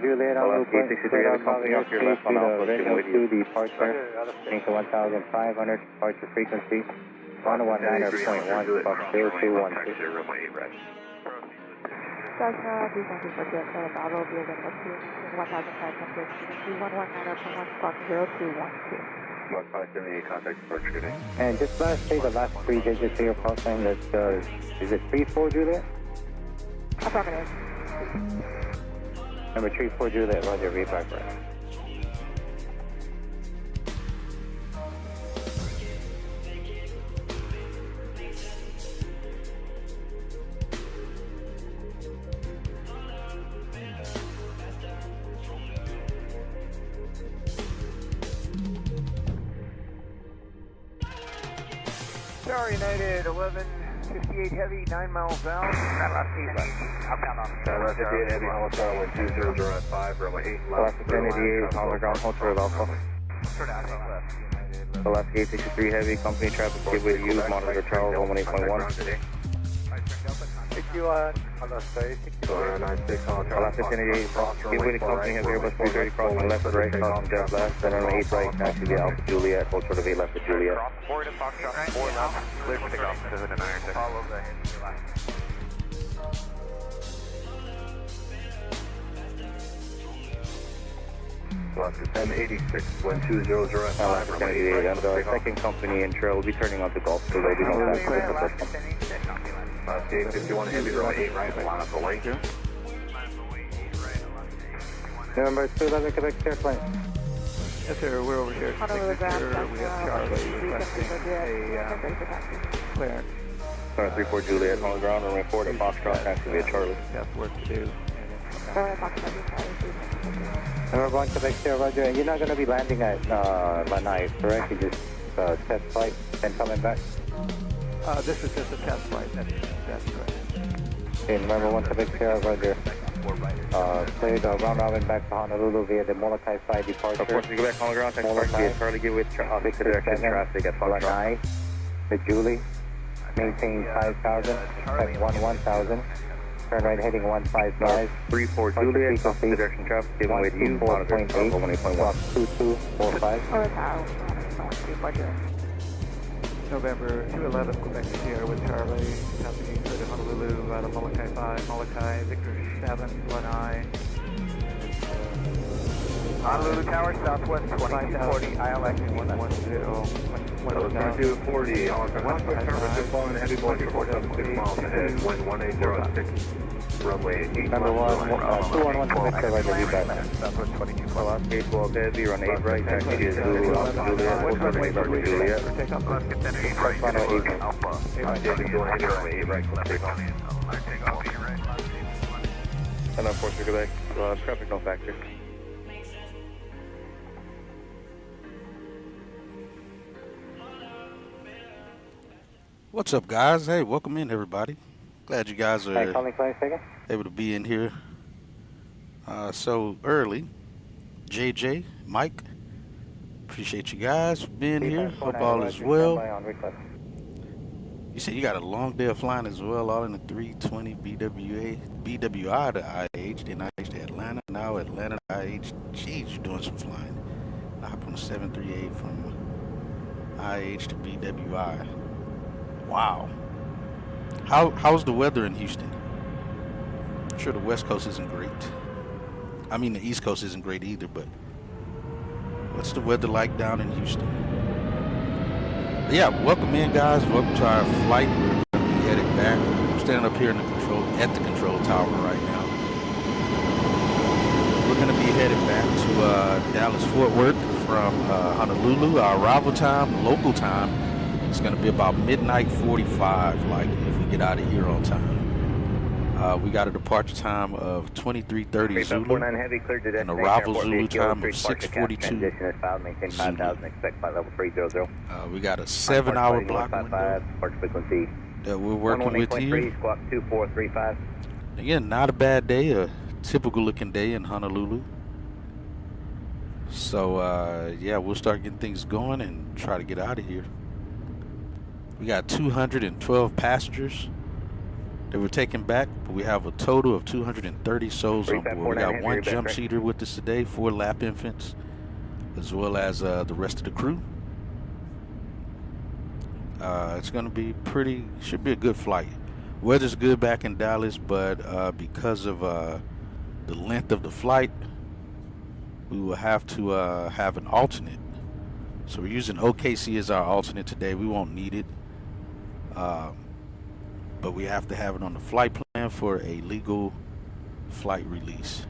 Juliet, on Route 63, company off your left on Alpha, to the departure, into 1,500, departure frequency, 119.1, Fox 0212. Cessna 320 for Jet Bravo, be again up to 1,500, frequency 119.1, Fox 0212. Mark 578, contact departure, good day. And just say the last three digits of your call sign, that's, is it 34 Juliet? Affirmative. Number 34 Juliet, roger, read back right. Tower United 1158 heavy, 9 miles out. Outbound on. Tower 58 heavy, Hotel, wind 2005, runway 8 left. Velocity 88, on the ground, Hotel Alpha. Velocity 863 heavy, company traffic, give with you, monitor Charles, 18.1. On the side, 96, Velocity 1088, give with the company, have Airbus 330 crossing left to right, crossing jet left, then on 8 right, actually get Alpha Juliet, hold short of 8 left to Juliet. Forward and Foxtrot, 4 left, clear for takeoff, 7 and iron. Follow the Velocity 1086, wind 2005, Velocity 1088, and the second company in trail will be turning onto Gulf, so they do not pass the first one. Velocity 851 heavy, runway 8 right, line up the lake. Number 211 Quebec Sierra plane. Yes, sir. We're over here. Honolulu ground, We have Charlie requesting a clearance. Sorry, 34 Juliet, on the ground, and report at Foxtrot, actually be a Charlie. Got work to do. And we're going to Quebec Sierra, roger, and you're not going to be landing at Lanai, correct? You just test flight, then coming back? This is just a test flight. That's correct. Okay, remember 1 Quebec Sierra, roger. Cleared round robin back to Honolulu via the Molokai side departure. Of course, we go back on the ground, Molokai. Charlie, get with Victor direction traffic at Lanai, the Julie, maintain 5,000, at 1,000. Turn right heading 155. 34 Juliet, the direction traffic, given with you, monitor 18.1. 2245. November 211, Quebec Sierra with Charlie, company for the Honolulu, out of Molokai 5, Molokai, Victor 7, Lanai. Honolulu Tower, Southwest 2240, ILX 110. 2240, on heavy boy, 476 miles ahead, wind 1806. Runway 8 Number 211 Quebec Sierra, roger, read back. Southwest 2240. Velocity 12 heavy, run 8 right, taxi to Zulu, Alpha Juliet, hold short of 8 left to Juliet. Press on 8 and of course, Quebec, traffic no factor. What's up, guys? Hey, welcome in, everybody. Glad you guys are able to be in here so early. JJ, Mike, appreciate you guys for being here. Hope all is well. You said you got a long day of flying as well, all in the 320 BWI to IH, then IH to Atlanta, now Atlanta to IH. Jeez, you're doing some flying. I hop on the 738 from IH to BWI. Wow. How's the weather in Houston? I'm sure the West Coast isn't great. I mean, the East Coast isn't great either, but what's the weather like down in Houston? But yeah, welcome in, guys. Welcome to our flight. We're going to be headed back. I'm standing up here in at the control tower right now. We're going to be headed back to Dallas-Fort Worth from Honolulu. Our arrival time, local time, is going to be about midnight 45, like if we get out of here on time. We got a departure time of 23:30 Zulu and arrival Zulu time of 6:42 Zulu. We got a 7-hour block window that we're working with here. Again, not a bad day, a typical looking day in Honolulu. So yeah, we'll start getting things going and try to get out of here. We got 212 passengers that we're taking back, but we have a total of 230 souls on board. We got 1 jump seater with us today, 4 lap infants, as well as the rest of the crew. It's going to be should be a good flight. Weather's good back in Dallas, but because of the length of the flight, we will have to have an alternate. So we're using OKC as our alternate today. We won't need it. But we have to have it on the flight plan for a legal flight release.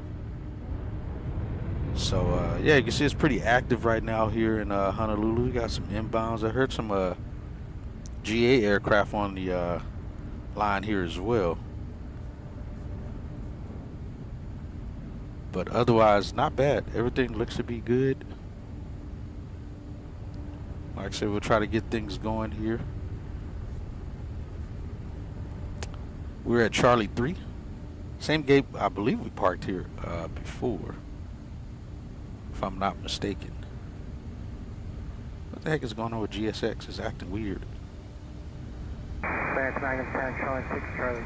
So yeah, you can see it's pretty active right now here in Honolulu. We got some inbounds. I heard some GA aircraft on the line here as well. But otherwise, not bad. Everything looks to be good. Like I said, we'll try to get things going here. We're at Charlie 3. Same gate, I believe we parked here before, if I'm not mistaken. What the heck is going on with GSX? It's acting weird. That's 9 and 10, showing 6 Charlie.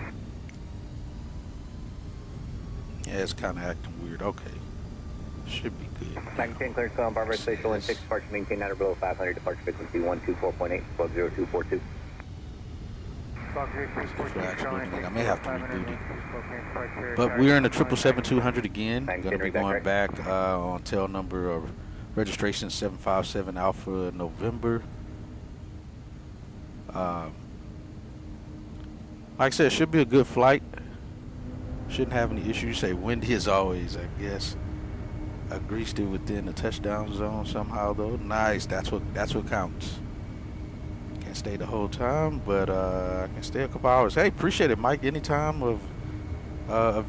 Yeah, it's kind of acting weird. Okay. Should be good. 910 clear to Barbara Station 16, departure maintain outer below 500, departure frequency 124.8, plug 0242. I may have to reboot it. But we're in the 777-200 again. Going to be going back on tail number of registration 757 Alpha November. Like I said, it should be a good flight. Shouldn't have any issues. Say windy as always, I guess. I greased it within the touchdown zone somehow though. Nice. That's what counts. Can't stay the whole time, but I can stay a couple hours. Hey, appreciate it, Mike. Any time of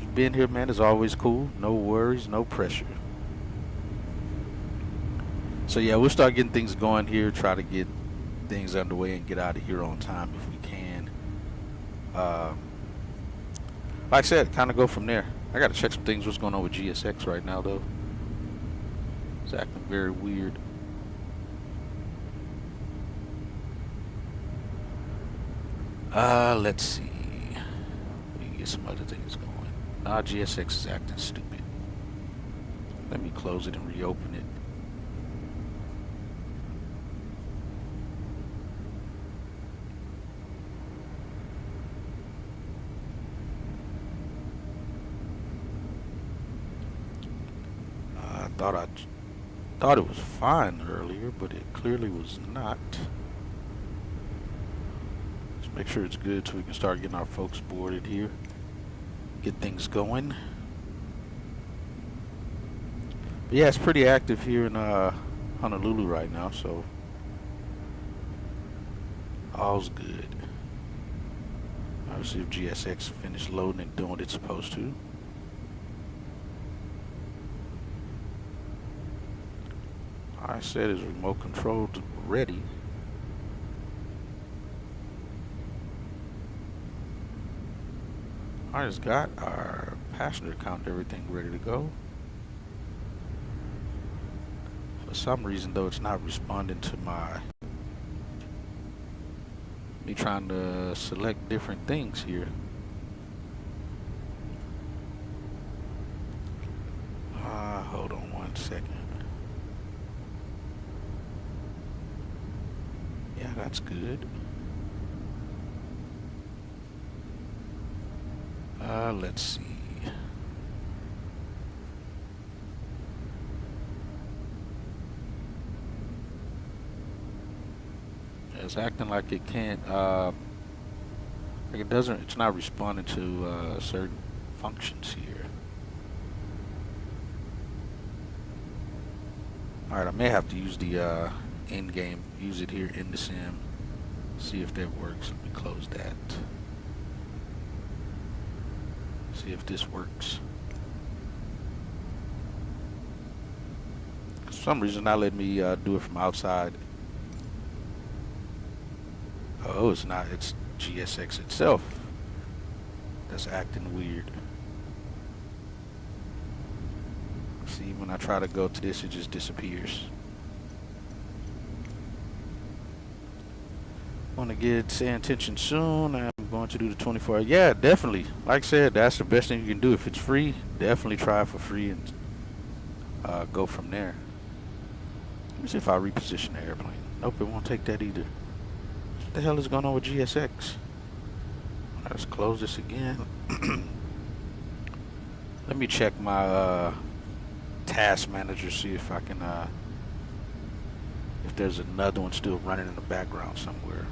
you being here, man, is always cool. No worries, no pressure. So yeah, we'll start getting things going here. Try to get things underway and get out of here on time if we can. Like I said, kind of go from there. I got to check some things. What's going on with GSX right now, though? It's acting very weird. Let's see. We can get some other things going. GSX is acting stupid. Let me close it and reopen it. I thought it was fine earlier, but it clearly was not. Let's make sure it's good so we can start getting our folks boarded here. Get things going. But yeah, it's pretty active here in Honolulu right now, so all's good. I'll see if GSX finished loading and doing what it's supposed to. I said is remote controlled ready. I just got our passenger count and everything ready to go. For some reason though, it's not responding to me trying to select different things here. Hold on 1 second. Yeah, that's good. Let's see. It's acting like it can't, like it's not responding to certain functions here. Alright, I may have to use the in-game, use it here in the sim, see if that works. Let me close that. See if this works. For some reason, not letting me do it from outside. Oh, it's not. It's GSX itself that's acting weird. See, when I try to go to this, it just disappears. Want to get Say Intention soon and going to do the 24. Yeah, definitely. Like I said, that's the best thing you can do. If it's free, definitely try it for free and go from there. Let me see if I reposition the airplane. Nope, it won't take that either. What the hell is going on with GSX? Let's close this again. Let me check my task manager, see if I can, if there's another one still running in the background somewhere.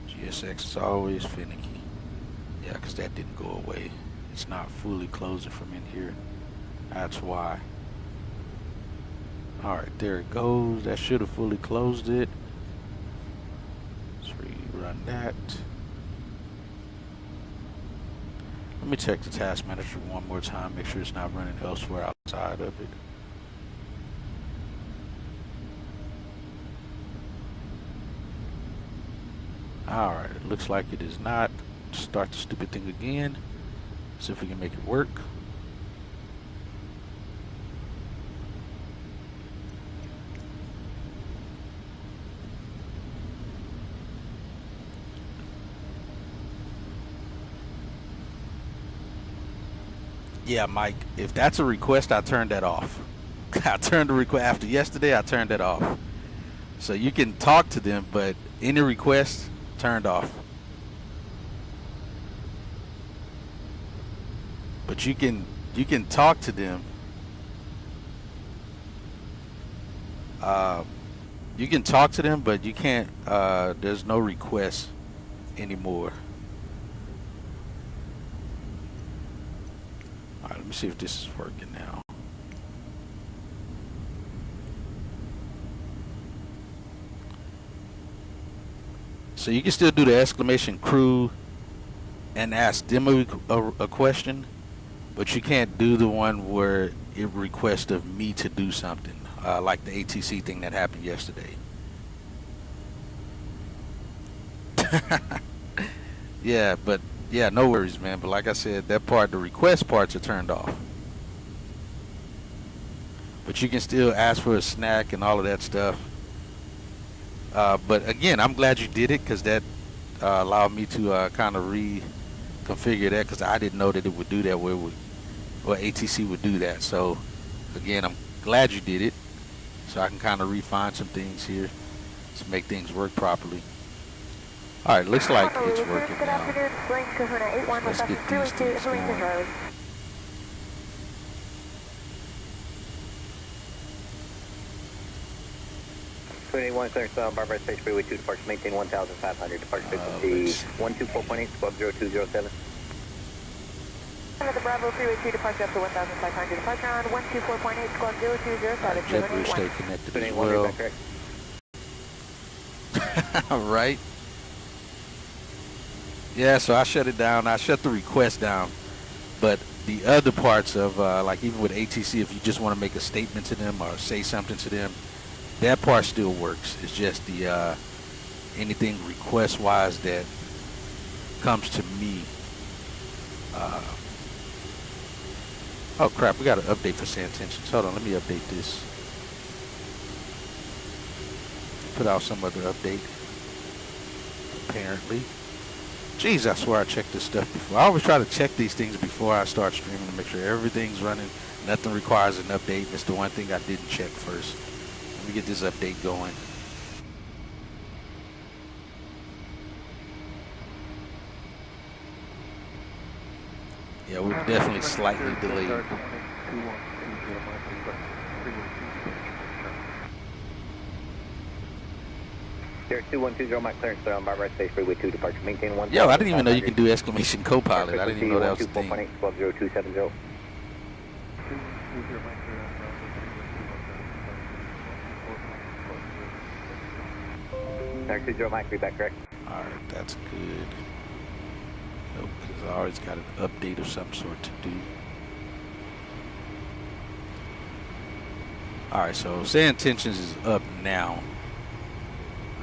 GSX is always finicky. Yeah, because that didn't go away. It's not fully closing from in here. That's why. Alright, there it goes. That should have fully closed it. Let's rerun that. Let me check the task manager one more time, make sure it's not running elsewhere outside of it. Alright, it looks like it is not. Start the stupid thing again. See if we can make it work. Yeah, Mike, if that's a request, I turned that off. I turned the request after yesterday, I turned that off. So you can talk to them, but any request turned off. But you can talk to them. You can talk to them, but you can't. There's no requests anymore. All right, let me see if this is working now. So you can still do the exclamation crew and ask them a question, but you can't do the one where it requests of me to do something, like the ATC thing that happened yesterday. Yeah, but yeah, no worries, man. But like I said, that part, the request parts are turned off. But you can still ask for a snack and all of that stuff. But again, I'm glad you did it, because that allowed me to kind of reconfigure that, because I didn't know that it would do that, where ATC would do that. So again, I'm glad you did it, so I can kind of refine some things here to make things work properly. All right, looks like it's working Good now. afternoon, Spring Kahuna 81 Let's with get these things going. Charlie. One clearance Barbara Space Freeway 2 departure, maintain 1,500, departure frequency 124.8, squawk 0207. The Bravo Freeway 2 departure up to 1,500, departure on 124.8, squawk 0207. JetBlue stay connected as well. All right. Yeah, so I shut it down. I shut the request down. But the other parts of, like even with ATC, if you just want to make a statement to them or say something to them, that part still works. It's just the anything request-wise that comes to me. Oh crap, we got an update for San Intentions. Hold on, let me update this. Put out some other update. Apparently. Jeez, I swear I checked this stuff before. I always try to check these things before I start streaming to make sure everything's running. Nothing requires an update. That's the one thing I didn't check first. Let me get this update going. Yeah, we're definitely slightly delayed. There 2120, my clearance Barbara Space Freeway 2 departure, maintain 1,500. Yo, I didn't even know you could do exclamation co-pilot. I didn't even know that was a thing. 124.8, squawk 0270. Clearance 20, Mike, feedback correct. Alright, that's good. Nope, because I always got an update of some sort to do. Alright, so Say Intentions is up now.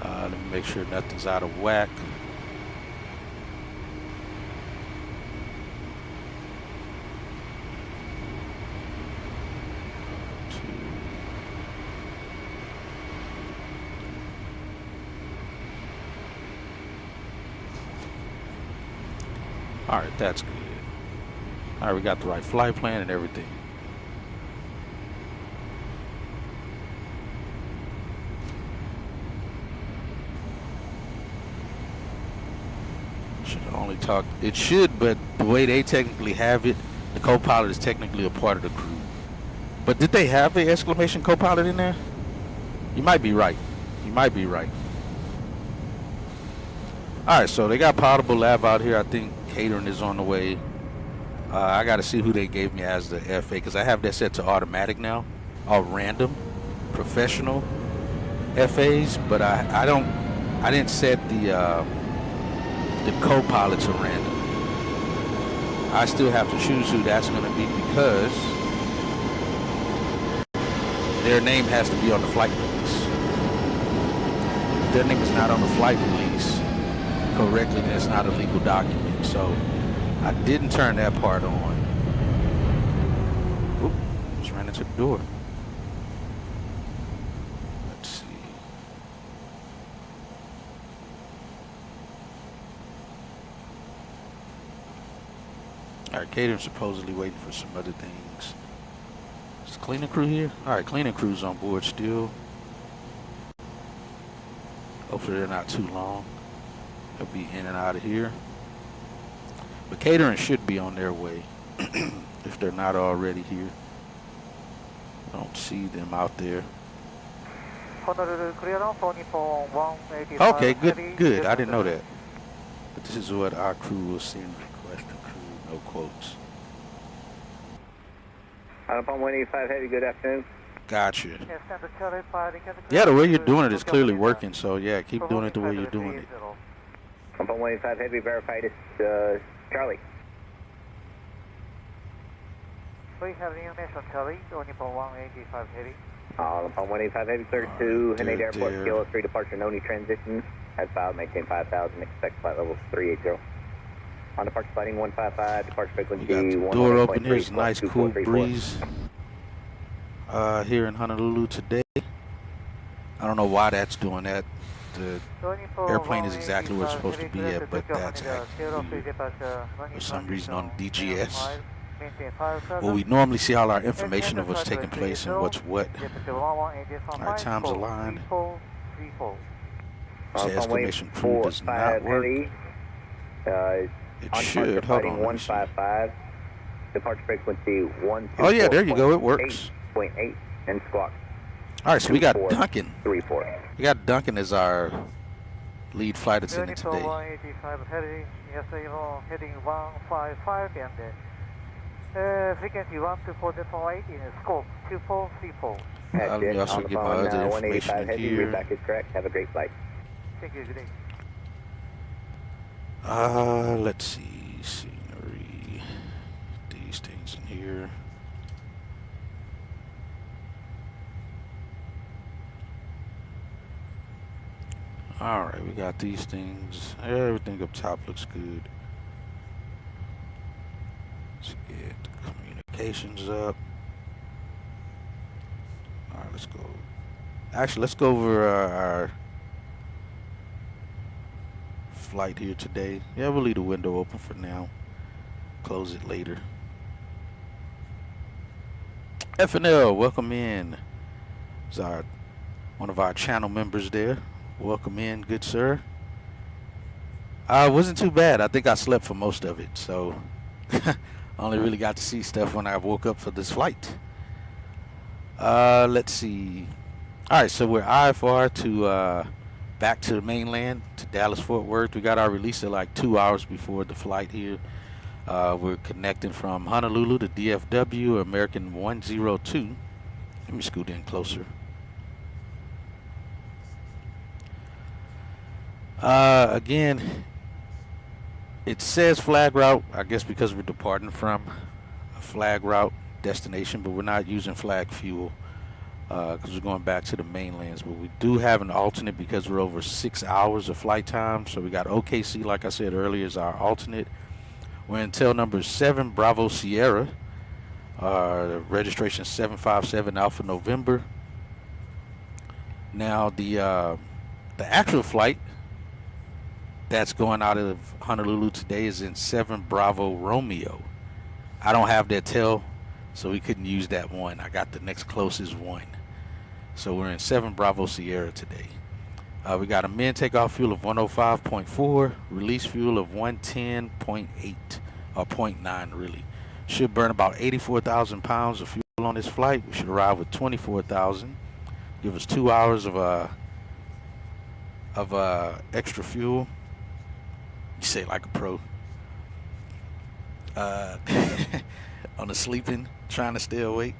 Let me make sure nothing's out of whack. All right, that's good. All right, we got the right flight plan and everything. Should have only talked. It should, but the way they technically have it, the co-pilot is technically a part of the crew. But did they have the exclamation co-pilot in there? You might be right. You might be right. All right, so they got Potable Lab out here. I think catering is on the way. I got to see who they gave me as the FA because I have that set to automatic now, all random, professional FAs. But I didn't set the co-pilot to random. I still have to choose who that's going to be because their name has to be on the flight release. If their name is not on the flight release correctly, then it's not a legal document. So I didn't turn that part on. Oop, just ran into the door. Let's see. All right, catering's supposedly waiting for some other things. Is the cleaning crew here? All right, cleaning crew's on board still. Hopefully they're not too long. They'll be in and out of here. But catering should be on their way if they're not already here. I don't see them out there. Okay, good. I didn't know that. But this is what our crew will send. Request a crew, no quotes. Upon 185 Heavy, good afternoon. Gotcha. Yeah, the way you're doing it is clearly working. So yeah, keep doing it the way you're doing it. Upon 185 Heavy, verified it's Charlie. We have the information, Charlie, on upon 185 Heavy. Upon 185 Heavy, 32, Haneda Airport, Kilo 3 departure, no new transition. Has filed, maintain 5,000, expect flight level 380. On departure flighting 155, departure frequency We got the door open. Here's a nice cool breeze here in Honolulu today. I don't know why that's doing that. The airplane is exactly where it's supposed to be at, but that's actually for some reason on DGS. Well, we normally see all our information of what's taking place and what's what. Our times aligned. Say exclamation crew does not work. It should. Hold on. 155. Departure frequency 1. Oh yeah, there you go. It works. 8.8 and squawk. All right, so we got Duncan. 34. We got Duncan as our lead flight attendant today. 185 heading, yes, heading 155 and frequency 124.8 in scope 2434. Let me also get my other information in here. Readback is correct. Have a great flight. Thank you, good day. Let's see, scenery, these things in here. All right, we got these things. Everything up top looks good. Let's get the communications up. All right, let's go. Actually, let's go over our flight here today. Yeah, we'll leave the window open for now. Close it later. Phnl, welcome in. It's one of our channel members there. Welcome in, good sir. It wasn't too bad. I think I slept for most of it, so I only really got to see stuff when I woke up for this flight. Let's see. All right, so we're IFR to back to the mainland, to Dallas-Fort Worth. We got our release at like 2 hours before the flight here. We're connecting from Honolulu to DFW, American 102. Let me scoot in closer. Again, it says flag route, I guess because we're departing from a flag route destination, but we're not using flag fuel because we're going back to the mainlands. But we do have an alternate because we're over 6 hours of flight time. So we got OKC, like I said earlier, is our alternate. We're in tail number 7 Bravo Sierra. Registration 757 Alpha November. Now the actual flight that's going out of Honolulu today is in 7 Bravo Romeo. I don't have that tail, so we couldn't use that one. I got the next closest one. So we're in 7 Bravo Sierra today. We got a min takeoff fuel of 105.4, release fuel of 110.8, or 0.9 really. Should burn about 84,000 pounds of fuel on this flight. We should arrive with 24,000. Give us 2 hours of extra fuel. You say it like a pro. On the sleeping, trying to stay awake.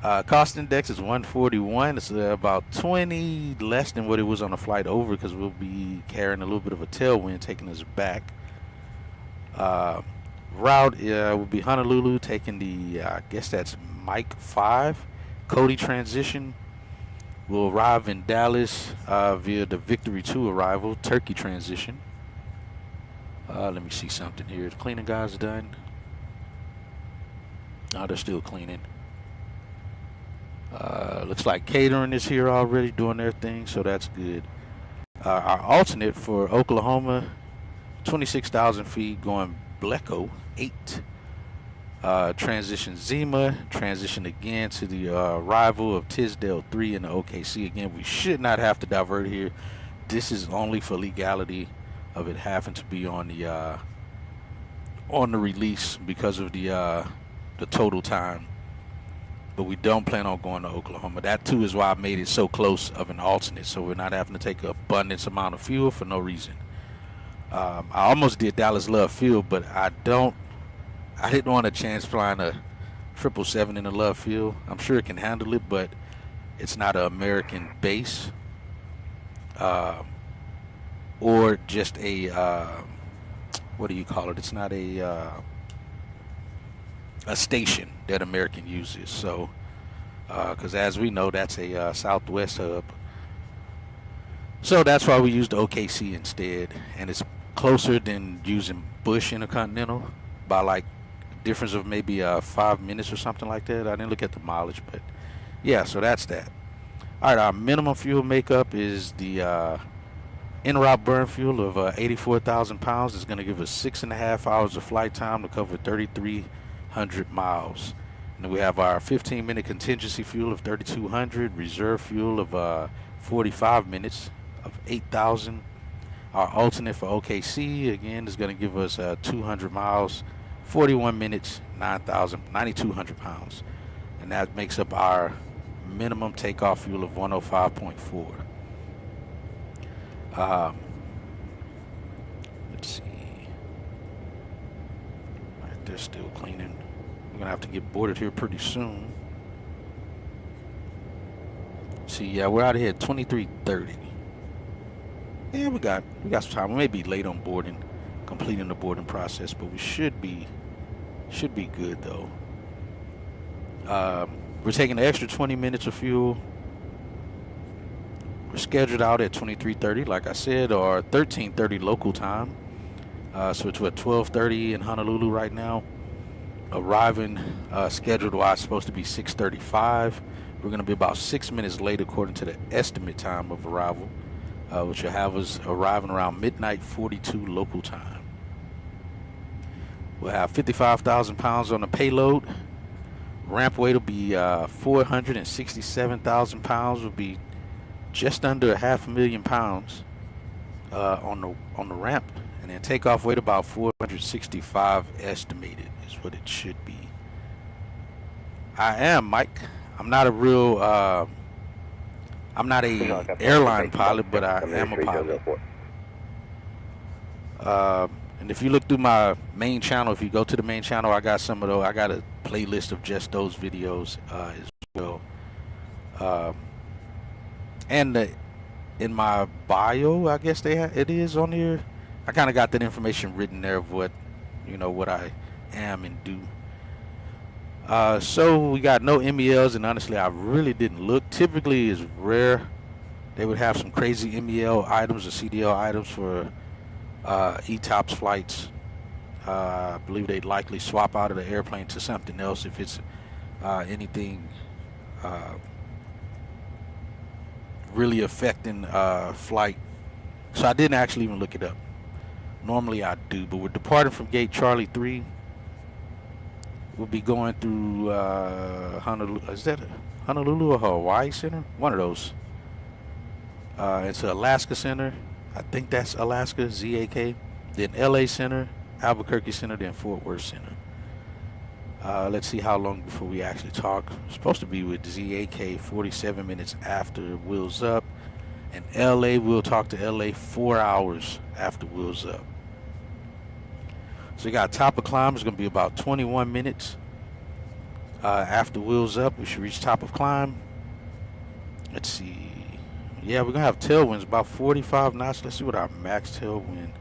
Cost index is 141. It's about 20 less than what it was on the flight over because we'll be carrying a little bit of a tailwind taking us back. Route will be Honolulu, taking the, I guess that's Mike 5. Cody transition. We'll arrive in Dallas via the Victory 2 arrival. Turkey transition. Let me see something here. The cleaning guys done. Oh, they're still cleaning. Looks like catering is here already doing their thing, so that's good. Our alternate for Oklahoma, 26,000 feet going Bleco 8. Transition Zima, transition again to the arrival of Tisdale 3 in the OKC. Again, we should not have to divert here. This is only for legality of it having to be on the release because of the total time. But we don't plan on going to Oklahoma. That too is why I made it so close of an alternate, so we're not having to take an abundance amount of fuel for no reason. I almost did Dallas Love Field, but I didn't want a chance flying a 777 in the Love Field. I'm sure it can handle it, but it's not an American base or just a what do you call it? It's not a station that American uses. So, because as we know, that's a Southwest hub. So that's why we used the OKC instead, and it's closer than using Bush Intercontinental by like difference of maybe 5 minutes or something like that. I didn't look at the mileage, but yeah, so that's that. All right, our minimum fuel makeup is the en route burn fuel of 84,000 pounds. It's going to give us 6.5 hours of flight time to cover 3,300 miles. And then we have our 15-minute contingency fuel of 3,200, reserve fuel of 45 minutes of 8,000. Our alternate for OKC, again, is going to give us 200 miles, 41 minutes, 9,200 pounds. And that makes up our minimum takeoff fuel of 105.4. Let's see. All right, they're still cleaning. We're gonna have to get boarded here pretty soon. See, yeah, we're out of here at 23:30. Yeah, we got some time. We may be late on boarding, completing the boarding process, but we should be good though. We're taking an extra 20 minutes of fuel. We're scheduled out at 23:30, like I said, or 13:30 local time. So it's what, 12:30 in Honolulu right now. Arriving scheduled-wise supposed to be 6:35. We're going to be about 6 minutes late according to the estimate time of arrival, which will have us arriving around midnight 42 local time. We'll have 55,000 pounds on the payload. Ramp weight will be 467,000 pounds. Will be just under 500,000 pounds on the ramp, and then takeoff weight about 465 estimated is what it should be. I am Mike. I'm not a real I'm not a airline pilot, but I am a pilot. And if you look through my main channel, if you go to the main channel, I got some of those. I got a playlist of just those videos as well. And in my bio, I guess it is on here. I kind of got that information written there of what I am and do. So we got no MELs, and honestly, I really didn't look. Typically, it's rare they would have some crazy MEL items or CDL items for ETOPS flights. I believe they'd likely swap out of the airplane to something else if it's anything really affecting flight So I didn't actually even look it up. Normally I do, but we're departing from gate Charlie 3. We'll be going through Honolulu. Is that Honolulu or Hawaii Center? One of those. Into Alaska Center. I think that's Alaska, ZAK. Then LA Center, Albuquerque Center, then Fort Worth Center. Let's see how long before we actually talk. We're supposed to be with ZAK 47 minutes after Wheels Up. And LA, we'll talk to LA 4 hours after Wheels Up. So we got top of climb is going to be about 21 minutes after Wheels Up. We should reach top of climb. Let's see. Yeah, we're going to have tailwinds about 45 knots. Let's see what our max tailwind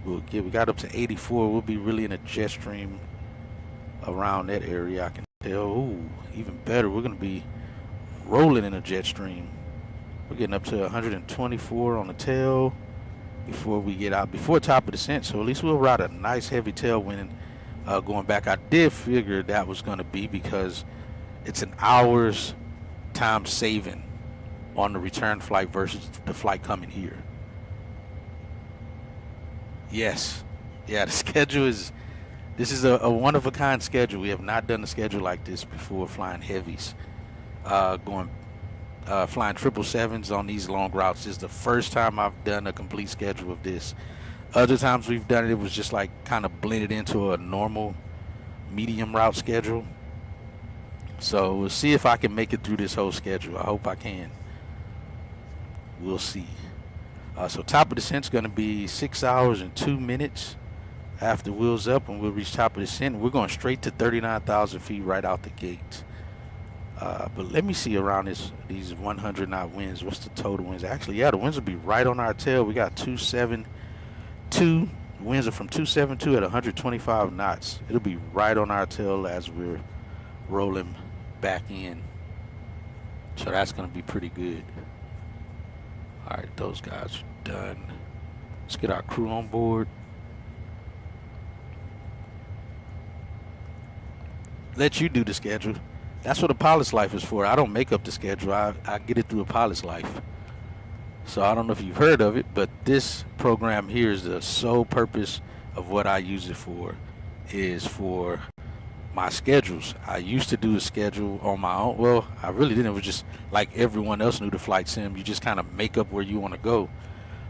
will get. We got up to 84. We'll be really in a jet stream around that area, I can tell. Ooh, even better. We're going to be rolling in a jet stream. We're getting up to 124 on the tail before we get out, before top of descent. So at least we'll ride a nice heavy tailwind going back. I did figure that was going to be because it's an hour's time saving on the return flight versus the flight coming here. Yes. Yeah, the schedule is, this is a one-of-a-kind schedule. We have not done a schedule like this before, flying heavies. Flying 777s on these long routes. This is the first time I've done a complete schedule of this. Other times we've done it, it was just like kind of blended into a normal medium route schedule. So we'll see if I can make it through this whole schedule. I hope I can. We'll see. So top of descent is going to be 6 hours and 2 minutes after Wheels Up, and we'll reach top of descent. We're going straight to 39,000 feet right out the gate. But let me see around these 100 knot winds. What's the total winds? Actually, yeah, the winds will be right on our tail. We got 272. Winds are from 272 at 125 knots. It'll be right on our tail as we're rolling back in. So that's going to be pretty good. All right, those guys are done. Let's get our crew on board. Let you do the schedule. That's what a pilot's life is for. I don't make up the schedule. I get it through a pilot's life. So I don't know if you've heard of it, but this program here is the sole purpose of what I use it for, is for my schedules. I used to do a schedule on my own. Well, I really didn't. It was just like everyone else knew the flight sim. You just kind of make up where you want to go.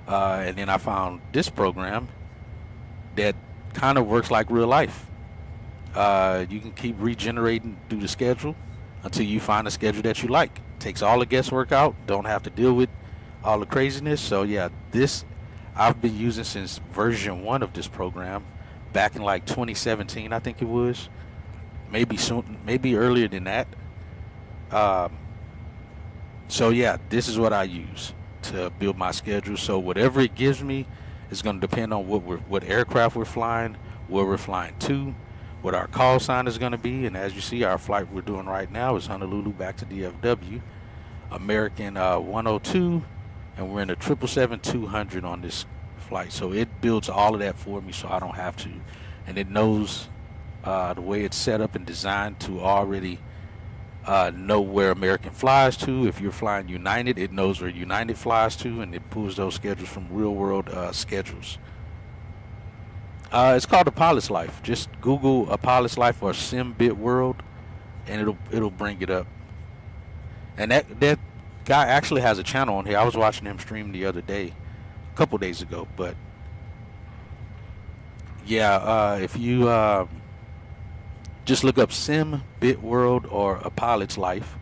And then I found this program that kind of works like real life. You can keep regenerating through the schedule until you find a schedule that you like. Takes all the guesswork out. Don't have to deal with all the craziness. So yeah, this I've been using since version 1 of this program, back in like 2017, I think it was. Maybe soon, maybe earlier than that. So yeah, this is what I use to build my schedule. So whatever it gives me is going to depend on what aircraft we're flying, where we're flying to, what our call sign is going to be. And as you see, our flight we're doing right now is Honolulu back to DFW, American 102, and we're in a 777-200 on this flight. So it builds all of that for me, so I don't have to. And it knows the way it's set up and designed to already know where American flies to. If you're flying United, it knows where United flies to, and it pulls those schedules from real world schedules. It's called A Pilot's Life. Just Google A Pilot's Life or SimBit World, and it'll bring it up. And that guy actually has a channel on here. I was watching him stream the other day, a couple days ago. But yeah, if you just look up SimBit World or A Pilot's Life,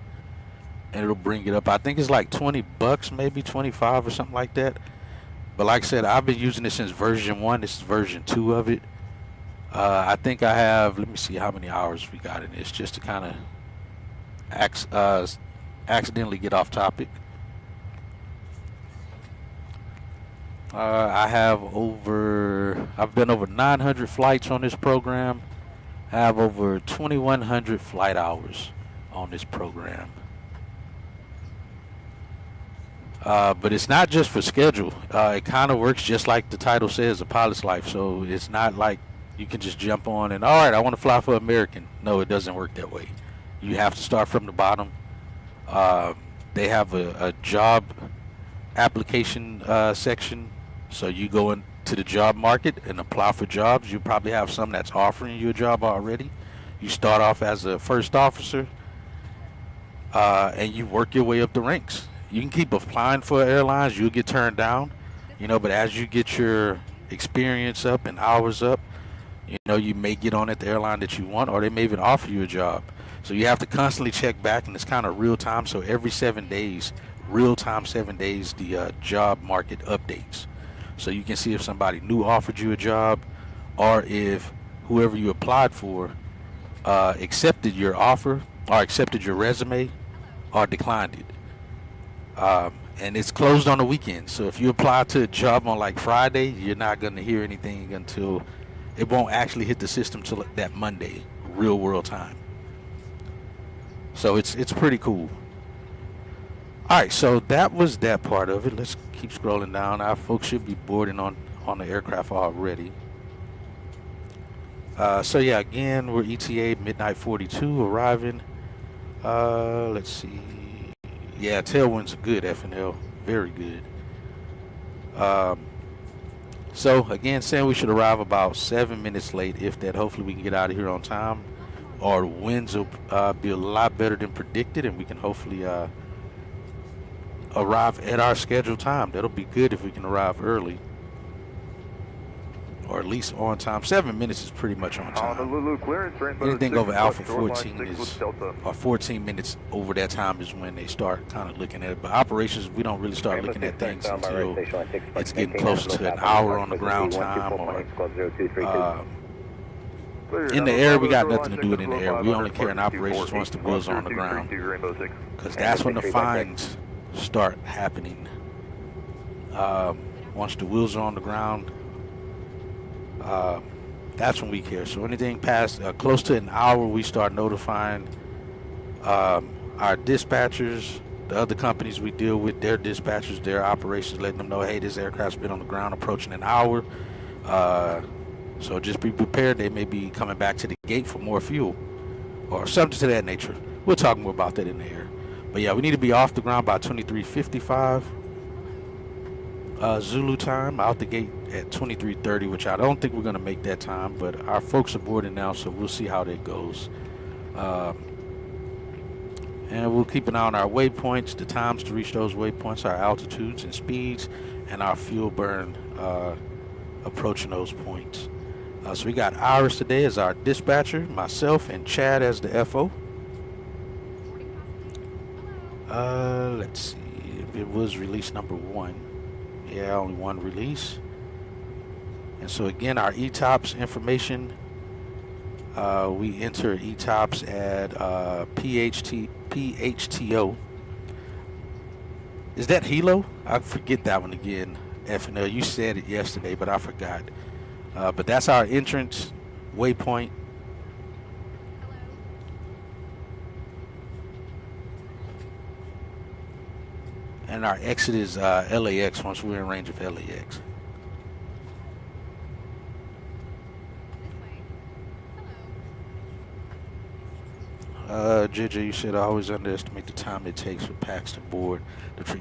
and it'll bring it up. I think it's like $20, maybe 25 or something like that. But like I said, I've been using it since version 1. This is version 2 of it. I think I have, let me see how many hours we got in this, just to kind of accidentally get off topic. I've been over 900 flights on this program. I have over 2,100 flight hours on this program. But it's not just for schedule. It kind of works just like the title says, A Pilot's Life. So it's not like you can just jump on and, all right, I want to fly for American. No, it doesn't work that way. You have to start from the bottom. They have a job application section So you go into the job market and apply for jobs. You probably have some that's offering you a job already. You start off as a first officer, and you work your way up the ranks. You can keep applying for airlines. You'll get turned down, but as you get your experience up and hours up, you may get on at the airline that you want, or they may even offer you a job. So you have to constantly check back, and it's kind of real time. So every 7 days, real time 7 days, the job market updates. So you can see if somebody new offered you a job, or if whoever you applied for accepted your offer, or accepted your resume, or declined it. And it's closed on the weekend. So if you apply to a job on like Friday, you're not going to hear anything until it won't actually hit the system till that Monday, real world time. So it's pretty cool. All right, so that was that part of it. Let's keep scrolling down. Our folks should be boarding on the aircraft already. So yeah, again, we're ETA midnight 42 arriving. Let's see. Yeah, tailwinds are good, FNL. Very good. So again, saying we should arrive about 7 minutes late, if that. Hopefully we can get out of here on time. Our winds will be a lot better than predicted, and we can hopefully arrive at our scheduled time. That'll be good if we can arrive early, or at least on time. 7 minutes is pretty much on time. Anything over Alpha 14 is, or 14 minutes over that time is when they start kind of looking at it. But operations, we don't really start looking at things until it's getting closer to an hour on the ground time, or in the air. We got nothing to do with in the air. We only care in operations once the wheels are on the ground, because that's when the fines start happening. Once the wheels are on the ground, that's when we care. So anything past close to an hour, we start notifying our dispatchers, the other companies we deal with, their dispatchers, their operations, letting them know, hey, this aircraft's been on the ground approaching an hour. So just be prepared. They may be coming back to the gate for more fuel or something to that nature. We'll talk more about that in the air. But yeah, we need to be off the ground by 23:55 Zulu time, out the gate at 23:30, which I don't think we're going to make that time, but our folks are boarding now, so we'll see how that goes. And we'll keep an eye on our waypoints, the times to reach those waypoints, our altitudes and speeds, and our fuel burn approaching those points. So we got Iris today as our dispatcher, myself and Chad as the FO. Let's see if it was release number 1. Yeah, only one release. And so again, our ETOPS information, we enter ETOPS at PHTO. Is that Hilo? I forget that one again. FNL, you said it yesterday, but I forgot. But that's our entrance waypoint. And our exit is LAX once we're in range of LAX. JJ, you said I always underestimate the time it takes for packs to board.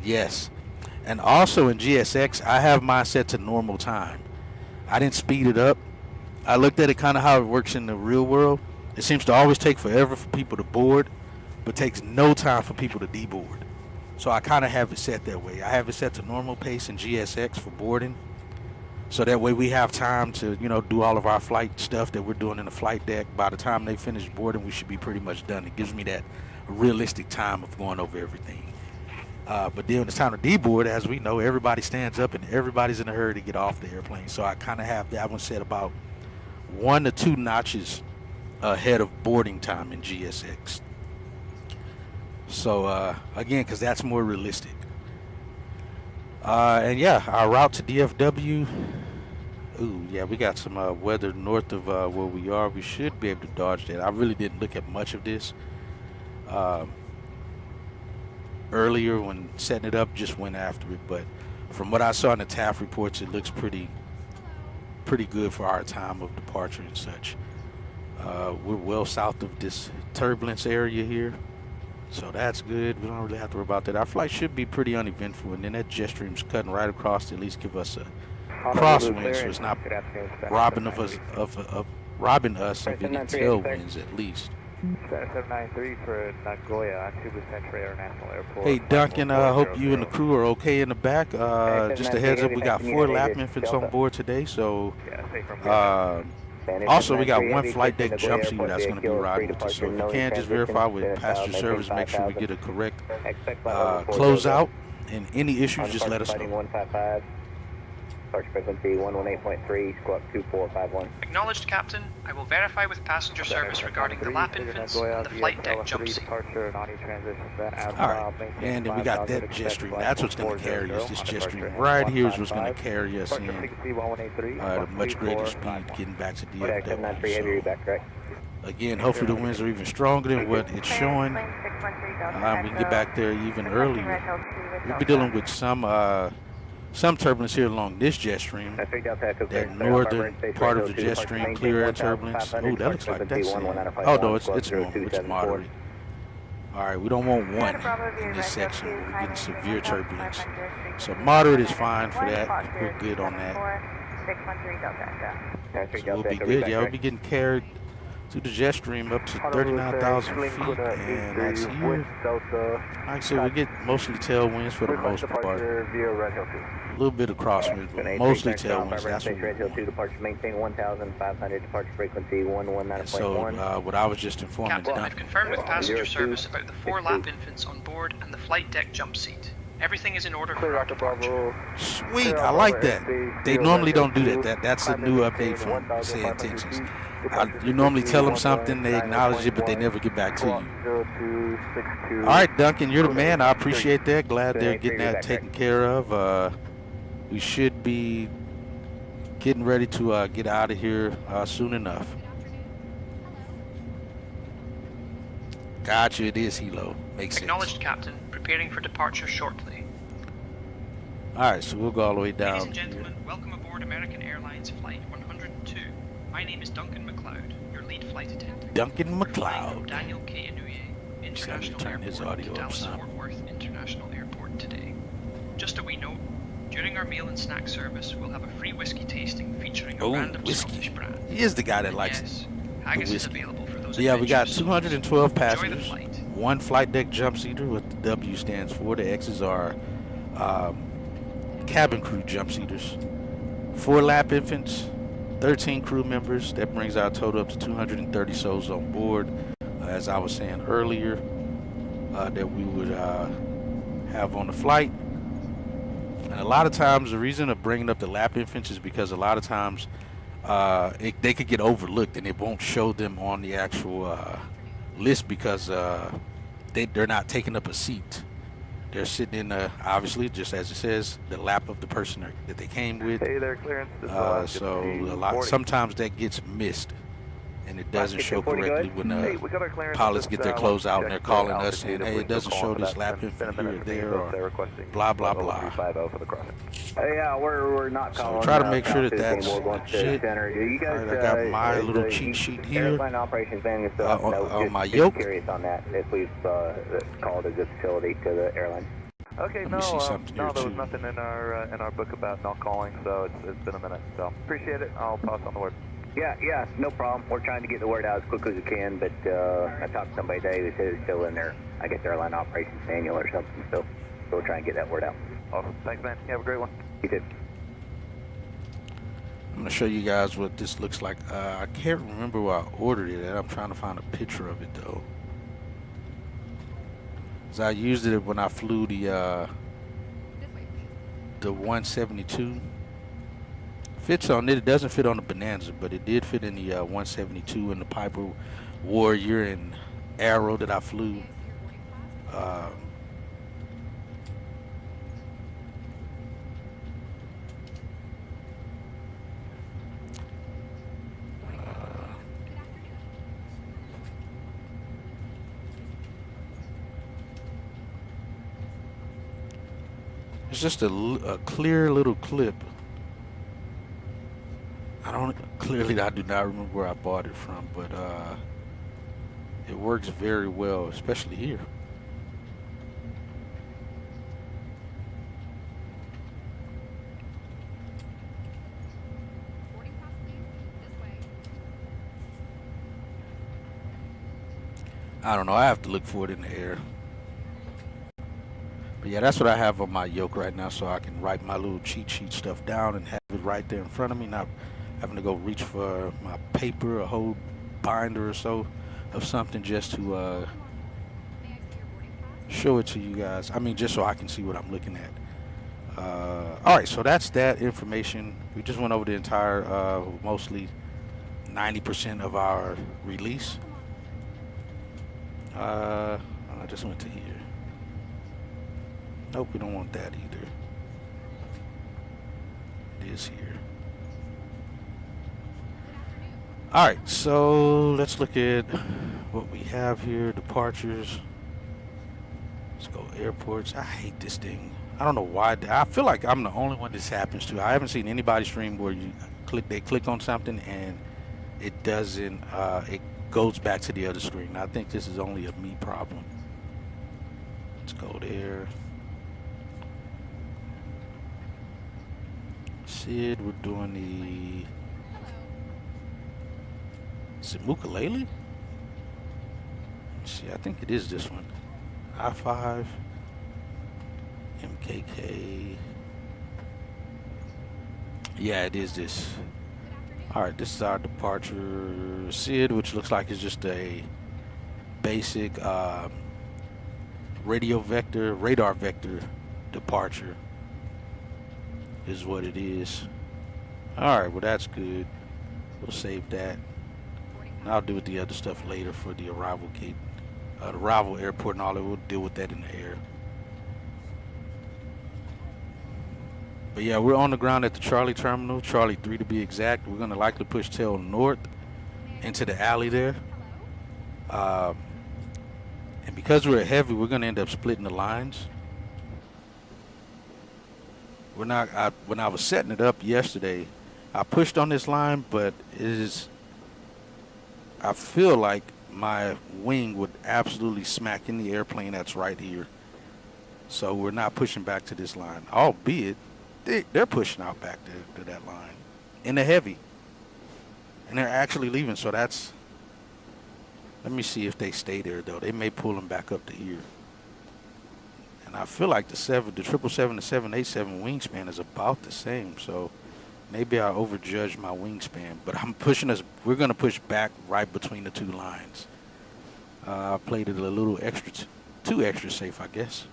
Yes. And also in GSX, I have mine set to normal time. I didn't speed it up. I looked at it kind of how it works in the real world. It seems to always take forever for people to board, but takes no time for people to deboard. So I kind of have it set that way. I have it set to normal pace in GSX for boarding. So that way we have time to, do all of our flight stuff that we're doing in the flight deck. By the time they finish boarding, we should be pretty much done. It gives me that realistic time of going over everything. But then when it's time to deboard, as we know, everybody stands up and everybody's in a hurry to get off the airplane. So I kind of have that one set about 1 to 2 notches ahead of boarding time in GSX. So again, because that's more realistic. And yeah, our route to DFW. Ooh, yeah, we got some weather north of where we are. We should be able to dodge that. I really didn't look at much of this earlier when setting it up. Just went after it, but from what I saw in the TAF reports, it looks pretty good for our time of departure and such. We're well south of this turbulence area here. So that's good. We don't really have to worry about that. Our flight should be pretty uneventful, and then that jet stream's cutting right across to at least give us crosswind, so it's not robbing us of any tailwinds at least. 793 for Nagoya, Tsubu Central International Airport. Hey Duncan, I hope you and the crew are okay in the back. Just a heads up, we got 4 lap infants on board today, so also we got 1 flight deck jump seat that's going to be riding with us. So if you can, just verify with passenger service, make sure we get a correct closeout, and any issues, just let us know. 155. Departure frequency 118.3, squawk 2451. Acknowledged, Captain. I will verify with passenger service regarding the lap infants and the flight deck jump seat. Alright, and then we got that jet stream. That's what's going to carry us. This jet stream right here is what's going to carry us in at a much greater speed getting back to DFW. So, again, hopefully the winds are even stronger than what it's showing. We can get back there even earlier. We'll be dealing with some turbulence here along this jet stream. That northern part of the jet stream, clear air turbulence. Oh, that looks like that's oh no, it's normal, it's moderate. Alright, we don't want 1 in this section. We're getting severe turbulence. So moderate is fine for that. We're good on that. So we'll be good. Yeah, we'll be getting carried to the jet stream up to 39,000 feet, and that's here. Like I said, we get mostly tailwinds for the most part. A little bit of crosswinds, but mostly tailwinds. That's what we want. Departure maintain 1,500, departure frequency 119.1. So what I was just informing Captain, Duncan. I've confirmed with passenger service about the 4 lap infants on board and the flight deck jump seat. Everything is in order for our departure. Sweet, I like that. They normally don't do that. That's a new update from Say Intentions. You normally tell them something, they acknowledge it, but they never get back to you. All right, Duncan, you're the man. I appreciate that. Glad they're getting that taken care of. We should be getting ready to get out of here soon enough. Gotcha, it is Hilo. Makes sense. Acknowledged, Captain. Preparing for departure shortly. All right, so we'll go all the way down. Ladies and gentlemen, welcome aboard American Airlines Flight 102. My name is Duncan McLeod, your lead flight attendant. Duncan Flying from McLeod. Daniel K. Inouye International turn his Airport audio to up Dallas some. Fort Worth International Airport today. Just a wee note, during our meal and snack service, we'll have a free whiskey tasting featuring a random Scottish brand. He is the guy that likes Yes, the haggis is whiskey. available for those So yeah, we got adventurous 212 souls. Enjoy the passengers, flight. 1 flight deck jump seater, what the W stands for. The X's are cabin crew jump seaters. 4 lap infants, 13 crew members. That brings our total up to 230 souls on board. As I was saying earlier, that we would have on the flight. And a lot of times, the reason of bringing up the lap infants is because a lot of times they could get overlooked and it won't show them on the actual list because they're not taking up a seat. They're sitting in, obviously, just as it says, the lap of the person that they came with. Hey there, clearance. So sometimes that gets missed, and it doesn't show correctly when pilots get their clothes out and they're calling us saying, hey, it doesn't show this lap infant here or there, or blah, blah, blah. Yeah, we're not calling. So try to make sure that that's legit. You guys, Alright, I got my little cheat sheet here Airline operations manager still on my just yoke. curious on that, if we've called as a facility to the airline. Okay, Let me see something no, here, there was too. nothing in our book about not calling, so it's been a minute. So appreciate it. I'll pass on the word. Yeah, no problem. We're trying to get the word out as quickly as we can, but I talked to somebody today who said it's still in there. I guess airline operations manual or something, so we'll try and get that word out. Awesome. Thanks, man. You have a great one. You too. I'm going to show you guys what this looks like. I can't remember where I ordered it at. I'm trying to find a picture of it, though. So I used it when I flew the 172. Fits on it. It doesn't fit on the Bonanza, but it did fit in the 172 and the Piper Warrior and Arrow that I flew. It's just a clear little clip. I do not remember where I bought it from, but it works very well, especially here. I don't know. I have to look for it in the air. But yeah, that's what I have on my yoke right now, so I can write my little cheat sheet stuff down and have it right there in front of me, not having to go reach for my paper, a whole binder or so of something just to show it to you guys. I mean, just so I can see what I'm looking at. All right, so that's that information. We just went over the entire, mostly 90% of our release. I just went to here. Nope, we don't want that either. It is here. All right, so let's look at what we have here. Departures. Let's go airports. I hate this thing. I don't know why. I feel like I'm the only one this happens to. I haven't seen anybody stream where they click on something and it doesn't, it goes back to the other screen. I think this is only a me problem. Let's go there. Sid, we're doing the... Is it Ukulele? Let's see, I think it is this one. I-5, MKK. Yeah, it is this. Alright, this is our departure. Sid, which looks like it's just a basic radar vector departure is what it is. Alright, well that's good. We'll save that. And I'll deal with the other stuff later for the arrival gate. The arrival airport and all that. We'll deal with that in the air. But yeah, we're on the ground at the Charlie terminal, Charlie 3 to be exact. We're going to likely push tail north into the alley there. And because we're heavy, we're going to end up splitting the lines. We're not. When I was setting it up yesterday, I pushed on this line, but I feel like my wing would absolutely smack in the airplane that's right here. So we're not pushing back to this line, albeit they're pushing out back to that line in the heavy, and they're actually leaving. So that's. Let me see if they stay there though. They may pull them back up to here. And I feel like the 777 to 787 wingspan is about the same. So maybe I overjudged my wingspan. But I'm pushing us. We're going to push back right between the two lines. I played it a little extra, too extra safe, I guess.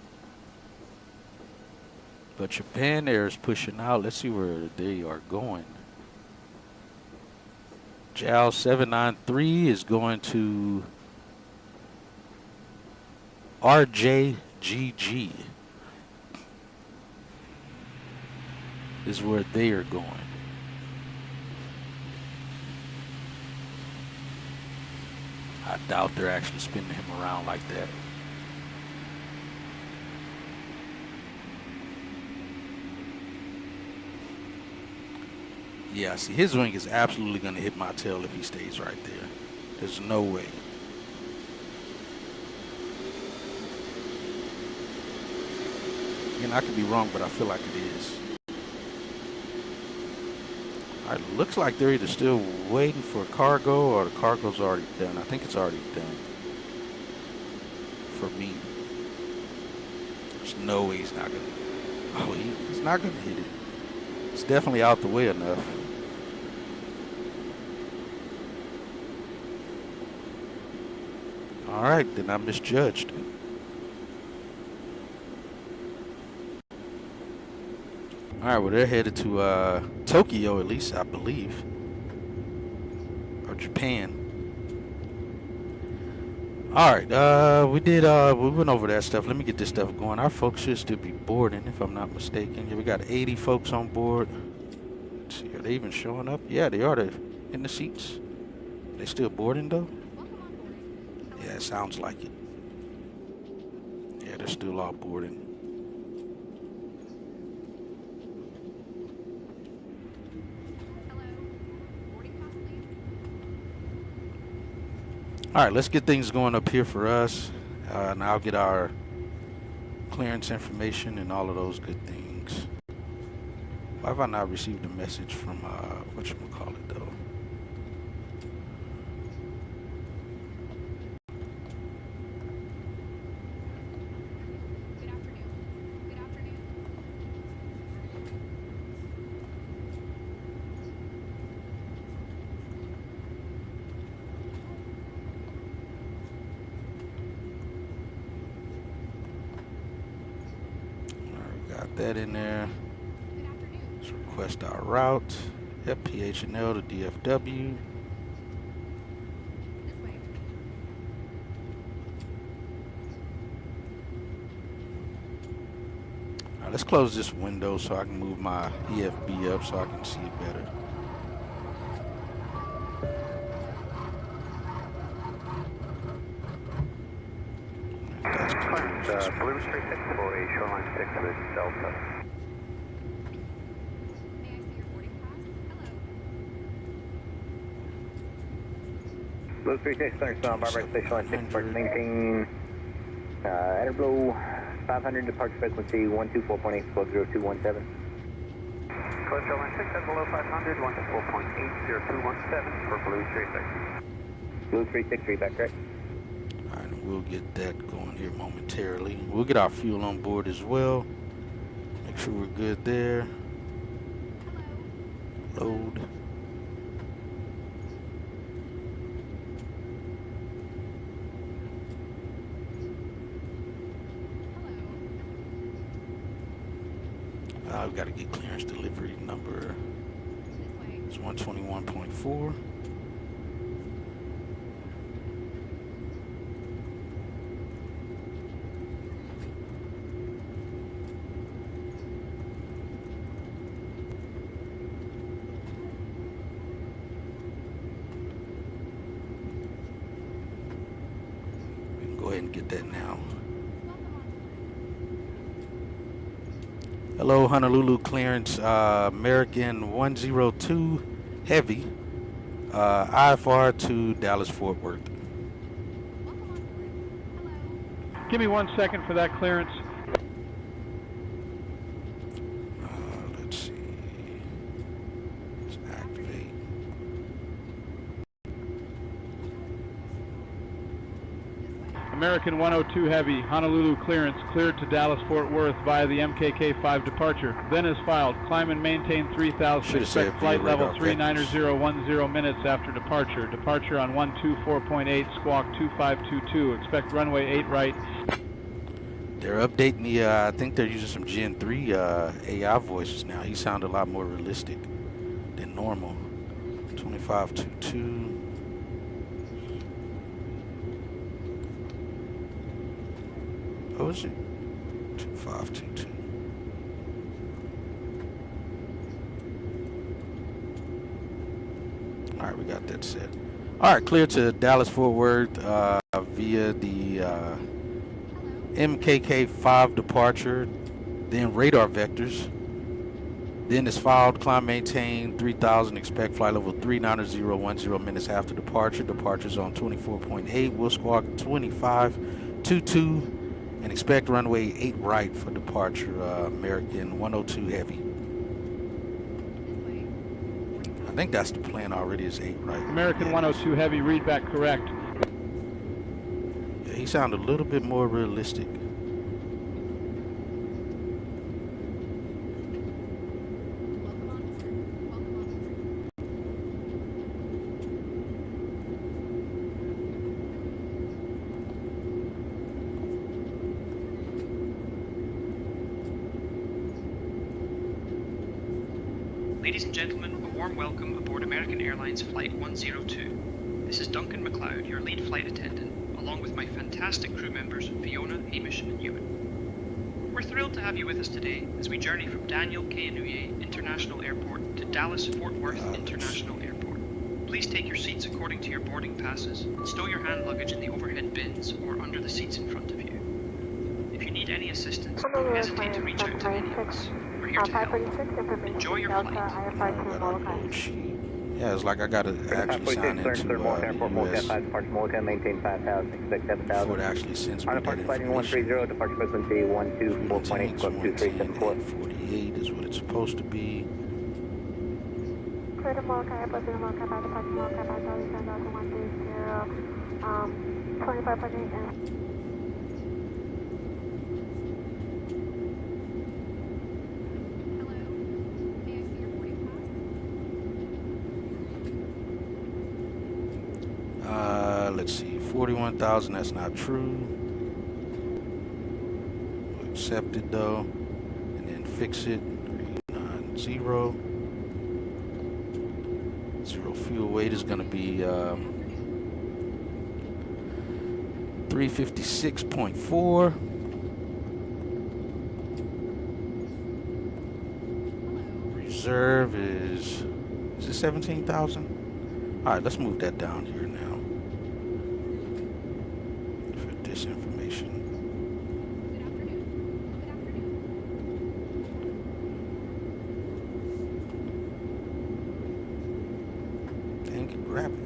But Japan Air is pushing out. Let's see where they are going. JAL 793 is going to RJGG is where they are going. I doubt they're actually spinning him around like that. Yeah, see, his wing is absolutely going to hit my tail if he stays right there. There's no way. Again, I could be wrong, but I feel like it is. All right, looks like they're either still waiting for cargo or the cargo's already done. I think it's already done for me. There's no way he's not going to. Oh, he's not going to hit it. It's definitely out the way enough. All right, then I misjudged. All right, well, they're headed to Tokyo, at least, I believe. Or Japan. All right, we went over that stuff. Let me get this stuff going. Our folks should still be boarding, if I'm not mistaken. Yeah, we got 80 folks on board. Let's see, are they even showing up? Yeah, they are. They're in the seats. They still boarding, though? Yeah, it sounds like it. Yeah, they're still all boarding. All right, let's get things going up here for us, and I'll get our clearance information and all of those good things. Why have I not received a message from, whatchamacallit, though? that in there. Let's request our route. Yep, Phnl to DFW. Alright, let's close this window so I can move my EFB up so I can see it better. Blue 36 for a shoreline 6 with Delta. Blue 36, clearance on Barbara Station Line 6, departure maintain. Interblow 500, departure frequency 124.8, squawk 0217. Close shoreline 6 at below 500, 124.8, 0217 for Blue 36. Blue 36, back correct. Alright, we'll get that going here momentarily. We'll get our fuel on board as well. Make sure we're good there. Load. We've got to get clearance delivery number. It's 121.4. We can go ahead and get that now. Hello, Honolulu clearance, American 102 Heavy, IFR to Dallas Fort Worth. Give me 1 second for that clearance. Let's see. Let's activate. American 102 Heavy, Honolulu clearance, cleared to Dallas Fort Worth via the MKK-5 departure. Then is filed. Climb and maintain 3000. Expect flight level 39010 minutes after departure. Departure on 124.8, squawk 2522. Expect runway 8 right. They're updating the, I think they're using some Gen 3 AI voices now. He sounded a lot more realistic than normal. 2522. Oh, is it? 2522. All right, we got that set. All right, clear to Dallas Fort Worth via the MKK-5 departure, then radar vectors. Then it's filed, climb, maintain 3000, expect flight level 39010 minutes after departure. Departure's on 24.8, we'll squawk 2522. And expect runway 8 right for departure, American 102 Heavy. I think that's the plan already, is 8 right. American 102 Heavy, read back correct. Yeah, he sounded a little bit more realistic. Ladies and gentlemen, a warm welcome aboard American Airlines Flight 102. This is Duncan MacLeod, your lead flight attendant, along with my fantastic crew members Fiona, Hamish and Ewan. We're thrilled to have you with us today as we journey from Daniel K. Inouye International Airport to Dallas Fort Worth International Airport. Please take your seats according to your boarding passes and stow your hand luggage in the overhead bins or under the seats in front of you. If you need any assistance, don't hesitate to reach out to any of us. We're here to help. Enjoy your flight. Yeah, it's like I gotta actually sign into US maintain 5000, expect 7000. before it actually sends me that Departure flighting information. 130, departure frequency 124.8, squawk 2374. 48 is what it's supposed to be. Clear to Molokai, Brazil, Molokai, by departure, Molokai, by Charlie, send out to 130, 25.8 and... Let's see, 41,000, that's not true. We'll accept it though. And and then fix it. 390. Zero fuel weight is going to be 356.4. Reserve is it 17,000? All right, let's move that down here now for this information. Dang it, grab it.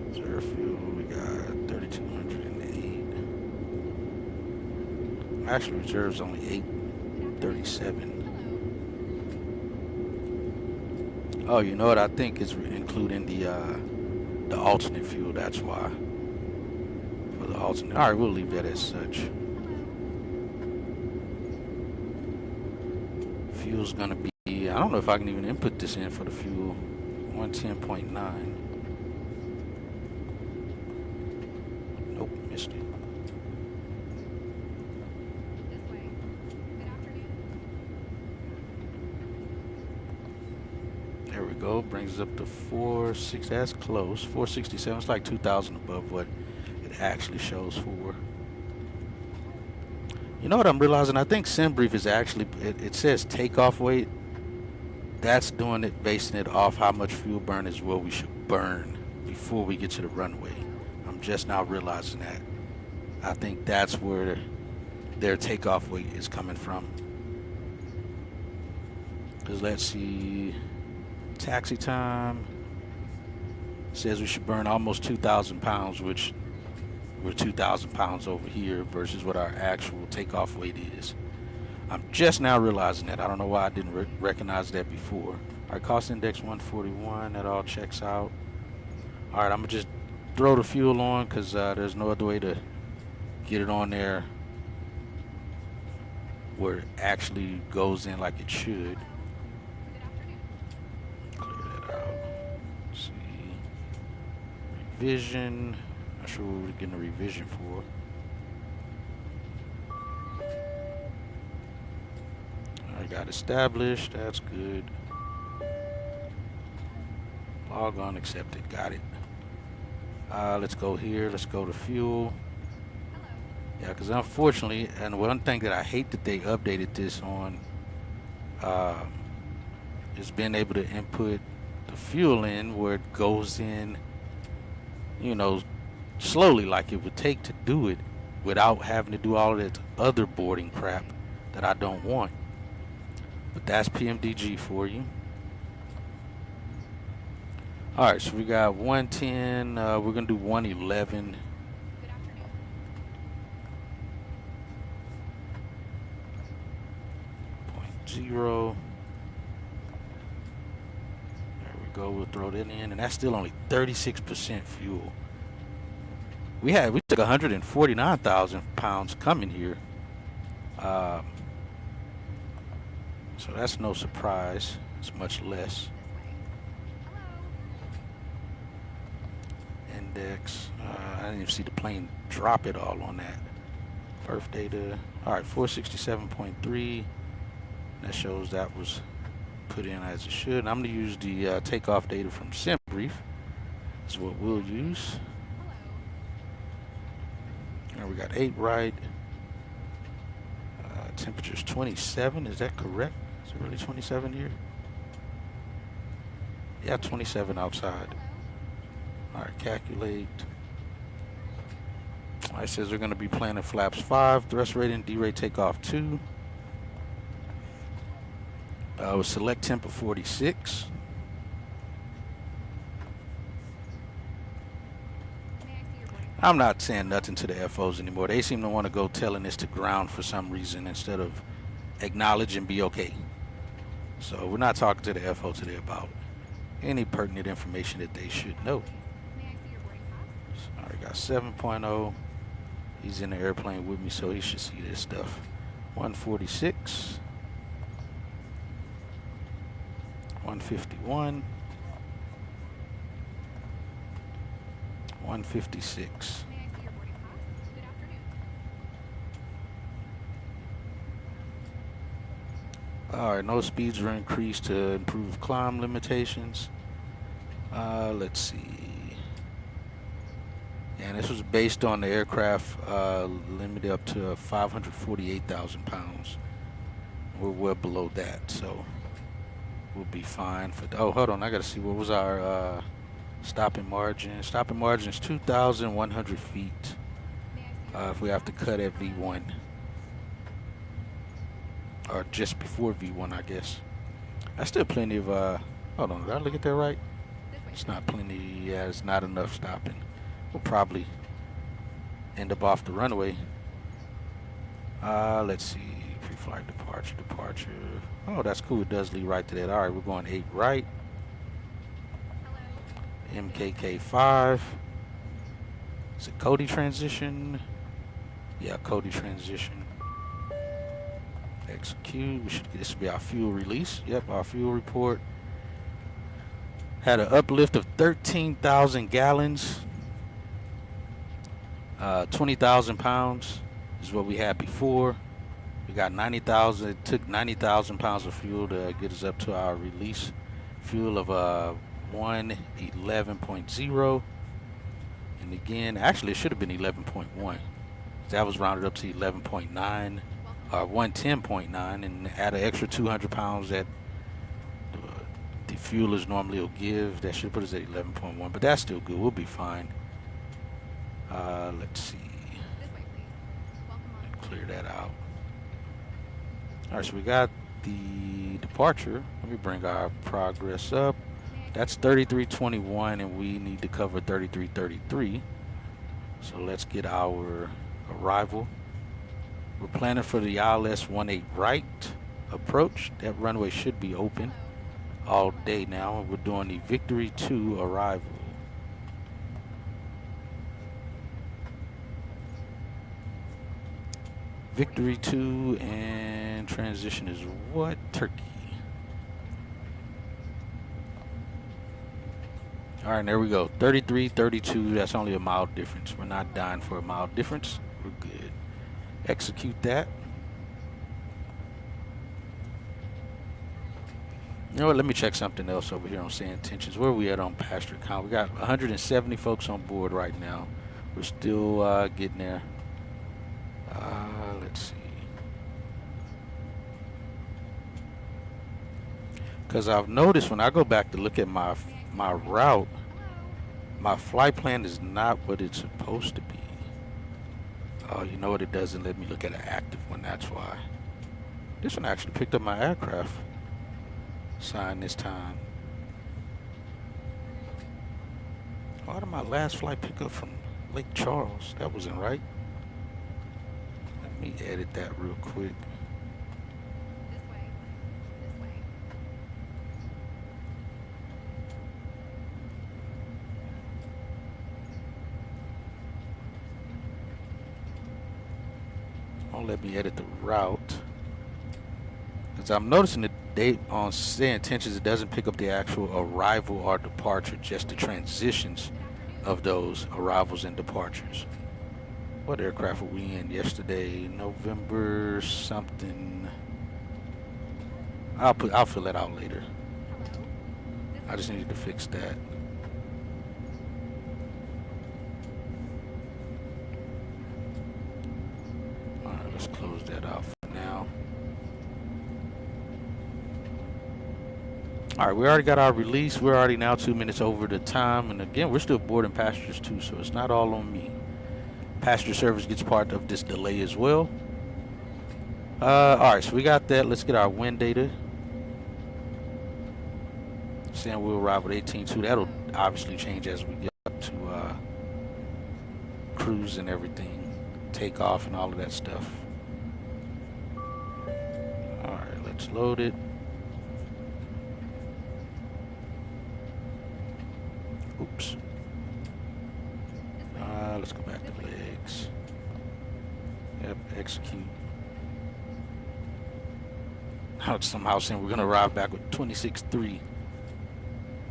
Reserve fuel, we got 3,208. Actually, reserve's only 837. Oh, you know what? I think it's including the alternate fuel. That's why. For the alternate. All right, we'll leave that as such. Fuel's gonna be. I don't know if I can even input this in for the fuel. 110.9. Nope, missed it. There we go. Brings us up to 460. That's close. 467. It's like 2,000 above what it actually shows for. You know what I'm realizing? I think SimBrief is actually, it says takeoff weight. That's doing it, basing it off how much fuel burn is what we should burn before we get to the runway. I'm just now realizing that. I think that's where their takeoff weight is coming from. Because let's see, taxi time says we should burn almost 2,000 pounds, which we're 2,000 pounds over here versus what our actual takeoff weight is. I'm just now realizing that. I don't know why I didn't recognize that before. All right, cost index 141. That all checks out. All right, I'm gonna just throw the fuel on because there's no other way to get it on there where it actually goes in like it should. Clear that out. Let's see. Revision. Not sure what we're getting a revision for. I got established. That's good. Log on accepted. Got it. Let's go here. Let's go to fuel. Yeah, because unfortunately, and one thing that I hate that they updated this on is being able to input the fuel in where it goes in, you know, slowly like it would take to do it without having to do all of that other boarding crap that I don't want. But that's PMDG for you. All right, so we got 110. We're gonna do 111. .0. There we go. We'll throw that in, and that's still only 36% fuel. We took 149,000 pounds coming here, so that's no surprise. It's much less. Index. I didn't even see the plane drop it all on that. Birth data. All right, 467.3. That shows that was put in as it should. And I'm going to use the takeoff data from SimBrief. That's what we'll use. And we got 8 right. Temperature's 27. Is that correct? Is it really 27 here? Yeah, 27 outside. All right, calculate. All right, it says we're going to be planning flaps 5, thrust rating, D-rate takeoff 2. We'll select temp of 46. I'm not saying nothing to the FOs anymore. They seem to want to go telling this to ground for some reason instead of acknowledge and be okay. So we're not talking to the FO today about any pertinent information that they should know. All right, got 7.0. He's in the airplane with me, so he should see this stuff. 146. 151. 156. Alright, no speeds were increased to improve climb limitations. Let's see. And this was based on the aircraft limited up to 548,000 pounds. We're well below that, so we'll be fine for. Oh, hold on, I gotta see what was our stopping margin. Stopping margin is 2,100 feet. If we have to cut at V1, or just before V1, I guess. That's still plenty of. Hold on, did I look at that right? It's not plenty. Yeah, it's not enough stopping. We'll probably end up off the runway. Let's see. Pre-flight departure. Oh, that's cool. It does lead right to that. All right, we're going 8 right. MKK5. Is it Cody transition? Yeah, Cody transition. Execute. This will be our fuel release. Yep, our fuel report. Had an uplift of 13,000 gallons. 20,000 pounds is what we had before. We got 90,000. It took 90,000 pounds of fuel to get us up to our release fuel of 111.0. And again, actually it should have been 11.1. That was rounded up to 11.9 or 110.9, and add an extra 200 pounds that the fuelers normally will give. That should put us at 11.1, but that's still good. We'll be fine. Let's see. Clear that out. All right, so we got the departure. Let me bring our progress up. That's 3321, and we need to cover 3333. So let's get our arrival. We're planning for the ILS 18 right approach. That runway should be open all day now. We're doing the Victory 2 arrival. Victory 2 and transition is what? Turkey. All right, there we go. 33, 32. That's only a mild difference. We're not dying for a mild difference. We're good. Execute that. You know what? Let me check something else over here on Say Intentions. Where are we at on passenger count? We got 170 folks on board right now. We're still getting there. Let's see. Because I've noticed when I go back to look at my route, my flight plan is not what it's supposed to be. Oh, you know what? It doesn't let me look at an active one. That's why. This one actually picked up my aircraft sign this time. Why did my last flight pick up from Lake Charles? That wasn't right. Let me edit that real quick. This way. This way. Won't let me edit the route. Because I'm noticing the date on Say Intentions, it doesn't pick up the actual arrival or departure, just the transitions of those arrivals and departures. What aircraft were we in yesterday? November something. I'll fill that out later. I just needed to fix that. All right, let's close that out for now. All right, we already got our release. We're already now 2 minutes over the time, and again, we're still boarding passengers too, so it's not all on me. Passenger service gets part of this delay as well. All right, so we got that. Let's get our wind data. Saying we'll arrive at 18.2. That'll obviously change as we get up to cruise and everything, take off and all of that stuff. All right, let's load it. Oops. Let's go back to legs. Yep, execute. Now it's somehow saying we're going to arrive back with 26.3.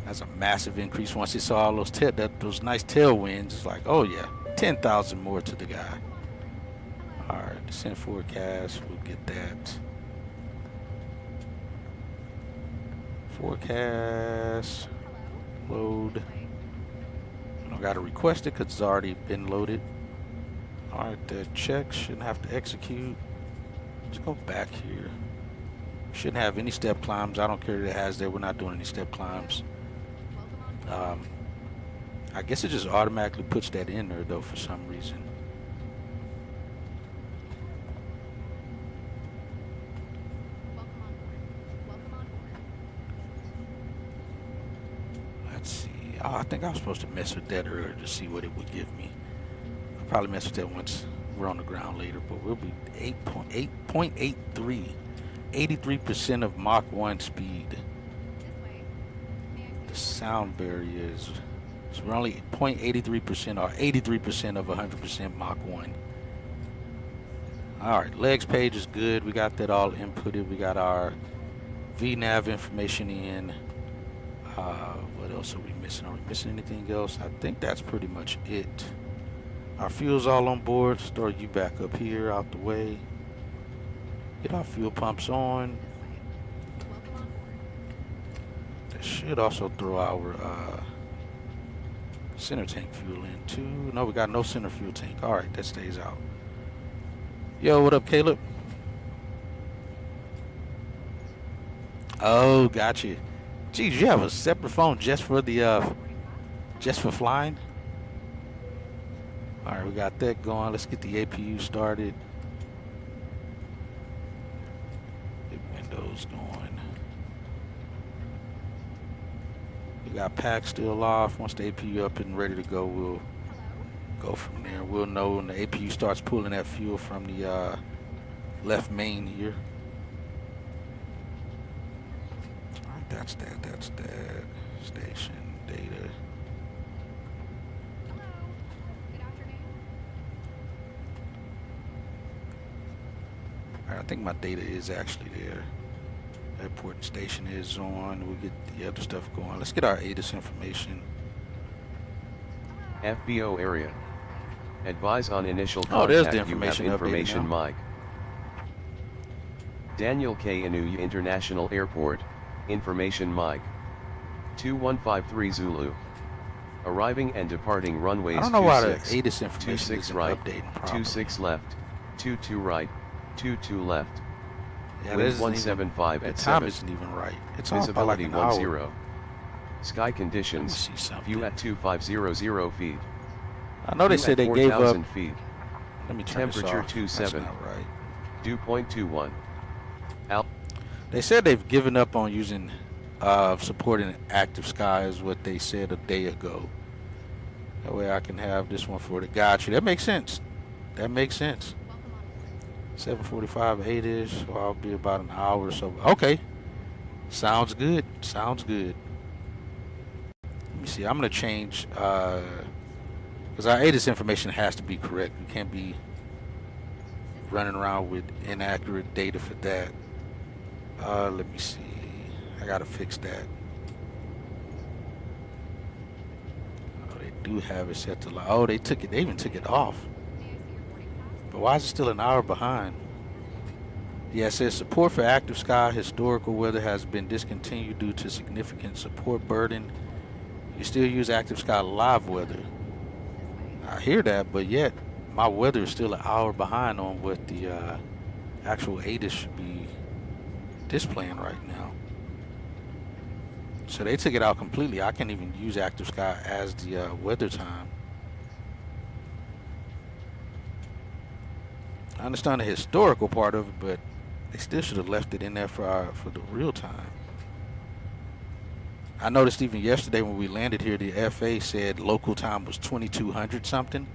That's a massive increase. Once it saw all those nice tailwinds, it's like, oh yeah, 10,000 more to the guy. All right, descent forecast, we'll get that. Forecast, load. I don't gotta request it because it's already been loaded. All right, the check shouldn't have to execute. Let's go back here. Shouldn't have any step climbs. I don't care that it has there. We're not doing any step climbs. I guess it just automatically puts that in there though for some reason. Let's see. Oh, I think I was supposed to mess with that earlier to see what it would give me. I'll probably mess with that once we're on the ground later, but we'll be 8.83. 83% of Mach 1 speed. The sound barrier is, so we're only 0.83% or 83% of 100% Mach 1. All right, legs page is good. We got that all inputted. We got our VNAV information in. What else are we missing? Are we missing anything else? I think that's pretty much it. Our fuel's all on board. Store you back up here out the way. Get our fuel pumps on. That should also throw our center tank fuel in too. No, we got no center fuel tank. All right, that stays out. Yo, what up, Caleb? Oh, gotcha. Geez, you have a separate phone just for the just for flying? All right, we got that going. Let's get the APU started. Get Windows going. We got pack still off. Once the APU up and ready to go, we'll go from there. We'll know when the APU starts pulling that fuel from the left main here. All right, that's that. That's that. Station data. I think my data is actually there. Airport and station is on. We'll get the other stuff going. Let's get our ATIS information. FBO area. Advise on initial contact. Oh, there's the information. You have information, Mike. Daniel Kdfw International Airport. Information, Mike. 2153 Zulu. Arriving and departing runways. I don't know why the 26, ATIS information 26 isn't right, updating properly. 26 left, 22 right, 22 left. Yeah, Wind 175 even, at the time 7. isn't even right. It's off by Visibility like an 10. hour. Sky conditions. View at 2500 feet. I know they said they gave up. Feet. Let me turn Temperature this off. 27. That's not right. Dew point 21. They said they've given up on using supporting active sky is what they said a day ago. That way I can have this one for the gotcha. That makes sense. That makes sense. 7:45, 8-ish, so I'll be about an hour or so. Okay. Sounds good. Sounds good. Let me see. I'm going to change, because our ATIS information has to be correct. We can't be running around with inaccurate data for that. Let me see. I got to fix that. Oh, they do have it set to live. Oh, they took it. They even took it off. But why is it still an hour behind? Yeah, it says support for active sky historical weather has been discontinued due to significant support burden. You still use active sky live weather. I hear that, but yet my weather is still an hour behind on what the actual ATIS should be displaying right now. So they took it out completely. I can't even use active sky as the weather time. I understand the historical part of it, but they still should have left it in there for the real time. I noticed even yesterday when we landed here, the FA said local time was 2200 something.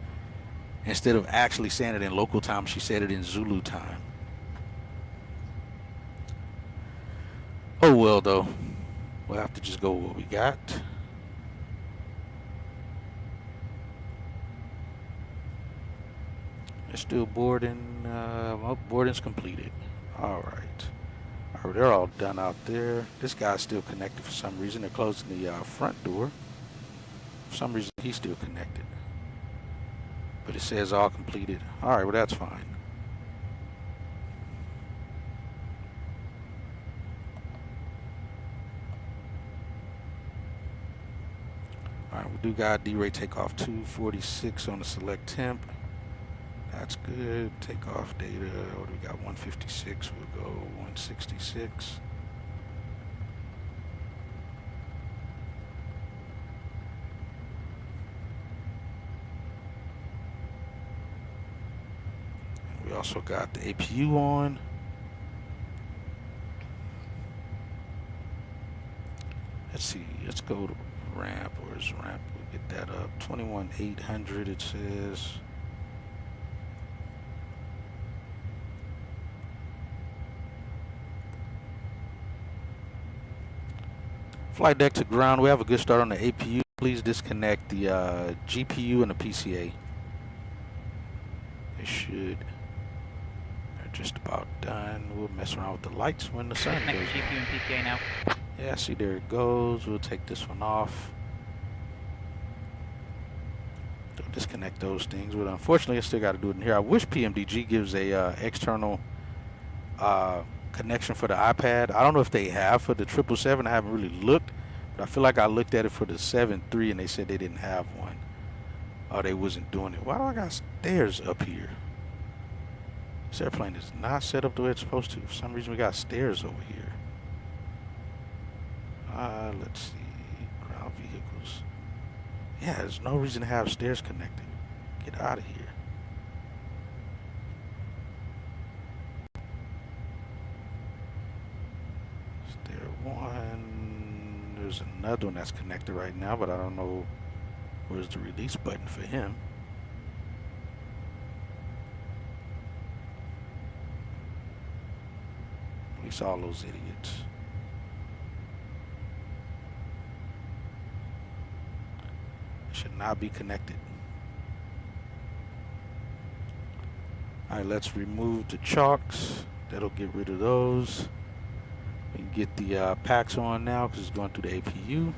Instead of actually saying it in local time, she said it in Zulu time. Oh well, though. We'll have to just go with what we got. They're still boarding. Well, boarding's completed. All right. Oh, they're all done out there. This guy's still connected for some reason. They're closing the front door. For some reason, he's still connected. But it says all completed. All right, well, that's fine. All right, we do got D-rate takeoff 246 on the select temp. That's good. Takeoff data, what do we got? 156, we'll go 166. We also got the APU on. Let's see, let's go to ramp. Where's ramp? We'll get that up. 21,800 it says. Flight deck to ground. We have a good start on the APU. Please disconnect the GPU and the PCA. They should. They're just about done. We'll mess around with the lights when the sun goes. GPU and PCA now. Yeah, see, there it goes. We'll take this one off. Don't disconnect those things. But unfortunately, I still got to do it in here. I wish PMDG gives a external connection for the iPad. I don't know if they have for the 777. I haven't really looked, but I feel like I looked at it for the 7.3 and they said they didn't have one. Oh, they wasn't doing it. Why do I got stairs up here? This airplane is not set up the way it's supposed to. For some reason, we got stairs over here. Let's see. Ground vehicles. Yeah, there's no reason to have stairs connected. Get out of here. Stair one. There's another one that's connected right now, but I don't know where's the release button for him. Release all those idiots. Should not be connected. Alright, let's remove the chalks. That'll get rid of those. We can get the packs on now because it's going through the APU.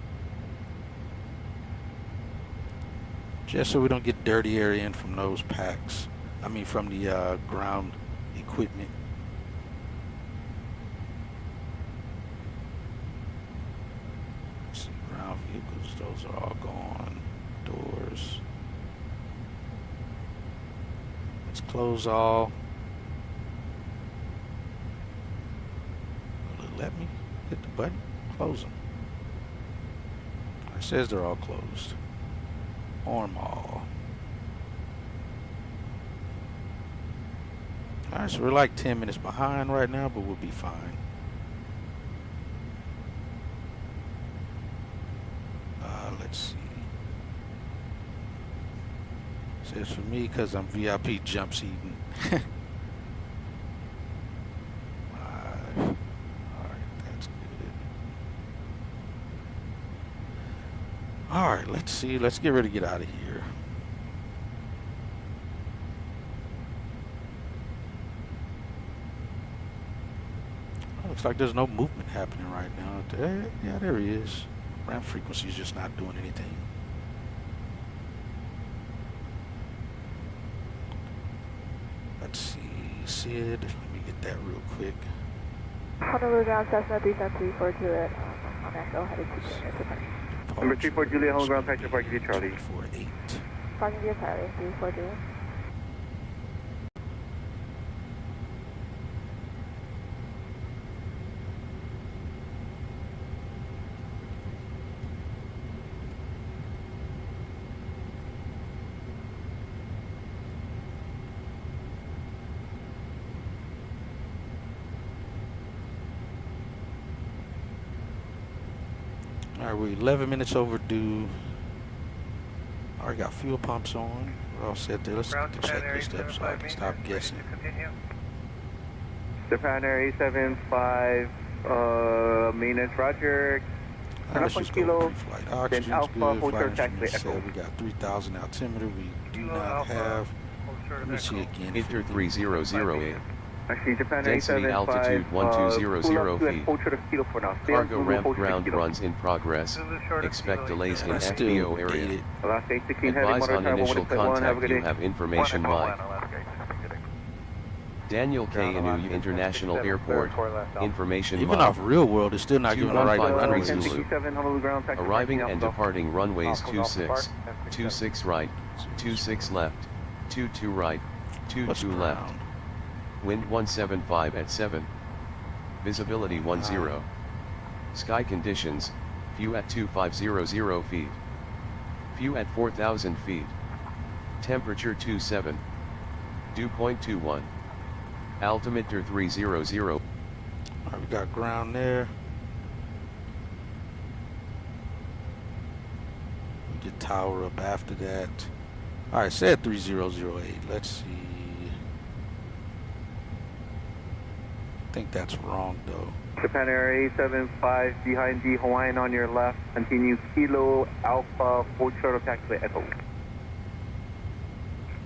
Just so we don't get dirty air in from those packs. I mean from the ground equipment. Let's see, ground vehicles, those are all gone. Doors. Let's close all. Will it let me hit the button? Close them. It says they're all closed. Arm all. Alright, so we're like 10 minutes behind right now, but we'll be fine. Let's see. Says for me because I'm VIP jump seating. Alright, that's good. Alright, let's see. Let's get ready to get out of here. Looks like there's no movement happening right now. Yeah, there he is. Ramp frequency is just not doing anything. Let's see, Sid. Let me get that real quick. Honolulu ground, Cessna 37342 at Nashville, headed to Number 34 Julia, home ground, Patrick Park, Charlie. 48. Parking via Charlie, 342. Alright, we're 11 minutes overdue. Already got fuel pumps on. We're all set there. Let's get the checklist up so I can stop guessing. Japan Air 875, maintenance, roger. Let's just go pre-flight. Oxygen's Alpha, good. Hotel Flight Taxi, instruments Echo. set. We got 3,000 altimeter. We do not have. Let me see again. Inter 3008. Actually, Japan Density 875, altitude 1200 feet. Hold short of Kilo for now. Stay Cargo on ramp hold short of ground Kilo. runs in progress. Expect delays in That's FBO still area. dated. Last 816 heavy, Advise motor on tower initial 1.1, have a contact good you day. have information by Daniel K. Inouye International Airport. Information Even by off real world, it's still not giving the right 215 runways. Zulu. 1067 Honolulu ground, taxi Arriving parking and Alpha Golf. departing runways 26, 26 right, 26 left, 22 right, 22 left. Ground? Wind 175 at 7. Visibility 10. Sky conditions, view at 2500 feet. View at 4000 feet. Temperature 27. Dew point 21. Altimeter 300. All right, we got ground there. We get tower up after that. All right, said 3008. Let's see. I think that's wrong though. Japan Air 875 behind the Hawaiian on your left. Continue Kilo Alpha, hold short of taxiway Echo.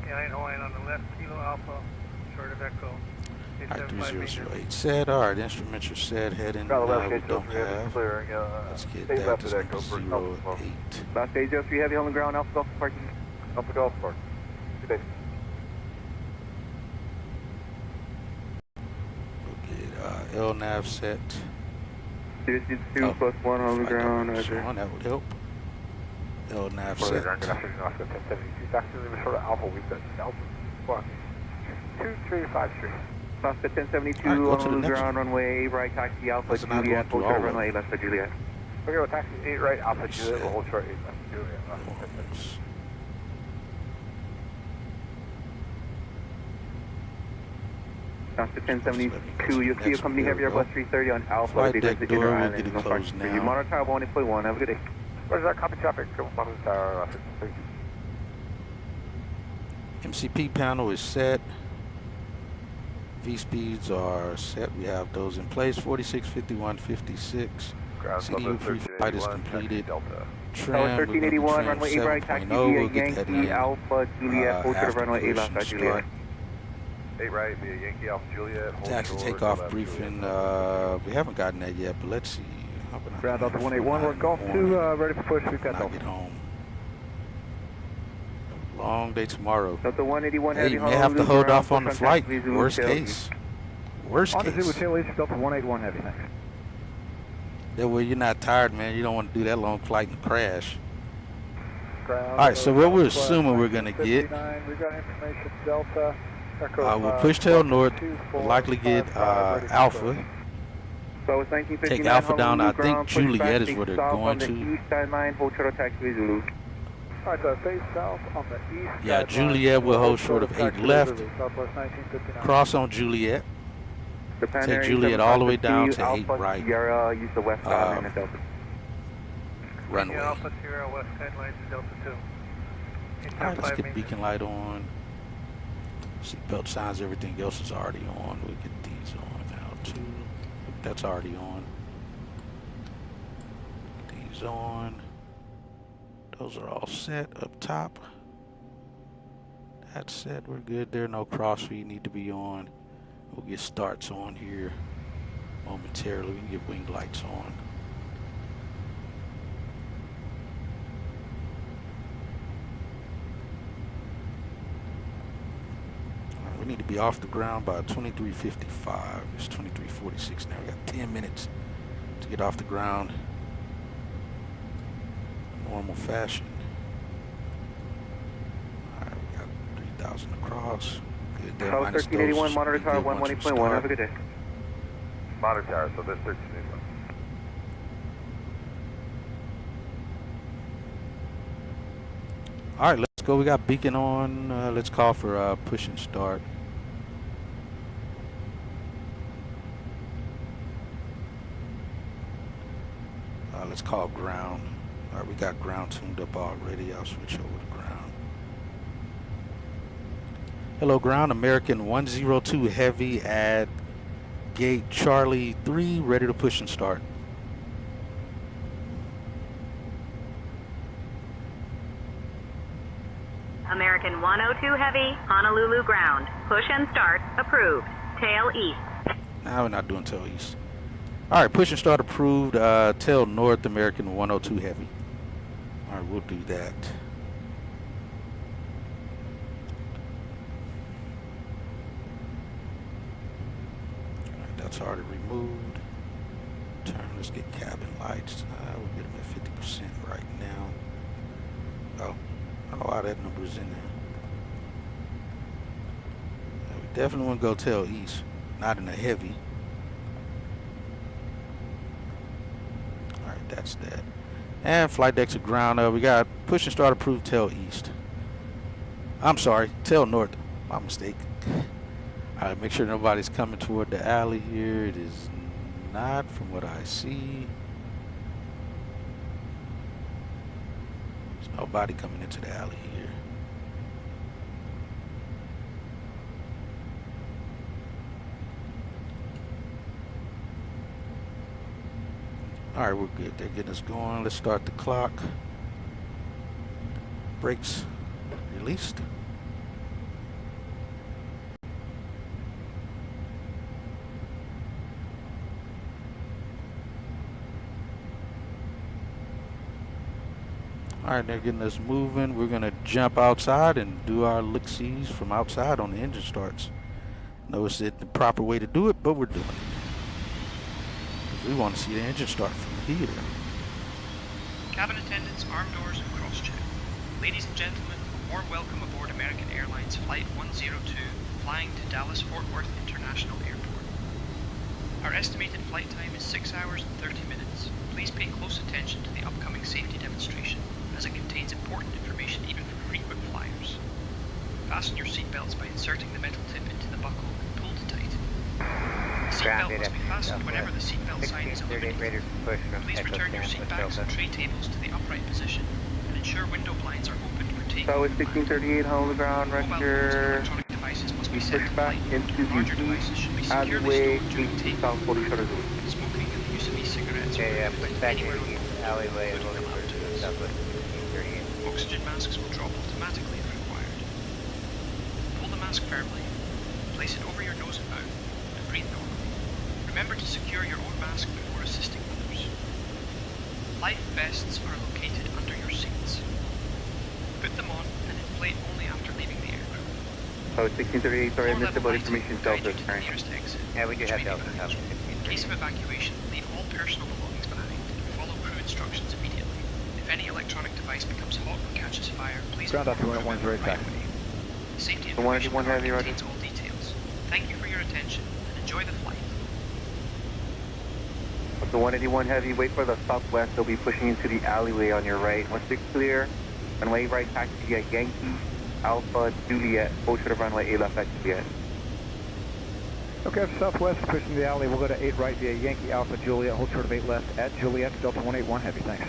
Behind Hawaiian on the left, Kilo Alpha, short of Echo. All right, 3008 said. All right, instruments are set. Heading we don't have. Let's get that. Just make it 08. Last 803 heavy on the ground, Alpha Golf parking. Alpha Golf Park. Good day. We'll get LNAV set. 2 plus 1 on the ground. That would help. LNAV set. Alpha, we've got Alpha 2353. Last 1072 All right, go on to the the next ground, one. runway right taxi Alpha That's not Juliet, going hold through short all of runway left for Juliet. Okay, well, taxi 8 right, Alpha Juliet, we'll hold short 8 left, Juliet. Last 1072, you'll see a company heavy Airbus 330 on Alpha. Flight They deck take door, Inner we'll Island, get it no closed parking for you. now. Monitor tower 1.1, have a good day. Where's that copy traffic? Monitor Tower, 53. MCP panel is set. V speeds are set. We have those in place. 46, 51, 56. CDU pre-flight is completed. Delta. Trim, Tower we're going to 1381, trim runway 8 right, taxi 7.0. via We'll get that Yankee in Alpha Juliet, hold short of after runway 8 push left and for Juliet. start. 8 right via Yankee Alpha Juliet. hold Taxi short, takeoff left, briefing. Juliet. We haven't gotten that yet, but let's see. Ground Delta 181, we're Golf 2, ready for push, we've got when I Delta. get home. Long day tomorrow. Delta 181 Hey, heavy you may have to Honolulu hold ground, off on the push flight. taxi, Zulu Worst tail case. Worst On to Zulu case. Tail East, Delta 181 heavy, thanks. That way you're not tired, man. You don't want to do that long flight and crash. Ground, All right, so what we're Southwest assuming we're going to get, 59, we've got information, Delta, Echo we'll push tail north, we'll likely get Alpha. So it's 1959 Take Alpha down. I Honolulu think ground, push Juliet back, is take where they're south going on the to. east sideline, hold short of taxi Zulu. Alright, so face south on the east. Yeah, sideline, Juliet will hold short of 8 taxi left. Zulu, Southwest 1959. Cross on Juliet. Japan Take Air Juliet all the way down to 8 Alpha right. Sierra, use the west side and Delta. Runway. Alpha Sierra, west headlights, Delta 2. All right, let's get beacon light on. Seatbelt signs, everything else is already on. We'll get these on now too. That's already on. These on. Those are all set up top. That's set. We're good there. No crossfeed need to be on. We'll get starts on here momentarily. We can get wing lights on. We need to be off the ground by 23:55. It's 23:46 now. We got 10 minutes to get off the ground. Normal fashion. All right, we got 3,000 across. Good there. Tower Minus 1381, those. monitor Be tower good once we 118.1. start. Have a good day. Monitor Tower, so that's 1381. All right, let's go. We got beacon on. Let's call for push and start. Let's call ground. All right, we got ground tuned up already. I'll switch over to ground. Hello, ground. American 102 Heavy at gate Charlie 3, ready to push and start. American 102 Heavy, Honolulu ground. Push and start approved. Tail east. Nah, we're not doing tail east. All right, push and start approved. Tail north, American 102 heavy. All right, we'll do that. All right, that's already removed. Turn, let's get cabin lights. We'll get them at 50% right now. Oh, I don't know why that number is in there. Yeah, we definitely want to go tail east, not in a heavy. All right, that's that. And flight decks are ground up. We got push and start approved tail east. I'm sorry, tail north. My mistake. All right, make sure nobody's coming toward the alley here. It is not from what I see. There's nobody coming into the alley here. All right, we're good. They're getting us going. Let's start the clock. Brakes released. All right, they're getting us moving. We're gonna jump outside and do our look-sees from outside on the engine starts. Notice it the proper way to do it, but we're doing it. We want to see the engine start from here. Cabin attendants, arm doors, and cross-check. Ladies and gentlemen, a warm welcome aboard American Airlines Flight 102, flying to Dallas-Fort Worth International Airport. Our estimated flight time is 6 hours and 30 minutes. Please pay close attention to the upcoming safety demonstration, as it contains important information even for frequent flyers. Fasten your seatbelts by inserting the metal tip into the buckle and pulled tight. The seatbelt must be fastened whenever the seatbelt sign is illuminated. Please return your seat bags and tray tables to the upright position and ensure window blinds are opened for takeoff. So it's 1638 on the ground, Mobile phones and Roger. electronic devices must be set Push to back flight. into Larger the devices should be securely alleyway stored during to takeoff. South 40 shutters. Smoking and the use of e-cigarettes push back into anywhere on the board, alleyway and including look the for lounges. Southwest 1638. Oxygen masks will drop automatically if required. Pull the mask firmly, place it over your nose and mouth, and breathe normally. Remember to secure your own mask before assisting others. Life vests are located under your seats. Put them on and inflate only after leaving the aircraft. So it's 1638, sorry, I Floor missed level about lighting information will guide you Delta. to the nearest exit. Yeah, we do which have may be Delta. behind you. In case of evacuation, leave all personal belongings behind and follow crew instructions immediately. If any electronic device becomes hot or catches fire, please Ground up to inform 101's crew right back. away. The safety The 181 information card heavy, Roger. contains all details. Thank you for your attention and enjoy the flight. The 181 heavy, wait for the southwest, they'll be pushing into the alleyway on your right. Once it's clear, runway right taxi at Yankee, Alpha, Juliet, hold short of runway A left at Juliet. Okay, if Southwest is pushing the alley, we'll go to 8 right via Yankee Alpha Juliet, hold short of 8 left at Juliet, Delta 181 heavy, thanks.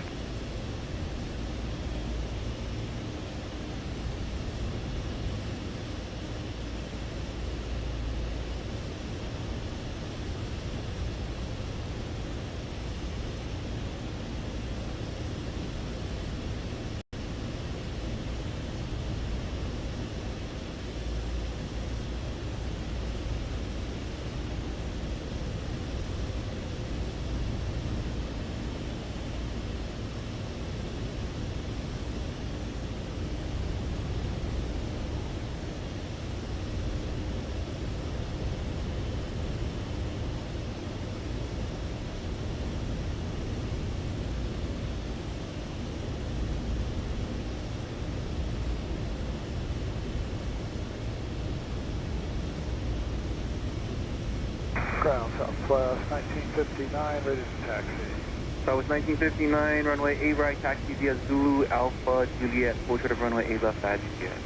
Ground Southwest, 1959, ready to taxi. So it's 1959, runway A right taxi via Zulu, Alpha, Juliet, hold short of runway A left at Juliet.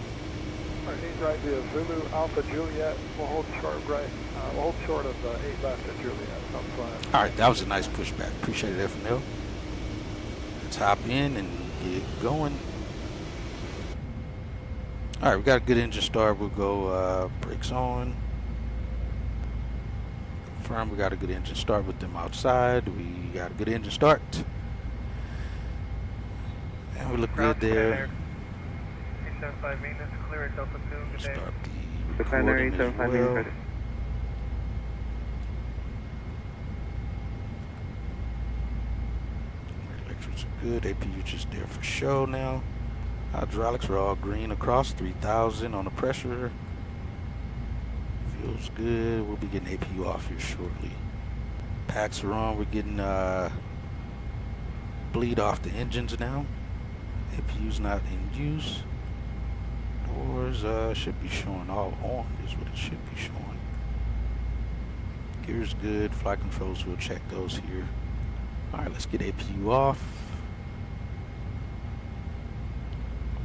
Alright, 8 right via Zulu Alpha Juliet, we'll hold short right, we'll hold short of 8 left at Juliet, Southwest. All right, that was a nice pushback. Appreciate it, Phnl. Let's hop in and get going. All right, we got a good engine start. We'll go brakes on. Confirm we got a good engine start with them outside. We got a good engine start. And we look good there. 875 maintenance, clear at Delta 2, good day. Start the Defender recording as 875 well. ready. Neutrals are good. APU just there for show now. Hydraulics are all green across 3,000 on the pressure. Feels good. We'll be getting APU off here shortly. Packs are on. We're getting bleed off the engines now. APU's not in use. Doors should be showing all on is what it should be showing. Gear's good. Flight controls, we'll check those here. Alright, let's get APU off.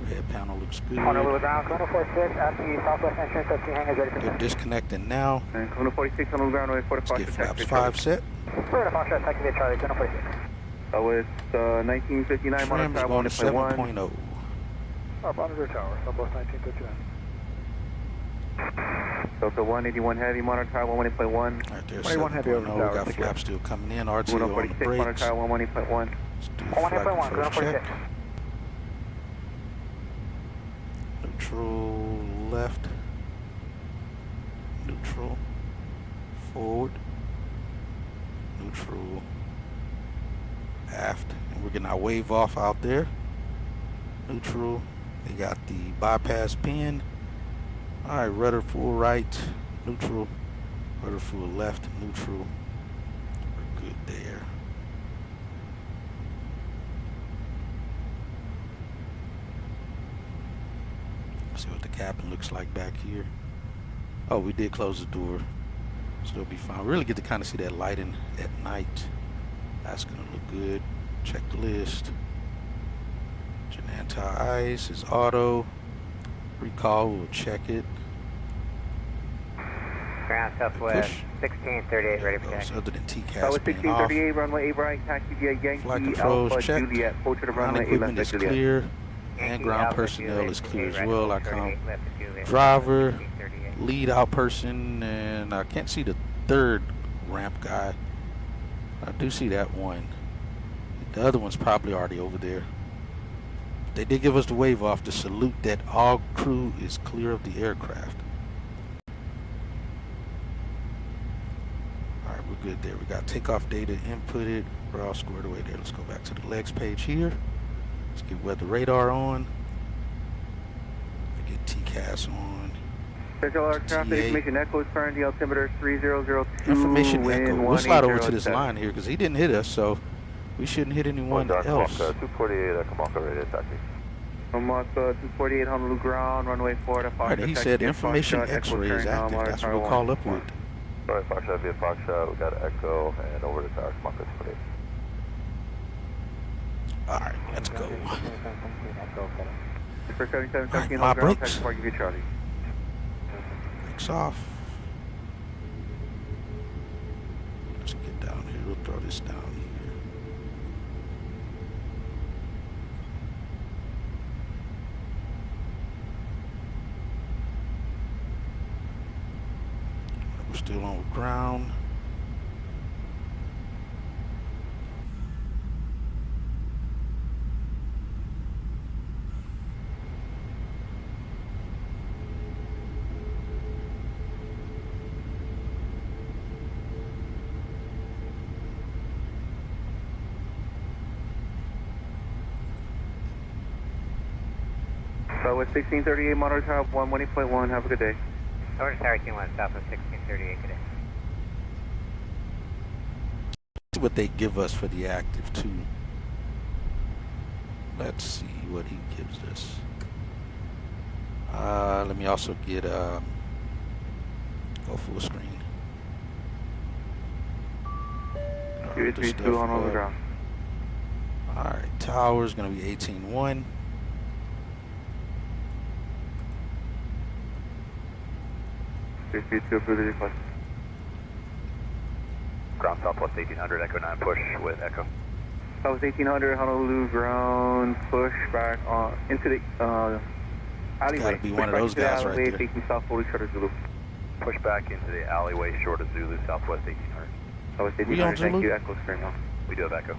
Red panel looks good. They're disconnecting now. And Kona 46 on the ground, runway 45. Let's get flaps 5 set. With 1959 Trim is going to 7.0. Monitor tower, Southwest 1959. Delta 181 heavy, monitor tower 11.1. Alright, there's 7.0. We got flaps still coming in. RTO on the brakes. Monitor tower 11.1. Let's do flight control check. Neutral left. Neutral. Forward. Neutral. Aft. And we're getting our wave off out there. Neutral. They got the bypass pin. Alright, rudder full right, neutral. Rudder full left, neutral. We're good there. See what the cabin looks like back here. Oh, we did close the door. So it'll be fine. Really get to kind of see that lighting at night. That's gonna look good. Check the list. Anti-ice is auto. Recall, we'll check it. Ground Southwest 1638, ready for taxi. Other than TCAS Southwest being 1638, off. runway 8 right, taxi via Yankee, Flight controls Alpha, checked. Juliet, approach to the Ground runway 8 equipment left is Juliet. clear. And ground personnel is clear as well. I count driver, lead out person, and I can't see the third ramp guy. I do see that one. The other one's probably already over there. They did give us the wave off to salute that all crew is clear of the aircraft. Alright, we're good there. We got takeoff data inputted. We're all squared away there. Let's go back to the legs page here. Let's get weather radar on. Get TCAS on. Central aircraft information echo is currently altimeter 3002. Information echo. We'll slide over to this line here because he didn't hit us, so we shouldn't hit anyone else. 248, Kamaka, radio taxi. Kamaka 248, Honolulu ground, runway 4 to Fox. Alright, he said information X-ray is active. That's what we'll call up with. Alright, Foxtrot via Foxtrot, we got an echo and over to tower, Kamaka 248. Alright, let's go. For 7717, my ground, brakes. taxi park, give Charlie. Brakes off. Let's get down here. We'll throw this down here. We're still on ground. So with 1638, monitor tower 118.1, have a good day. Over to Tower Q1, Southwest 1638, good day. See what they give us for the active too. Let's see what he gives us. Let me also get go full screen. QH32 on the ground. Alright, tower is gonna be 18-1. QH32 approved the request. Ground Southwest 1800, Echo 9, push with Echo. Southwest 1800, Honolulu ground, push back on into the alleyway. Gotta be one of those guys right there. Facing south, fully shuttered Zulu. Push back into the alleyway short of Zulu, Southwest 1800. Southwest We on 1800, thank Zulu? you, Echo screen on. We do have Echo.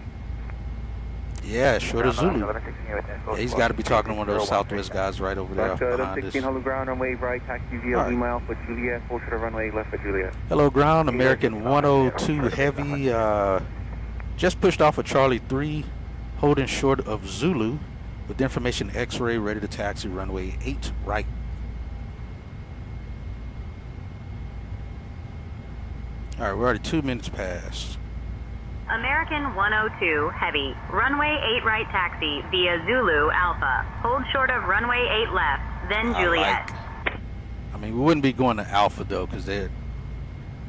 Yeah, short of Zulu. Yeah, Yeah, he's got to be talking to one of those Southwest guys right over there behind us. 16 Honolulu ground, runway right, taxi via Alright. Lima Alpha Juliet, full shuttle runway left for Juliet. Hello ground, American 102 Heavy. Just pushed off of Charlie 3. holding short of Zulu with information X-ray ready to taxi runway 8 right. All right, we're already 2 minutes past. American 102 Heavy, runway 8 right taxi via Zulu Alpha. Hold short of runway 8 left, then Juliet. I mean, we wouldn't be going to Alpha though, because they're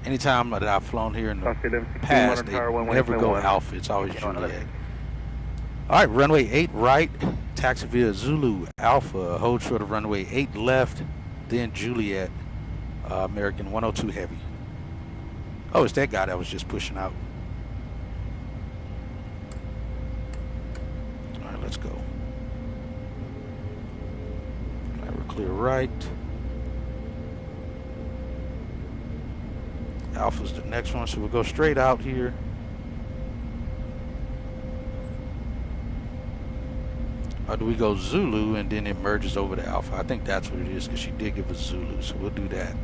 anytime that I've flown here in the past, they never go Alpha. It's always Juliet. All right, runway 8 right, taxi via Zulu Alpha. Hold short of runway 8 left, then Juliet. American 102 Heavy. Oh, it's that guy that was just pushing out. All right, let's go. All right, we're clear right. Alpha's the next one, so we'll go straight out here. Or do we go Zulu and then it merges over to Alpha? I think that's what it is, because she did give us Zulu, so we'll do that.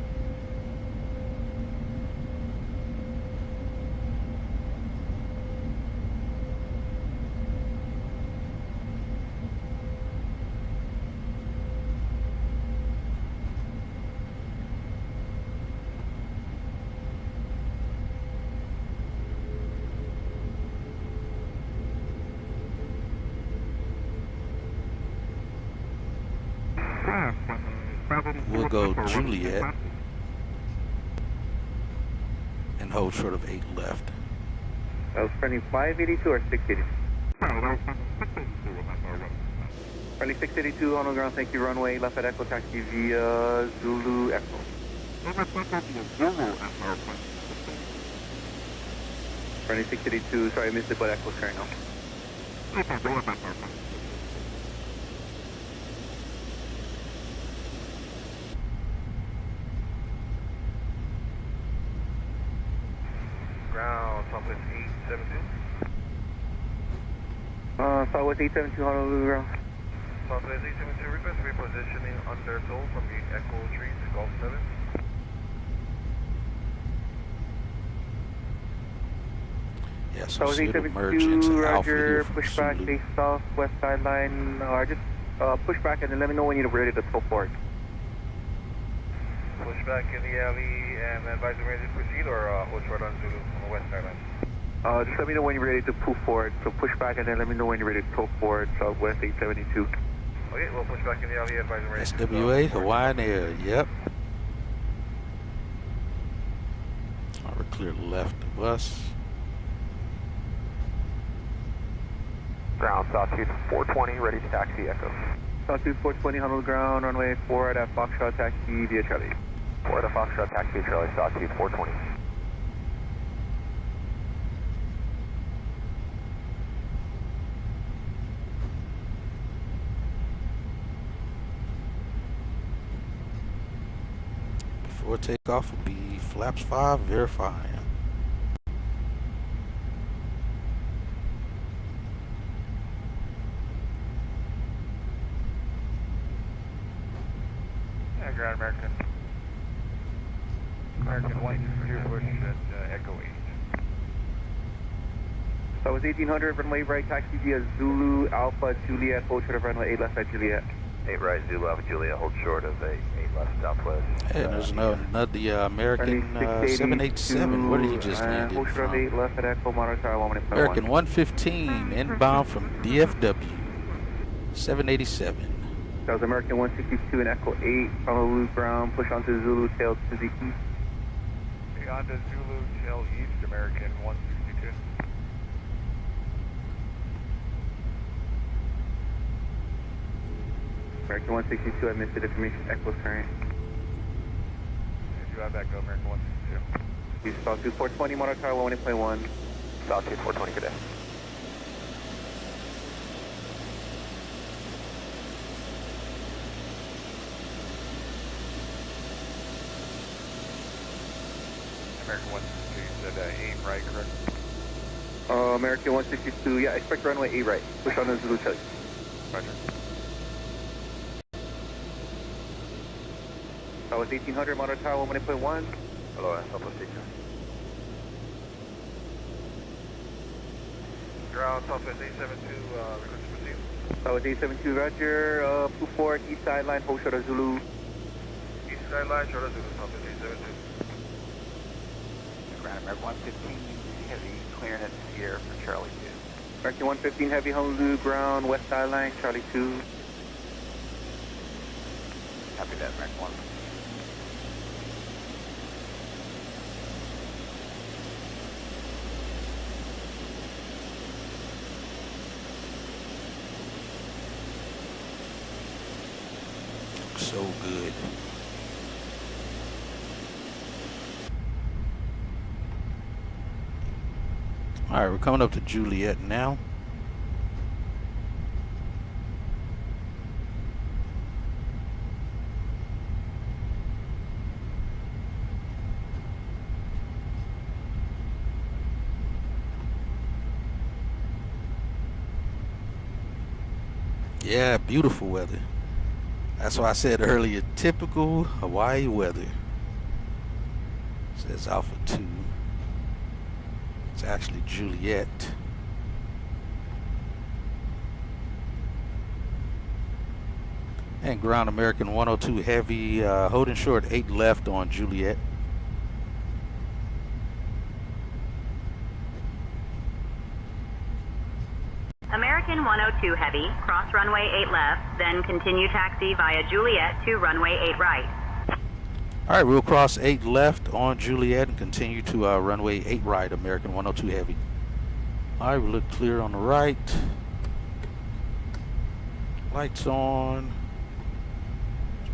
We'll go Juliet and hold short of 8 left. That was friendly 582 or 682? Friendly 682 on the ground, thank you, runway left at Echo taxi via Zulu Echo. Friendly 682, sorry I missed it, but Echo's carrying on. Ground, Southwest 872. Southwest 872, Honolulu ground. Southwest 872, request repositioning under tow from the Echo 3 to Golf 7. Yeah, so Southwest it'll merge into Alpha here from push back, Zulu. base southwest sideline, or just push back and then let me know when you're ready to tow forward. Push back in the alley and advise them ready to proceed, or hold short on Zulu on the west sideline? Just let me know when you're ready to pull forward. So push back and then let me know when you're ready to tow forward, Southwest 872. Okay, we'll push back in the alley, advise them ready to SWA, Hawaiian Air, yep. All right, we're clear left of us. Ground, Sawtooth 420, ready to taxi Echo. Sawtooth 420, Honolulu ground, runway 4 at Foxtrot taxi via Charlie. 4 at Foxtrot taxi via Charlie, Sawtooth 420. Before takeoff will be flaps 5, verifying. Ground American. American 1, push at Echo 8. So it was 1800, runway right, taxi via Zulu, Alpha, Juliet, hold short of runway 8 left at Juliet. 8 right, Zulu, Alpha, Juliet, hold short of 8 left, southwest. Hey, there's another American 787. Where did he just land in hold short of 8 from? left at Echo, monitor 1.1. American 115, inbound from DFW. 787. That was American 162 and Echo 8, Honolulu ground, push onto Zulu, tail to the east. Okay, on to Zulu, tail east, American 162. American 162, I missed the information, Echo's current. If you have that, go American 162. East Sawtooth 420, monitor 1.1. Sawtooth 420, good day. American 162, you said 8 right, correct? American 162, yeah, expect runway 8 right. Push on the Zulu Charlie. Roger. That was 1800, monitor tower 1.1. Hello, Southwest 1800. Ground, Southwest 872, request to proceed. Southwest 872, roger. 24, east sideline, hold short of Zulu. East sideline, short of Zulu, Southwest 872. Ground American 115 Heavy, clearing at Sierra for Charlie 2. American 115 Heavy, Honolulu ground, west sideline, Charlie 2. Copy that, American 1. So good. All right, we're coming up to Juliet now. Yeah, beautiful weather. That's why I said earlier, typical Hawaii weather. It says Alpha 2. It's actually Juliet. And ground American 102 Heavy, holding short 8 left on Juliet. American 102 Heavy, cross runway 8 left, then continue taxi via Juliet to runway 8 right. All right, we'll cross 8 left on Juliet and continue to runway 8 right, American 102 Heavy. All right, we look clear on the right. Lights on.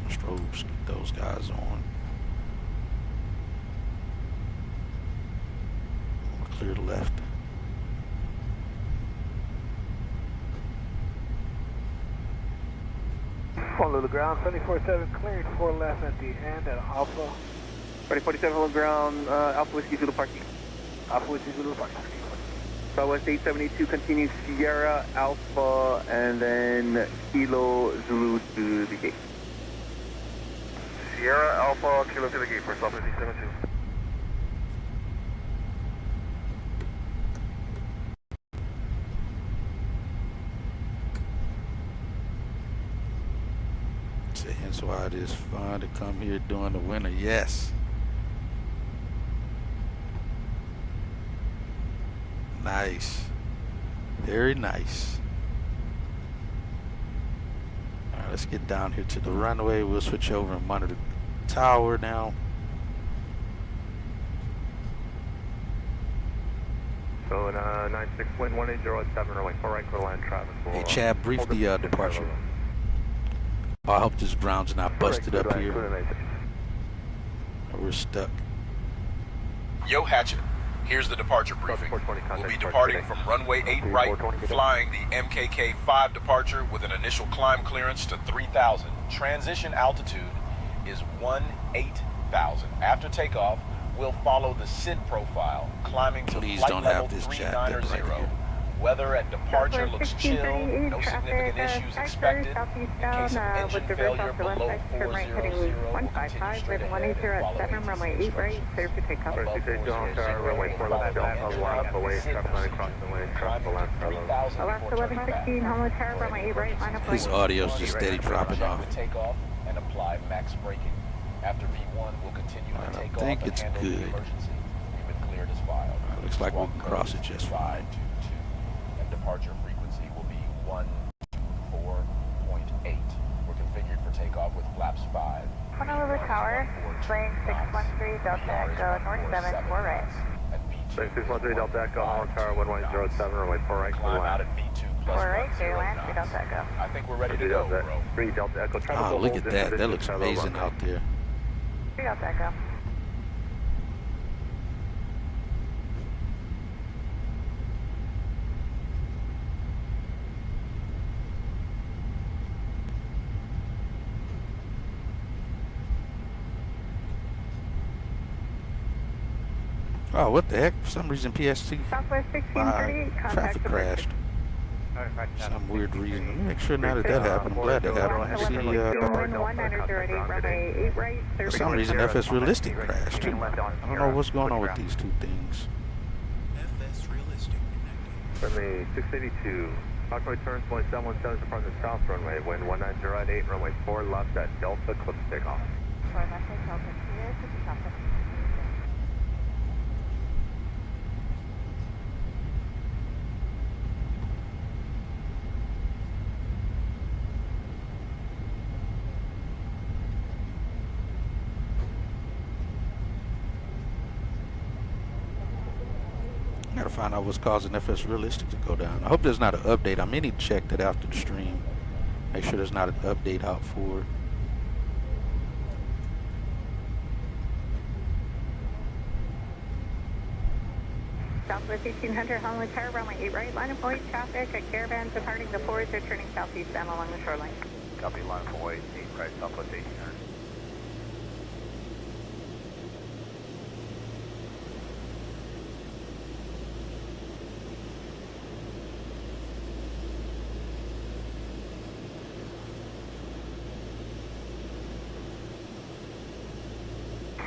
Strobes, get those guys on. We'll clear the left. Honolulu ground, 747 cleared 4 left at the end at Alpha. 3047 hold ground, Alpha Whiskey Zulu parking. Alpha Whiskey Zulu parking. Southwest 872 continues Sierra Alpha and then Kilo Zulu to the gate. Sierra Alpha, Kilo to the gate for Southwest 872. Hence why it is fun to come here during the winter. Yes. Nice. Very nice. All right, let's get down here to the runway. We'll switch over and monitor the tower now. So 96 wind 180 runway 4 right, clear line traffic. Hey Chad, brief the departure. I hope this ground's not busted up here. We're stuck. Yo, Hatchet. Here's the departure briefing. We'll be departing from runway 8 right, flying the MKK-5 departure with an initial climb clearance to 3,000. Transition altitude is 18,000. After takeoff, we'll follow the SID profile, climbing to flight level 390. Weather at departure looks chill, no significant issues expected. In case of engine failure below 400, we'll continue straight ahead and follow runway 8 right, clear for takeoff. runway 4 left, Alaska 1116, Homeland Tower, runway 8 right, line up His audio's just steady dropping off. Takeoff and apply max braking. After V1, we'll continue to take off and handle the emergency. You've been cleared as filed. Looks like we can cross it just fine. Departure frequency will be 124.8. We're configured for takeoff with flaps 5. Honolulu Tower, plane 613 Delta Echo, north 7, 4 right. 613 Delta Echo, Holland Tower 1107, runway 4 right, clear Climb out line. at V2 plus 4 right, clear 10 line, knots. 3 Delta Echo. I think we're ready to go, bro. 3 Delta Echo. Oh, look at that. That looks amazing out there. 3 Delta Echo. Oh, what the heck? For some reason, PST Southwest 1638, traffic crashed. Some weird reason. Let me make sure now that that happened. I'm glad that happened. I see, for some reason, FS Realistic crashed too. I don't know what's going on with these two things. FS Realistic connected. Friendly 682. Rockaway turns 1717 is upon the south runway. Wind 190 runway 4 left at Delta, clip takeoff. For message Delta clear to the top of Gotta find out what's causing FS Realistic to go down. I hope there's not an update. I may need to check that after the stream. Make sure there's not an update out for it. Southwest 1800, Honolulu Tower, runway 8 right, line of flight traffic, a caravan departing the forwards, they're turning southeast bound along the shoreline. Copy, line of flight 8 right, Southwest 1800.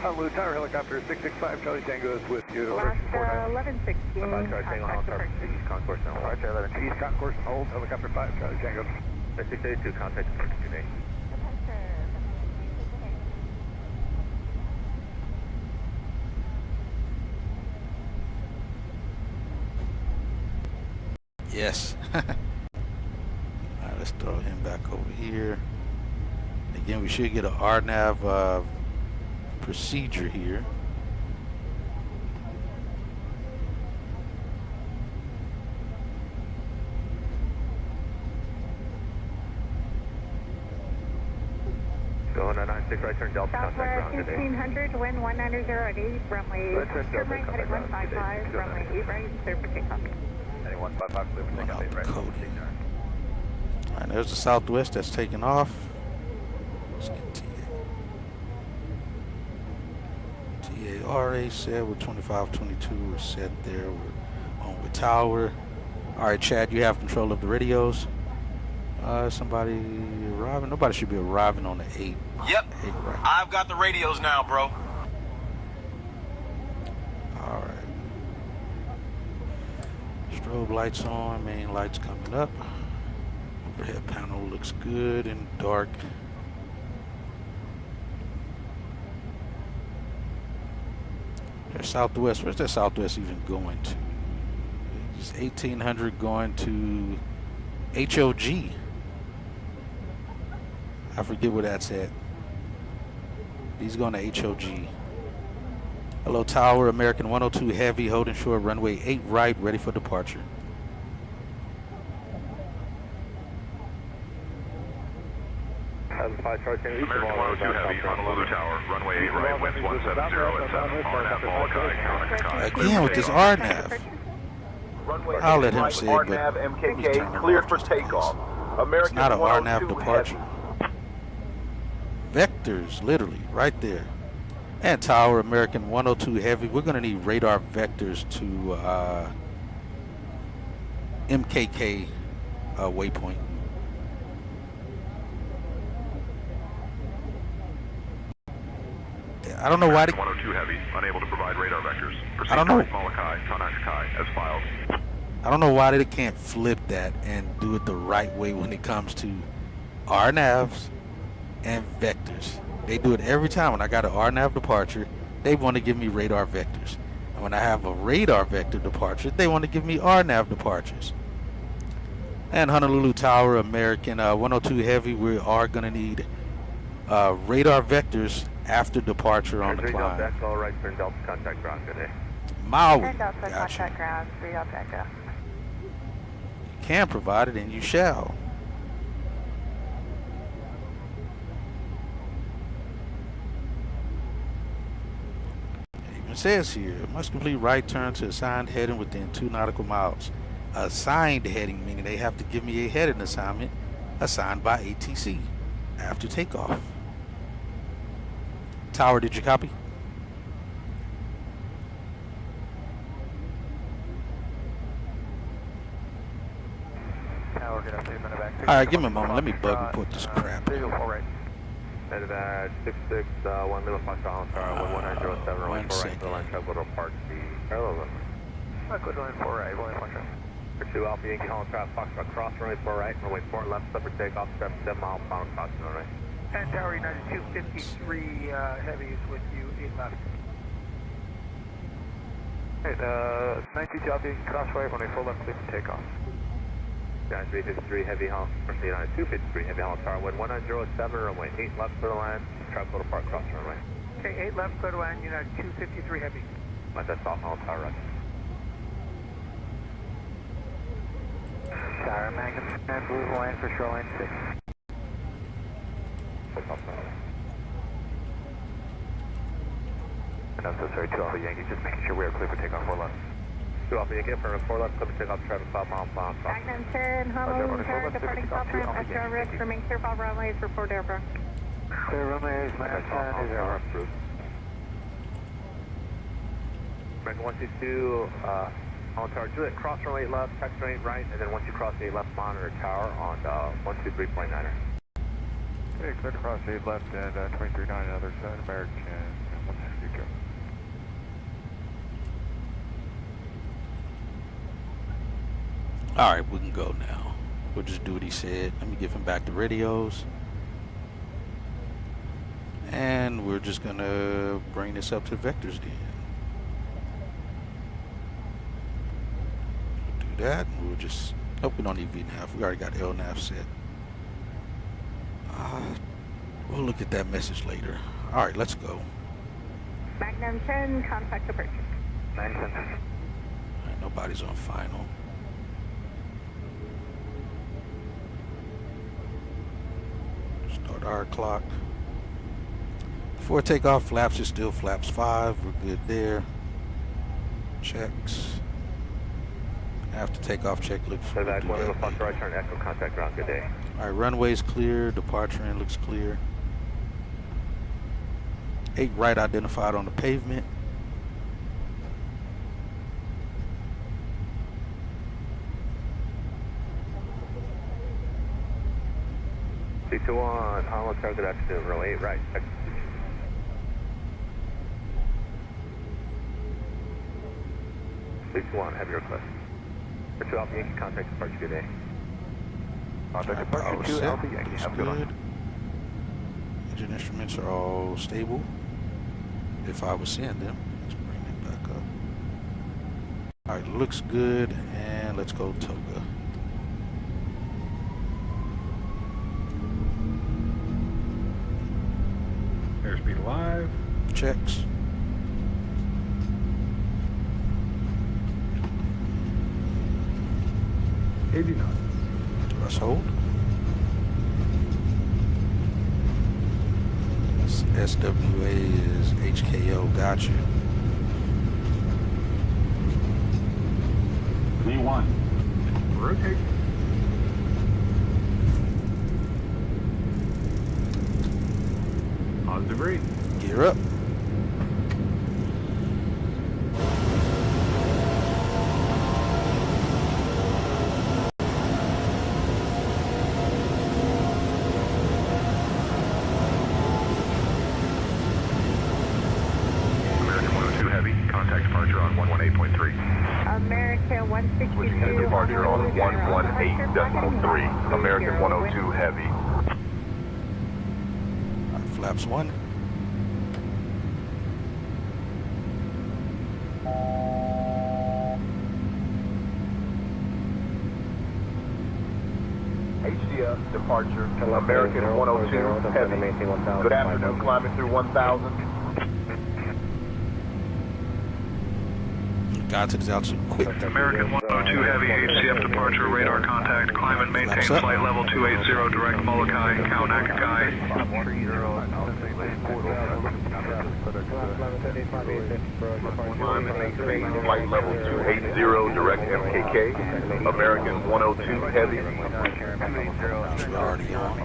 Honolulu Tower, helicopter 665, Charlie Tango is with you. Last 1116, Charlie Tango, contact East Concourse now. Roger, 11 East Concourse, hold, helicopter 5, Charlie Tango. 682, contact departure today. Yes. Alright, let's throw him back over here. Again, we should get an RNAV procedure here. Go on 96 right turn Delta, contact ground Southwest today. 1800, wind 190 at 8, runway, Right turn turn Delta, right, heading contact ground 155, today. runway 8 right, clear for takeoff. Heading 155, clear for takeoff, 8 right. Alright, there's the Southwest that's taking off. Let's get TARA set with 2522. We're set there. We're on with tower. Alright, Chad, you have control of the radios. Somebody arriving? Nobody should be arriving on the 8. Yep. 8 right. I've got the radios now, bro. Alright. Strobe lights on, main lights coming up. Overhead panel looks good and dark. There's Southwest. Where's that Southwest even going to? It's 1800 going to HOG. I forget where that's at. He's going to HOG. Hello, Tower, American 102 Heavy, holding short, runway 8 right, ready for departure. American 102 Heavy, Honolulu Tower, runway 8 right, winds 170 at 7, RNAV Molokai, Again with this RNAV. I'll let him say it, but MKK cleared for takeoff. it's not an RNAV departure. Vectors, literally, right there. And Tower, American 102 Heavy. We're going to need radar vectors to MKK waypoint. I don't know why they... 102 Heavy, unable to provide radar vectors. I don't know. Molokai, Kai, as filed. I don't know why they can't flip that and do it the right way when it comes to RNAVs and vectors. They do it every time. When I got an RNAV departure, they want to give me radar vectors. And when I have a radar vector departure, they want to give me RNAV departures. And Honolulu Tower, American 102 Heavy, we are going to need radar vectors after departure on the climb. All right, turn Delta, contact ground today. Maui. Turn Delta, Gotcha. contact ground, 3 up Echo. You can provide it, and you shall. It says here, must complete right turn to assigned heading within 2 nautical miles. Assigned heading, meaning they have to give me a heading assignment assigned by ATC after takeoff. Tower, did you copy? Tower, good afternoon, Alright, give me a moment. Let me bug report this crap. Headed at 66, 1 middle Fox Island Tower, 1907, runway 4 right, line travel to park the parallel limit. Good line 4 right, line 1 travel. 2 Alpha Yankee Holland traffic, Foxtrot cross runway 4 right, runway 4 left, slipper takeoff, 7 mile pound cross runway. And Tower United 253 heavy is with you, 8 left. Hey, 92 Alpha Yankee crossway, runway 4 left, clear for takeoff. United 353 heavy Holland, United 253 heavy Holland tower, wind 1907, runway 8 left, clear to land, traffic to park cross runway. Okay, 8 left, clear to land, United 253 heavy. Let that South Holland tower run. Tower Magnum, and blue line for shoreline 6. And I'm so sorry, 2 Alpha Yankee, just making sure we are clear for takeoff 4 left. 2 Alpha Yankee, affirmative 4 left, clear for takeoff, traffic 5 mile pound cross. Magnum 10, Honolulu tower, departing south ramp, SR risk, remain clear for all runways, report airborne. Clear runways, Magnum 10 is air. American 122, Holland Tower, Juliet, cross runway 8 left, taxi runway 8 right, and then once you cross the 8 left, monitor tower on 123.9er. Okay, clear to cross 8 left and 23.9 other side, American 162. Alright, we can go now. We'll just do what he said. Let me give him back the radios. And we're just gonna bring this up to vectors then. We'll do that. We'll just, oh, we don't need VNAV. We already got LNAV set. We'll look at that message later. Alright, let's go. Magnum 10, contact departure. 97. Alright, nobody's on final. Start our clock. Before takeoff, flaps is still flaps 5. We're good there. Checks. After takeoff check looks So that one little Fox right turn, echo contact ground, good day. Alright, runway's clear, departure end looks clear. 8 right identified on the pavement. C21, Holland Tower, good afternoon, row 8 right. C21, heavy request. For 2 Alpha Yankee, contact departure, good day. Contact departure 2 Alpha Yankee, have a good one. Engine instruments are all stable. If I was seeing them, let's bring them back up. Alright, looks good, and let's go Toga. Airspeed alive. Checks. Let's hold. SWA is HKO, gotcha. V1. Rotate. Positive rate. Gear up. American 162. Departure on 118.3. American 102 heavy. Flaps 1. HDF departure. American 102 heavy. Good afternoon, climbing through 1,000. Got to this altitude quick. American 102 heavy, HCF departure, radar contact, climb and maintain flight level 280, direct Molokai, count Akakai. Climb and maintain flight level 280, direct MKK. American 102 heavy. We're already on.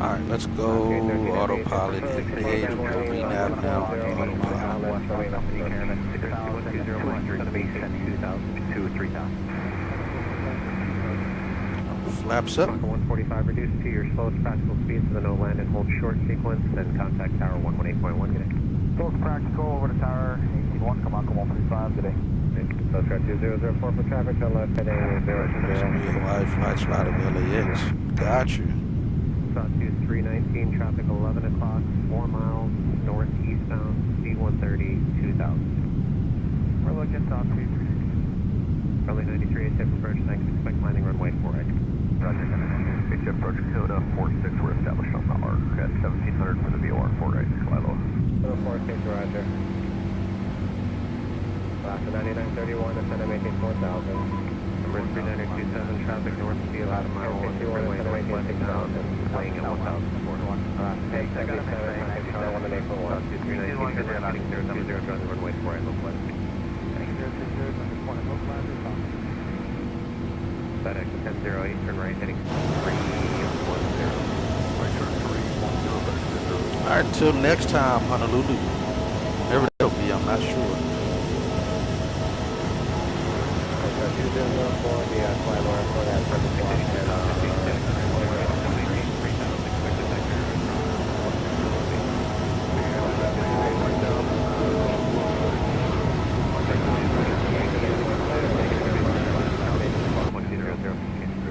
Alright, let's go autopilot. Engage. We'll go VNAV now. Autopilot. Flaps up. 145, reduce to your slowest practical speeds to the no land and hold short sequence, then contact tower 118.1, get it. Both practical over the tower, 18-1, come on, 135 today. Southwest 2004 for traffic, to left heading 020. Wide flights out of LAX. Got you. Southwest 319, traffic 11 o'clock, 4 miles, northeastbound, C-130, 2000. We're looking top 2. Runway 93, ATF approach, thanks, expect landing runway 48. Roger, ATF approach Dakota 46, we're established on the arc at 1700 for the VOR 48, fly low. 46, roger. Alaska 9931, ascend and maintain 4000. Number 3927, traffic north of about a mile, runway maintain 6000, playing at 1000. Alaska 1077, traffic tower 1 and 841. 2319, heading 020, join the runway 48, low flight. FedEx 1008, turn right, heading 310. All right, until next time, Honolulu. Wherever that'll be, I'm not sure. 2004, the flight line for that 7 block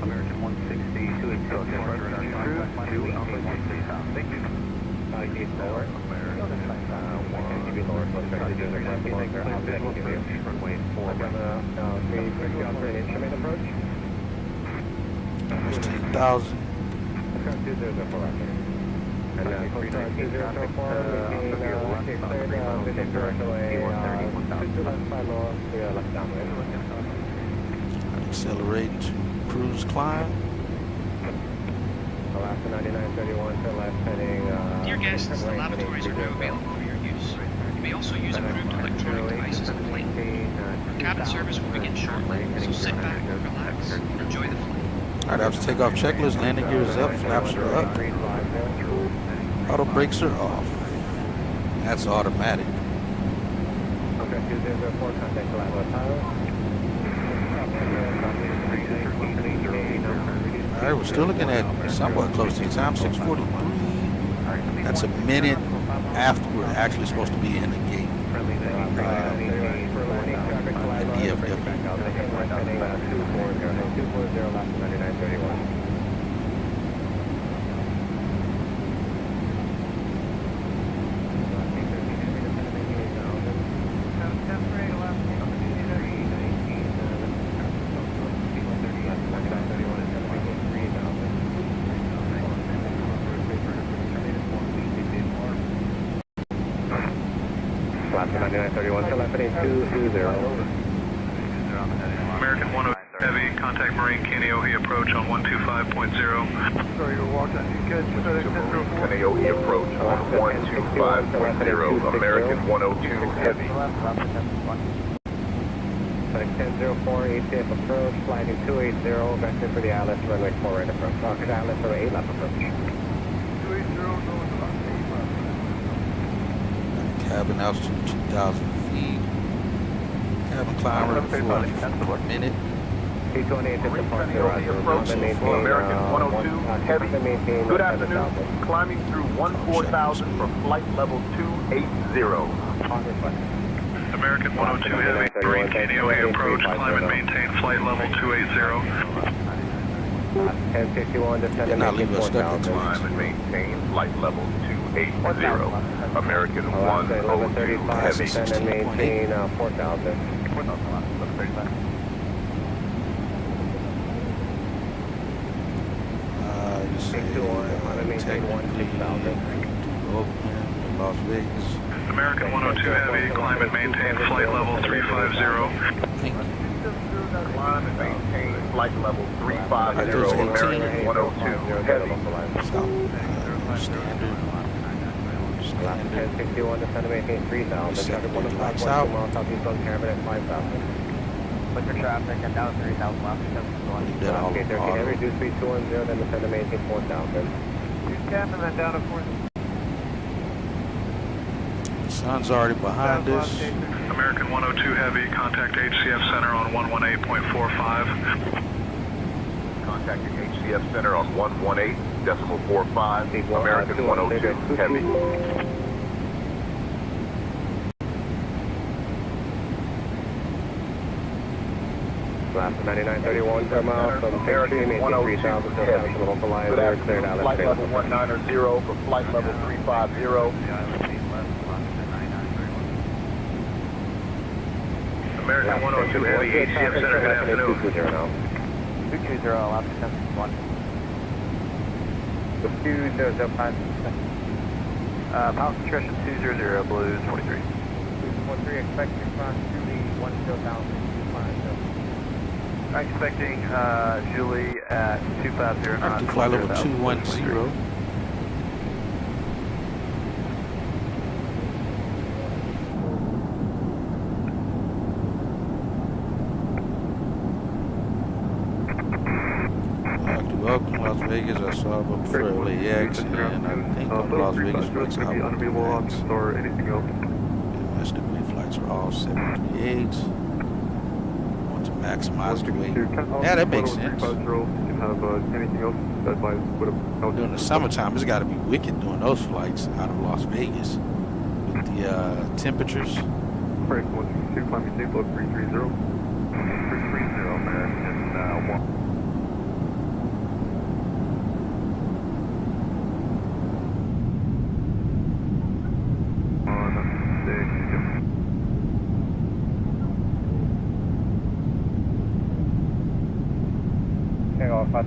American 160, 282, thank you. Lower. Runway 4. Instrument approach. 15,000. And 319 traffic, Accelerating to cruise climb. Alaska 9931 to left heading. Dear guests, the lavatories are now available for your use. You may also use approved electronic devices on the plane. Our cabin service will begin shortly, so sit back, relax, and enjoy the flight. Alright, after takeoff checklist, landing gear is up, flaps are up. Auto brakes are off. That's automatic. Okay, 2004, contact Collateral Tower. Alright, we're still looking at somewhat close to the time, 6:43. That's a minute after we're actually supposed to be in the gate. At DFW. Alaska 9931, telephony 220. American 102 Heavy, contact Marine Kaneohe approach on 125.0. Sorry, you're walking. Kaneohe approach on 125.0. American 102 Heavy. FedEx 1004, ATF approach, sliding 280, vector for the Atlas, runway 4 right approach. Rocket Atlas, runway 8 left approach. 280, going about 8 miles. Cabin altitude 2,000 feet. Cabin climber for a minute. T28 to departure, Approach for American 102 Heavy. Good afternoon. Climbing through 14,000 for flight level 280. American 102 Heavy, Marine Kaneohe approach, climb and maintain flight level 280. 1061, descend and maintain 4,000. Climb and maintain flight level 280. American 102 Heavy. Descend and maintain 4,000. You say technically Oakland, Las Vegas. American 102 Heavy, climb and maintain flight level 350. Climb and maintain flight level 350. American 102 Heavy. Standard. 1061, descend and maintain 3,000. Traffic 1 o'clock, 1 miles southeast on Caravan at 5,000. Winter traffic at down 3,000 left. Okay, 13, heavy, reduce speed 210, then descend and maintain 4,000. Use cap and then down to 4,000. The sun's already behind us. American 102 Heavy, contact HCF Center on 118.45. Contacting HCF Center on 118.45. American 102 Heavy. last 9931, come out from American 102 Heavy. Good afternoon, flight level 190 for flight level 350. American 102 Heavy, HCF Center, good afternoon. 220, last 1. 2005. Pilot discretion 200, Blues 43. 243, expecting cross Julie 10,000. Expecting Julie at 250 knots. Flight level 210. Welcome Las Vegas. I saw up for LAX, and I think on Las Vegas flights out or anything else. That's the green flights are all 738s. Want to maximize the weight. Yeah, that makes sense. During the summertime, it's got to be wicked doing those flights out of Las Vegas with the temperatures. Frank 162, climbing safe load 330. 330, American 1.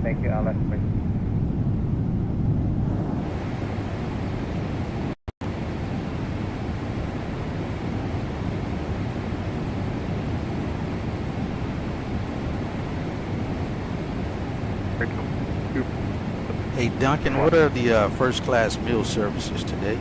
Thank you, Alex. Hey Duncan, what are the first class meal services today?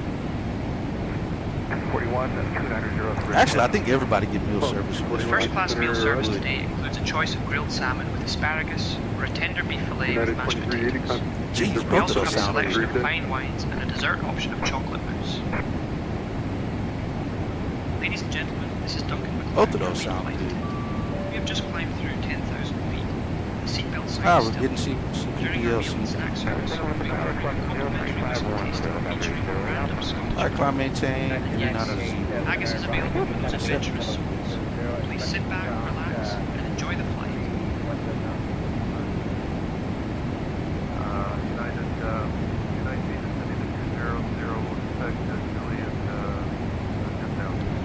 41, 290. Actually, I think everybody get meal service. The first class meal service today includes a choice of grilled salmon with asparagus or a tender beef fillet with mashed potatoes. Jeez, We also have a selection of fine wines and a dessert option of chocolate mousse. Ladies and gentlemen, this is Duncan McLeod. Both of those sound good. We have just climbed through 10,000 feet. The seatbelt sign Ah, is we're still getting during our meal and CPDLC. snack service. We offer complimentary whistle tasting featuring a random Scottish I climb maintain, and and not a yes, zero. haggis is available for those adventurous souls. Please sit back, relax, and enjoy the flight.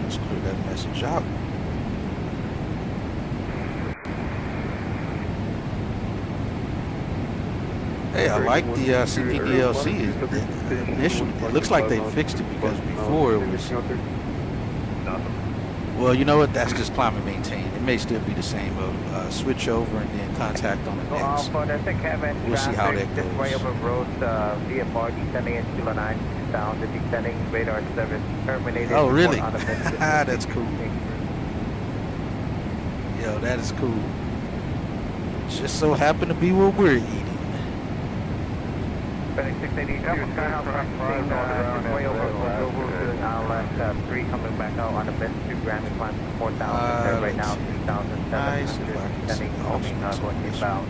Let's clear that message out. Hey, I like the CPDLC. Initially, it looks like they fixed it because before it was. Well, you know what? That's just climb and maintain. It may still be the same of switch over and then contact on the next. We'll see how that This way goes. over road via Park, descending at Kilo 9, down the descending radar service terminated. Oh, really? Report on the message. That's cool. Yo, that is cool. Just so happen to be what we're eating. FedEx 682, Skyhouse crossing this way over to our left 3 coming back out on the best 2 Grammy climb 4,000, right now 2,700, Nice, if I can see descending, the coming options going on this inbound.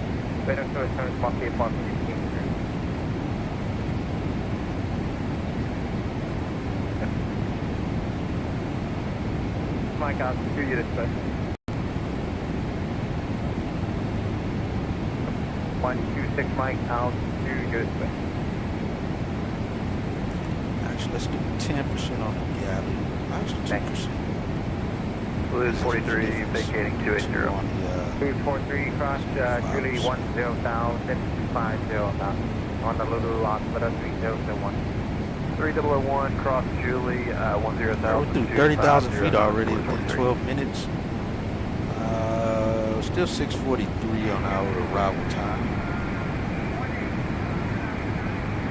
Radar service turns Monkey Park 15 through. Mike out to you this way. 126 Mike out to you this way. Actually, let's do 10% on the galley. Actually, 2%. Blues 43, vacating 280. On the, 243 cross Julie 10,000, 50 on the Lulu Hospital 3001. 3001, cross Julie 10,000. we're through 30,000 feet already within 12 minutes. Still 6:43 on our arrival time.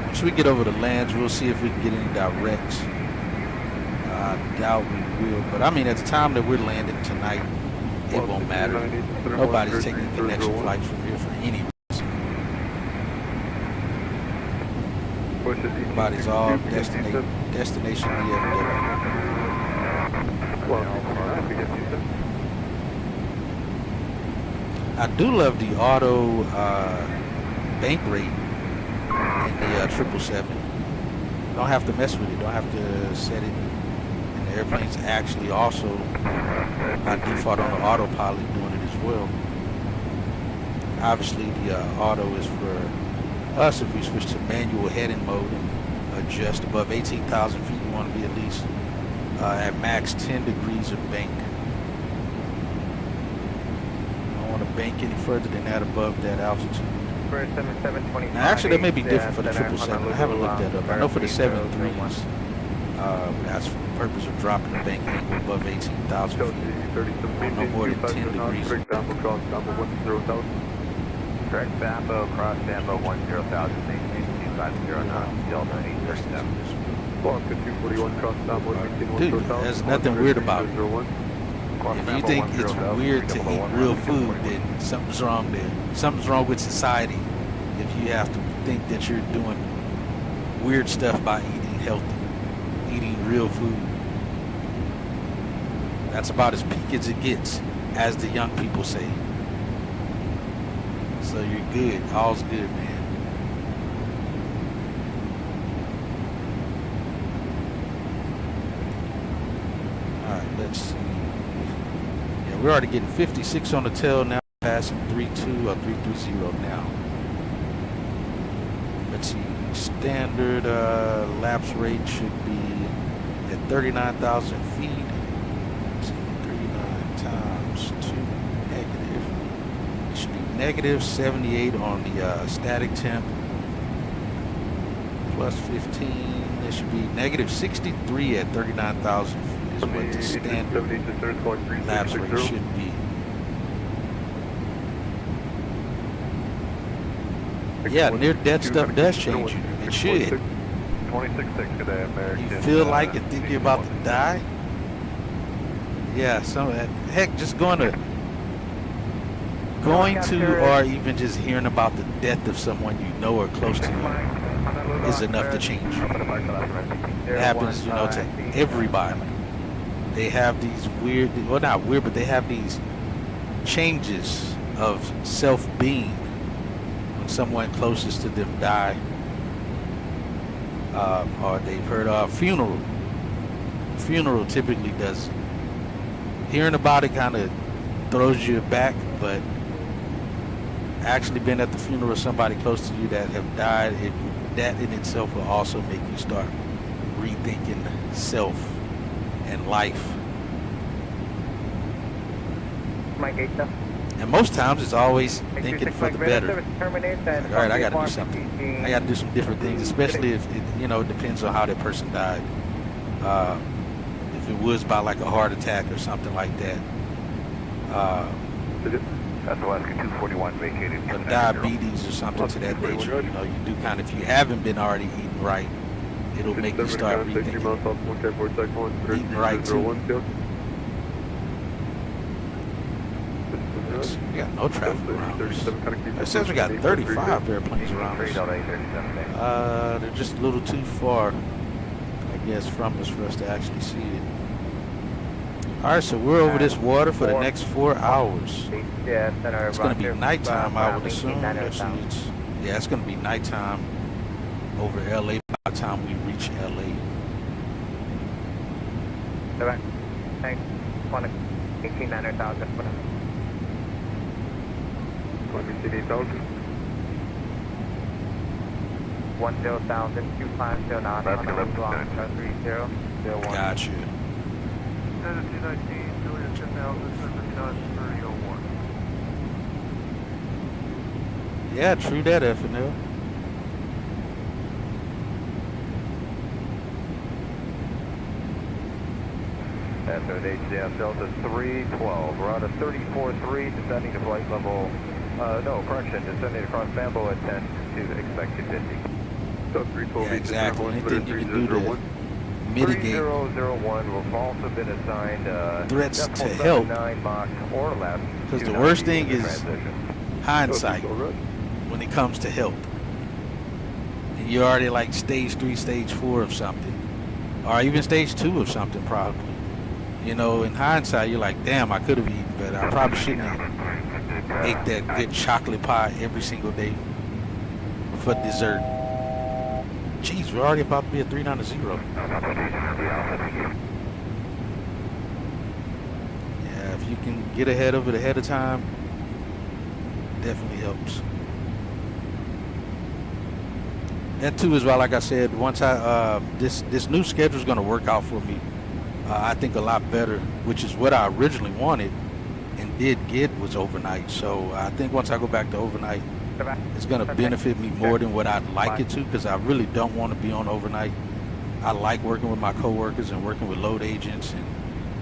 Once we get over the lands, we'll see if we can get any directs. I doubt we will, but I mean, at the time that we're landing tonight, it won't matter. Nobody's taking connection flights from here for any reason. Nobody's all destination DFW. I do love the auto bank rate in the 777. Don't have to mess with it. Don't have to set it. And the airplane's actually also by default on the autopilot doing it as well. Obviously, the auto is for us. If we switch to manual heading mode and adjust above 18,000 feet, you want to be at least at max 10 degrees of bank. You don't want to bank any further than that above that altitude. Now, actually, that may be different for the 777. I haven't looked that up. I know for the 73s, that's for the purpose of dropping the bank angle above 18,000 feet. No more than 10 degrees. Correct, Bambo, cross Bambo 10,000, maintain 250 knots, Delta 837. Dude, there's nothing weird about it. If you think it's weird to eat real food, then something's wrong there. Something's wrong with society if you have to think that you're doing weird stuff by eating healthy, eating real food. That's about as peak as it gets, as the young people say. So you're good. All's good, man. All right, let's see. Yeah, we're already getting 56 on the tail now, passing 3.2 or 3.30 now. Let's see. Standard lapse rate should be at 39,000 feet. Let's see, 39 times 2 negative. It should be negative 78 on the static temp. Plus 15. It should be negative 63 at 39,000 feet is what the standard lapse rate should be. Yeah, near-death stuff does change you. It should. 26.6 today, American. You feel like and think you're about to die? Yeah, some of that. Heck, just going to or even just hearing about the death of someone you know or close to you is enough to change you. It happens, you know, to everybody. They have these weird, well, not weird, but they have these changes of self-being when someone closest to them die, or they've heard of funeral. Funeral typically does. Hearing about it kind of throws you back, but actually being at the funeral of somebody close to you that have died, that in itself will also make you start rethinking self and life. And most times it's always thinking for the better. Like, all right, I got to do something. I got to do some different things, especially if it, you know, it depends on how that person died. If it was by like a heart attack or something like that. That's Alaska 241 vacated. Or diabetes or something to that nature. You know, you do kind of, if you haven't been already eating right, it'll make you start rethinking eating right too. We got no traffic around us. It says we got 35 airplanes around us. They're just a little too far, I guess, from us for us to actually see it. All right, so we're over this water for the next 4 hours. It's going to be nighttime, I would assume. Let's see, it's going to be nighttime over LA by the time we reach LA. Thanks. 18,000. 10,000. 10,000, 250 knots, 30, 01. Gotcha. 219, Julius 10,000, 70 knots, 3001. Yeah, true that, Phnl. That's an HDF Delta 312. We're on a 34.3, descending to flight level. No, correction, descending across Bambo at 10 to expect 250. So 312. Yeah, exactly. Anything you can do to mitigate 3001 will also been assigned threats to help. Or less. Because the worst thing is hindsight when it comes to help. And you're already like stage 3, stage 4 of something. Or even stage 2 of something probably. You know, in hindsight, you're like, damn, I could have eaten better. I probably shouldn't have ate that good chocolate pie every single day for dessert. Jeez, we're already about to be at 390. Yeah, if you can get ahead of it ahead of time, definitely helps. That too is why, like I said, once I this new schedule is going to work out for me. I think a lot better, which is what I originally wanted and did get, was overnight. So I think once I go back to overnight, it's going to benefit me more than what I'd like it to, because I really don't want to be on overnight. I like working with my coworkers and working with load agents and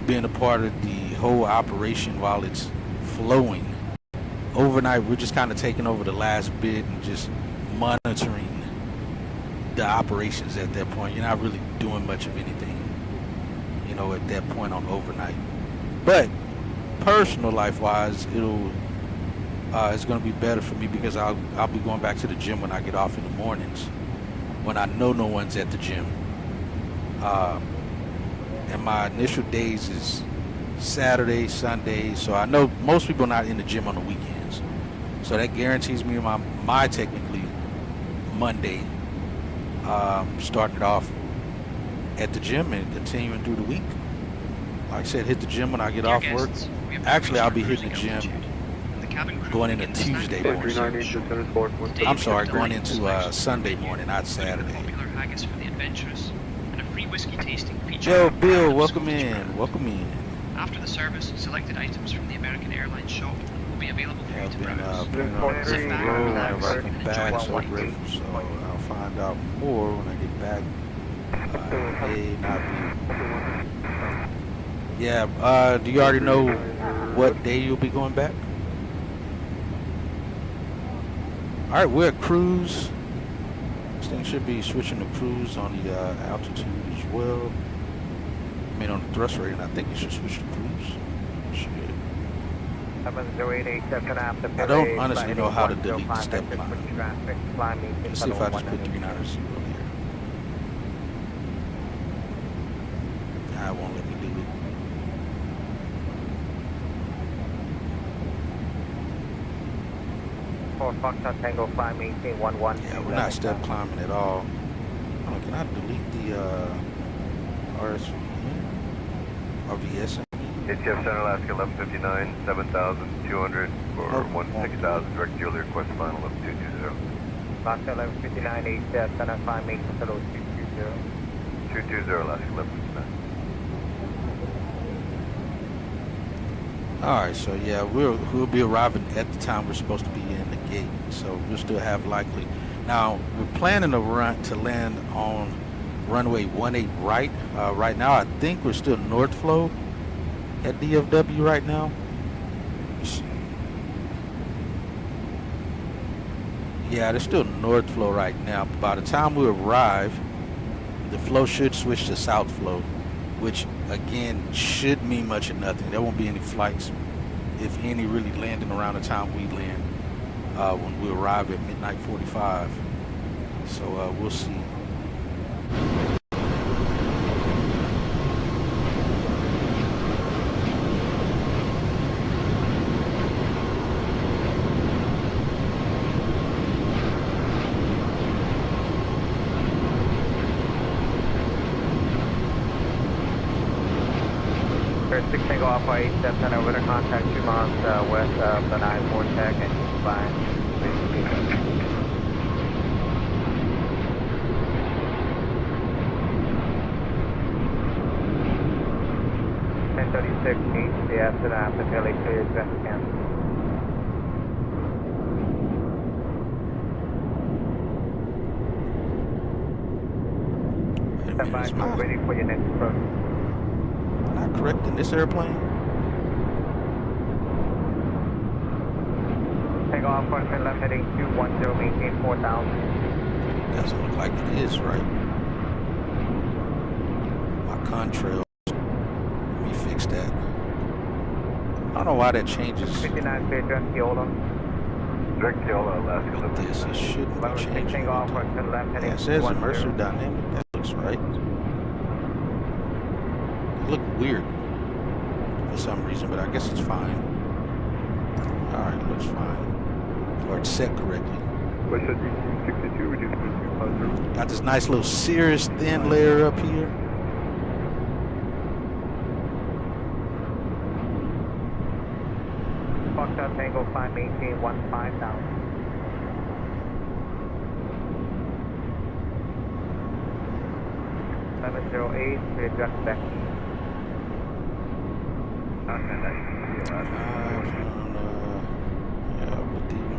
being a part of the whole operation while it's flowing. Overnight, we're just kind of taking over the last bit and just monitoring the operations at that point. You're not really doing much of anything, you know, at that point on overnight. But personal life wise, it's going to be better for me, because I'll be going back to the gym when I get off in the mornings, when I know no one's at the gym. And my initial days is Saturday, Sunday, so I know most people are not in the gym on the weekends. So that guarantees me my technically Monday, starting it off at the gym and continuing through the week. Like I said, hit the gym when I get off work. Actually, I'll be hitting the gym going into Tuesday morning. I'm sorry, going into Sunday morning, not Saturday. Yo, Bill, welcome in. Welcome in. After the service, selected items from the American Airlines shop will be available for you to browse. Sit back, relax, and enjoy the flight. So I'll find out more when I get back. May not be. Yeah, do you already know what day you'll be going back? All right, we're at cruise. This thing should be switching to cruise on the altitude as well. I mean, on the thrust rating, I think it should switch to cruise. Should. I don't honestly know how to delete the step line. Let's see if I just put 390 here. Nah, it won't let me do it. Yeah, we're not step climbing at all. Oh, can I delete the RVS? ATF Center, Alaska 1159, 7,200 for 16,000. Direct dealer request final of 220. Alaska 1159, ATF Center, climb maintenance at 0220. 220, Alaska 1159. All right, so yeah, we'll be arriving at the time we're supposed to be in the gate, so we'll still have likely. Now we're planning to land on runway 18 right. Right now, I think we're still north flow at DFW right now. Yeah, they're still north flow right now. By the time we arrive, the flow should switch to south flow, which again should mean much of nothing. There won't be any flights, if any, really landing around the time we land when we arrive at midnight 45. So we'll see. Go off by 87 over to contact 2 miles west of the 94 tech and 5. 1036 needs the acid after fairly clear as best as can. Stand by, we're ready for your next approach. Not correct in this airplane. Take off, function left heading 210, maintain 4,000. Doesn't look like it is right. My contrails. Let me fix that. I don't know why that changes. 59 clear, direct Yola. Direct Yola, Alaska. But this, it shouldn't be changing. Take off, function left heading 210. Yeah, it says immersive dynamic. That looks right. It looked weird for some reason, but I guess it's fine. Alright, it looks fine. Or it's set correctly. Got this nice little Cirrus thin layer up here. Fox Foxtrot Tango 5, maintain 15 down. ...708, we adjust back.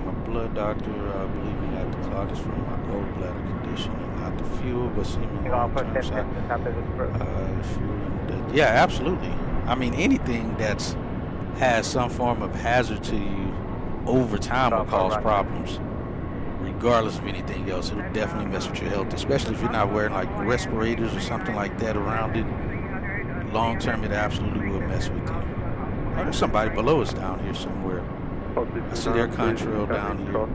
My blood doctor, I believe he had the clot is from my gallbladder condition and not the fuel, but seemingly long-term side. Yeah, absolutely. I mean, anything that's has some form of hazard to you over time will cause problems, regardless of anything else. It'll definitely mess with your health, especially if you're not wearing like respirators or something like that around it. Long term, it absolutely will mess with you. Oh, there's somebody below us down here somewhere. I see their contrail down here.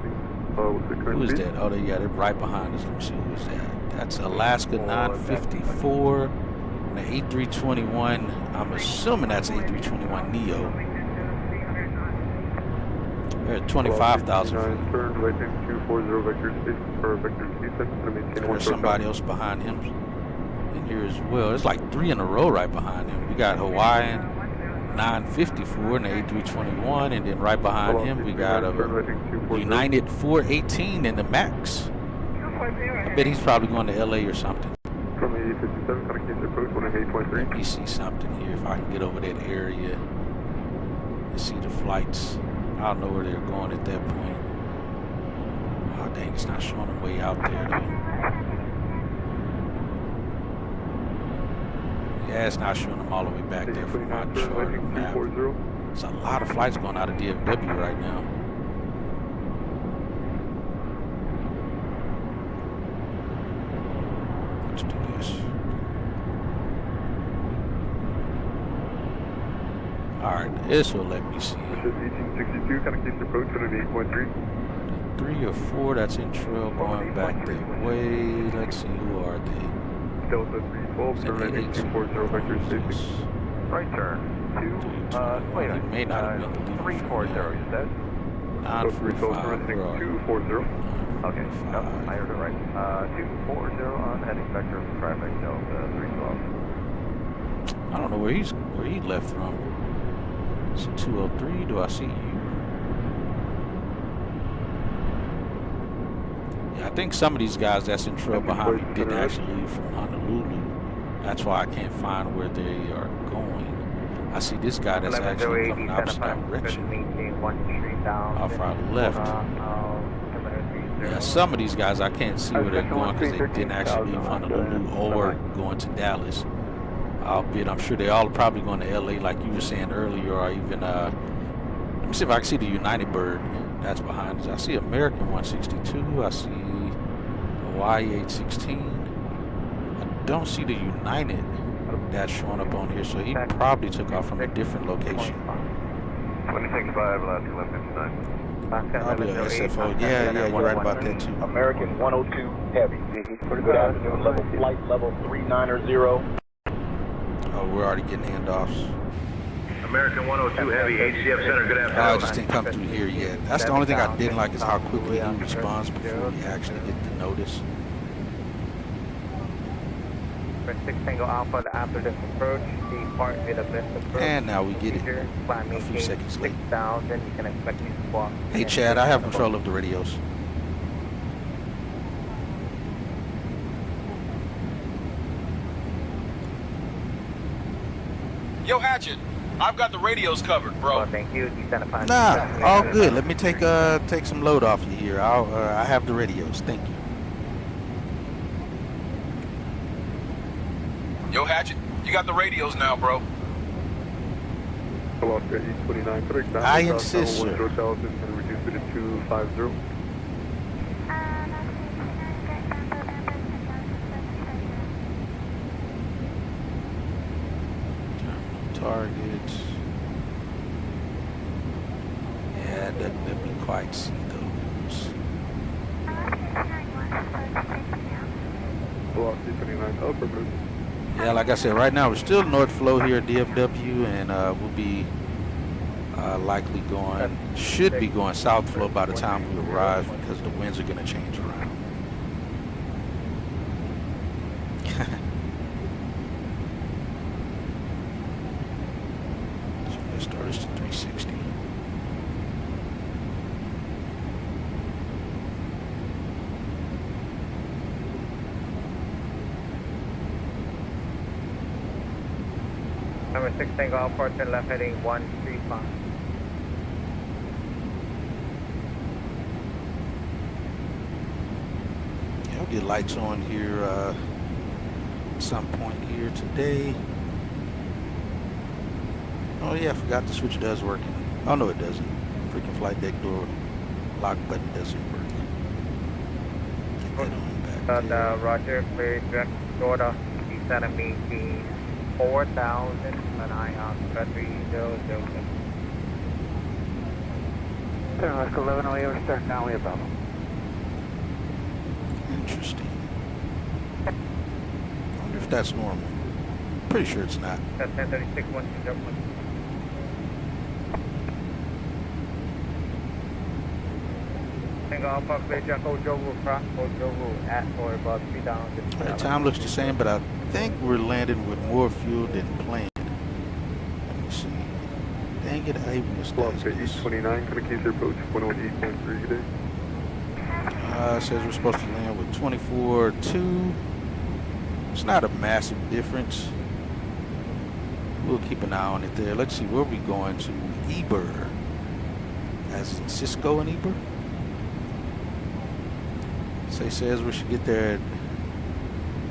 Who is that? Oh, they're right behind us. Let me see who is that. That's Alaska 954 and the A321. I'm assuming that's A321 Neo. They're at 25,000 feet. There's somebody else behind him in here as well. It's like 3 in a row right behind him. We got Hawaiian 954 and the A321, and then right behind him we got a United 418 in the Max. I bet he's probably going to LA or something. Let me see something here if I can get over that area and see the flights. I don't know where they're going at that point. Oh dang, it's not showing them way out there though. Yeah, it's not showing them all the way back there from my chart map. There's a lot of flights going out of DFW right now. Let's do this. Alright, this will let me see. 1862, kind of keeps approach at an 8.3. 3 or 4 that's in trail going back that way. Let's see, who are they? Delta 312, turn 240, vector safety. Right turn. 2, he may not have been 340, you said? 945. 240. Okay, no, I heard it right. 240 on heading vector traffic, Delta 312. I don't know where he left from. It's a 203. Do I see you? Yeah, I think some of these guys that's in trail behind me didn't actually leave from Honolulu. That's why I can't find where they are going. I see this guy that's actually coming opposite direction. Off our left. Yeah, some of these guys I can't see where they're going because they didn't actually leave Honolulu or going to Dallas. Albeit I'm sure they all are probably going to LA like you were saying earlier, or even let me see if I can see the United Bird that's behind us. I see American 162, I see Hawaii 816. I don't see the United that's showing up on here, so he probably took off from a different location. 265, Alaska 1159. Probably a SFO. Yeah, you're right about that too. American 102 Heavy. Good afternoon, flight level 390. Oh, we're already getting handoffs. American 102 Heavy, HCF Center, good afternoon. I just didn't come through here yet. That's the only thing I didn't like is how quickly he responds before we actually get the notice. 6 Tango Alpha, the after this approach, depart with a best approach. And now we get it a few seconds late. 6,000, you can expect me to squawk. Hey Chad, I have control of the radios. Yo, Hatchet, I've got the radios covered, bro. Thank you. Nah, all good. Let me take some load off you here. I have the radios. Thank you. Yo, Hatchet, you got the radios now, bro. Alaska 829, I insist, sir. 1000 and reduce it to 250. Targets. Yeah, it doesn't let me quite see those. Velocity 29, affirmative. Yeah, like I said, right now we're still north flow here at DFW, and we'll be likely should be going south flow by the time we arrive because the winds are going to change around. So let's start this to 360. November 6 Tango Alpha, turn left heading 135. Yeah, I'll get lights on here at some point here today. Oh yeah, I forgot the switch does work. Oh no, it doesn't. Freaking flight deck door lock button doesn't work. Get that on back there. Roger, clear direct order. Descend me 4,000 and I on 3006. Turn left 11 away over start now, we have problem. Interesting. I wonder if that's normal. Pretty sure it's not. That's 1036, 1201. Tango Alpha, clear Jack Ojovu, cross Ojovu, at or above 3,000. The time looks the same, but I think we're landing with more fuel than planned. Let me see. Dang it, I even missed that. East 29, communication approach 118.3 today. It says we're supposed to land with 24.2. It's not a massive difference. We'll keep an eye on it there. Let's see, where are we going to? Eber. As in Cisco and Eber? Say says we should get there at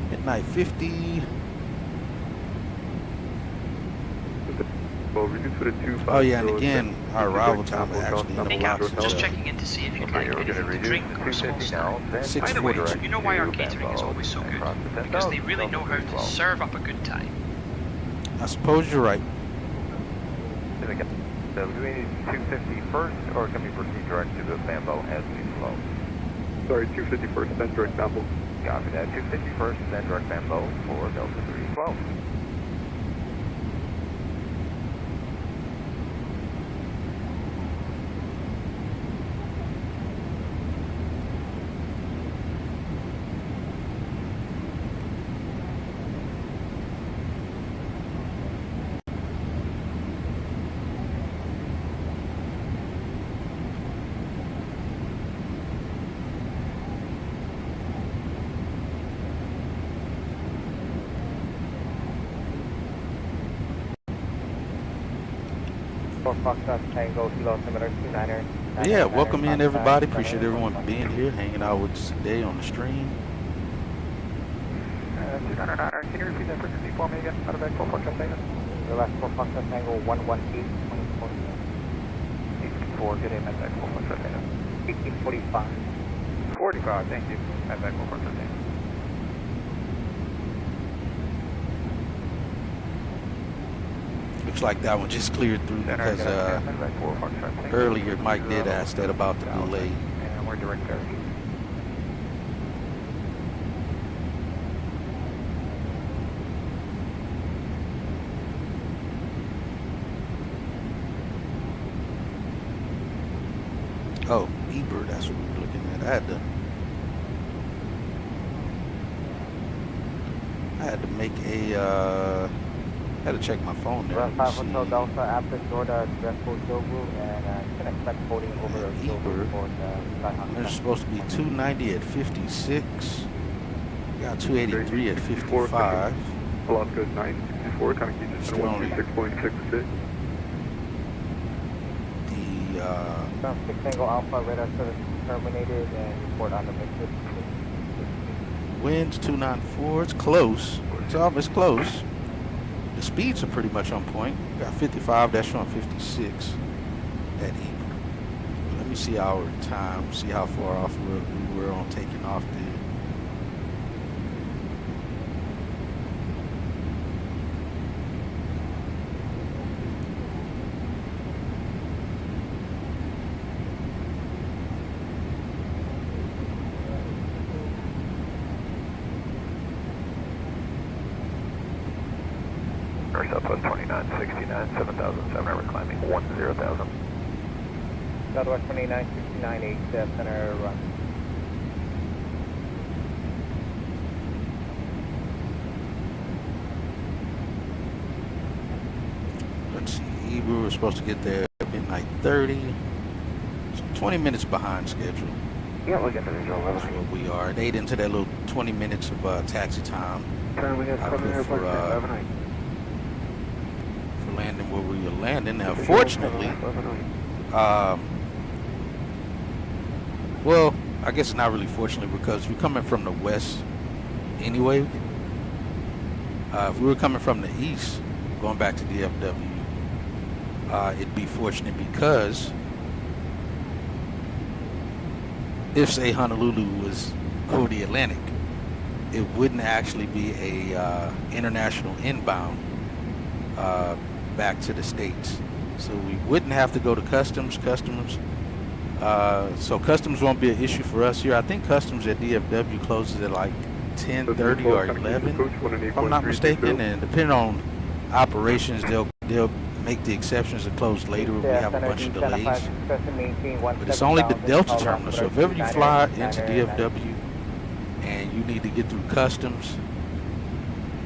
midnight 50. Oh yeah, and again, our arrival time is actually in Hey Caps, just checking in to see if you'd like anything to drink before small start. By the way, you know why our catering is always so good? Because they really know how to serve up a good time. I suppose you're right. Do we need 250 first, or can we proceed direct to the Bambo as we flow? Sorry, 250 first, then direct Bambo. Copy that. 250 first, then direct Bambo for Delta 3 flow. Yeah, welcome in everybody. Appreciate everyone being here, hanging out with us today on the stream. 299er, can you repeat that frequency for me again? Out of back 4 Foxtrot Tango. Relax 4 Foxtrot Tango 118, 1844, good day, back 4 Foxtrot Tango. 1845. 45, thank you. Back 4 Foxtrot Tango. Looks like that one just cleared through because earlier Mike did ask that about the delay. And we're direct there. Oh, Eber, that's what we're looking at. I had to make a had to check my phone there. Run 5 Hotel Delta after Jordan, Dreadful Jobu, and you can expect holding over Eber. There's supposed to be 290 at 56. We got 283 at 55. Alaska 964, kind of keep this at 126.66. The 6 Tango Alpha radar service terminated and report on the mixed. winds 294. It's close. It's almost close. The speeds are pretty much on point. We got 55, that's showing 56 at Eber. Let me see our time, see how far off we were on taking off there. Southwest 2969, 7,700, we're climbing 10,000. Southwest 2969, 8 center run. Let's see, Eber was supposed to get there at midnight 30. So 20 minutes behind schedule. Yeah, we'll get the visual level. That's what we are. It ate into that little 20 minutes of taxi time. We got 7 airports, landing where we were landing. Now, fortunately, well, I guess not really fortunately, because we're coming from the west anyway. If we were coming from the east, going back to DFW, it'd be fortunate because if, say, Honolulu was over the Atlantic, it wouldn't actually be a international inbound back to the States. So we wouldn't have to go to customs. So customs won't be an issue for us here. I think customs at DFW closes at like 10:30 or 11, if I'm not mistaken. And depending on operations, they'll make the exceptions to close later if we have a bunch of delays. But it's only the Delta terminal. So if ever you fly into DFW and you need to get through customs,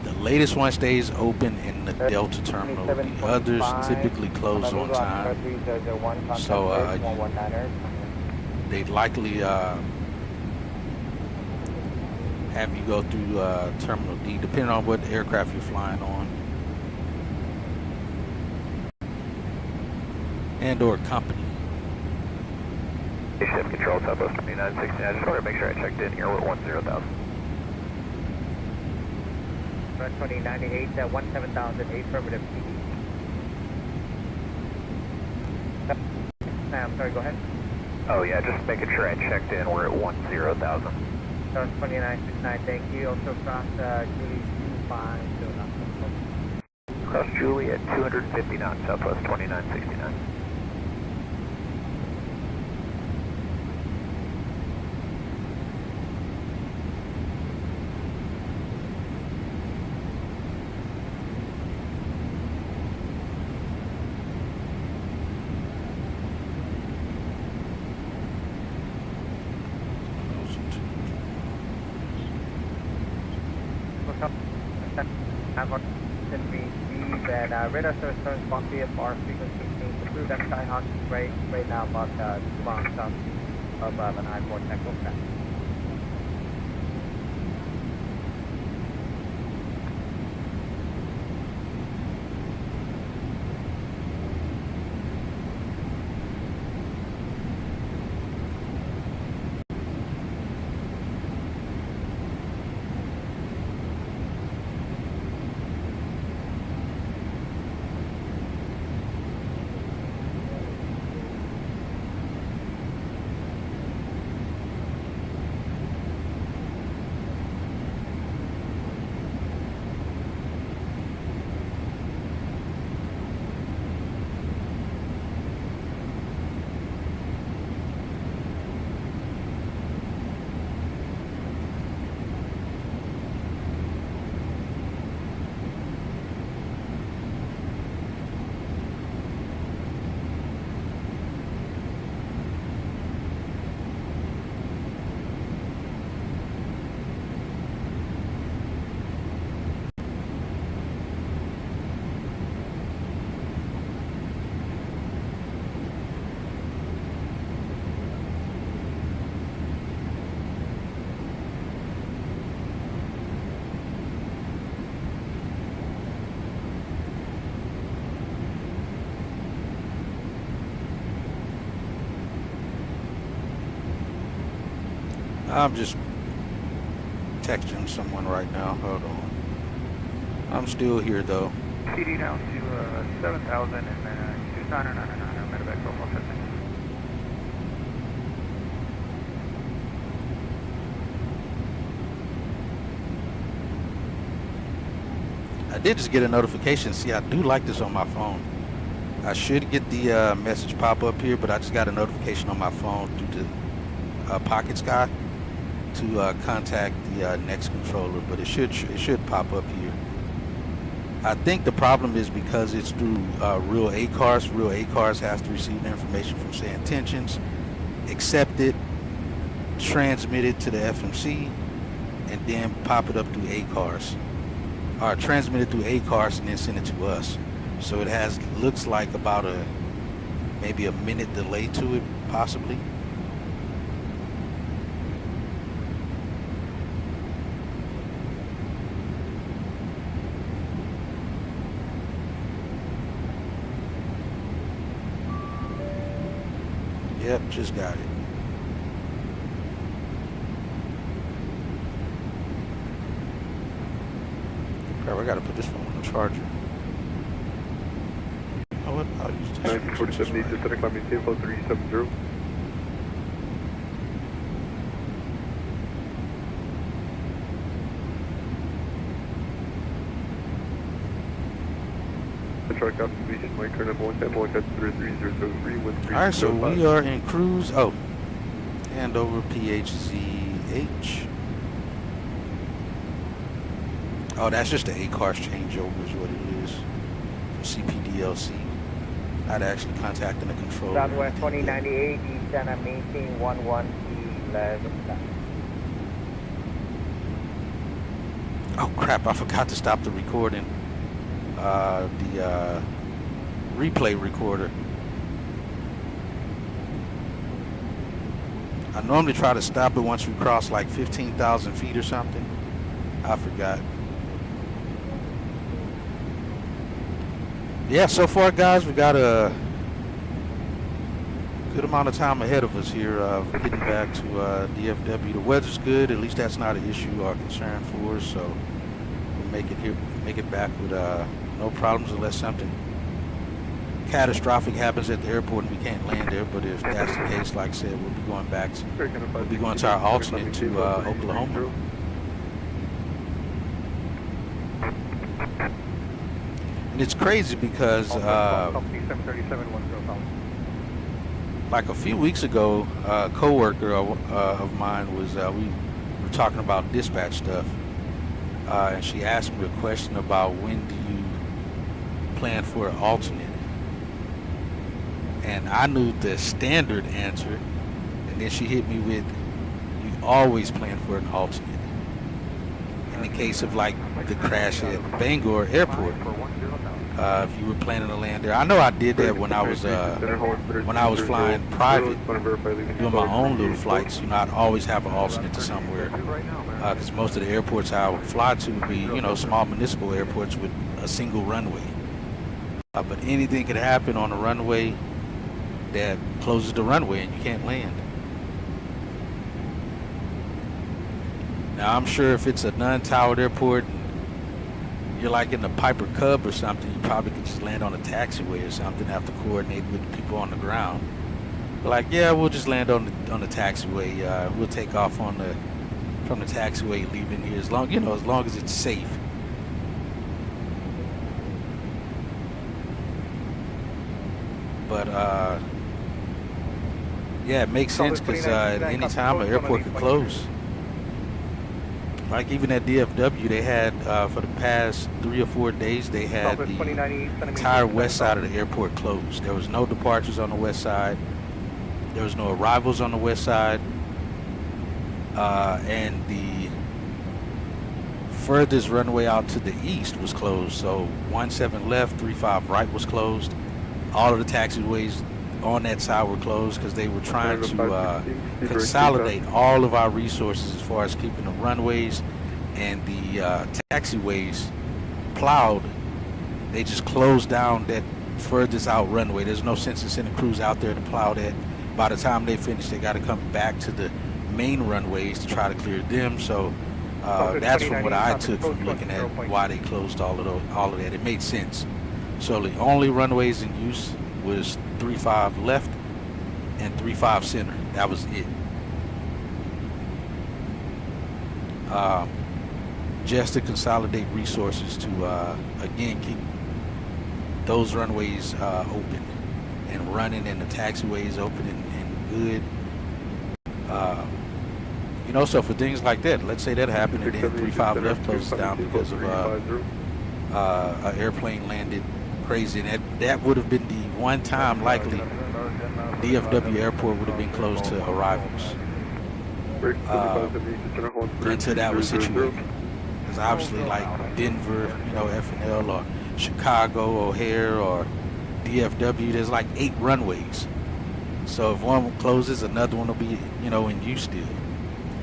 the latest one stays open in the Delta terminal. The others typically close on time. So they'd likely have you go through Terminal D, depending on what aircraft you're flying on and or company. Ship control, Southwest 2960. I just wanted to make sure I checked in here. We're at 10,000. 2098, 17,008, affirmative. I'm sorry, go ahead. Oh yeah, just making sure I checked in. We're at 10,000. 2969, thank you. Also cross Julie 25. Cross Julie at 250 knots, Southwest 2969. Radar service turns on VFR frequency change. Approved on Skyhawk right now about 2 miles south of Lanai Vortex. Okay. I'm just texting someone right now. Hold on. I'm still here though. CD down to 7,000 and use 999 medevac profile 50. I did just get a notification. See, I do like this on my phone. I should get the message pop up here, but I just got a notification on my phone through the Pocket Sky to contact the next controller, but it should pop up here. I think the problem is because it's through real ACARS. Real ACARS has to receive the information from, say, intentions, accept it, transmit it to the FMC, and then pop it up through ACARS. Or transmit it through ACARS and then send it to us. So it looks like about maybe a minute delay to it, possibly. Yep, just got it. Crap, I gotta put this phone on the charger. You know what? I'll use this. 1947 needs to center climbing CFO 370. Track observation, my current Molokai 3303 with 3. Alright, so we are in cruise. Oh, hand over PHZH. Oh, that's just the A-cars changeover is what it is. For CPDLC. Not actually contacting the controller. Southwest 2098, Eastern maintain 11. Oh crap, I forgot to stop the recording. The replay recorder. I normally try to stop it once we cross like 15,000 feet or something. I forgot. Yeah, so far guys, we got a good amount of time ahead of us here getting back to DFW. The weather's good, at least that's not an issue or concern for us, so we'll make it back with no problems unless something catastrophic happens at the airport and we can't land there. But if that's the case, like I said, we'll be going back to, we'll be going to our alternate to Oklahoma. And it's crazy because like a few weeks ago, a co-worker of mine was, we were talking about dispatch stuff, and she asked me a question about when do you plan for an alternate, and I knew the standard answer, and then she hit me with, you always plan for an alternate. In the case of like the crash at Bangor Airport, if you were planning to land there, I know I did that when I was flying private, doing my own little flights. You know, I'd always have an alternate to somewhere, because most of the airports I would fly to would be, you know, small municipal airports with a single runway. But anything could happen on a runway that closes the runway and you can't land. Now I'm sure if it's a non-towered airport, you're like in the Piper Cub or something, you probably could just land on a taxiway or something, have to coordinate with the people on the ground. But like, yeah, we'll just land on the taxiway. We'll take off from the taxiway, leaving here as long as it's safe. But yeah, it makes sense because any time an airport could close. Like even at DFW, they had for the past 3 or 4 days, they had the entire west side of the airport closed. There was no departures on the west side. There was no arrivals on the west side. And the furthest runway out to the east was closed. So 17 left, 35 right was closed. All of the taxiways on that side were closed because they were trying to consolidate all of our resources as far as keeping the runways and the taxiways plowed. They just closed down that furthest out runway. There's no sense in sending crews out there to plow that. By the time they finish, they got to come back to the main runways to try to clear them. So that's from what I took from looking at why they closed all of that. It made sense. So the only runways in use was 35 left and 35 center. That was it. Just to consolidate resources to again keep those runways open and running, and the taxiways open and good. You know, so for things like that, let's say that happened and then 35 left closes down because of an airplane landed crazy, and that would have been the one time likely DFW airport would have been closed to arrivals until that was situated. Because obviously like Denver, you know, Phnl, or Chicago, O'Hare, or DFW, there's like 8 runways. So if one closes, another one will be, you know, in use still.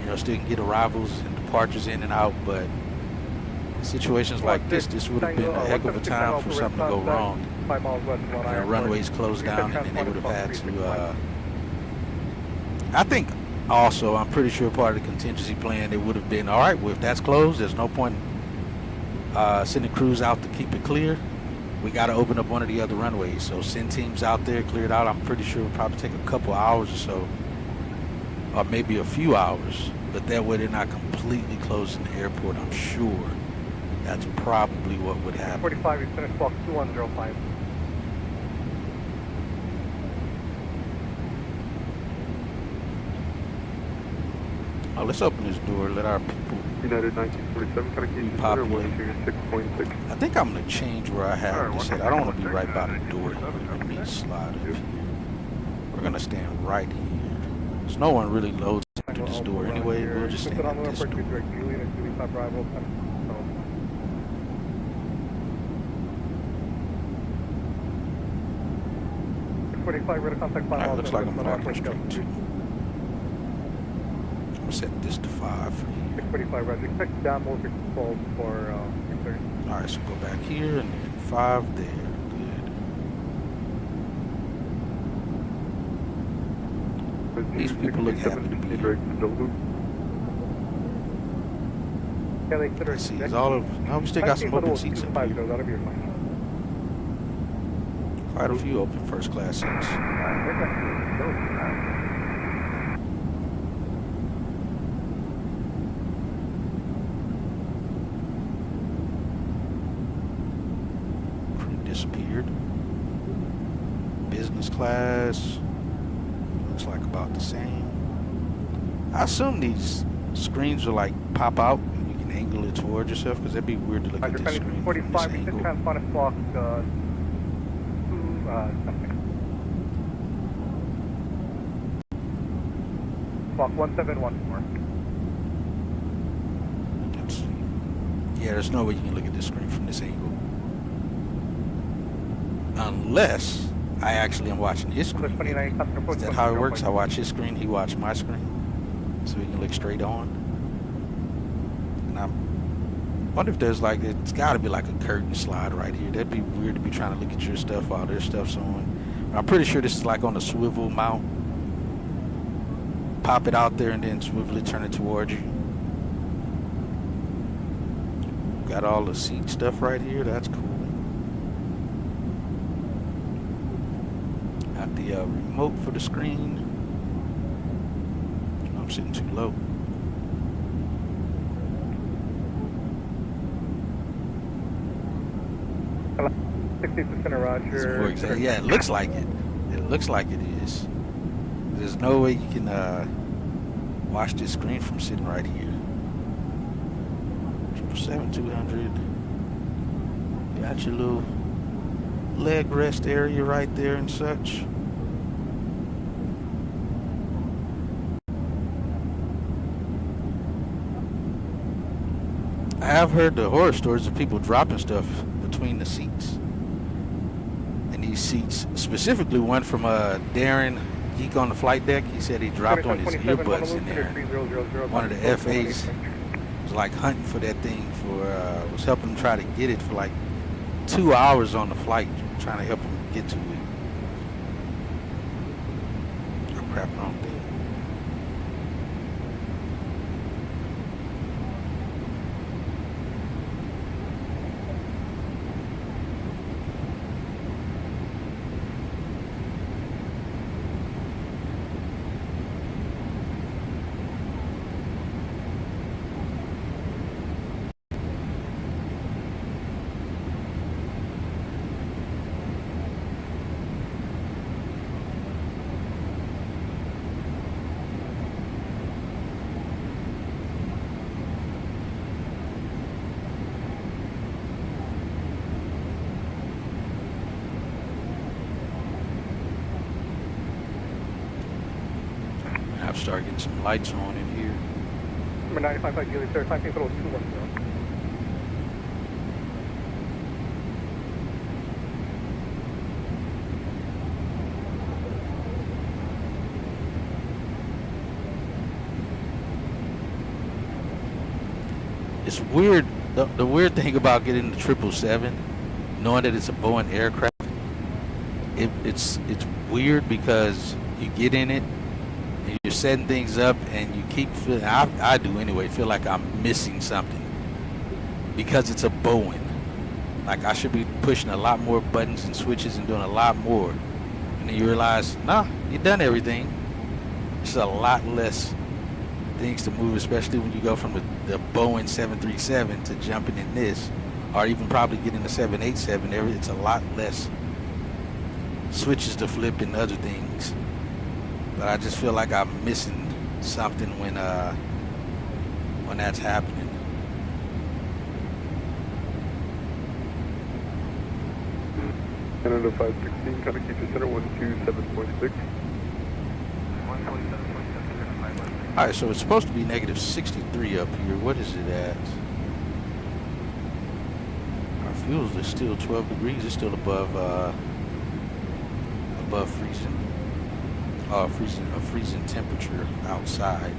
You know, still can get arrivals and departures in and out, but situations like this would have been a heck of a time for something to go wrong. And the runways closed down, and then they would have had to I think also, I'm pretty sure part of the contingency plan, it would have been, all right, well, if that's closed, there's no point sending crews out to keep it clear. We got to open up one of the other runways. So send teams out there, clear it out. I'm pretty sure it'll probably take a couple hours or so, or maybe a few hours. But that way they're not completely closing the airport, I'm sure. That's probably what would happen. 45, you finish block 2105. Oh, let's open this door, let our people United 1947, kind of keep repopulate. 6.6. I think I'm going to change where I have this at. I don't want to be right by the door here. Let me slide up here. We're going to stand right here. There's no one really loads into this door anyway. We'll just stand at this door. Alright, looks like I'm parking straight too. I'm gonna set this to 5 for here. 645, Roger. Expect download control for return. Alright, so go back here and then 5 there. Good. These people look happy to be here. Let's see, is all of... No, we still got some open seats up here. Quite a few open first class seats. Disappeared. Business class looks like about the same. I assume these screens will like pop out and you can angle it towards yourself, because that'd be weird to look at this screen from this angle. Block, block 1714. Let's see. Yeah, there's no way you can look at this screen from this angle. Unless I actually am watching his screen. Is that how it works? I watch his screen, he watches my screen, so we can look straight on. And I wonder if there's like, it's got to be like a curtain slide right here. That'd be weird to be trying to look at your stuff while their stuff's on. I'm pretty sure this is like on a swivel mount. Pop it out there and then swivel it, turn it towards you. Got all the seat stuff right here. That's cool. Got the remote for the screen. I'm sitting too low. Hello. 60% Roger. Yeah, it looks like it. It looks like it is. There's no way you can watch this screen from sitting right here. 7-200. Got your little leg rest area right there and such. I have heard the horror stories of people dropping stuff between the seats. And these seats, specifically one from Darren, Geek on the Flight Deck, he said he dropped one of his earbuds in there. One of the FAs was like hunting for that thing was helping him try to get it for like 2 hours on the flight, trying to help him get to it. Oh, crap, wrong thing. Start getting some lights on in here. Number 955 Julie, sir. Time people 210. It's weird. The weird thing about getting the 777, knowing that it's a Boeing aircraft, it's weird because you get in it and you're setting things up and you keep feeling, I do anyway, feel like I'm missing something because it's a Boeing. Like I should be pushing a lot more buttons and switches and doing a lot more. And then you realize, nah, you've done everything. There's a lot less things to move, especially when you go from the Boeing 737 to jumping in this, or even probably getting the 787. It's a lot less switches to flip and other things. But I just feel like I'm missing something when that's happening. Canada 516, kind of keep your center 127.6. Alright, so it's supposed to be negative 63 up here. What is it at? Our fuels are still 12 degrees. It's still above freezing. Freezing temperature outside.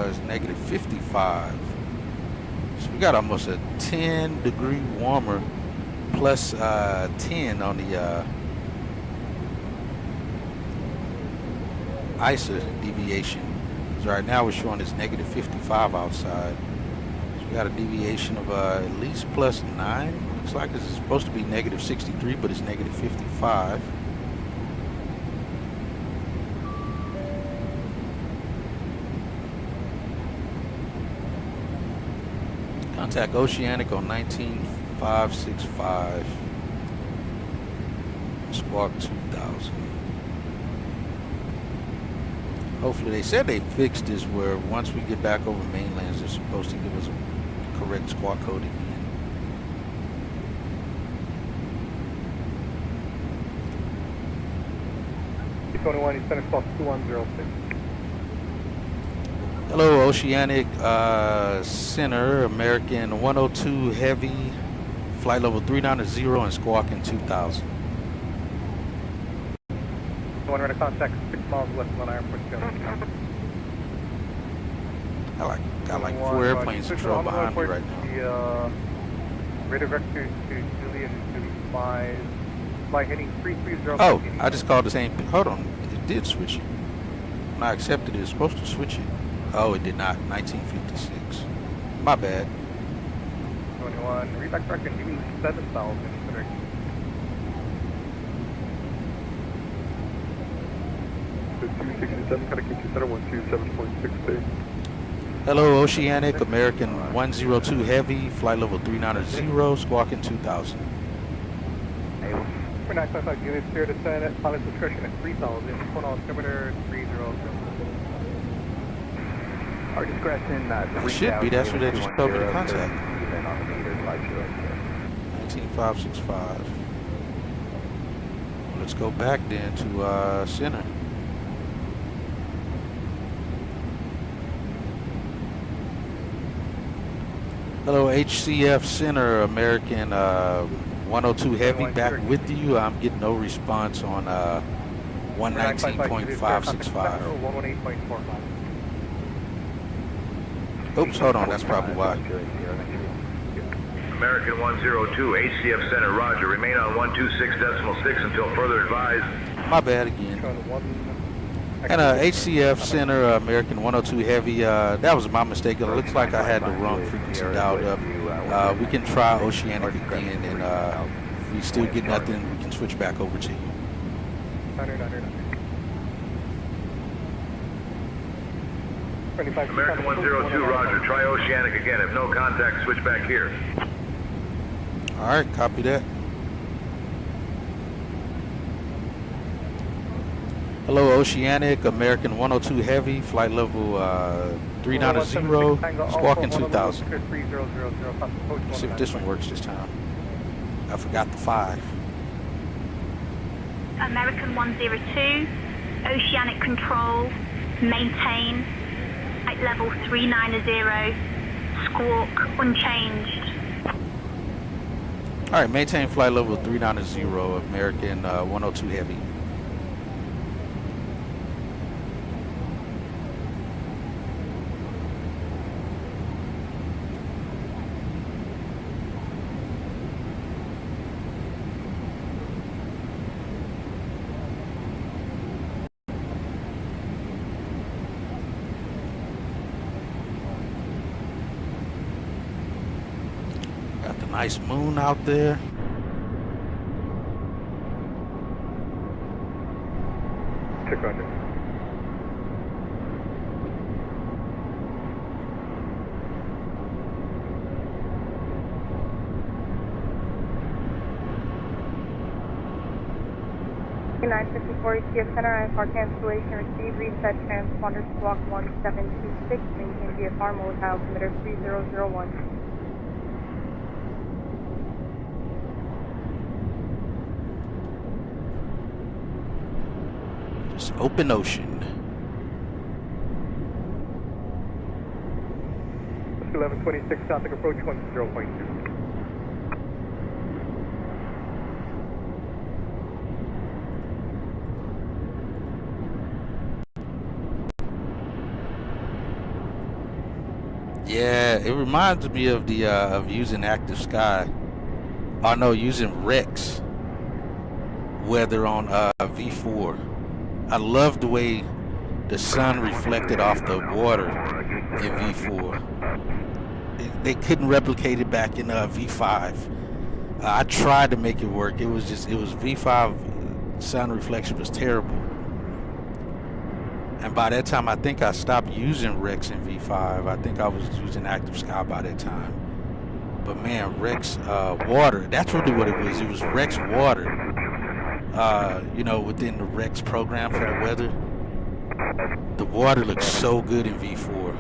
It's negative 55. So we got almost a 10-degree warmer, plus 10 on the ISA deviation. So right now we're showing it's negative 55 outside. So we got a deviation of at least plus 9. Looks like it's supposed to be negative 63, but it's negative 55. Contact Oceanic on 19565. Squawk 2000. Hopefully, they said they fixed this where once we get back over mainlands, they're supposed to give us a correct squawk code again. T21, East Center Squawk 2106. Hello, Oceanic Center, American 102 Heavy, flight level 390 and squawking 2000. One radar contact 6 miles west of Airport. Got like 4 airplanes controlled behind me right now. The radar vector to Julian to 5, flight heading 330. Oh, I just called the same. Hold on, it did switch it. When I accepted it, it's supposed to switch it. Oh, it did not. 1956. My bad. 21. Reback record, give me 7,000. The 267, kind of keep your center 127.6. Hello, Oceanic, American 102 Heavy, flight level 390, squawking 2000. 955 units here to send at pilot discretion at 3,000. Phone on altimeter 30. Our discretion, It should be. That's what they just told me to contact. 19565. Let's go back then to center. Hello, HCF Center, American 102 Heavy, back with you. I'm getting no response on 119.565. Oops, hold on, that's probably why. American 102, HCF Center, roger. Remain on 126.6 until further advised. My bad again. And HCF Center, American 102 Heavy, that was my mistake. It looks like I had the wrong frequency dialed up. We can try Oceanic again, and if we still get nothing, we can switch back over to you. American 102, roger. Try Oceanic again. If no contact, switch back here. All right, copy that. Hello, Oceanic, American 102 Heavy, flight level 390, squawking 2000. Let's see if this one works this time. I forgot the 5. American 102, Oceanic Control, maintain, flight level 390, squawk unchanged. All right, maintain flight level 390, American 102 Heavy. Nice moon out there. Check on it. ECF Center, IFR cancellation received, reset transponder squawk 1726, maintain VFR Molokai altimeter 3001. It's open ocean. 1126, traffic approach 10.2. Yeah, it reminds me of the of using active sky. Oh no, using Rex weather on V4. I love the way the sun reflected off the water in V4. They couldn't replicate it back in V5. I tried to make it work. It was V5 sun reflection was terrible. And by that time, I think I stopped using Rex in V5. I think I was using Active Sky by that time. But man, Rex water, that's really what it was. It was Rex water, you know, within the Rex program for the weather. The water looks so good in V4.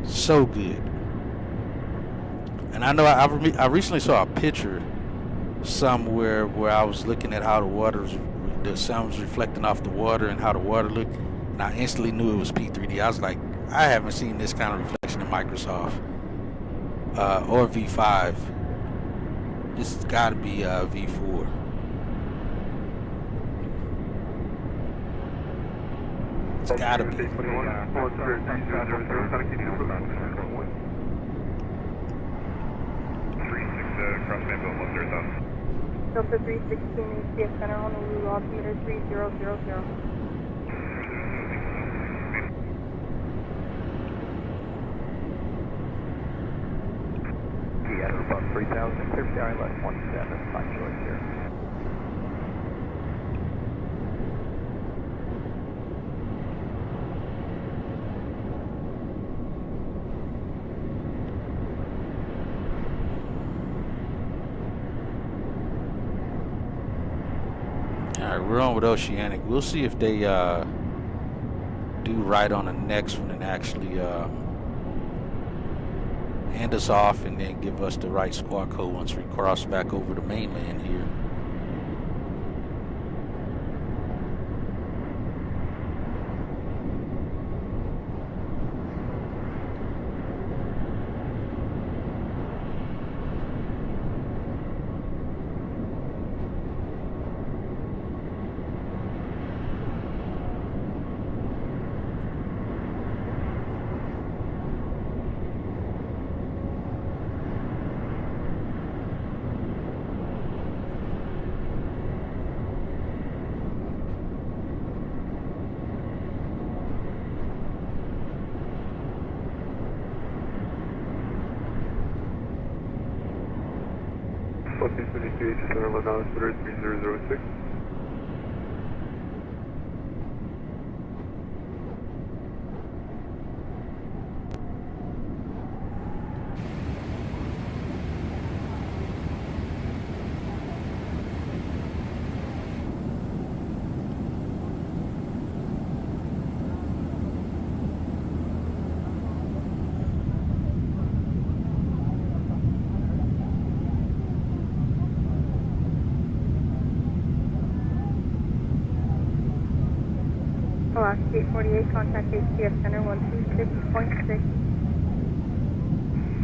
So good. And I know I recently saw a picture somewhere where I was looking at how the sun was reflecting off the water and how the water looked, and I instantly knew it was P3D. I was like, I haven't seen this kind of reflection in Microsoft or V5. This has got to be V4. It's got to be. Delta 316, ACF Center, Honolulu, altimeter 3000. Yeah, about 3000, clear CRI less 17, 5 choice here. Alright, we're on with Oceanic. We'll see if they do right on the next one and actually hand us off and then give us the right squawk code once we cross back over the mainland here. Altimeter 3006. Alaska 848, contact ACF Center 126.6.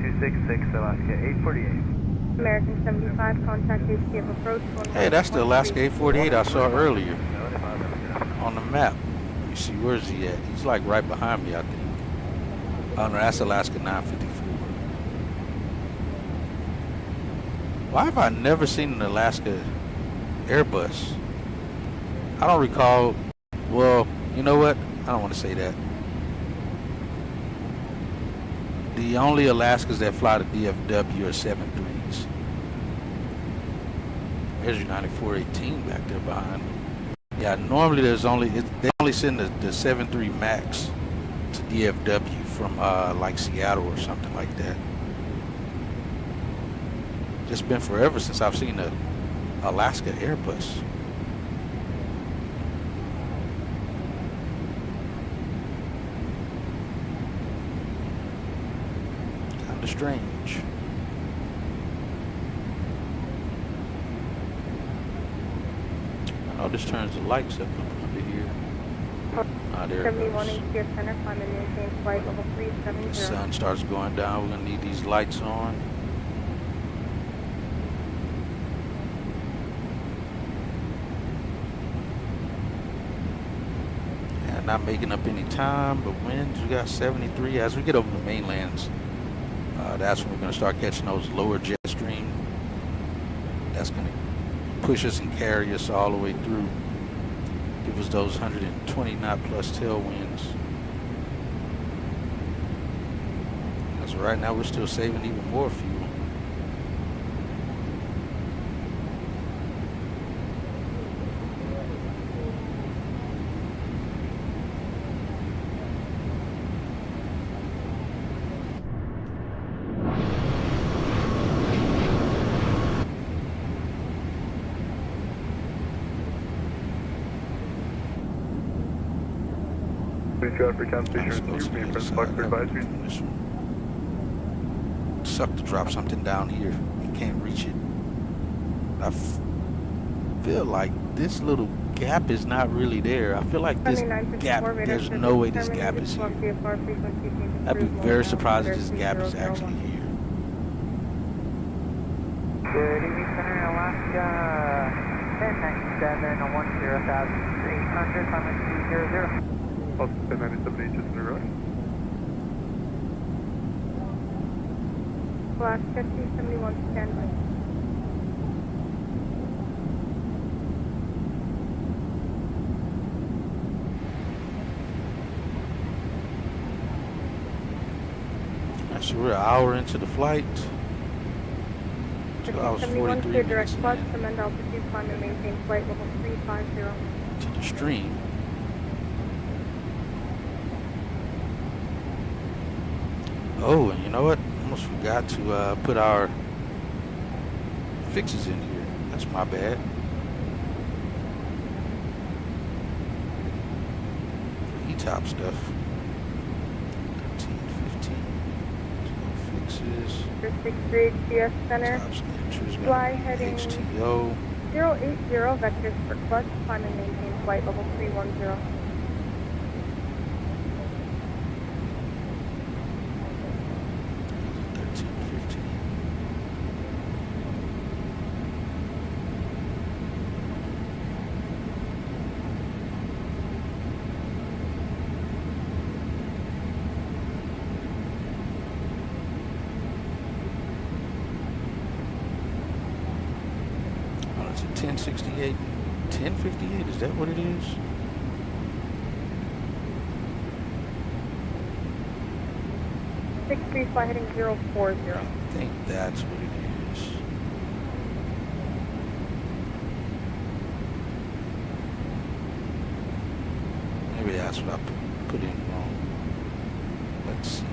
266, Alaska 848. American 75, contact ACF approach 1. Hey, that's the Alaska 848 I saw earlier on the map. Let me see, where's he at? He's like right behind me, I think. Oh no, that's Alaska 954. Why have I never seen an Alaska Airbus? I don't recall. Well, you know what? I don't want to say that. The only Alaskas that fly to DFW are 7.3s. There's United 418 back there behind me. Yeah, normally they only send the 7.3 Max to DFW from like Seattle or something like that. It's been forever since I've seen a Alaska Airbus. Kinda strange. Oh, this turns the lights up under here. Ah, there it 71 goes. ATF Center, climb and maintain flight level 370. The sun starts going down. We're gonna need these lights on. And not making up any time, but winds, we got 73. As we get over the mainlands, that's when we're gonna start catching those lower jet stream. That's gonna push us and carry us all the way through. Give us those 120 knot plus tailwinds. As of right now, we're still saving even more fuel. Suck to drop something down here. You can't reach it. I feel like this little gap is not really there. I feel like this gap, there's no way this gap is here. I'd be very surprised if this gap is actually here. Good evening, Center, Alaska. 1097 10,800, climbing 200. 1097 just in a rush. Alaska 271, standby. So we're an hour into the flight. 2 hours 71 43 clear minutes direct plus, command altitude, climb and maintain flight level 350. to the stream. Oh, and you know what? Almost forgot to put our fixes in here. That's my bad. E-top stuff. 13, 15. Fixes. 63 HTS Center. Fly heading HTO. 080 vectors for clutch, climb and maintain flight level 310. Oh, it's a 1068, 1058, is that what it is? Fly heading 040. I think that's what it is. Maybe that's what I put in wrong. Let's see.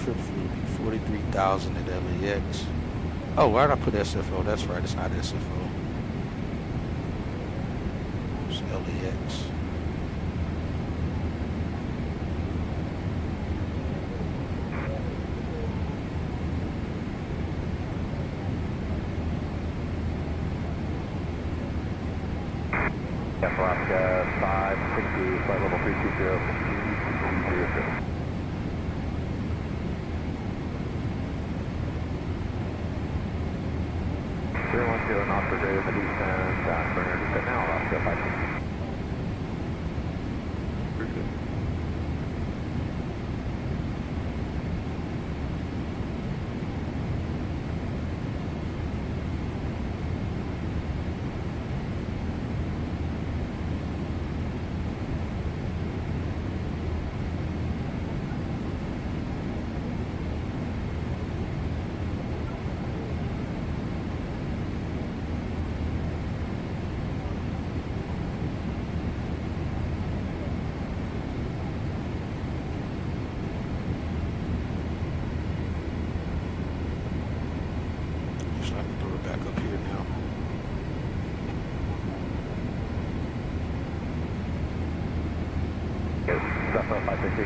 Trip flew 43,000 at LAX. Oh, why did I put SFO? That's right, it's not SFO. It's LAX. Alaska 560, flight level 320, 010 knots for greater than the descent, burner descent now, Alaska 5.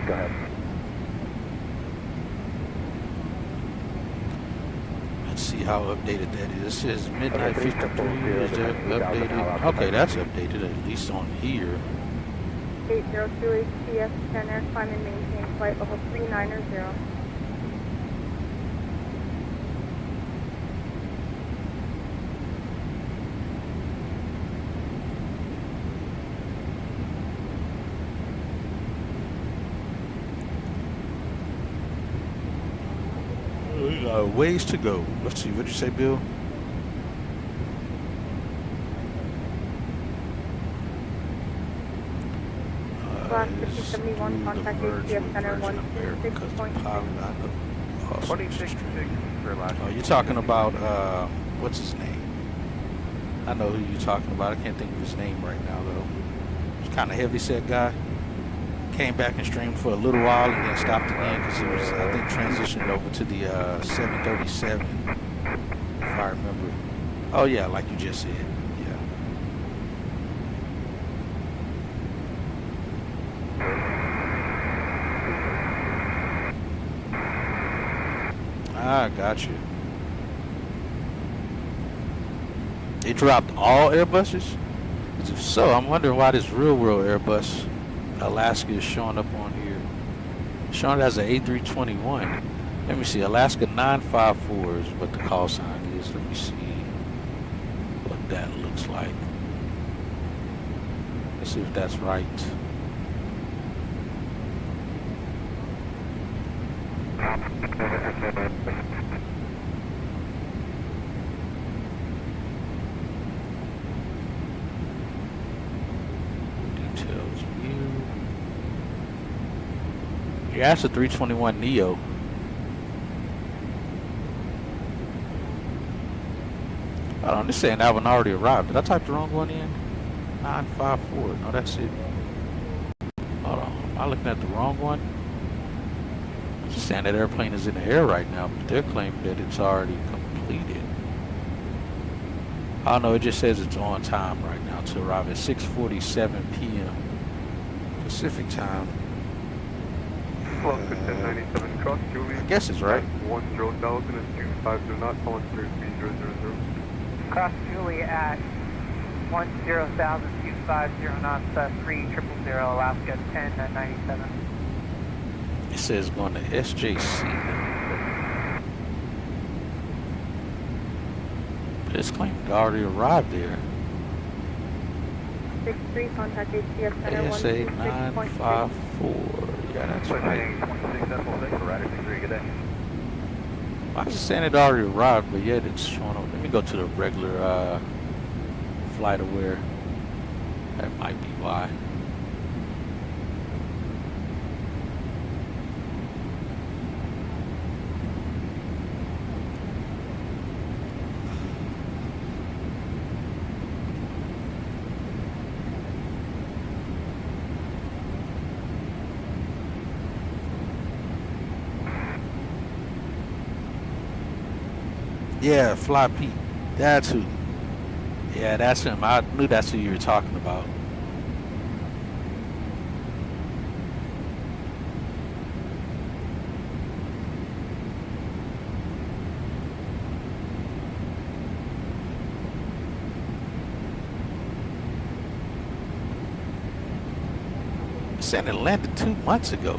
Go ahead. Let's see how updated that is. It says midnight 53. Is that updated? Okay, that's updated at least on here. 802 HTS center, climb and maintain flight level 390. Ways to go. Let's see. What'd you say, Bill? Class 5071, contact HTS center 126.2. Oh, you're talking about what's his name? I know who you're talking about. I can't think of his name right now though. He's kind of heavy set guy. Came back and streamed for a little while and then stopped again because he was, I think, transitioning over to the 737, if I remember. Oh yeah, like you just said, yeah. Ah, got you. They dropped all Airbuses? If so, I'm wondering why this real world Airbus Alaska is showing up on here. Showing it as an A321. Let me see. Alaska 954 is what the call sign is. Let me see what that looks like. Let's see if that's right. Yeah, that's a 321 Neo. Hold on, this saying that one already arrived. Did I type the wrong one in? 954. No, that's it. Hold on. Am I looking at the wrong one? It's just saying that airplane is in the air right now, but they're claiming that it's already completed. I don't know, it just says it's on time right now to arrive at 6:47 p.m. Pacific time. Clock 1097 cross, Julie. I guess it's right. 10,000 is 250 knots, calling through 3000. Cross Julie at 10,000, 250 knots, 3000, Alaska 1097. It says going to SJC. But it's claimed it already arrived there. 63, contact HTS center ASA 126.2. 954. Yeah, that's right. I was just saying it already arrived, but yet it's showing up. Let me go to the regular flight aware. That might be why. Yeah, Fly Pete. That's who. Yeah, that's him. I knew that's who you were talking about. saying it landed 2 months ago.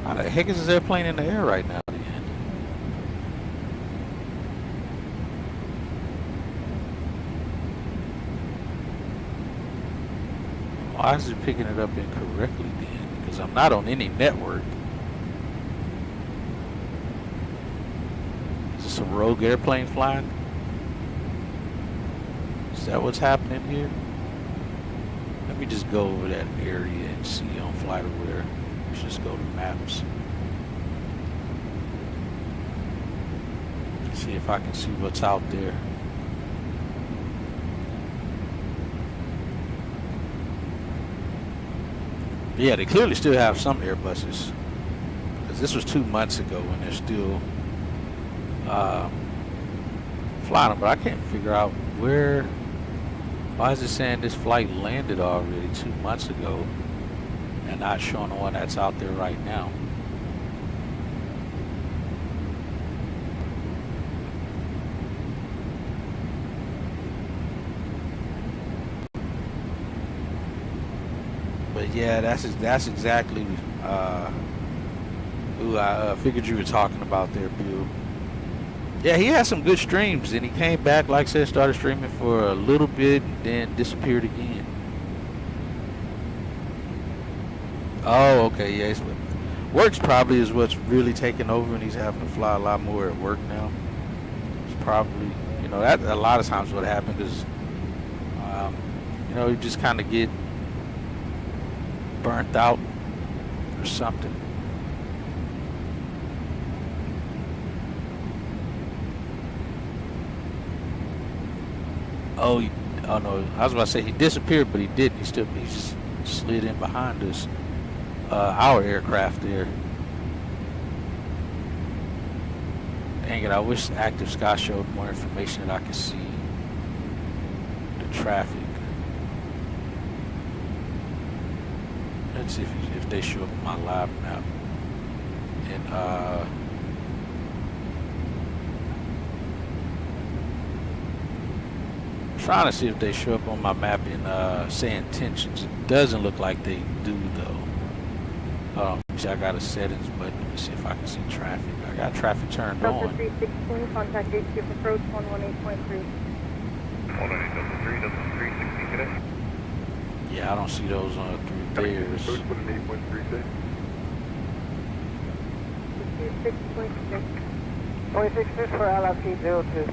How the heck is this airplane in the air right now? Why is it picking it up incorrectly then? Because I'm not on any network. Is this a rogue airplane flying? Is that what's happening here? Let me just go over that area and see on flight aware. Let's just go to maps. See if I can see what's out there. Yeah, they clearly still have some Airbuses. Because this was 2 months ago and they're still flying them. But I can't figure out where. Why is it saying this flight landed already 2 months ago and not showing the one that's out there right now? But yeah, that's exactly who I figured you were talking about there, Bill. Yeah, he had some good streams, and he came back, like I said, started streaming for a little bit, and then disappeared again. Oh, okay, yeah. Works probably is what's really taking over, and he's having to fly a lot more at work now. It's probably, you know, that a lot of times what happened is, you know, you just kind of get burnt out or something. Oh, oh no! I was about to say he disappeared, but he didn't. He just slid in behind us, our aircraft there. Dang it! I wish Active Sky showed more information that I could see the traffic. Let's see if they show up on my live map. And trying to see if they show up on my map in say intentions. It doesn't look like they do though. See, I got a settings button. Let me see if I can see traffic. I got traffic turned Delta on. 316, contact HQ approach 118.3. 118.3, Delta 316 today. Yeah, I don't see those on through theirs. Approach 118.36. 26.6. 26 for LFT 02.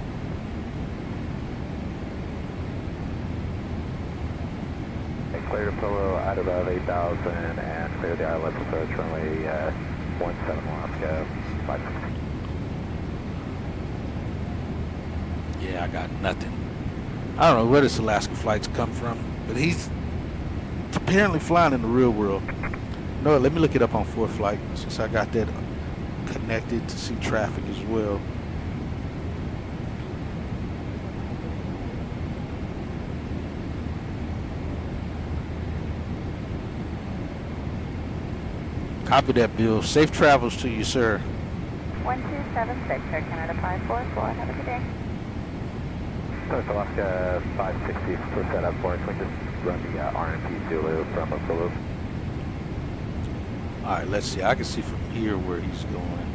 Clear to Polo out above 8,000 and clear the ILS approach runway 17 Alaska 5. Yeah, I got nothing. I don't know where this Alaska flight's come from, but he's apparently flying in the real world. No, let me look it up on ForeFlight since I got that connected to see traffic as well. Copy that, Bill. Safe travels to you, sir. 1276, Air Canada 544. Have a good day. South Alaska 560 for setup for us. We just run the RMP Zulu from Zulu. Alright, let's see. I can see from here where he's going.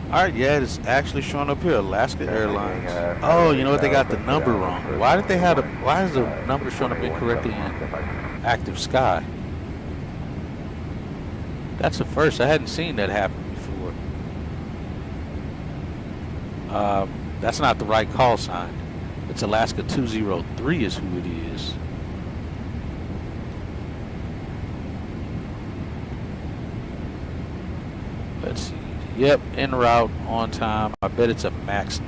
Alright, yeah, it's actually showing up here. Alaska Airlines. Oh, you know what? They got the number wrong. Why did they have why is the number showing up incorrectly in Active Sky? That's the first. I hadn't seen that happen before. That's not the right call sign. It's Alaska 203 is who it is. Let's see. Yep, en route, on time. I bet it's a max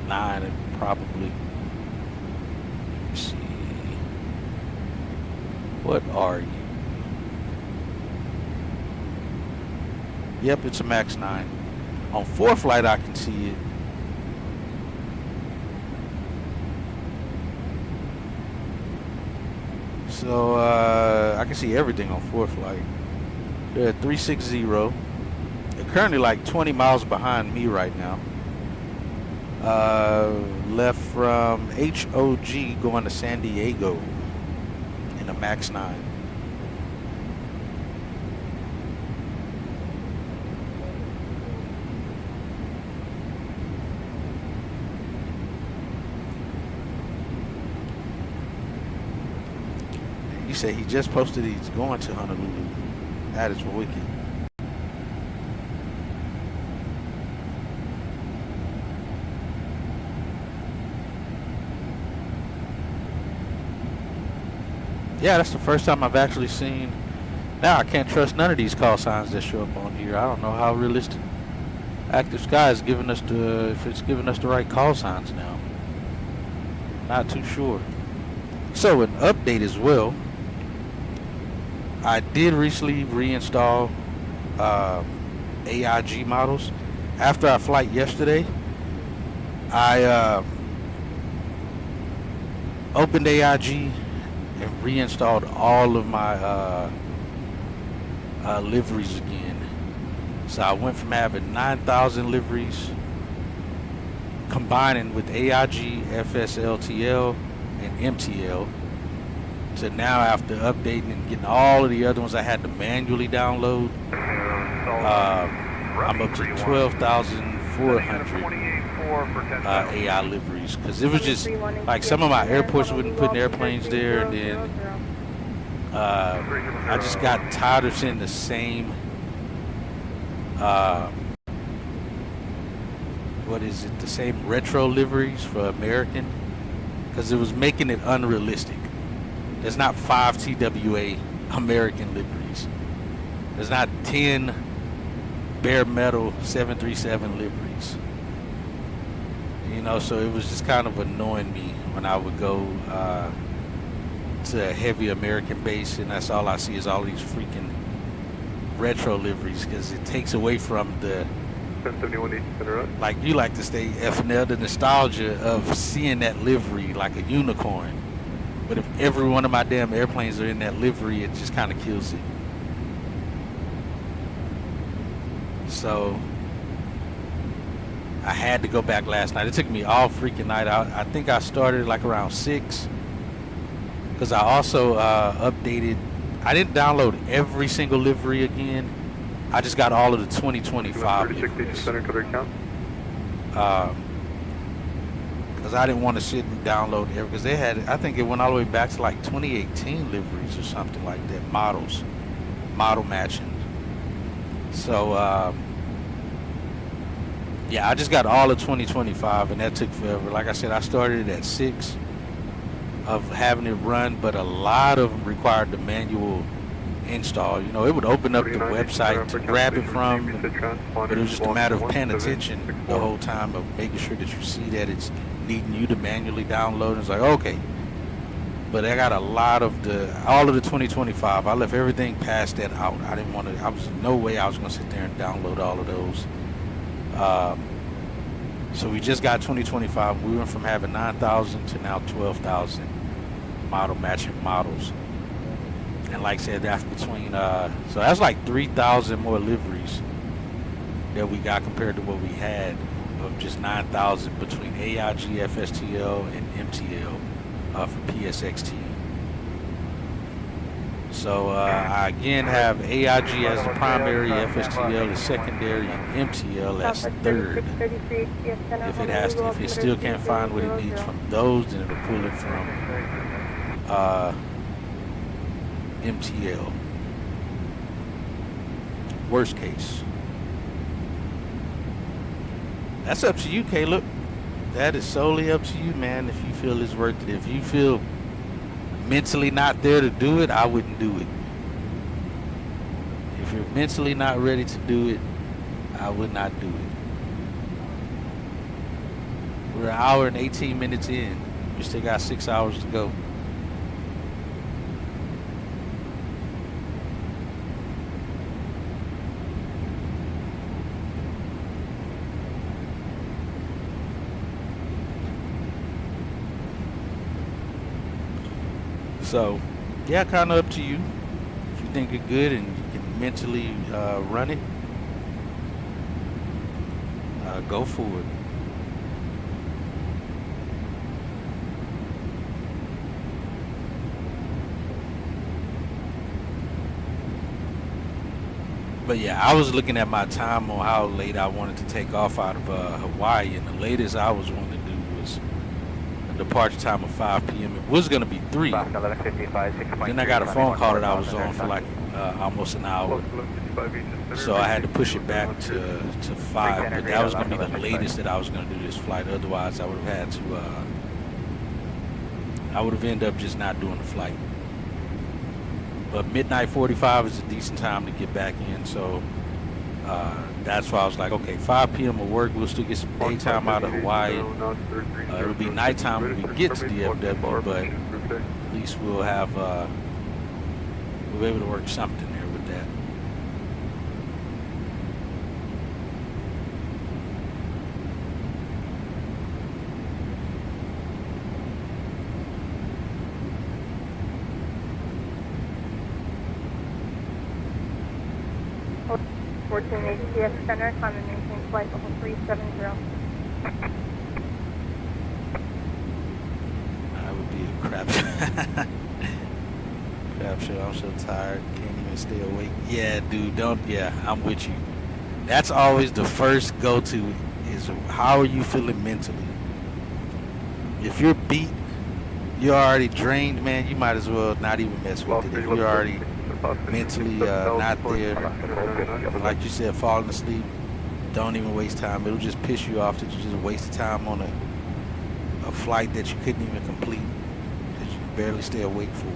9 and probably. Let me see. What are you? Yep, it's a max 9. On ForeFlight, I can see it. So I can see everything on ForeFlight. They're at 360. They're currently like 20 miles behind me right now. Left from HOG going to San Diego in a max 9. said he just posted he's going to Honolulu. That is wicked. Yeah, that's the first time I've actually seen. Now I can't trust none of these call signs that show up on here. I don't know how realistic Active Sky is giving us if it's giving us the right call signs now. Not too sure. So an update as well. I did recently reinstall AIG models. After our flight yesterday, I opened AIG and reinstalled all of my liveries again. So I went from having 9,000 liveries, combining with AIG, FSLTL, and MTL, to now after updating and getting all of the other ones I had to manually download, I'm up to 12,400 AI liveries, because it was just like some of my airports wouldn't put airplanes there, and then I just got tired of seeing the same the same retro liveries for American, because it was making it unrealistic. There's not 5 TWA American liveries. There's not 10 bare metal 737 liveries. You know, so it was just kind of annoying me when I would go to a heavy American base and that's all I see is all these freaking retro liveries, because it takes away from the, like you like to say, Phnl, the nostalgia of seeing that livery like a unicorn. But if every one of my damn airplanes are in that livery, it just kind of kills it. So I had to go back last night. It took me all freaking night. I think I started like around 6, because I also updated. I didn't download every single livery again. I just got all of the 2025 liveries. Because I didn't want to sit and download every, because they had, I think it went all the way back to like 2018 liveries or something like that, model matching. So yeah, I just got all of 2025 and that took forever. Like I said, I started at 6 of having it run, but a lot of them required the manual install. You know, it would open up the website to grab it from, but it was just a matter of paying attention the whole time, of making sure that you see that it's needing you to manually download. It's like, okay. But I got a lot of all of the 2025. I left everything past that out. I didn't want to, no way I was going to sit there and download all of those. So we just got 2025. We went from having 9,000 to now 12,000 model matching models. And like I said, that's between, so that's like 3,000 more liveries that we got compared to what we had of just 9,000 between AIG, FSTL, and MTL for PSXT. So I again have AIG as the primary, FSTL as secondary, and MTL as third. If it still can't find what it needs from those, then it'll pull it from MTL. Worst case. That's up to you, Caleb. That is solely up to you, man, if you feel it's worth it. If you feel mentally not there to do it, I wouldn't do it. If you're mentally not ready to do it, I would not do it. We're an hour and 18 minutes in. We still got 6 hours to go. So, yeah, kind of up to you. If you think you're good and you can mentally run it, go for it. But yeah, I was looking at my time on how late I wanted to take off out of Hawaii, and the latest I was wanting to do was departure time of 5 p.m. It was going to be 3. Then I got a phone call that I was on for like almost an hour. So I had to push it back to 5. But that was going to be the latest that I was going to do this flight. Otherwise, I would have had to, I would have ended up just not doing the flight. But midnight 45 is a decent time to get back in. So that's why I was like, okay, 5 p.m. will work. We'll still get some daytime out of Hawaii. It'll be nighttime when we get to DFW, but at least we'll have, we'll be able to work something there with that. HCF Center, climb and maintain flight level 370. That would be a crap show. I'm so tired, can't even stay awake. Yeah, dude, I'm with you. That's always the first go-to is how are you feeling mentally? If you're beat, you're already drained, man, you might as well not even mess with it. If you're already mentally not there, like you said, falling asleep, don't even waste time. It'll just piss you off that you just wasted time on a flight that you couldn't even complete because you could barely stay awake for it.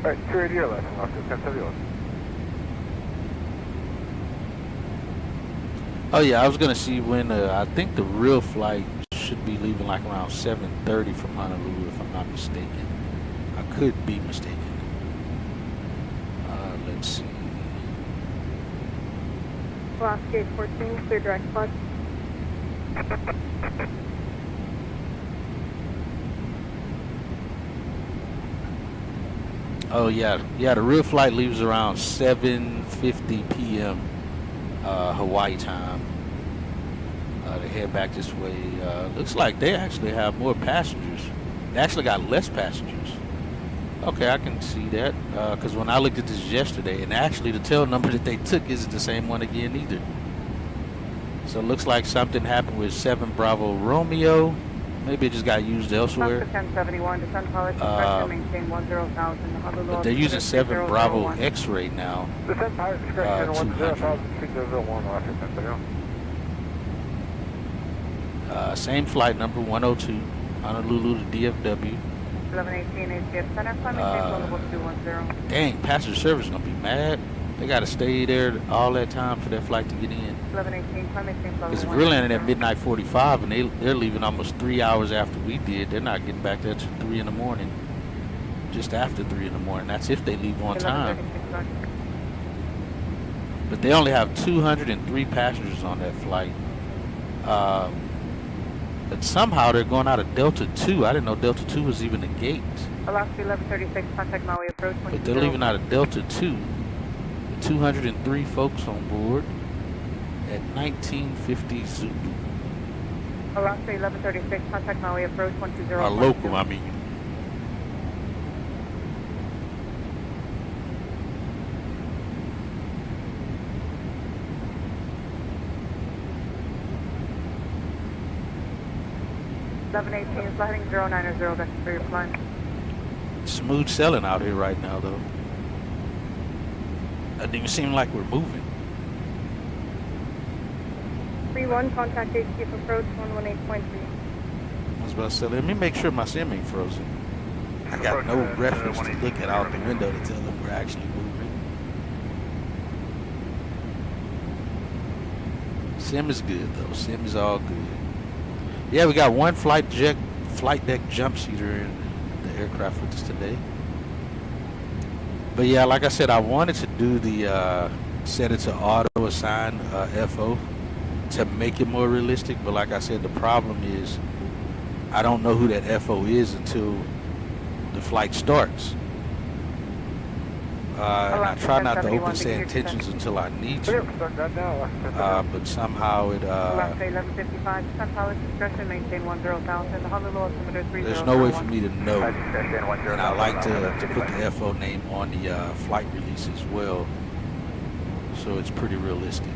Alright, 280 or less, Oscar 1071. Oh yeah, I was gonna see when I think the real flight should be leaving like around 7:30 from Honolulu, if I'm not mistaken. I could be mistaken. Let's see. Lost gate 14, clear direct flight. Oh yeah, the real flight leaves around 7:50 p.m. Hawaii time. They head back this way. Looks like they actually have more passengers. They actually got less passengers. Okay, I can see that because when I looked at this yesterday, and actually the tail number that they took isn't the same one again either. So it looks like something happened with 7 Bravo Romeo. Maybe it just got used elsewhere. 1071, descend college, maintain 10,000. But they're using 7 Bravo X-ray now. Descend pilot discretion 10,000, same flight number 102, Honolulu to DFW. 1118 HCF Center, climb maintain level 210. Dang, passenger service gonna be mad. They gotta stay there all that time for that flight to get in. 1118, climb maintain level 1. Because if we're landing at midnight 45 and they're leaving almost 3 hours after we did, they're not getting back there till 3 in the morning. Just after 3 in the morning. That's if they leave on time. But they only have 203 passengers on that flight. But somehow they're going out of Delta 2. I didn't know Delta 2 was even a gate. Alaska 1136, contact Maui approach. But they're leaving out of Delta 2. 203 folks on board at 1950 Zulu. Alaska 1136, contact Maui approach 120. Our local, I mean. is heading 090, that's for your flight. Smooth sailing out here right now, though. Doesn't even seem like we're moving. 31, contact HCF approach 118.3. I was about to say, let me make sure my sim ain't frozen. I got no reference to look at out the window to tell if we're actually moving. Sim is good though. Sim is all good. Yeah, we got one flight deck jump seater in the aircraft with us today. But yeah, like I said, I wanted to do the set it to auto assign FO to make it more realistic. But like I said, the problem is I don't know who that FO is until the flight starts. And I try not to open say intentions until I need to. But somehow it, there's no way for me to know. And I like to put the FO name on the flight release as well. So it's pretty realistic.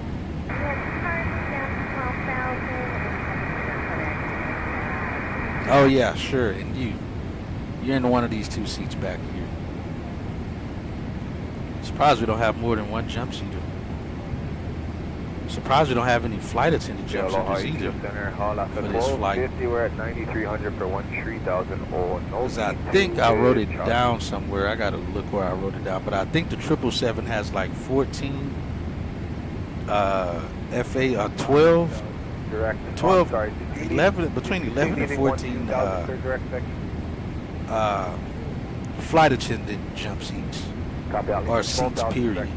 Oh yeah, sure. And you're in one of these two seats back here. Surprised we don't have more than one jump seater. Surprised we don't have any flight attendant jump seaters either for this flight. We're at 9,300 for 13,000. Because I think I wrote it down somewhere. I gotta look where I wrote it down. But I think the 777 has like 14 FA 12. 11, between 11 and 14 flight attendant jump seats. Or seats, period.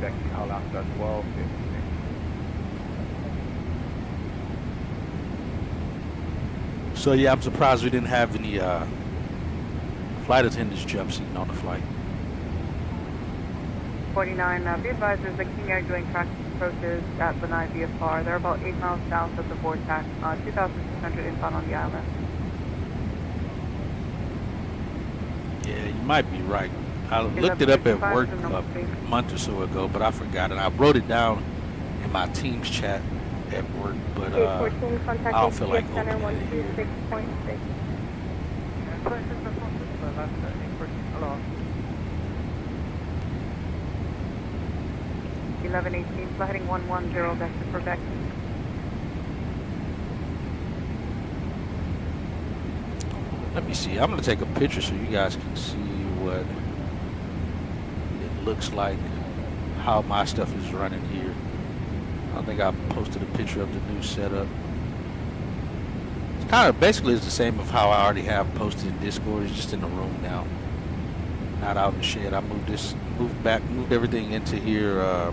So yeah, I'm surprised we didn't have any flight attendants jump seating on the flight. 49, be advised there's a King Air doing traffic approaches at Lanai VFR. They're about 8 miles south of the vortex, 2,600 inbound on the island. Yeah, you might be right. I looked it up at work a month or so ago, but I forgot it. I wrote it down in my Teams chat at work, but I don't feel like opening it here. 1118, flight heading 110, back to Quebec. Let me see. I'm going to take a picture so you guys can see what it looks like, how my stuff is running here. I think I posted a picture of the new setup. It's kind of basically it's the same of how I already have posted in Discord. It's just in the room now, not out in the shed. I moved everything into here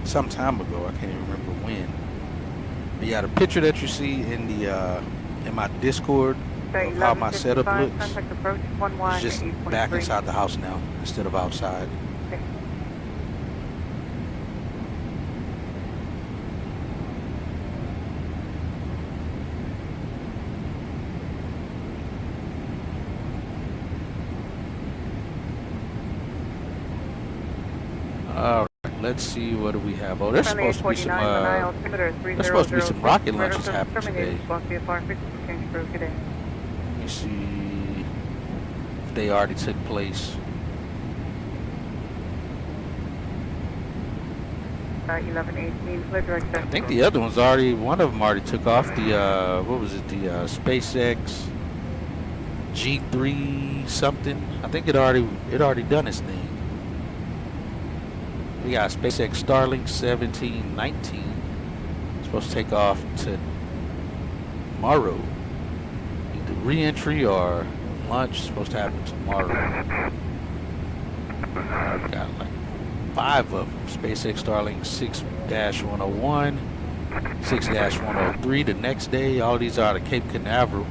some time ago. I can't even remember when. But yeah, the picture that you see in the in my Discord of how my setup looks is just back inside the house now instead of outside. All right, let's see, what do we have? Oh, there's supposed to be some rocket launches happening today. Let me see if they already took place. 1118, clear direct. I think the other one's already, one of them already took off. The what was it? The SpaceX G3 something. I think it already done its thing. We got SpaceX Starlink 1719. Supposed to take off tomorrow. Either re-entry or launch is supposed to happen tomorrow. Got like 5 of them. SpaceX Starlink 6-101, 6-103 the next day. All these are out of Cape Canaveral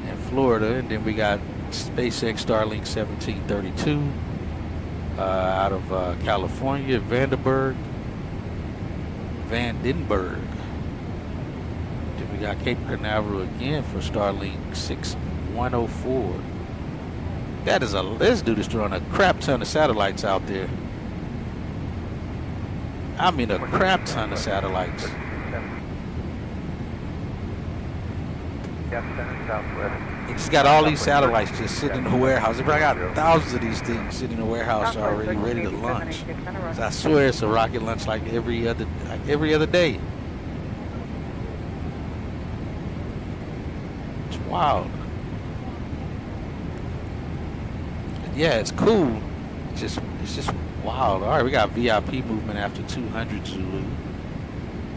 in Florida. And then we got SpaceX Starlink 1732 out of California, Vandenberg. Then we got Cape Canaveral again for Starlink 6104. This dude is throwing a crap ton of satellites out there. I mean, a crap ton of satellites. He just got all these satellites just sitting in the warehouse. They probably got thousands of these things sitting in the warehouse already ready to launch. So I swear it's a rocket launch like every other day. It's wild. Yeah, it's cool. It's just wild. All right, we got VIP movement after 200 Zulu,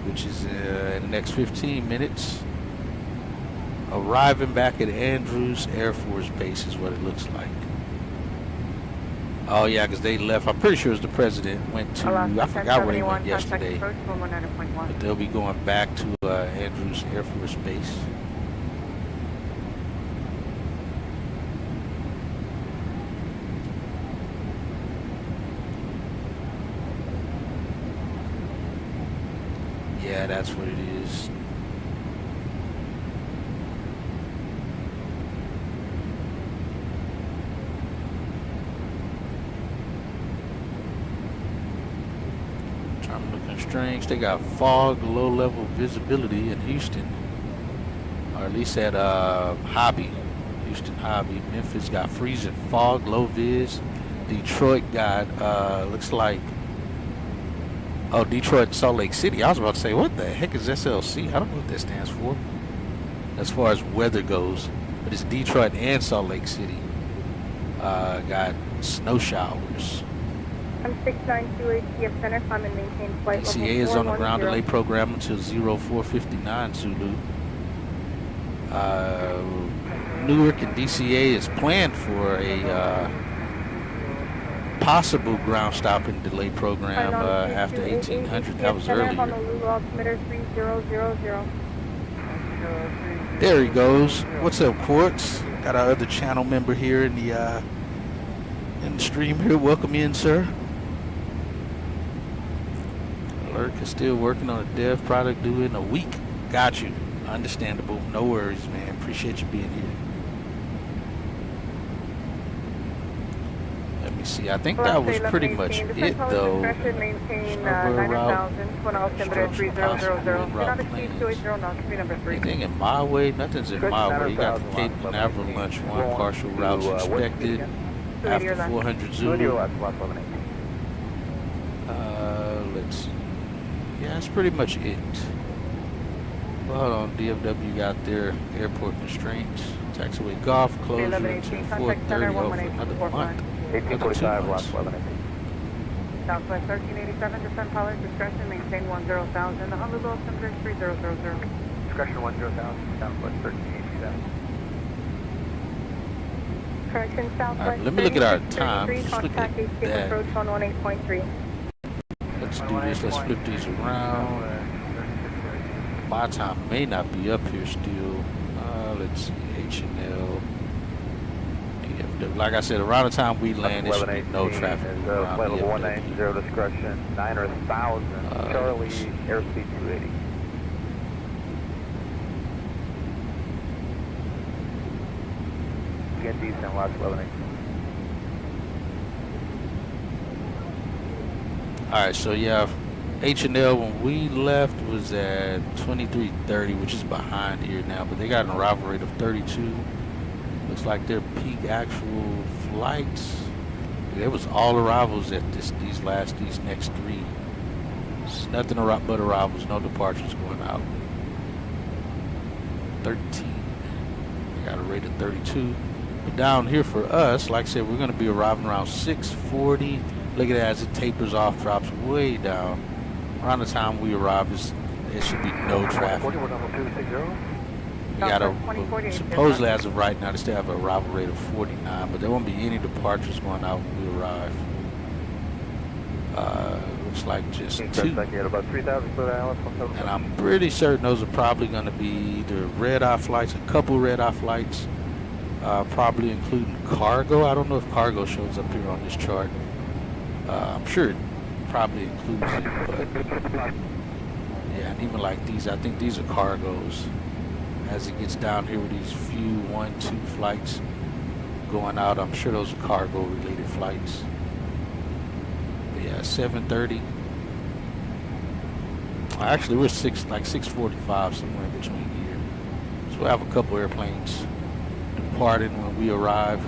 which is in the next 15 minutes. Arriving back at Andrews Air Force Base is what it looks like. Oh yeah, because they left. I'm pretty sure it's the president went to. I forgot where he went yesterday. But they'll be going back to Andrews Air Force Base. that's what it is. Terminal constraints. They got fog, low level visibility in Houston, or at least at Hobby. Houston Hobby. Memphis got freezing fog, low vis. Detroit got looks like, oh, Detroit, Salt Lake City. I was about to say, what the heck is SLC? I don't know what that stands for as far as weather goes, but it's Detroit and Salt Lake City. Got snow showers. I'm 692 ATF Center, climb and maintain flight level 410. DCA is on the ground delay program until 0459 Zulu. Newark and DCA is planned for a possible ground stop and delay program after 1800. That was earlier. There he goes. What's up, Quartz? Got our other channel member here in the stream here. Welcome in, sir. Lurk is still working on a dev product due in a week. Got you. Understandable. No worries, man. Appreciate you being here. Let me see. I think that was pretty much it, though. Anything in my way? Nothing's in my way. You got the Cape Canaveral Lunch 1 partial routes expected after 400 Zulu. Let's see. Yeah, that's pretty much it. Well, hold on. DFW got their airport constraints. Taxiway Golf closure until 4:30 over another month. 1845, last 11. Southwest 1387, descend Pollard, discretion, maintain 10,000. Honolulu altimeter 3000. Discretion 10,000, Southwest 1387. Correction, Southwest. Right, let me look at our time. Let's look at that. Approach 118.3. Let's do this. Let's flip these around. My time may not be up here still. Let's see. H&L. Like I said, around the time we land, there should be no traffic around flight level 190, discretion, 9,000, Charlie, airspeed 280. Again, decent, last 11. Alright, so yeah, H&L when we left was at 23:30, which is behind here now, but they got an arrival rate of 32. Looks like their peak actual flights. There was all arrivals at these next three. It's nothing but arrivals, no departures going out. 13. They got a rate of 32. But down here for us, like I said, we're going to be arriving around 6:40. Look at that as it tapers off, drops way down. Around the time we arrive, there should be no traffic. We got supposedly as of right now, they still have an arrival rate of 49, but there won't be any departures going out when we arrive. Looks like just 2. And I'm pretty certain those are probably going to be either red-eye flights, a couple red-eye flights, probably including cargo. I don't know if cargo shows up here on this chart. I'm sure it probably includes it, but yeah, and even like these, I think these are cargoes. As it gets down here with these few 1-2 flights going out, I'm sure those are cargo related flights. But yeah, 7:30. Actually, we're like 6:45, somewhere in between here. So we'll have a couple airplanes departing when we arrive.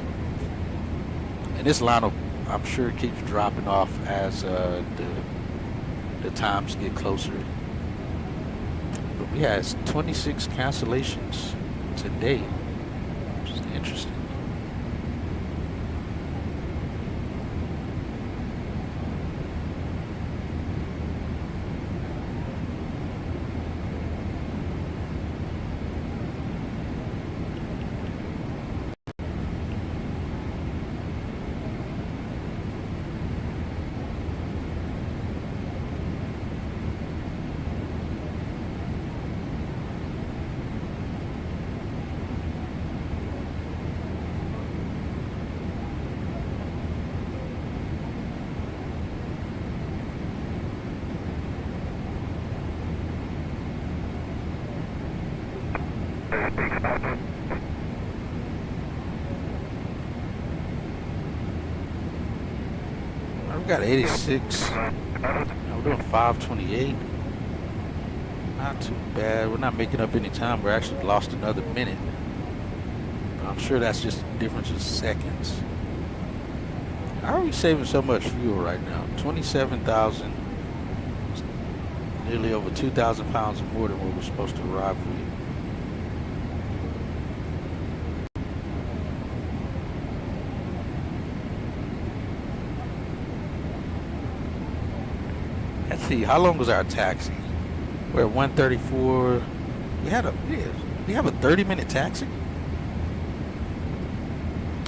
And this lineup, I'm sure, keeps dropping off as the times get closer. But we had 26 cancellations today, which is interesting. I've got 86. We're doing 528. Not too bad. We're not making up any time. We're actually lost another minute. But I'm sure that's just a difference of seconds. How are we saving so much fuel right now? 27,000. Nearly over 2,000 pounds more than what we're supposed to arrive with. Let's see, how long was our taxi? We're at 134. We have a 30-minute taxi?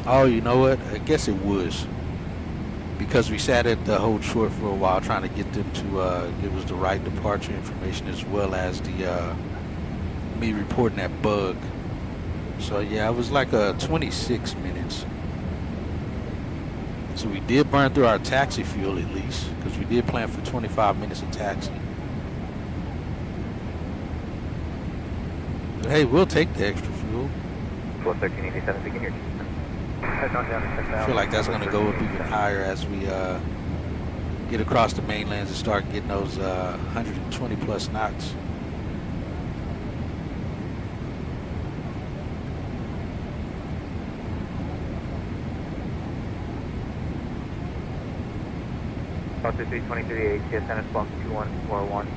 Oh, you know what? I guess it was. Because we sat at the hold short for a while trying to get them to give us the right departure information as well as the me reporting that bug. So yeah, it was like 26 minutes. So we did burn through our taxi fuel at least, because we did plan for 25 minutes of taxi. But hey, we'll take the extra fuel. 1387, begin your I feel like that's going to go up even higher as we get across the mainlands and start getting those 120 plus knots. Foster 323 ATSN is block 2141.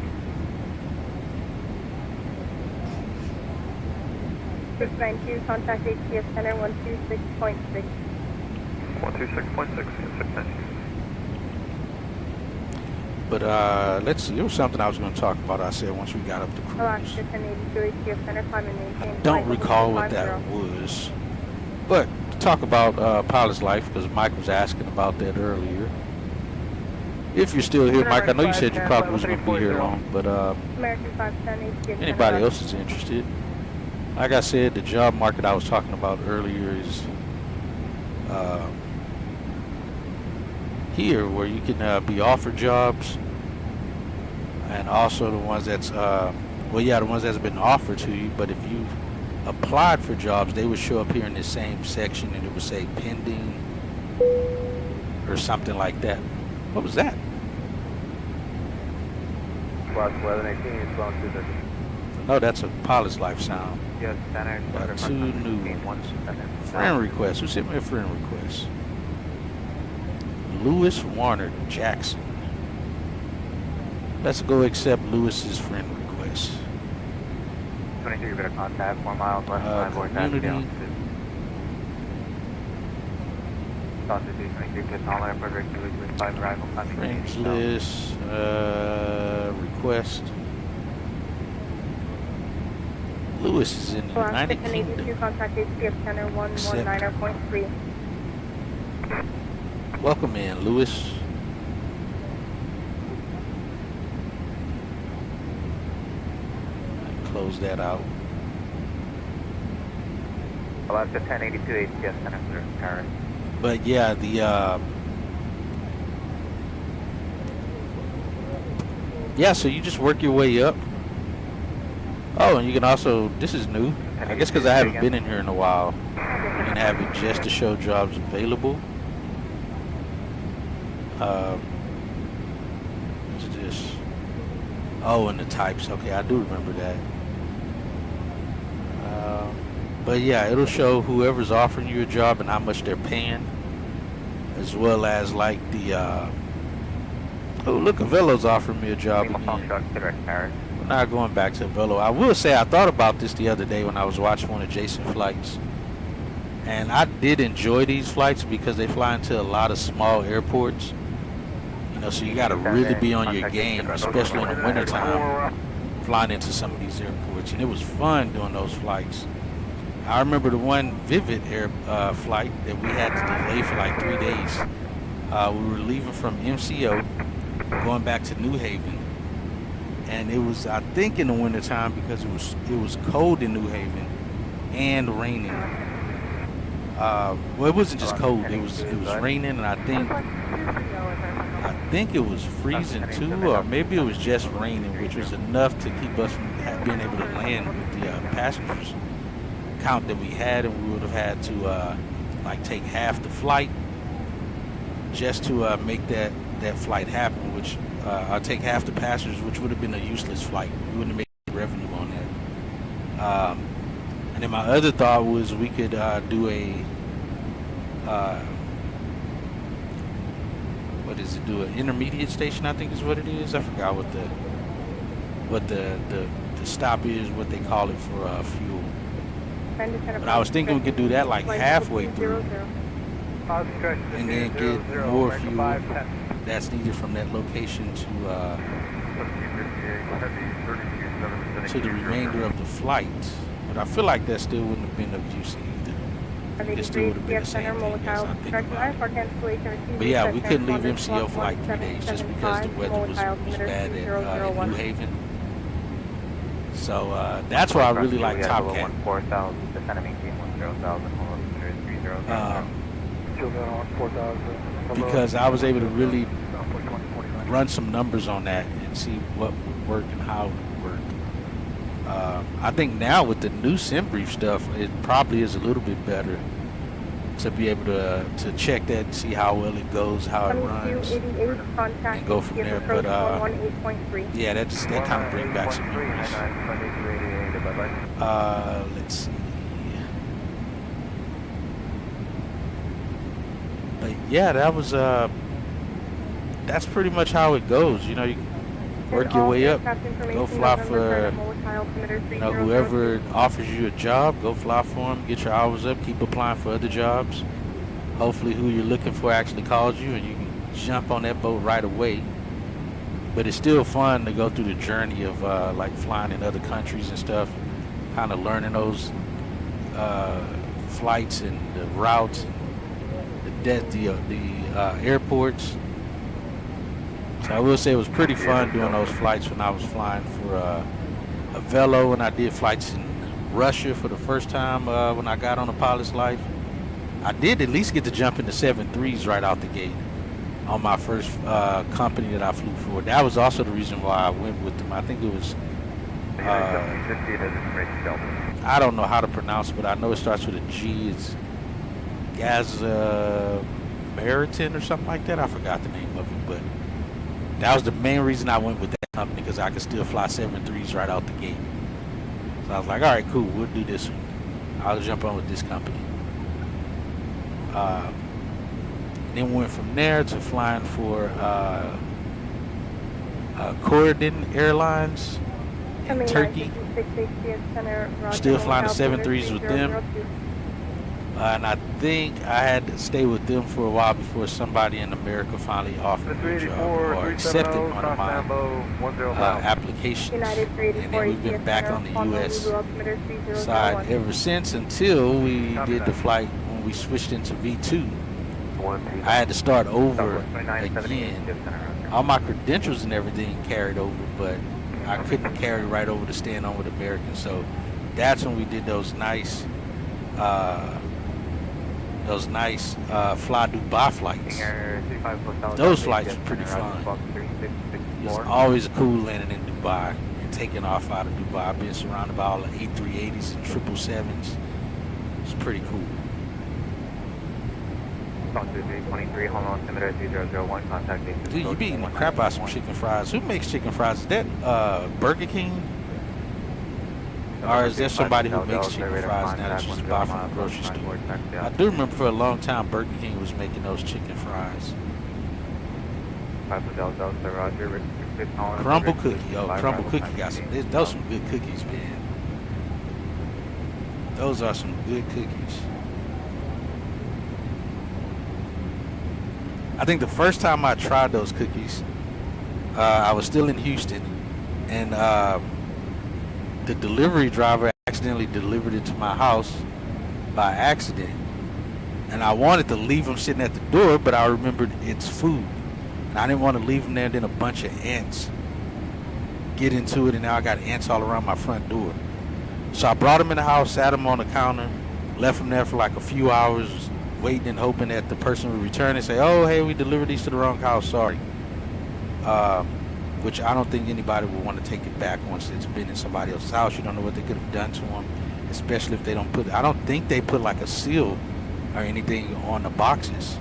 692, contact HTS Center 126.6. 126.6, 692. But let's see, it was something I was going to talk about. I said once we got up to cruise. Alaska 1082 ATS Center, climb and maintain. I don't recall what that was. But to talk about pilot's life, because Mike was asking about that earlier. If you're still here, Mike, I know you said you probably wasn't going to be here long, but American 510 anybody else is interested. Like I said, the job market I was talking about earlier is here, where you can be offered jobs, and also the ones that's the ones that's been offered to you. But if you applied for jobs, they would show up here in this same section, and it would say pending or something like that. What was that? Block 1118 is flowing through the... No, that's a pilot's life sound. Yes, center. Got two new friend requests. Who sent me a friend request? Lewis Warner Jackson. Let's go accept Lewis's friend request. 23, you better contact 4 miles west of community. Foster 323, Phnl Airport, regular with 5 arrival. Friends list, request. Lewis is in the United Kingdom. Contact HTS Center 119.3. Welcome in, Lewis. Close that out. Alaska 1082 ATS Center for Paris. But yeah, so you just work your way up. Oh, and you can also, this is new. I guess because I haven't been in here in a while. You can have it just to show jobs available. What's this? Oh, and the types. Okay, I do remember that. But yeah, it'll show whoever's offering you a job and how much they're paying, as well as like the oh, look, Avelo's offering me a job again. We're not going back to Avelo. I will say I thought about this the other day when I was watching one of Jason's flights, and I did enjoy these flights because they fly into a lot of small airports. You know, so you got to really be on your game, especially in the wintertime, flying into some of these airports. And it was fun doing those flights. I remember the one Vivid Air flight that we had to delay for like 3 days. We were leaving from MCO, going back to New Haven, and it was, I think, in the wintertime because it was cold in New Haven and raining. Well, it wasn't just cold; it was raining, and I think it was freezing too, or maybe it was just raining, which was enough to keep us from being able to land with the passengers. count that we had, and we would have had to like take half the flight just to make that flight happen, which I'll take half the passengers, which would have been a useless flight. We wouldn't have made revenue on that. And then my other thought was we could do a what is it? Do an intermediate station, I think is what it is. I forgot what the stop is, what they call it for fuel. But I was thinking we could do that like halfway through, and then get more fuel that's needed from that location to the remainder of the flight. But I feel like that still wouldn't have been of use either. It still would have been the same thing as I think about it. But yeah, we couldn't leave MCO for like 3 days just because the weather was bad at New Haven. So that's why I really like Top Cat. Because I was able to really run some numbers on that and see what would work and how it would work. I think now with the new SimBrief stuff, it probably is a little bit better to be able to check that and see how well it goes, how it runs, and go from there. But yeah, that kind of brings back some memories. Let's see. But yeah, that was that's pretty much how it goes. You know, you work your way up, go fly for whoever offers you a job, go fly for them, get your hours up, keep applying for other jobs. Hopefully who you're looking for actually calls you and you can jump on that boat right away. But it's still fun to go through the journey of like flying in other countries and stuff, kind of learning those flights and the routes, the airports. So I will say it was pretty fun doing those flights when I was flying for a Velo, and I did flights in Russia for the first time when I got on a pilot's life. I did at least get to jump into 7.3s right out the gate on my first company that I flew for. That was also the reason why I went with them. I think it was, I don't know how to pronounce it, but I know it starts with a G. It's Meriton or something like that. I forgot the name of it, but that was the main reason I went with that company, because I could still fly 7.3s right out the gate. So I was like, all right, cool, we'll do this one. I'll jump on with this company. Then went from there to flying for Corridon Airlines in Turkey. Still flying the 7.3s with them. And I think I had to stay with them for a while before somebody in America finally offered me a job or accepted one of my applications. And then we've been back on the U.S. side ever since, until we did the flight when we switched into V2. I had to start over again. All my credentials and everything carried over, but I couldn't carry right over to staying on with American. So that's when we did those nice Fly Dubai flights. Those flights were pretty fun. It's always cool landing in Dubai and taking off out of Dubai. I've been surrounded by all the A380s and 777s. It's pretty cool. Dude, you be eating the crap out of some chicken fries. Who makes chicken fries? Is that Burger King? Or is there somebody who makes chicken fries now that you just buy from the grocery store? I do remember for a long time Burger King was making those chicken fries. Crumble cookie. Yo, Crumble cookie got some. Those some good cookies, man. Those are some good cookies. I think the first time I tried those cookies, I was still in Houston, and the delivery driver accidentally delivered it to my house by accident. And I wanted to leave them sitting at the door, but I remembered it's food. And I didn't want to leave them there, and then a bunch of ants get into it, and now I got ants all around my front door. So I brought them in the house, sat them on the counter, left them there for like a few hours, waiting and hoping that the person would return and say, oh, hey, we delivered these to the wrong house, sorry. Which I don't think anybody would want to take it back once it's been in somebody else's house. You don't know what they could have done to them. especially if they don't put, I don't think they put like a seal or anything on the boxes,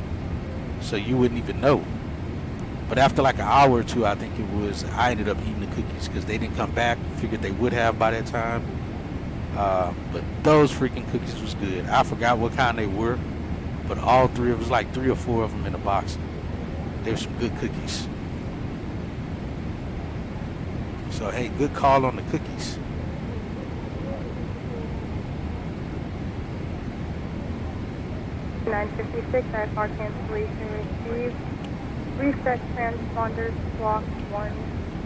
so you wouldn't even know. But after like an hour or two, I think it was, I ended up eating the cookies because they didn't come back. Figured they would have by that time. But those freaking cookies was good. I forgot what kind they were, but all three, it was like 3 or 4 of them in a box. They were some good cookies. So hey, good call on the cookies. $956, IFR cancellation received. Reset transponders, block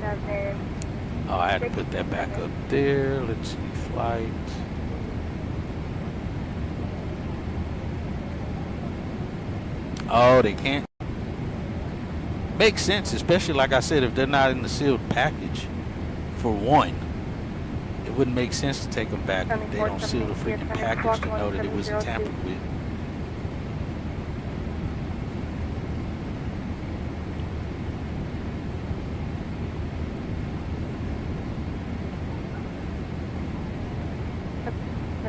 17. Oh, I had to put that back up there. Let's see, flight. Oh, they can't. Makes sense, especially like I said, if they're not in the sealed package. For one, it wouldn't make sense to take them back if they don't seal the freaking package to know that it wasn't tampered with.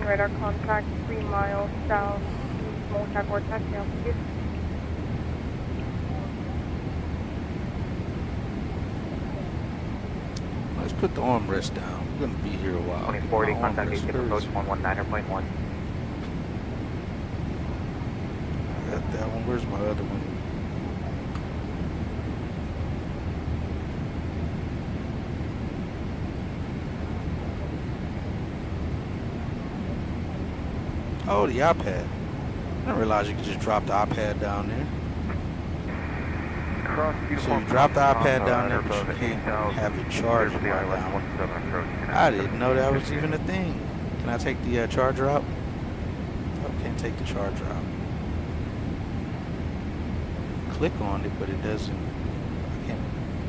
Radar contact 3 miles south, multi-vortex altitude. Let's put the armrest down. We're going to be here a while. 2040, contact ATIP approach 119.1. I got that one. Where's my other one? Oh, the iPad. I didn't realize you could just drop the iPad down there. So you drop the iPad down there, but you can't have it charged right now. I didn't know that was even a thing. Can I take the charger out? Oh, can't take the charger out. Click on it, but it doesn't. I can't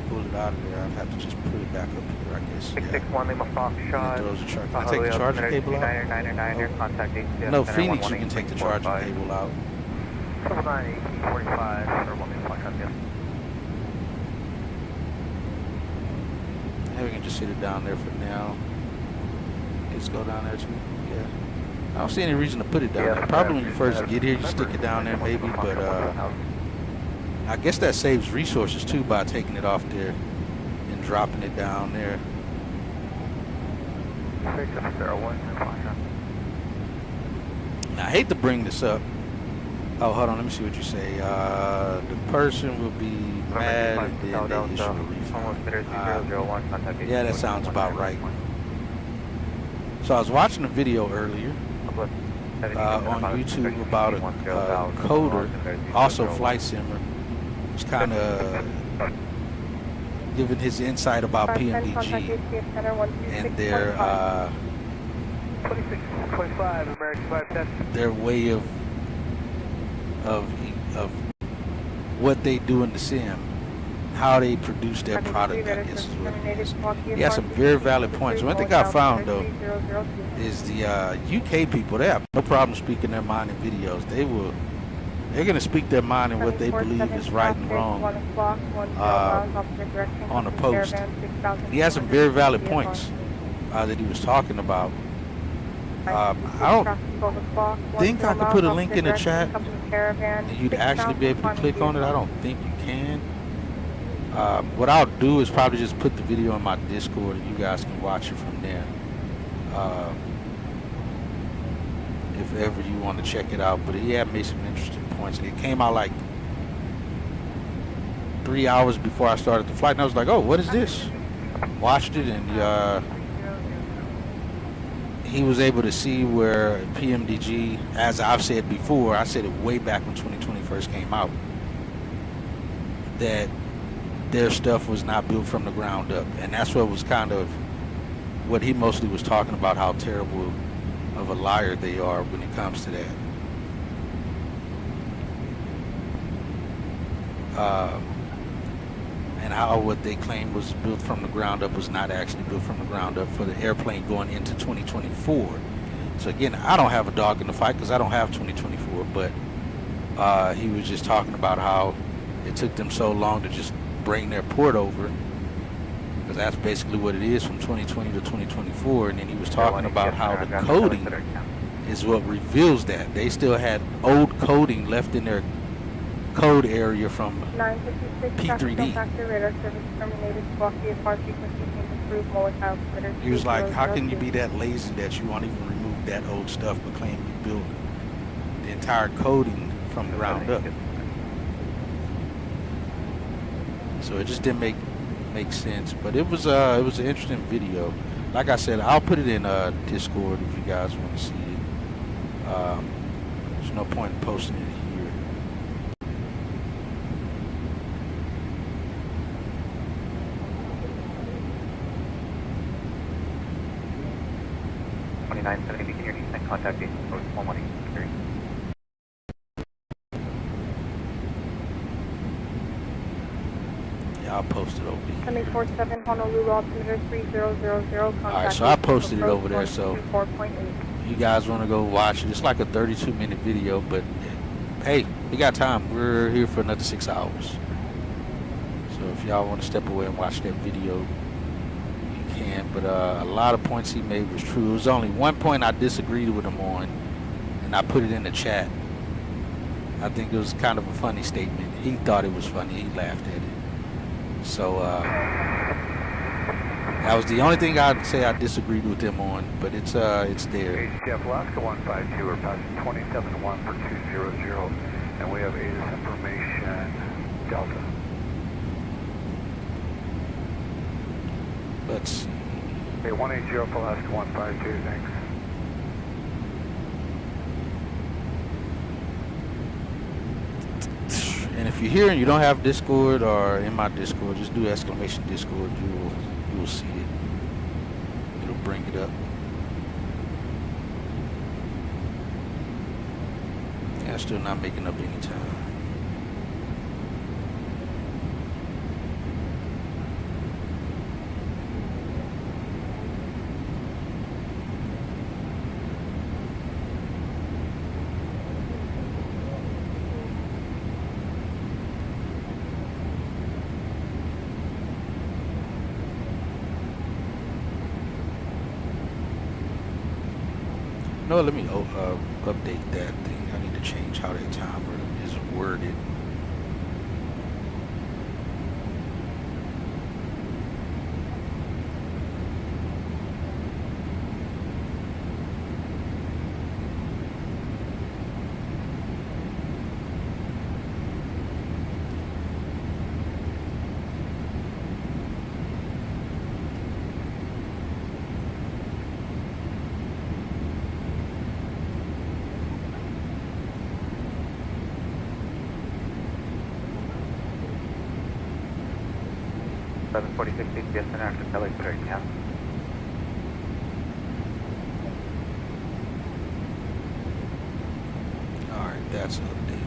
pull it out of there. I'd have to just put it back up here, I guess. 661 Lima Fox shot. Can I take the charger cable out? No, Phoenix, you can take the charger cable out. 45 or 1 Lima Fox shot, yeah. Yeah, we can just sit it down there for now. Let's go down there too. Yeah. I don't see any reason to put it down there. Probably when you first get here, you stick it down there maybe, but I guess that saves resources too by taking it off there and dropping it down there. Now, I hate to bring this up. Oh, hold on, let me see what you say. The person will be mad and then they issue a refund. Yeah, that sounds about right. So I was watching a video earlier on YouTube about a coder, also flight simmer. He's kind of giving his insight about PMDG and their way of what they do in the sim, how they produce their product, I guess is what it is. He has some very valid points. One thing I found though is the UK people, they have no problem speaking their mind in videos. They're going to speak their mind in what they believe is right and wrong on a post. And he has some very valid points that he was talking about. I don't think I could put a link in the chat and you'd actually be able to click on it. I don't think you can. What I'll do is probably just put the video in my Discord and you guys can watch it from there. If ever you want to check it out. But he had made some interesting points. And it came out like 3 hours before I started the flight. And I was like, oh, what is this? Watched it and he was able to see where PMDG, as I've said before, I said it way back when 2020 first came out, that their stuff was not built from the ground up. And that's what was kind of what he mostly was talking about, how terrible of a liar they are when it comes to that. And how what they claimed was built from the ground up was not actually built from the ground up for the airplane going into 2024. So again, I don't have a dog in the fight because I don't have 2024, but he was just talking about how it took them so long to just bring their port over. Because that's basically what it is from 2020 to 2024. And then he was talking about how the coding is what reveals that. They still had old coding left in their code area from P3D. He was like, how can you be that lazy that you won't even remove that old stuff but claim you built the entire coding from ground up? So it just didn't make sense, but it was an interesting video. Like I said, I'll put it in Discord if you guys want to see it. There's no point in posting it here. 2970, can you hear contact East Coast 118. I'll post it over here. 747 Honolulu altimeter 3000. Alright, so I posted it over there, so you guys want to go watch it. It's like a 32-minute video, but hey, we got time. We're here for another 6 hours. So if y'all want to step away and watch that video, you can. But a lot of points he made was true. There was only one point I disagreed with him on, and I put it in the chat. I think it was kind of a funny statement. He thought it was funny. He laughed at it. So that was the only thing I'd say I disagreed with him on, but it's there. HTF Alaska 152, we're passing 27-1 for 200, and we have ATIS information, Delta. Let's see. Okay, 180 for Alaska 152, thanks. And if you're here and you don't have Discord or in my Discord, just do exclamation Discord. You will see it. It'll bring it up. Yeah, still not making up any time. No, let me update that thing. I need to change how that timer is worded. After Kelly, yeah. Alright, that's updated.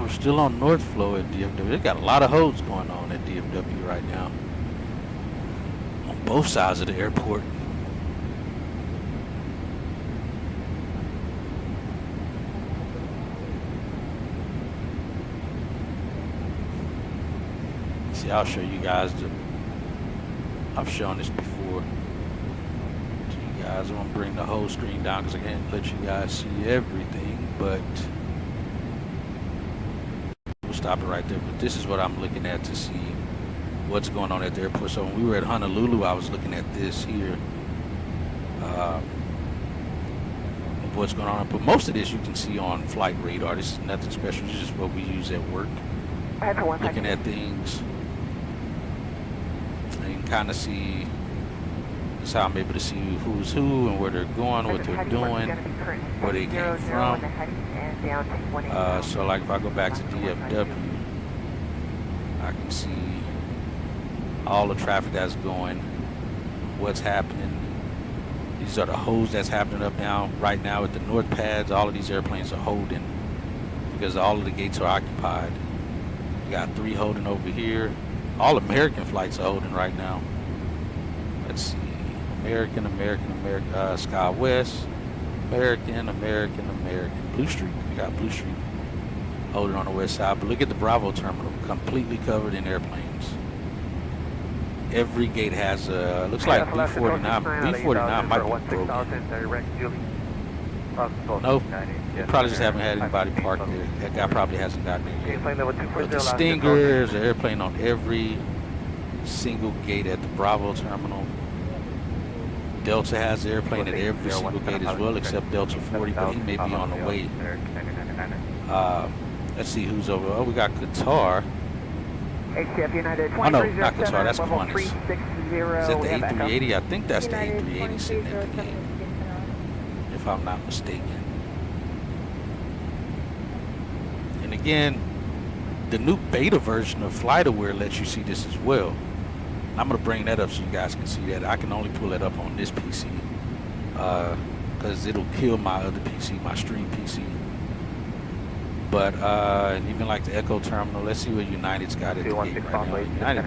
We're still on North Flow at DFW. They got a lot of hoes going on at DFW right now. On both sides of the airport. See, I'll show you guys I've shown this before to you guys. I'm gonna bring the whole screen down because I can't let you guys see everything, but stop it right there. But this is what I'm looking at to see what's going on at the airport. So when we were at Honolulu, I was looking at this here of what's going on. But most of this you can see on flight radar. This is nothing special. This is just what we use at work. Looking at things, and you can kind of see. That's how I'm able to see who's who and where they're going, what they're doing, where they came from. So like if I go back to DFW, I can see all the traffic that's going, what's happening. These are the holds that's happening up now right now at the north pads. All of these airplanes are holding because all of the gates are occupied. You got 3 holding over here. All American flights are holding right now. Let's see, American, Sky West, American, Blue Streak. We got Blue Streak holding on the west side. But look at the Bravo terminal, completely covered in airplanes. Every gate has a, looks like B-49. B-49 might be broken. Nope. They probably just haven't had anybody parked there. That guy probably hasn't gotten there yet. But the Stinger, there's an airplane on every single gate at the Bravo terminal. Delta has an airplane at every single gate as well, except Delta 40, but he may be on the way. Let's see who's over. Oh, we got Qatar. Oh no, not Qatar, that's Qantas. Is that the A380? I think that's the A380 sitting at the gate, if I'm not mistaken. And again, the new beta version of FlightAware lets you see this as well. I'm going to bring that up so you guys can see that. I can only pull that up on this PC because it'll kill my other PC, my stream PC. But and even like the Echo Terminal, let's see what United's got at the gate right now. United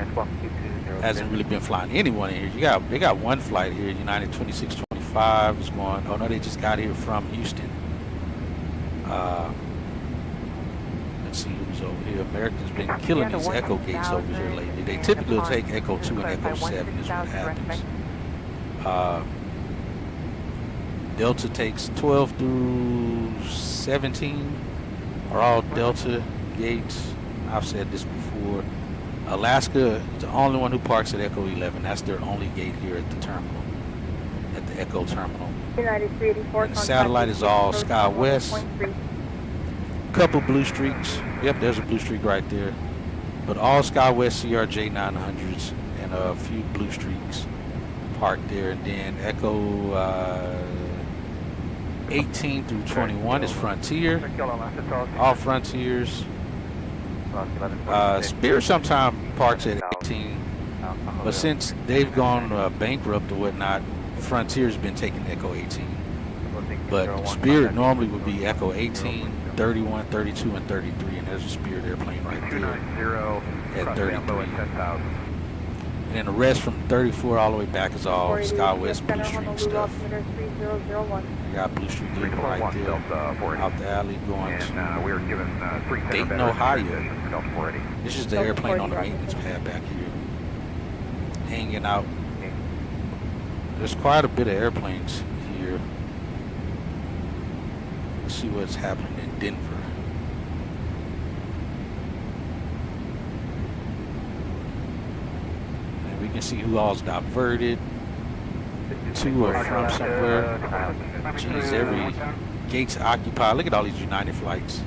hasn't really been flying anyone in here. They got one flight here. United 2625 is going. Oh no, they just got here from Houston. Let's see who's over here. American's been killing these Echo gates over here lately. They typically will take Echo 2 and Echo 7 is what happens. Delta takes 12 through 17 are all Delta gates. I've said this before. Alaska is the only one who parks at Echo 11. That's their only gate here at the terminal, at the Echo terminal. And the satellite is all Sky West. Couple Blue Streaks. Yep, there's a Blue Streak right there. But all Sky West CRJ 900s and a few Blue Streaks parked there. And then Echo 18 through 21 is Frontier. All Frontiers. Spirit sometimes parks at 18. But since they've gone bankrupt or whatnot, Frontier's been taking Echo 18. But Spirit normally would be Echo 18, 31, 32, and 33, and there's a Spirit airplane right there at 33. And then the rest from 34 all the way back is all SkyWest Blue Streak stuff. We got Blue Streak leaving right there out the alley going to Dayton, Ohio. This is the airplane on the maintenance pad back here, hanging out. There's quite a bit of airplanes here. Let's see what's happening in Denver. And we can see who all's diverted to or from somewhere. Geez, every gate's occupied. Look at all these United flights.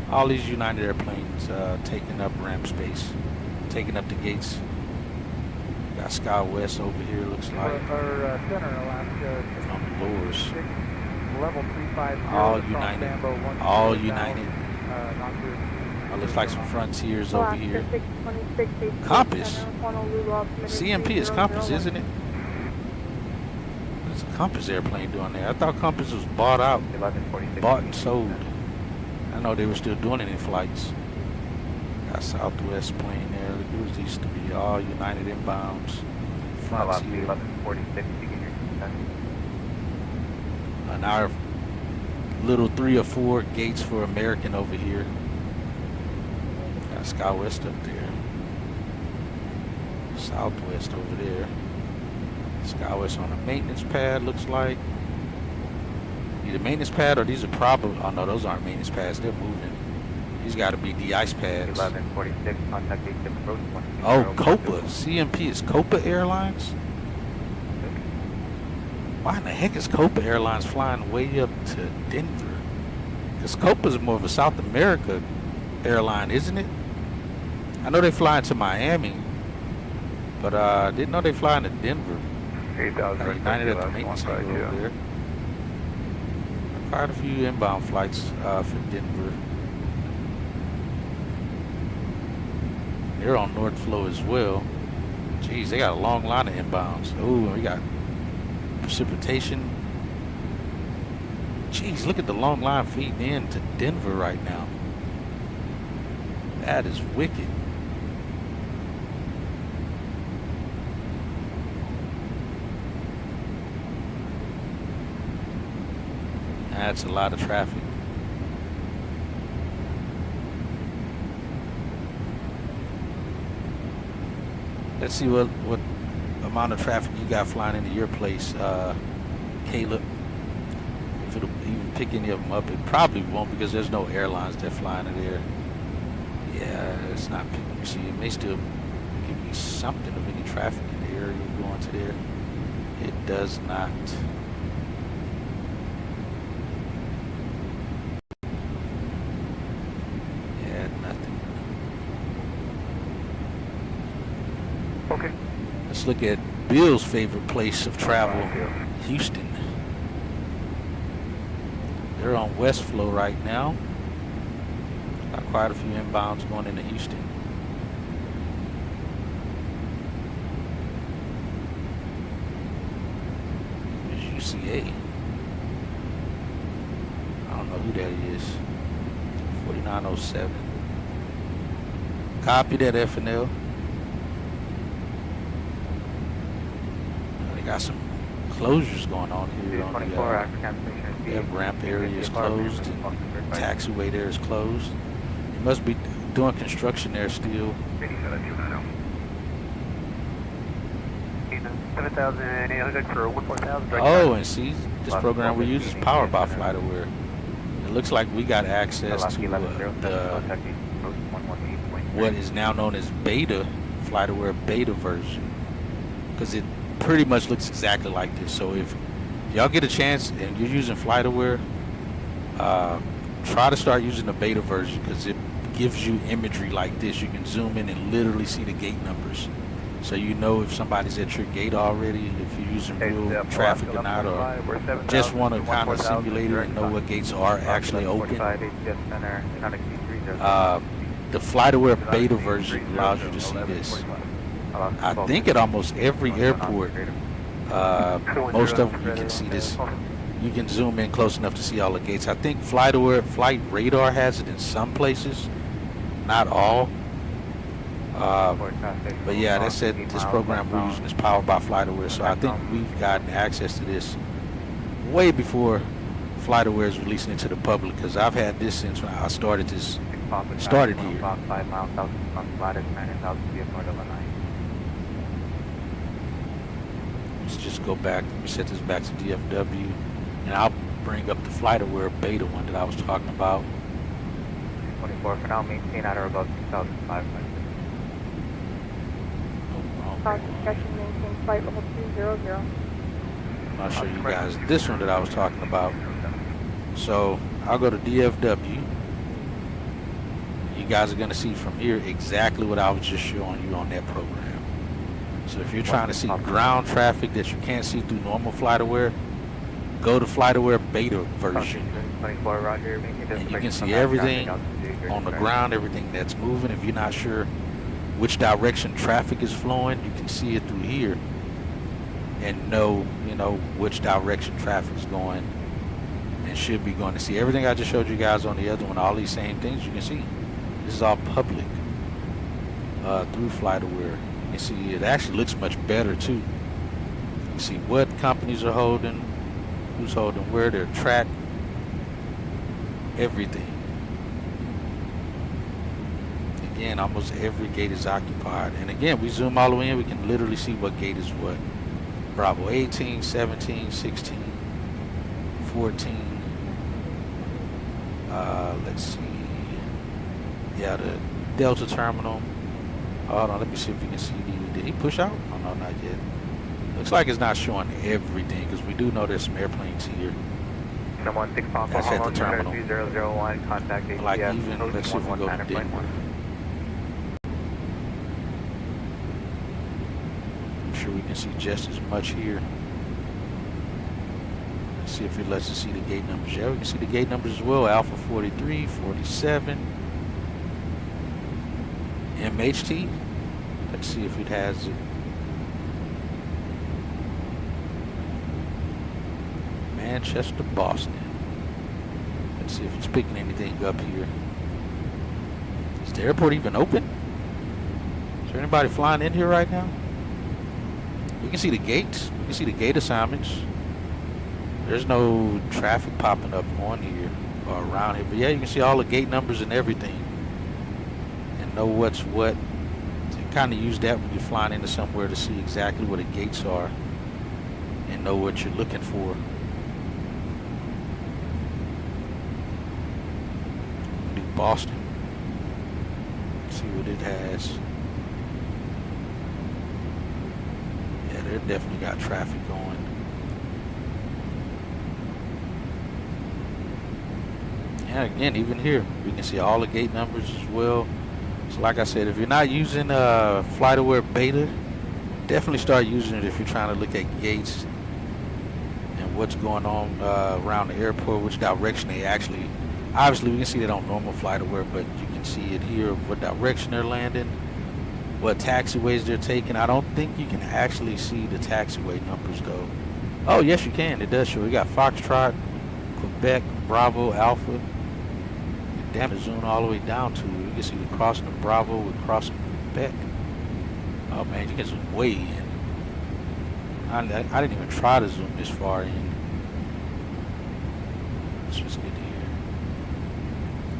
All these United airplanes taking up ramp space, taking up the gates. Got SkyWest over here, looks like. On the lowers. All United. All United. Looks like some Frontiers over here. Compass. CMP is Compass, isn't it? There's a Compass airplane doing there. I thought Compass was bought out, bought and sold. I know they were still doing any flights. Got Southwest plane there. Look, these to be all United inbounds. Frontier. And our little 3 or 4 gates for American over here. Got SkyWest up there. Southwest over there. SkyWest on the maintenance pad, looks like. Either maintenance pad or these are probably, oh no, those aren't maintenance pads, they're moving. These got to be de-ice pads. 1146, contact gate approach. Oh, Copa. CMP is Copa Airlines? Why in the heck is Copa Airlines flying way up to Denver? Because Copa is more of a South America airline, isn't it? I know they fly into Miami, but I didn't know they fly into Denver. 8,000 United at the maintenance hangar over there. Quite a few inbound flights for Denver. They're on North Flow as well. Jeez, they got a long line of inbounds. Ooh, and we got precipitation. Jeez, look at the long line feeding in to Denver right now. That is wicked. That's a lot of traffic. Let's see what amount of traffic you got flying into your place, Caleb. If it'll even pick any of them up, it probably won't because there's no airlines that fly into there. Yeah, it's not picking. See, it may still give me something of any traffic in the area going to there. It does not. Yeah, nothing. Okay. Let's look at Bill's favorite place of travel, Houston. They're on West Flow right now. Got quite a few inbounds going into Houston. There's UCA. I don't know who that is. 4907. Copy that, Phnl. They got some closures going on here on the ramp area is closed and taxiway there is closed. They must be doing construction there still. 7,800 for 1,400. Oh, and see, this program we use is powered by FlightAware. It looks like we got access to what is now known as beta, FlightAware beta version, because it pretty much looks exactly like this. So if y'all get a chance and you're using FlightAware, try to start using the beta version because it gives you imagery like this. You can zoom in and literally see the gate numbers, so you know if somebody's at your gate already, if you're using real traffic or not, or just want to kind of simulate it and know what gates are actually open. The FlightAware beta version allows you to see this. I think at almost every airport, most of them you can see this. You can zoom in close enough to see all the gates. I think FlightAware, Flight Radar has it in some places, not all. But yeah, that said, this program we're using is powered by FlightAware, so I think we've gotten access to this way before FlightAware is releasing it to the public, because I've had this since when I started here. Let's just go back. Let me set this back to DFW, and I'll bring up the FlightAware beta one that I was talking about. 24 for now, maintain at or above 2,500. Discussion, maintain flight level 200. I'll show you guys this one that I was talking about. So I'll go to DFW. You guys are going to see from here exactly what I was just showing you on that program. So if you're trying to see ground traffic that you can't see through normal FlightAware, go to FlightAware beta version. And you can see everything on the ground, everything that's moving. If you're not sure which direction traffic is flowing, you can see it through here and know, which direction traffic is going and should be going to see. Everything I just showed you guys on the other one, all these same things you can see. This is all public through FlightAware. You can see it actually looks much better too. You see what companies are holding, who's holding where, their track, everything. Again, almost every gate is occupied. And again, we zoom all the way in, we can literally see what gate is what. Bravo 18, 17, 16, 14. Let's see. Yeah, the Delta terminal. Hold on, let me see if we can see did he push out? Oh no, not yet. Looks like it's not showing everything, because we do know there's some airplanes here. That's at the terminal. Like even, let's see if we go to Denver. I'm sure we can see just as much here. Let's see if it lets us see the gate numbers. Yeah, we can see the gate numbers as well. Alpha 43, 47. MHT. Let's see if it has it. Manchester, Boston. Let's see if it's picking anything up here. Is the airport even open? Is there anybody flying in here right now? We can see the gates. We can see the gate assignments. There's no traffic popping up on here or around here. But yeah, you can see all the gate numbers and everything. And know what's what. So you kind of use that when you're flying into somewhere to see exactly where the gates are. And know what you're looking for. New Boston. See what it has. Yeah, they definitely got traffic going. And again, even here, we can see all the gate numbers as well. So like I said, if you're not using FlightAware Beta, definitely start using it if you're trying to look at gates and what's going on around the airport, which direction they actually, obviously we can see that on normal FlightAware, but you can see it here, what direction they're landing, what taxiways they're taking. I don't think you can actually see the taxiway numbers though. Oh yes you can, it does show. We got Foxtrot, Quebec, Bravo, Alpha. Damn it, zoom all the way down to, you can see the crossing of Bravo with crossing Quebec. Oh man, you can zoom way in. I didn't even try to zoom this far in. Let's just get here.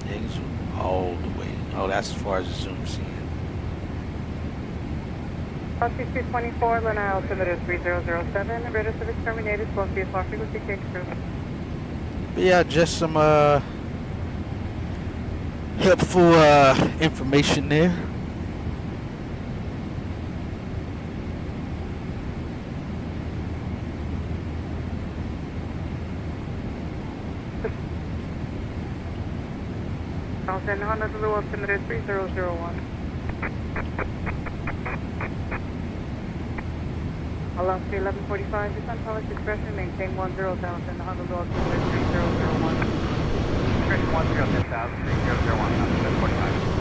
Yeah, you can zoom all the way. Oh, that's as far as it zooms in. Altitude 224, Lanai altimeter 3007, radar service terminated, close VFR frequency change crew. But yeah, just some helpful information there. Honolulu altimeter 3001. Alaska 1145, descent policy discretion, maintain 10,000, Honolulu altimeter 3001. Discretion 10,000, 3001, 1145.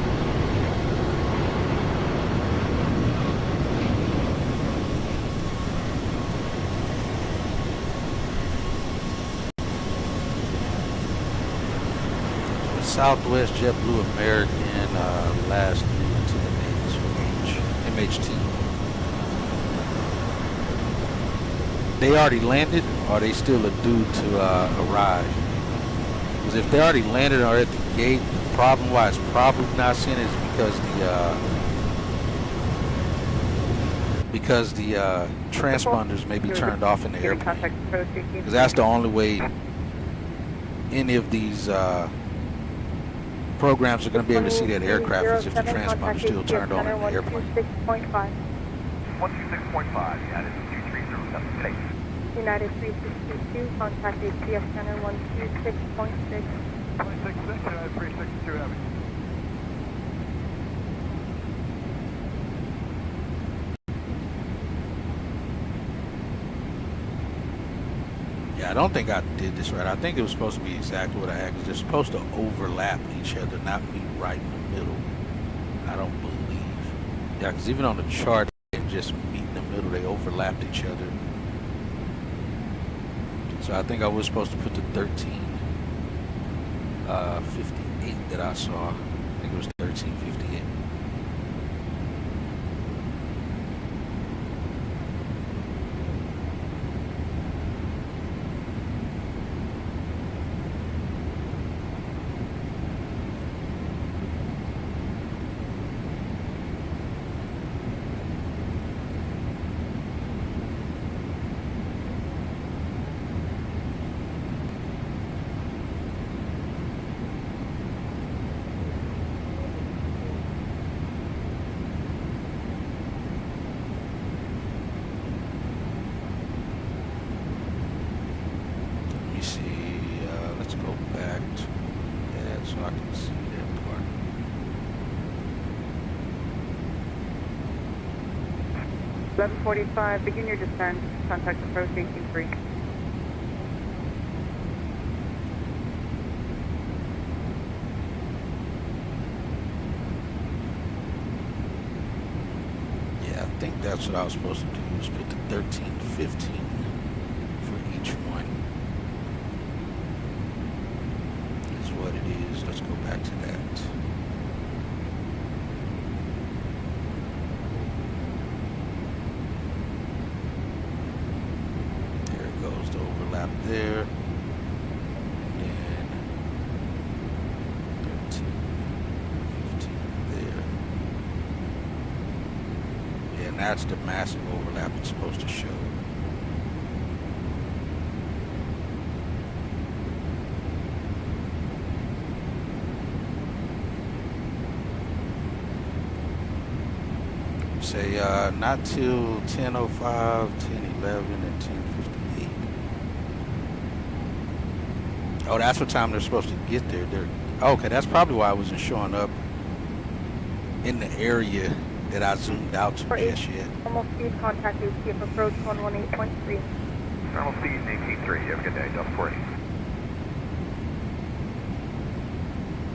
Southwest, JetBlue, American, last 3 to the names, MHT. They already landed, or are they still due to arrive? Because if they already landed or at the gate, the problem why it's probably not seen is because the transponders may be turned off in the airplane. Because that's the only way any of these programs are going to be able to see that aircraft is if the transponder is still turned on in the airplane. 126.5. 126.5, yeah, this is 2307, thanks. United 3622, contact HCF Center 126.6. 126.6, United 362 Heavy. Yeah, I don't think I did this right. I think it was supposed to be exactly what I had, because they're supposed to overlap each other, not meet right in the middle. I don't believe. Yeah, because even on the chart, they just meet in the middle. They overlapped each other. So I think I was supposed to put the 1358 that I saw. I think it was 1358. Let's go back to that so I can see that part. .1145, begin your descent. Contact approach 183. that's what I was supposed to do, was put the 13, 15 for each one. Is what it is. Let's go back to that. There it goes, the overlap there. And then 13, 15 there. Yeah, and that's the massive overlap it's supposed to show. Say not till 10:05, 10:11, and 10:58. Oh, that's what time they're supposed to get there. Okay, that's probably why I wasn't showing up in the area that I zoomed out to just yet. Normal speed, contact ATF approach 118.3. Normal speed, maintain 3. You have a good day, Delta 40.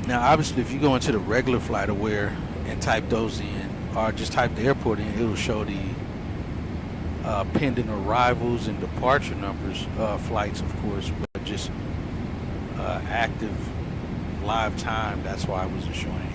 Now, obviously, if you go into the regular flight aware and type those in, or just type the airport in, it'll show the pending arrivals and departure numbers, flights, of course, but just active live time. That's why I wasn't showing anything.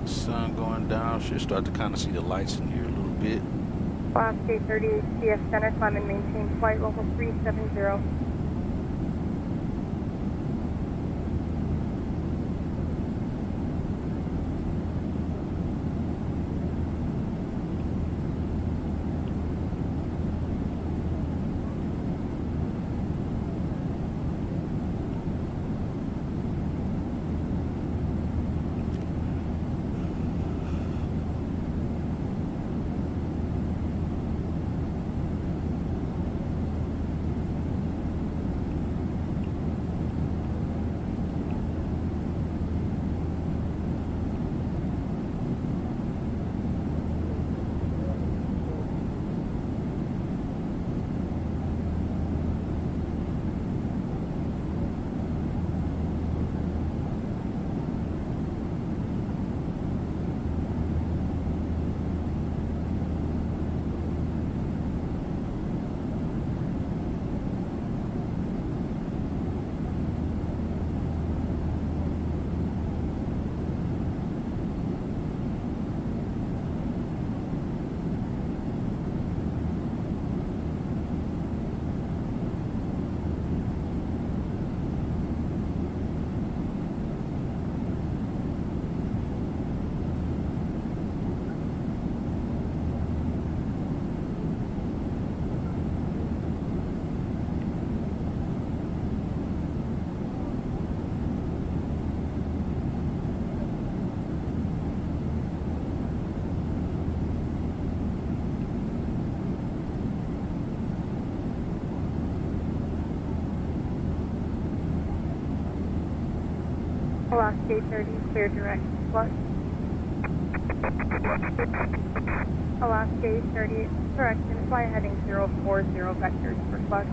Sun going down, should start to kind of see the lights in here a little bit. Class K38 CF Center, climb and maintain flight level 370. Alaska 30, clear direct flight. Alaska 30, correction, fly heading 040 vectors for flight.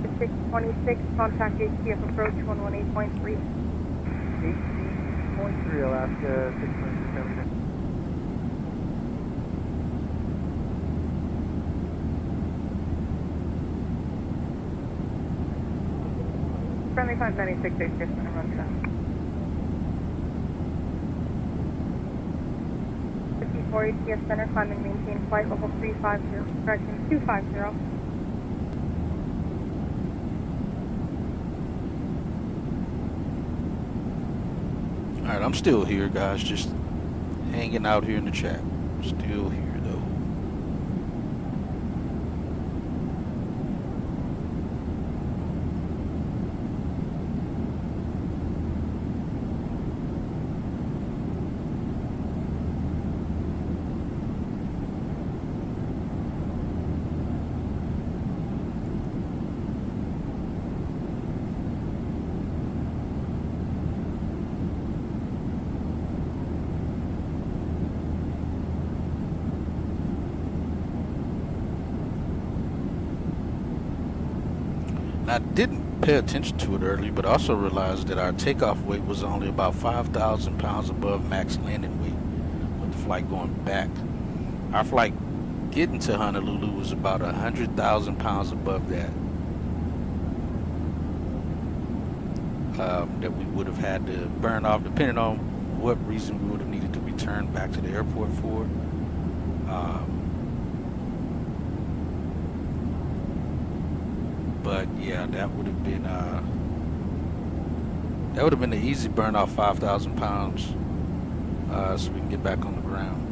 The 626, contact HTF approach 118.3. 18.3 Alaska 627. Friendly 596, HTF Center, run south. 54 HTF Center, climb and maintain flight level 350, correction 250. Alright, I'm still here, guys. Just hanging out here in the chat. Still here, though. I didn't pay attention to it early, but also realized that our takeoff weight was only about 5,000 pounds above max landing weight with the flight going back. Our flight getting to Honolulu was about 100,000 pounds above that. That we would have had to burn off, depending on what reason we would have needed to return back to the airport for. But yeah, that would have been the easy burn off 5,000 pounds, so we can get back on the ground.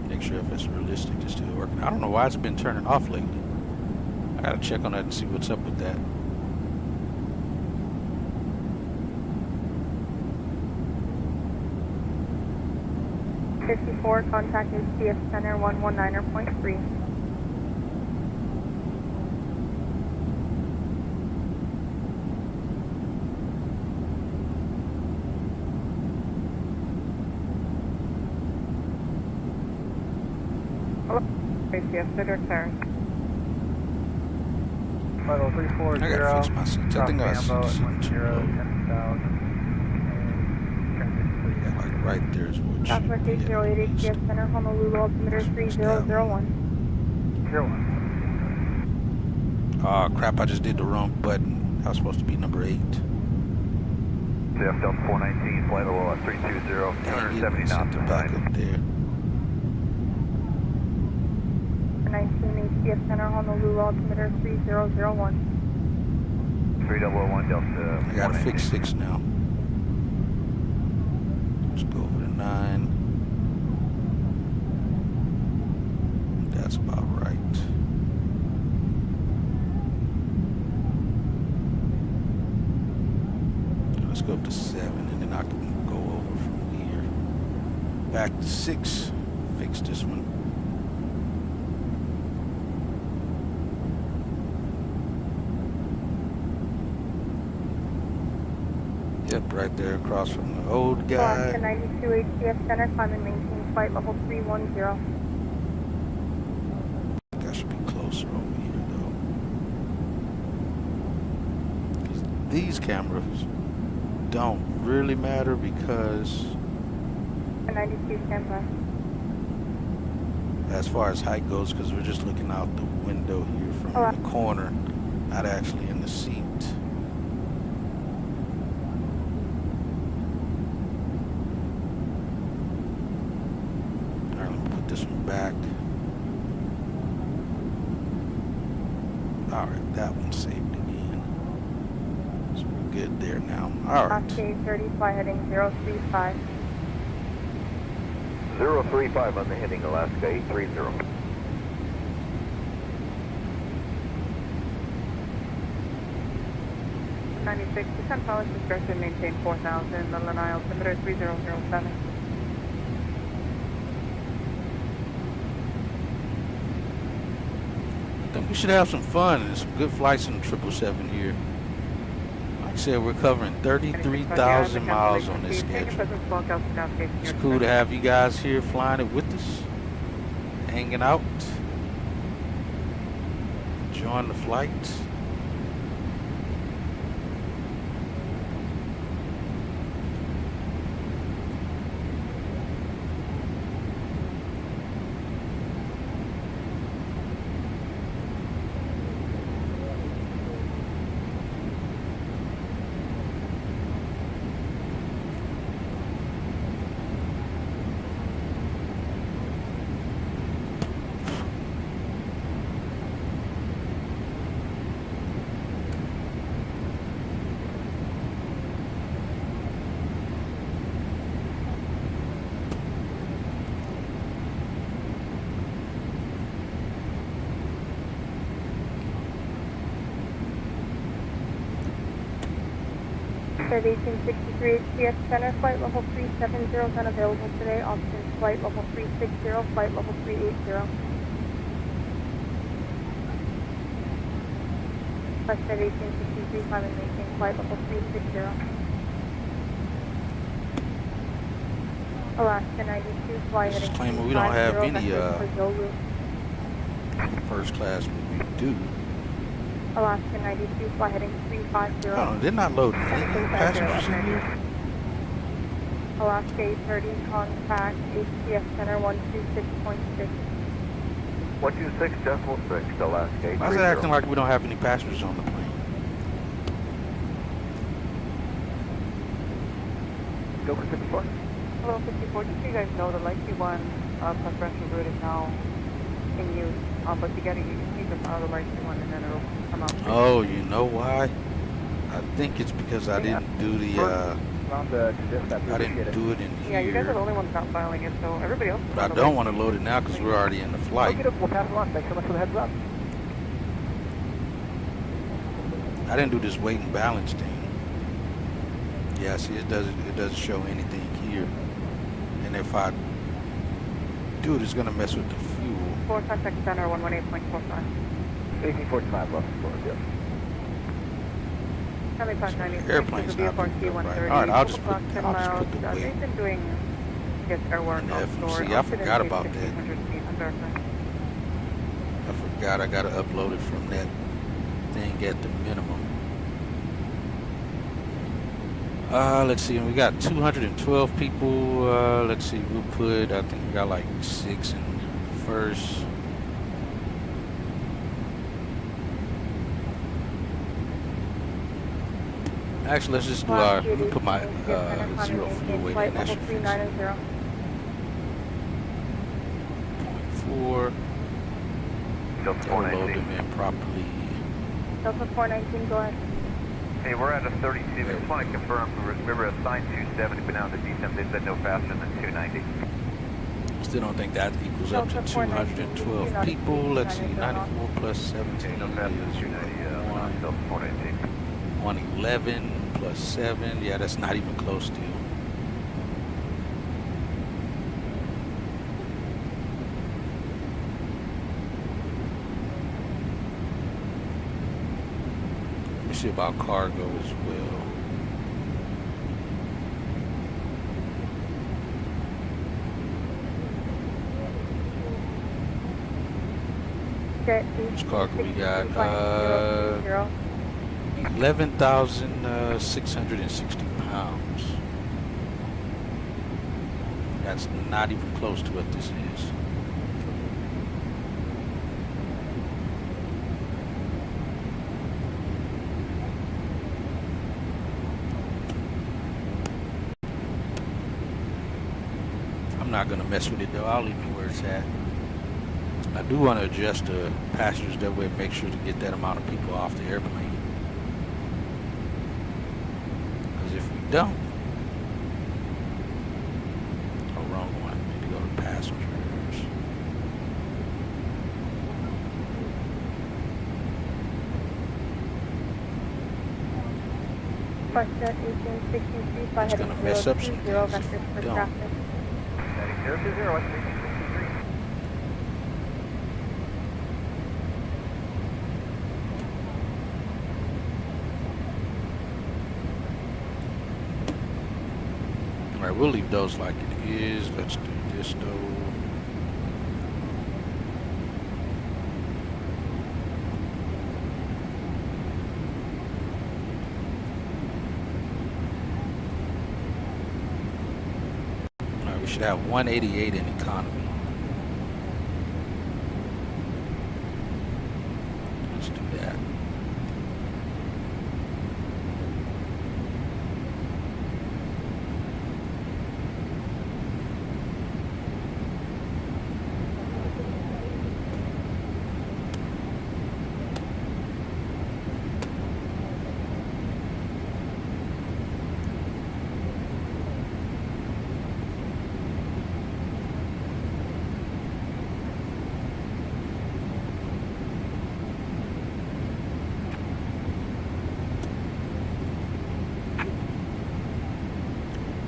Make sure if it's realistic, it's still working. I don't know why it's been turning off lately. I gotta check on that and see what's up with that. Contact is CF Center 119.3. Hello, CF Center clearance. Level 340. I gotta fix my seats. I think I was right there is what Southwest 8088 CF Center, Honolulu, altimeter 3001. 01. Oh crap, I just did the wrong button. I was supposed to be number 8. CF Delta 419, flight level 320, 270 knots back up there. 19 CF Center, Honolulu, altimeter 3001. 3001 Delta. I gotta fix 6 now. Let's go over to 9. That's about right. Let's go up to 7, and then I can go over from here. Back to 6. Fix this one. Yep, right there across from the old guy. Alaska 92 HCF Center, climb and maintain flight level 310. I should be closer over here though. These cameras don't really matter because 92 standby. as far as height goes, because we're just looking out the window here from the corner, not actually in the seat. Back. Alright, that one saved again. So we're good there now. Alright. Alaska 30, fly heading 035. 035 on the heading, Alaska 830. Percent power discretion, maintain 4,000, the Lanai altimeter 3007. I think we should have some fun and some good flights in the 777 here. Like I said, we're covering 33,000 miles on this schedule. It's cool to have you guys here flying it with us, hanging out, enjoying the flights. At 1863 HCF Center, flight level 370 is unavailable today. Options flight level 360, flight level 380. West at 1863, climb and maintain flight level 360. Alaska 92, fly This is heading claiming we don't have 350, any vectors for Zulu. first class, but we do. Alaska 92, fly heading 350. Oh, they're not loading any passengers in here. Alaska 830, contact HTS Center 126.6. 126.6, Alaska 830. Why is it acting like we don't have any passengers on the plane? Go for 54. Hello, 54. Just so you guys know, the Lightspeed 1 preferential route is now in use. But you gotta take them out of the Lightspeed 1 and then it'll come out. Oh, you know why? I think it's because I didn't do the, I didn't do it in here. Yeah, you guys are the only ones not filing it, so everybody else. But I don't want to load it now because we're already in the flight. Okay, we'll pass along. Thanks so much for the heads up. I didn't do this weight and balance thing. Yeah, see, it doesn't show anything here. And if I do it, it's gonna mess with the fuel. 4 contact center 118.45. 1845 left. Yeah. Airplane's not picking up right. All right, I'll just put the weight They've been doing air work in the FMC. I forgot about that. I forgot I gotta upload it from that thing at the minimum. Let's see, we got 212 people. Let's see, we'll put, I think we got like 6 in first. Actually, let's just do our, let me put my zero fuel weight in. That should fix it. 0.4. That'll load them in properly. Delta 419, go ahead. Hey, we're at a 32. I just want to confirm. We were assigned 270, but now the descent they said no faster than 290. Still don't think that equals up to 212 people. Let's see, 94 plus 17 no faster than 290. 111 plus 7. Yeah, that's not even close to. Let me see about cargo as well. Which cargo we got? 11,660 pounds. That's not even close to what this is. I'm not gonna mess with it though. I'll leave it where it's at. I do want to adjust the passengers that way, make sure to get that amount of people off the airplane. Because if we don't, oh, wrong one. I need to go to passengers. Question 1863, It's going to mess up some things if we don't. 020, Alright, we'll leave those like it is. Let's do this though. Alright, we should have 188 in economy. Let's do that.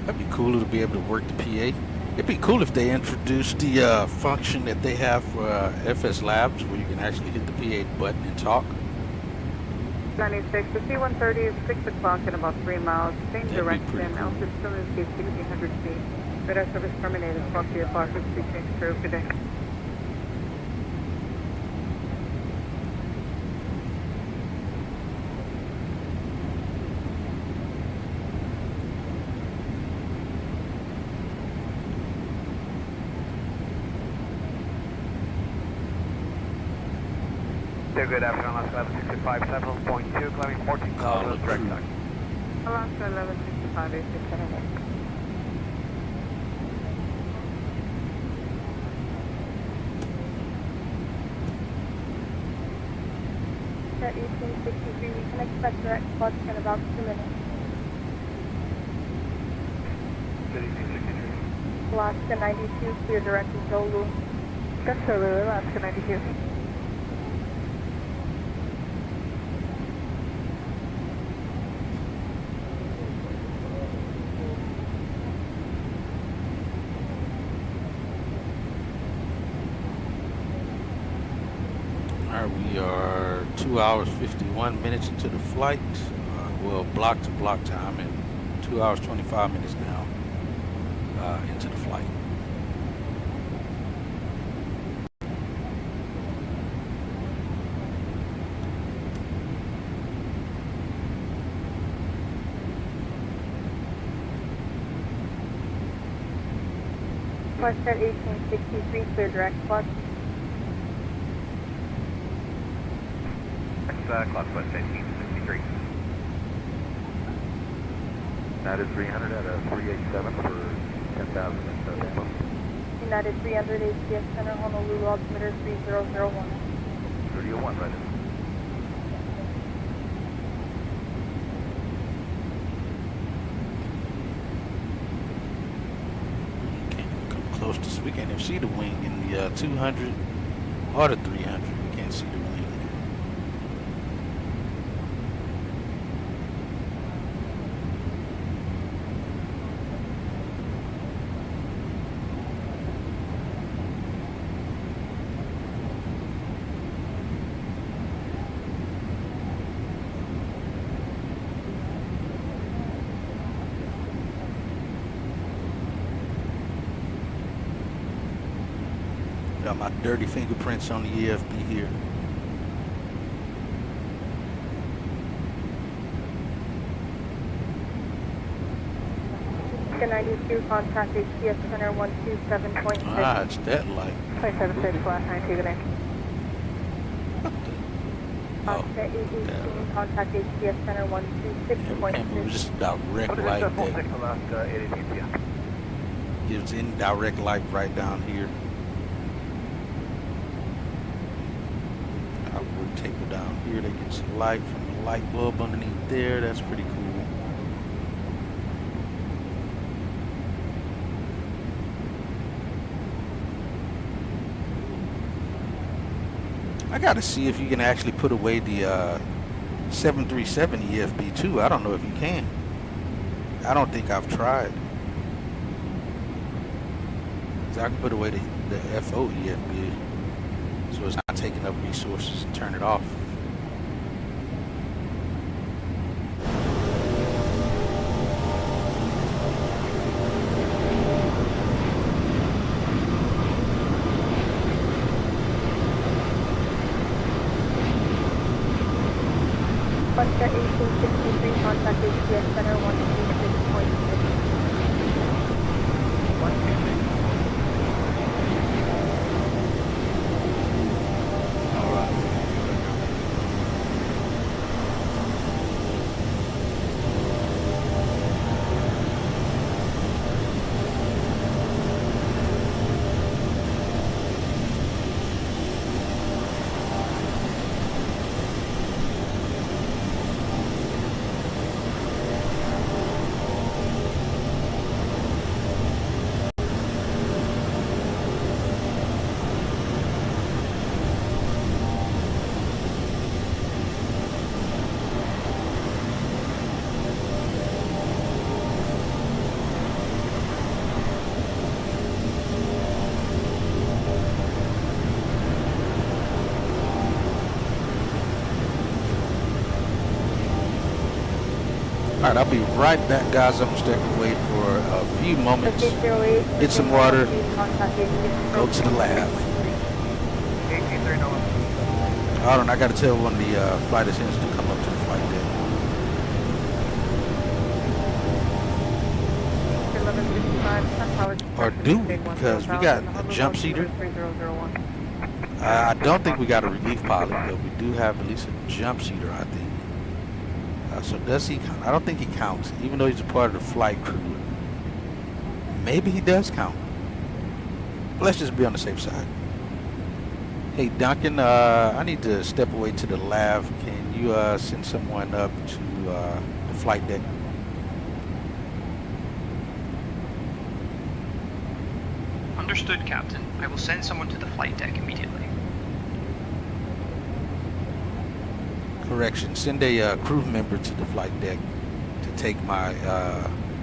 That'd be cooler to be able to work the PA. It'd be cool if they introduced the function that they have for FS Labs where you can actually hit the PA button and talk. 96, the C-130 is 6 o'clock in about 3 miles, same direction, altitude is 1,600 feet. Radar service terminated. Squawk VFR 56 change crew. Good day. Good afternoon, Alaska 1165, 7.2, climbing 14,000, direct taxi. Alaska 1165, 8671. At 1863, we can expect direct plus in about 2 minutes. Good 1863. Alaska 92, clear direct to Zulu. That's Zulu, Alaska 92. We are 2 hours 51 minutes into the flight. Well, block to block time, and 2 hours 25 minutes now into the flight. Plus at 1863, clear direct plus. Clockwork 1863. United 300 at a 387 for 10,000. United 300, ATS Center, Honolulu, altimeter 3001. 3001, right. Can't come close to, so we can't even see the wing in the 200 or the 300. We can't see the wing. Got my dirty fingerprints on the EFB here. Alaska 92, contact ATS Center 127.6. Ah, it's that light. 576, last 92, good day. Alaska 818, contact ATS Center 126.6. It was just direct light there. Alaska 818 p.m. It was in direct light right down here. I would taper down here. They get some light from the light bulb underneath there. That's pretty cool. I gotta see if you can actually put away the 737 EFB too. I don't know if you can. I don't think I've tried. So I can put away the FO EFB so it's not taking up resources and turn it off. Alaska 1863, contact ATS Center 126.6. Alright, I'll be right back, guys. I'm gonna step away for a few moments, get some water, go to the lab. Hold on, I gotta tell one of the flight attendants to come up to the flight deck. 1155, Or do we? Because we got a jump seater. I don't think we got a relief pilot, but we do have at least a jump seater, I think. So does he count? I don't think he counts, even though he's a part of the flight crew. Maybe he does count. Let's just be on the safe side. Hey Duncan, I need to step away to the lab. Can you send someone up to the flight deck? Understood, Captain. I will send someone to the flight deck immediately. Correction, send a crew member to the flight deck to take my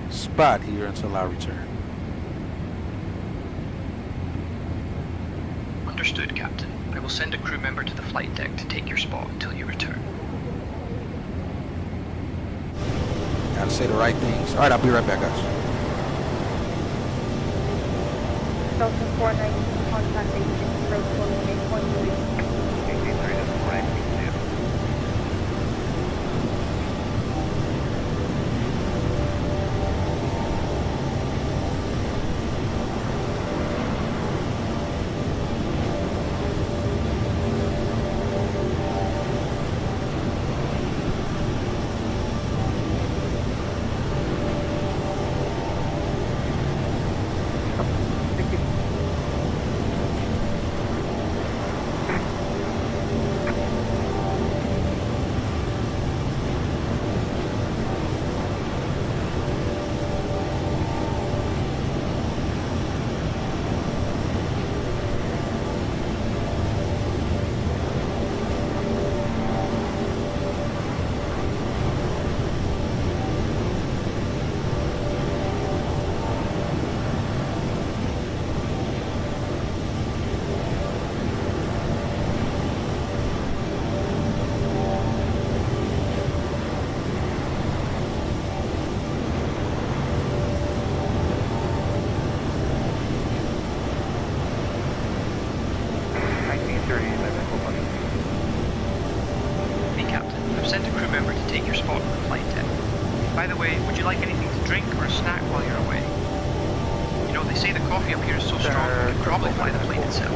spot here until I return. Understood, Captain. I will send a crew member to the flight deck to take your spot until you return. Gotta say the right things. Alright, I'll be right back, guys. Delta 419, contact 86, road 28.3. Hey, Captain. I've sent a crew member to take your spot on the flight deck. By the way, would you like anything to drink or a snack while you're away? You know, they say the coffee up here is so strong, you could probably fly the plane itself.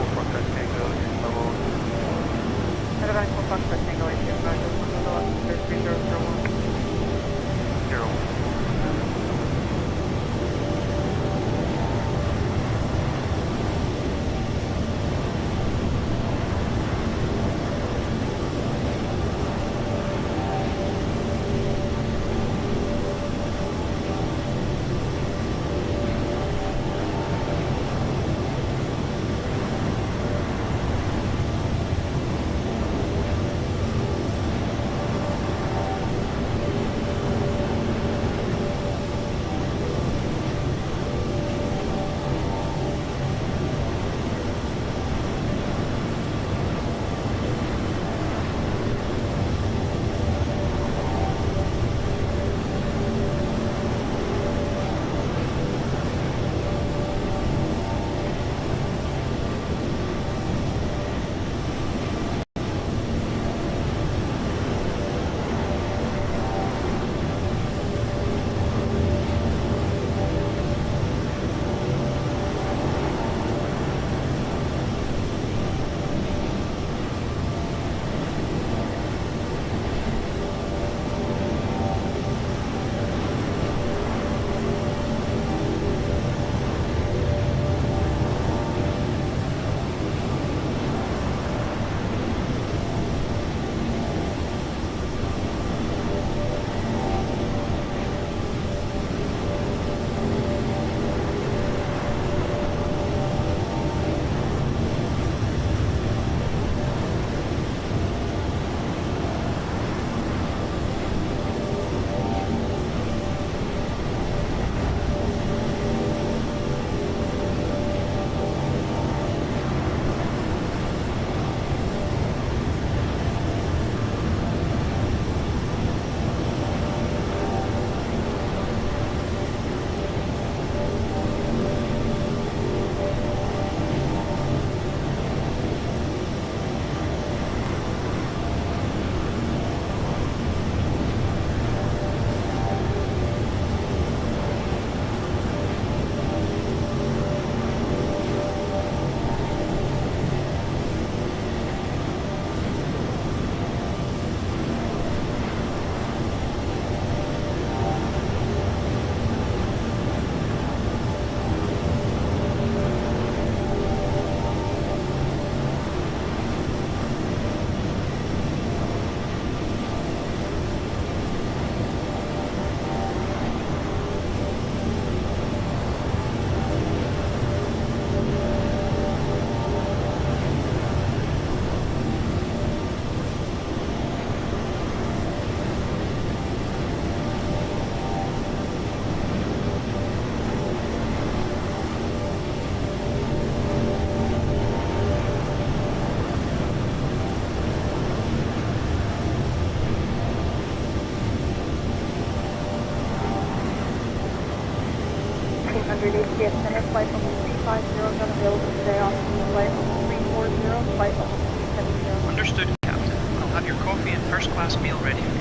flight level 370. Understood, Captain. I'll have your coffee and first class meal ready for you.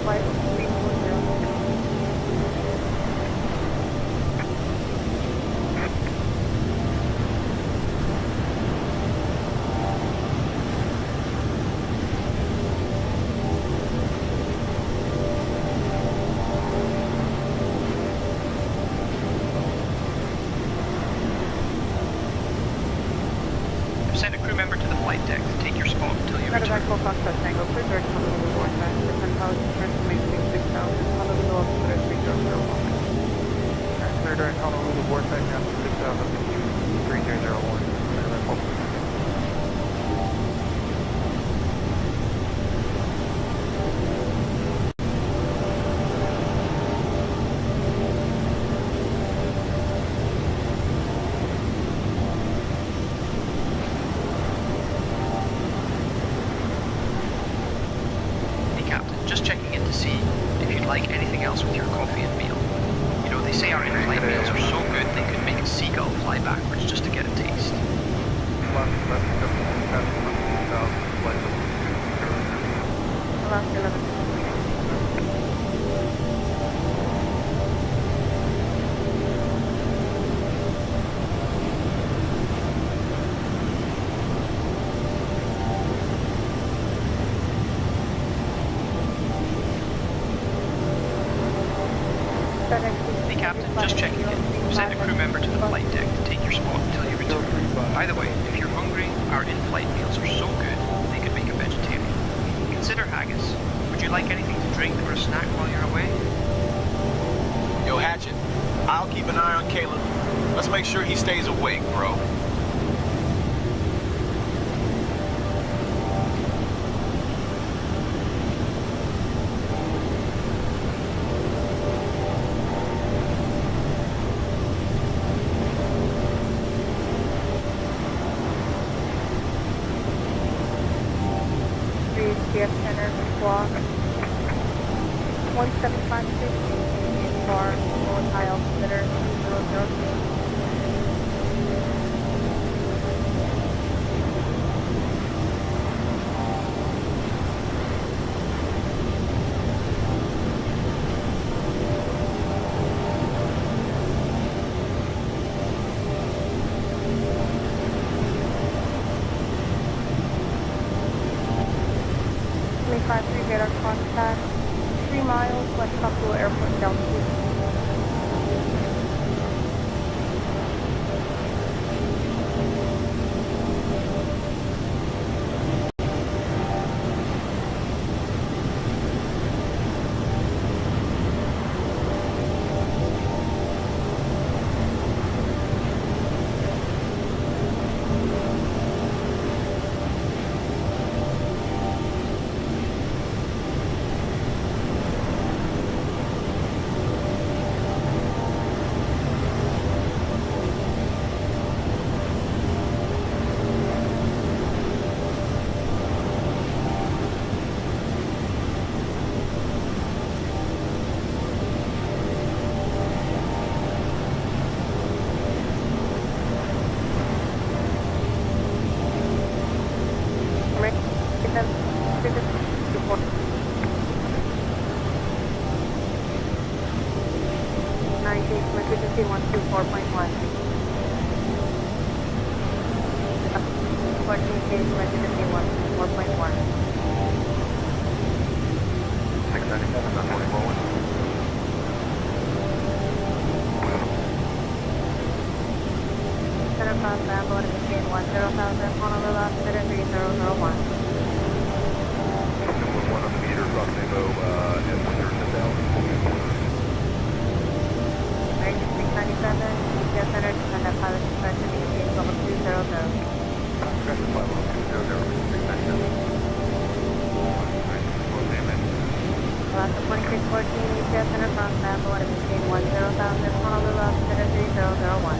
Flight level 340. I've sent a crew member to the flight deck to take your spot until you return. Medevac Foxtrot Tango, please direct Honolulu Vortex, descent altitude first maintain 6,000, Honolulu altimeter 3001. Clear direct Honolulu Vortex down to 6,000, 3001. Medevac Foxtrot. Hey, Captain, just checking in to see if you'd like anything else with your coffee and meal. You know, they say our in-flight meals are so good they could make a seagull fly backwards just to get a taste. Last 11. Hey, Captain, just checking in. I've sent a crew member to the flight deck to take your spot until you return. By the way, if you're hungry, our in-flight meals are so good they could make a vegetarian. Consider haggis. Would you like anything to drink or a snack while you're away? Yo, Hatchet, I'll keep an eye on Caleb. Let's make sure he stays awake, bro. CF Center, squawk 1756, Indian bar, high altimeter 2002. Radar contact 3 miles west Buffalo Airport altitude. Emergency 124.1. 14 case emergency 124.1. 697, not 44. Center cross Bamboo to maintain 10,000, Honolulu altimeter 3001. 1 on the meter, Rocknemo, Emergency 697, GPS center, descend at pilot suspension, maintain level 200. Alaska 2614, GPS center cross Bamboo to maintain 10,000, Honolulu altimeter 3001.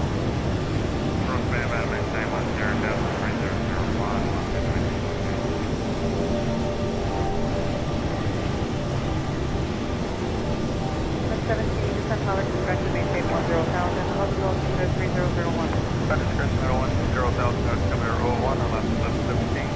117, descend power discretion, maintain 10,000, altimeter 3001. Descend discretion 010,000, altimeter 01 on left 1117.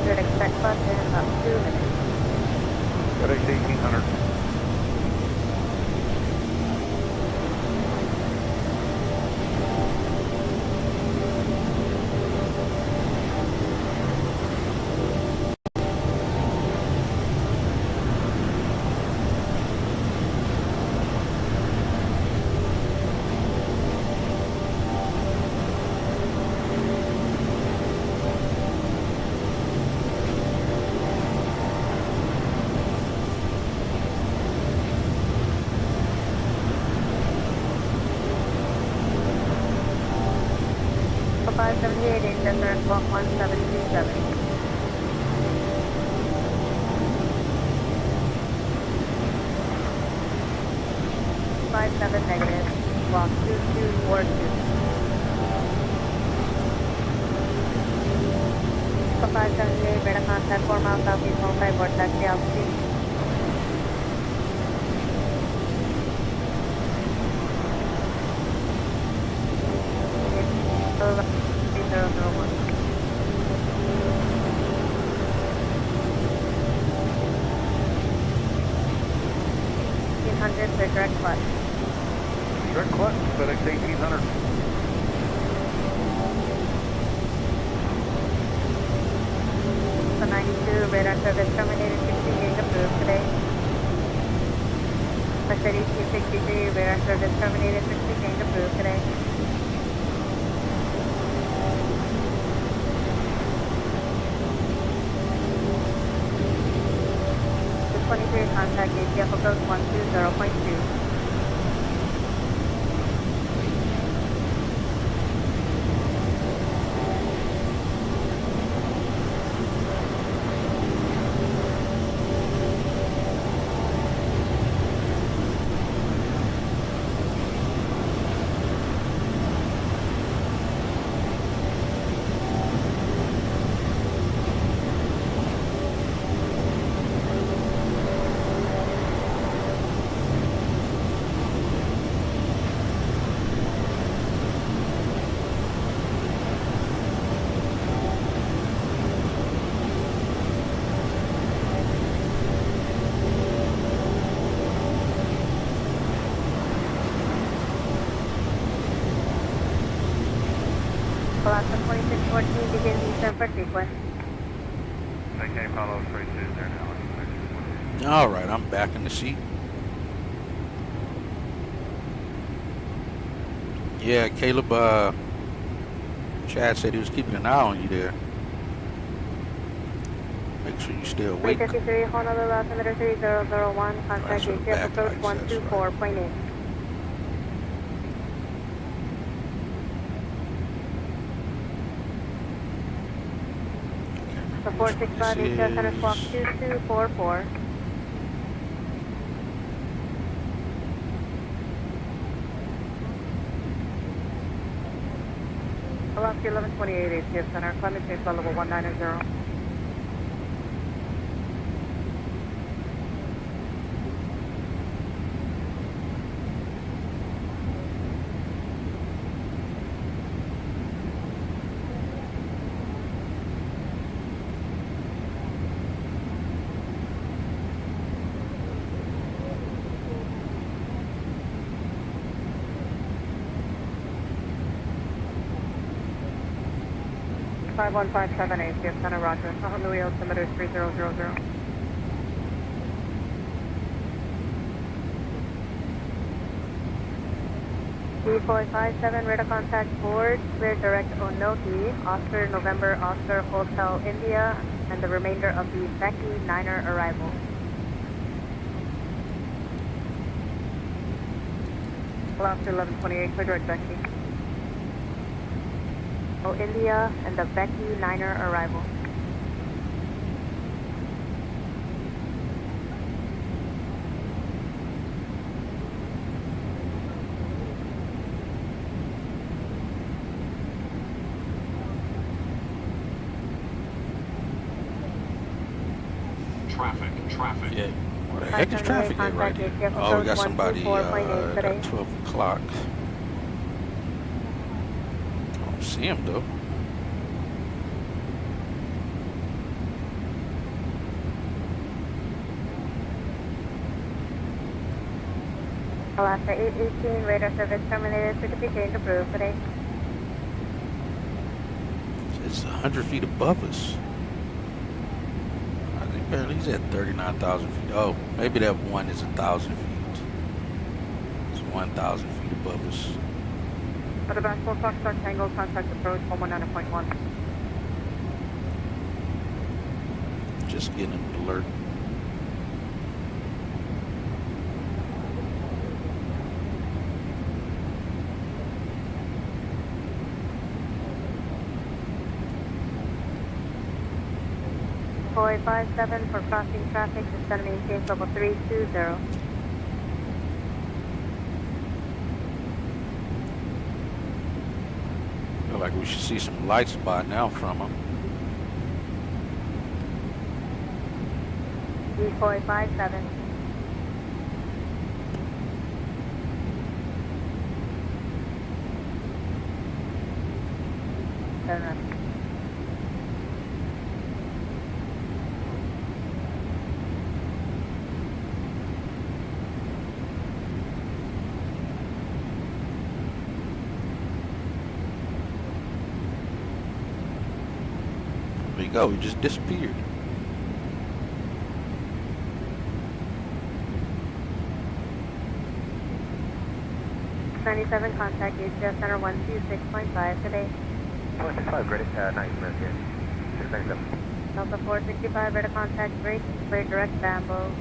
Expect bus in about 2 minutes. FedEx 1800. For 578, descend walk 1727. -7, walk 2242. For 578, radar contact 4 miles southeast, multi-board taxi altitude. It's 3001. 1800 for direct flight. Direct clutch, FedEx 1800. The 92 radar service terminated 16 gauge approved today. Mercedes 263 radar service terminated 16 gauge approved today. The 23 contact ATF approach 120.2. Alaska 2614 begins descent for sequence. Okay, Apollo 32 there now. All right, I'm back in the seat. Yeah, Caleb, Chad said he was keeping an eye on you there. Make sure you stay awake. 353 Honolulu altimeter 3001, contact ATF approach 124.8. The 465 ATF center squawk 2244. Alaska 1128 ATF center, climate change level 190. 51578, ACF Center, Roger. Honolulu altimeter 3000. D457, radar contact board, clear direct Onohi, Oscar November, Oscar Hotel India, and the remainder of the Becky Niner arrival. Oscar 1128, clear direct Becky. Oh, India and the Becky Niner arrival. Traffic. Yeah. What the heck is traffic at right here? Oh, we got somebody at 12 o'clock. I don't see him though. Alaska 818, radar service terminated, frequency change approved today. It's 100 feet above us. I think barely he's at 39,000 feet. Oh, maybe that one is 1,000 feet. It's 1,000 feet above us. For the back 4 Foxtrot Tango, contact approach 119.1. Just getting an alert. Boy 57 for crossing traffic, descend maintain level 320. Feel like we should see some lights by now from him. Boy 57. There you go, he just disappeared. '97 contact ACF Center 126.5 today. 165, great, nice minutes here. 697. Delta 465, radar contact break, clear direct Bambo.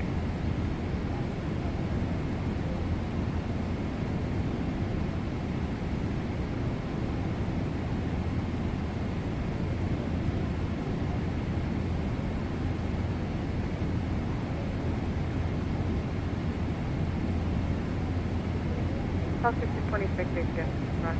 South 626 ACF, run.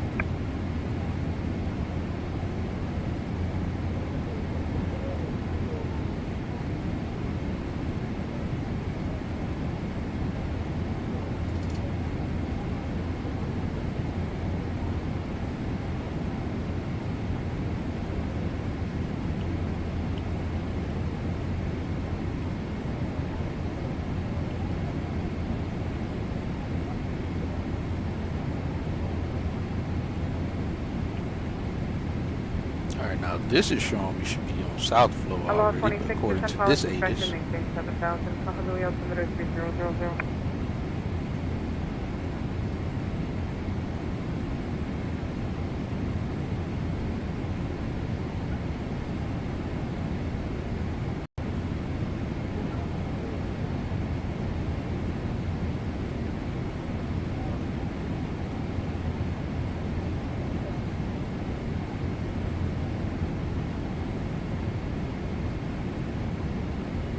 Alright, now this is showing we should be on South Flow already, but according to this ATIS. 7,000, Honolulu altimeter 3000.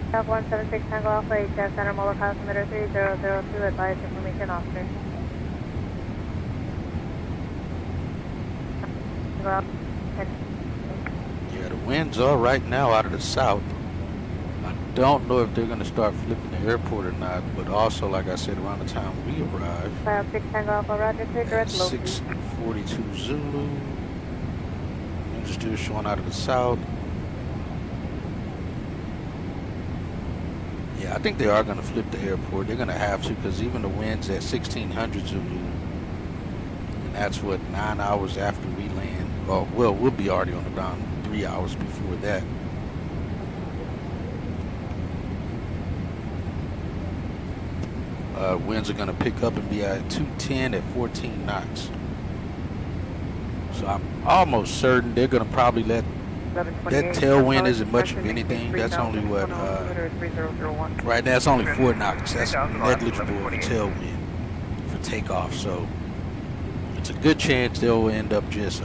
South 176 Tango Alpha, ACF Center, Molokai altimeter 3002, advise information officer. Yeah, the winds are right now out of the south. I don't know if they're going to start flipping the airport or not, but also, like I said, around the time we arrive, South 6 Tango Alpha, Roger, clear direct low. 642 Zulu, winds still showing out of the south. Yeah, I think they are going to flip the airport. They're going to have to, because even the winds at 1600 Zulu, and that's what 9 hours after we land. Well, we'll be already on the ground 3 hours before that. Winds are going to pick up and be at 210 at 14 knots. So I'm almost certain they're going to probably let that tailwind isn't much of anything. That's only what right now. It's only 4 knots. That's negligible of a tailwind for takeoff. So it's a good chance they'll end up just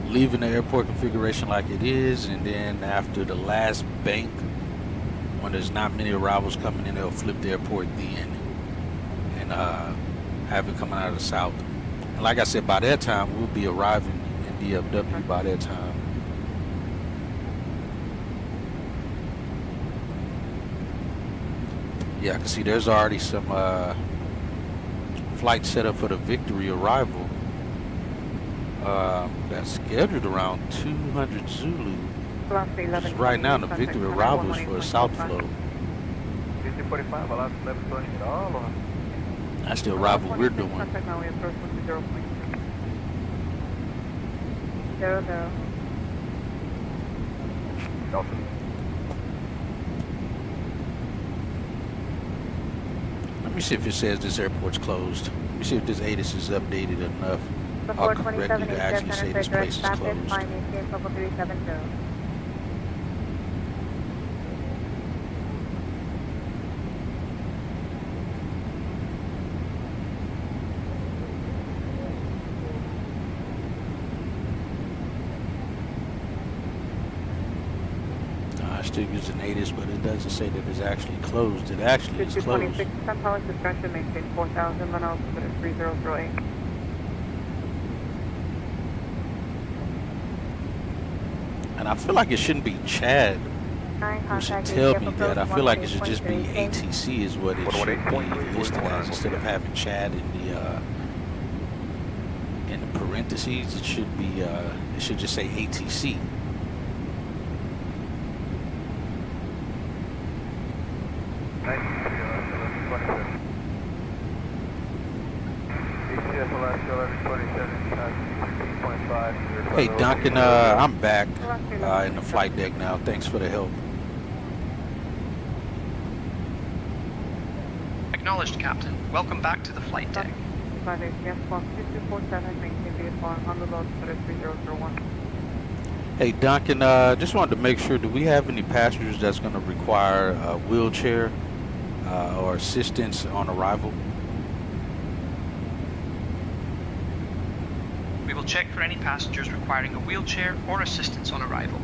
leaving the airport configuration like it is, and then after the last bank, when there's not many arrivals coming in, they'll flip the airport then and have it coming out of the south. And like I said, by that time we'll be arriving in DFW by that time. Yeah, I can see there's already some flight set up for the Victory arrival. That's scheduled around 200 Zulu. Right now, the Victory arrival is for a south flow. That's the arrival we're doing. Let me see if it says this airport's closed. Let me see if this ATIS is updated enough. I'll correct you to actually say this place is closed. Still using ATIS, but it doesn't say that it's actually closed. It actually is closed. 10 power discretion, maintain 4,000, run altimeter 3008. And I feel like it shouldn't be Chad who should tell me that. I feel like it should just be ATC is what it should be listed as, instead of having Chad in the parentheses. It should be it should just say ATC. Hey Duncan, I'm back in the flight deck now. Thanks for the help. Acknowledged, Captain. Welcome back to the flight deck. Hey Duncan, just wanted to make sure, do we have any passengers that's going to require a wheelchair or assistance on arrival? We will check for any passengers requiring a wheelchair or assistance on arrival.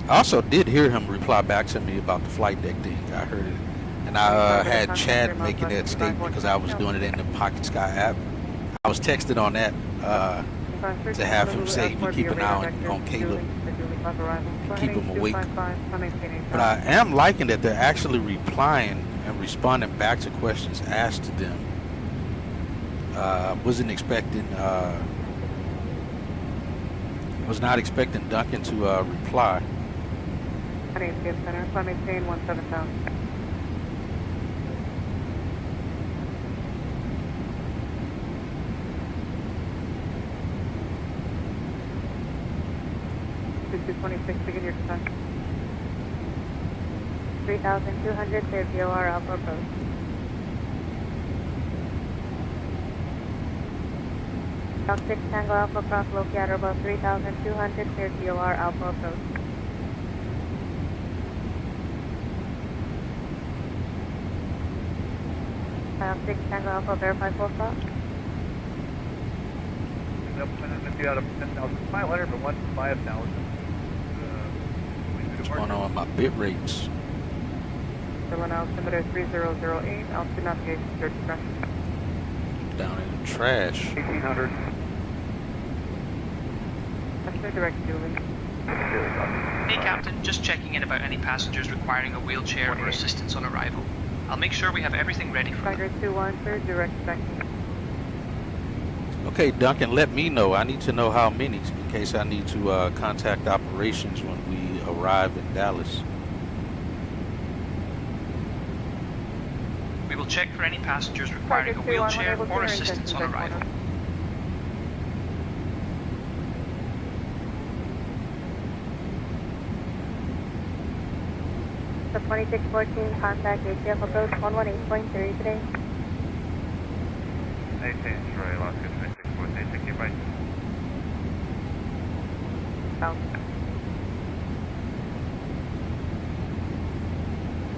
I also did hear him reply back to me about the flight deck thing. I heard it. And I had Chad making that statement because I was doing it in the Pocket Sky app. I was texted on that to have him say we keep an eye on Caleb and keep him awake. But I am liking that they're actually replying and responding back to questions asked to them. Wasn't expecting... was not expecting Duncan to reply. Center, so I maintain 17,000. Begin your descent. 3,200, clear VOR Alpha approach. Route 6 Tango Alpha cross locator above 3,200, clear VOR Alpha approach. Route 6 Tango Alpha verify full stop. Out of 10,500, but 5,000. What's going on with my bit rates? Berlin altimeter 3008, altitude navigation, search pressure. Down in the trash. 1,800. That's direct Julie. Hey Captain, just checking in about any passengers requiring a wheelchair or assistance on arrival. I'll make sure we have everything ready for Tiger them. 2-1, sir, direct Becky. Okay, Duncan, let me know. I need to know how many in case I need to contact operations when we arrive in Dallas. We will check for any passengers requiring a wheelchair or assistance on arrival. Alpha 2614, contact ATF approach 118.3 today. 18, Troy, Alaska 2614, thank you, bye. South.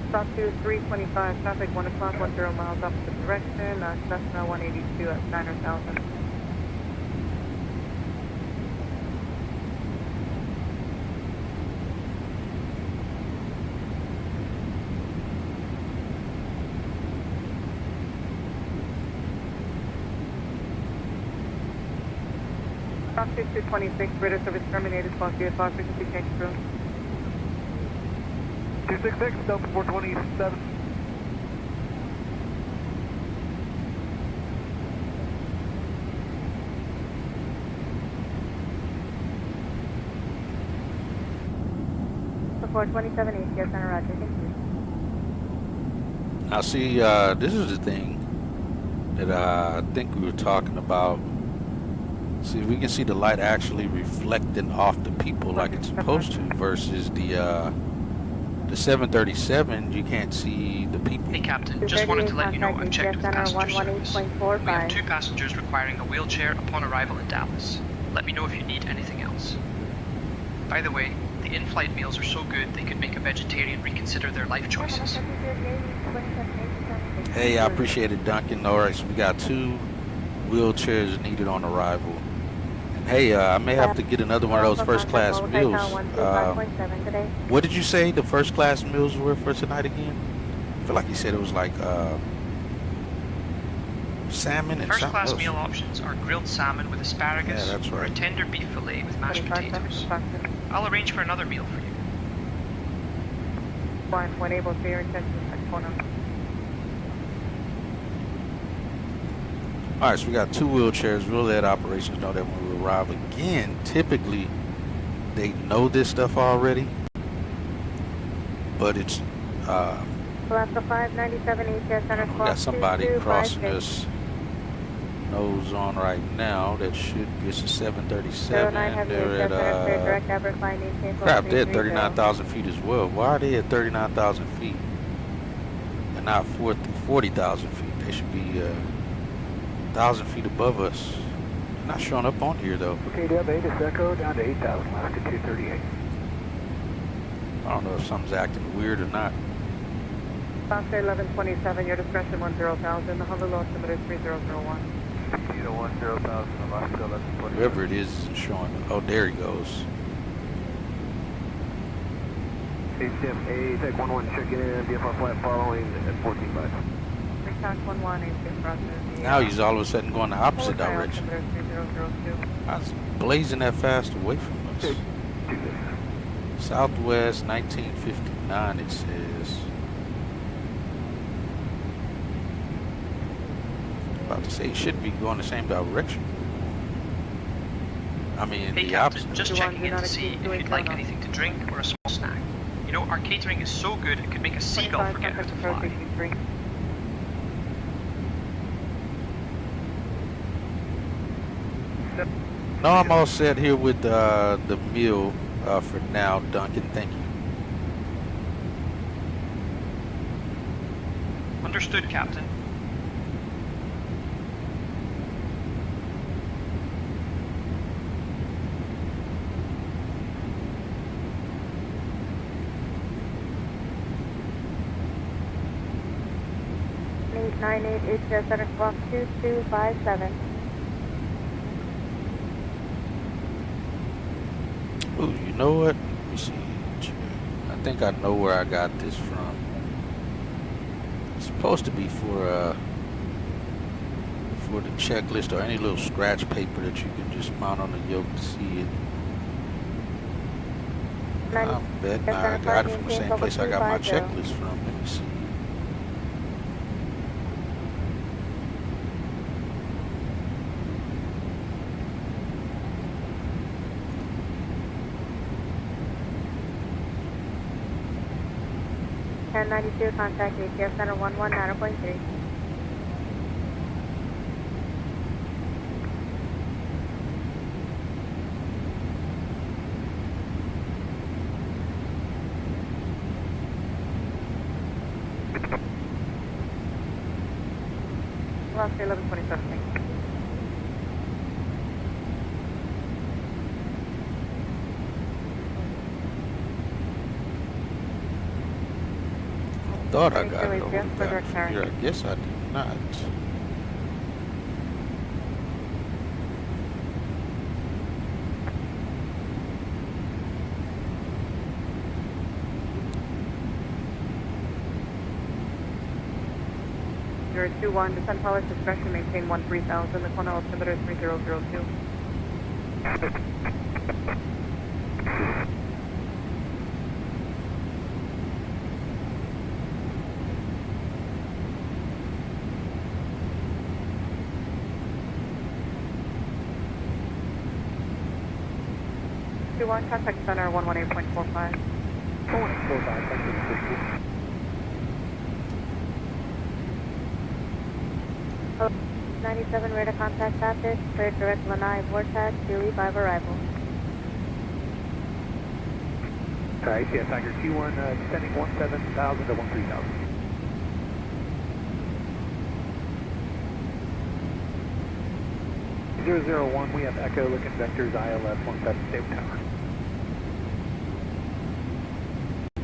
Stop to 325, traffic 1 o'clock, 10 miles opposite direction, Cessna 182 at 9,000. Stop to 226, radar service terminated, false VFR, frequency change through. 266, Delta 427. The 427 ATS Center, Roger, thank you. Now see, this is the thing that I think we were talking about. See, we can see the light actually reflecting off the people like it's supposed to versus the 737, you can't see the people. Hey Captain, just wanted to let you know I've checked with passenger service. We have 2 passengers requiring a wheelchair upon arrival in Dallas. Let me know if you need anything else. By the way, the in-flight meals are so good they could make a vegetarian reconsider their life choices. Hey, I appreciate it, Duncan. Alright, so we got 2 wheelchairs needed on arrival. And hey, I may have to get another one of those first class meals. What did you say the first class meals were for tonight again? I feel like you said it was like salmon and First something class else. meal options are grilled salmon with asparagus Yeah, that's or a right. tender beef fillet with mashed potatoes. I'll arrange for another meal for you. When able to your intention at corner. Alright, so we got 2 wheelchairs. Real Ed operations know that when we arrive again, typically they know this stuff already. But it's Alaska 597 ATS Center, we got somebody crossing us nose on right now. That should be a 737. They're at crap, they're at 39,000 feet as well. Why are they at 39,000 feet and not 40,000 feet? They should be 1,000 feet above us. They're not showing up on here though. Okay, Deb 8 is Echo down to 8,000, Alaska 238. I don't know if something's acting weird or not. Alaska 1127, your discretion 10,000, the Honolulu altimeter is 3001. 10,000, Alaska 1127. Whoever it is isn't showing. Oh, there he goes. HF8, take 11, checking in, DFR flight following at 14.5. Contact 11, ATS Roger. Now he's all of a sudden going the opposite direction. Altimeter is 3002. I was blazing that fast away from us. Southwest 1959 it says. About to say he should be going the same direction. I mean Hey the Captain, opposite. just checking in to see if you'd like anything to drink or a small snack. You know, our catering is so good it could make a seagull forget how to fly. No, I'm all set here with the meal for now, Duncan. Thank you. Understood, Captain. Eight 98 ATS Center, clock 2257. Ooh, you know what? Let me see. I think I know where I got this from. It's supposed to be for the checklist or any little scratch paper that you can just mount on the yoke to see it. I bet I got it from the same place I got my checklist from. Let me see. Ten 92, contact ATS Center 119.3. 1127, thank you. Thought I got it over back from here. I guess I did not. Zero 21, descend pilot discretion, maintain 13,000, the Phnl altimeter 3002. Contact center 118.45. 97 radar contact Baptist, cleared direct Lanai Vortex, Julie 5 arrival. Alright, yeah, Tiger Q1 descending 17,000 to 13,000. .001, we have Echo looking vectors ILS 17 stable tower.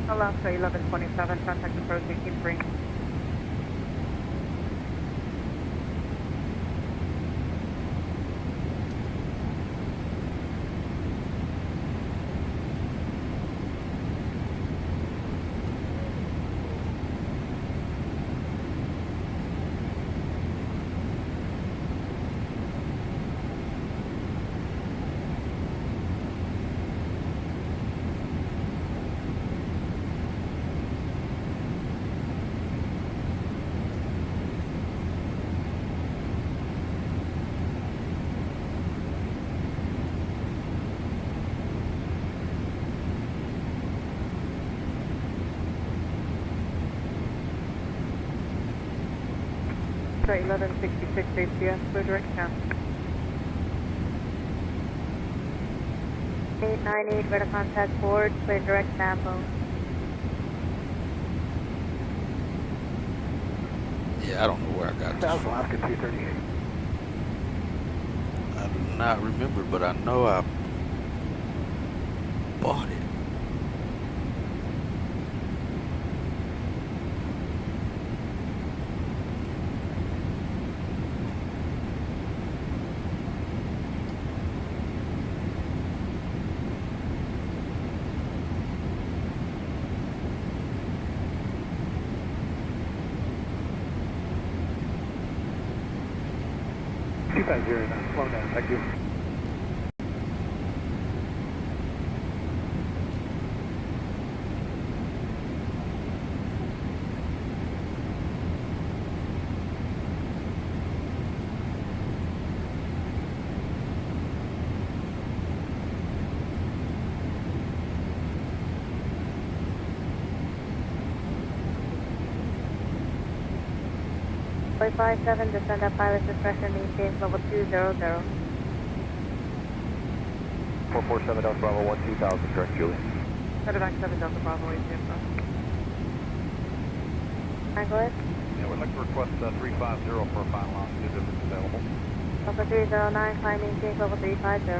Alaska 1127, contact approach 183. Sorry, 1166 ACS, clear direct now. 898 radar contact forward, clear direct Sambo. Yeah, I don't know where I got this from. Alaska 238. I do not remember, but I know I bought it. Slow down, thank you. Boy 57, descend at pilot discretion, maintain level 200. 447 Delta Bravo 12000, direct Julie. Medevac 7 Delta Bravo ACS. Go ahead. Yeah, we'd like to request 350 for a final launch, if it's available. Alpha 309, climb maintain level 350.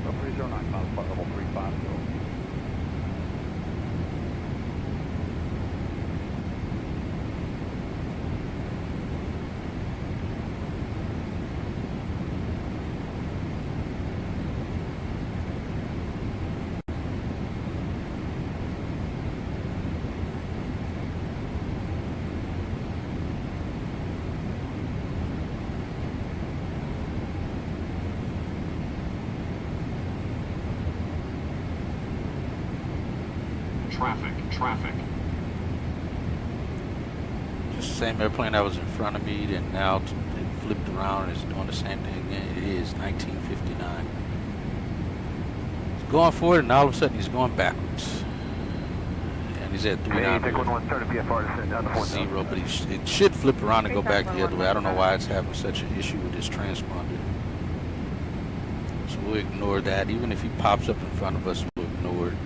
Alpha 309, flight level 350. Traffic. Just the same airplane that was in front of me, and now it flipped around and it's doing the same thing again. It is 1959. He's going forward, and all of a sudden he's going backwards. And he's at 390. But it should flip around and go back the other way. I don't know why it's having such an issue with this transponder. So we'll ignore that. Even if he pops up in front of us, we'll ignore it.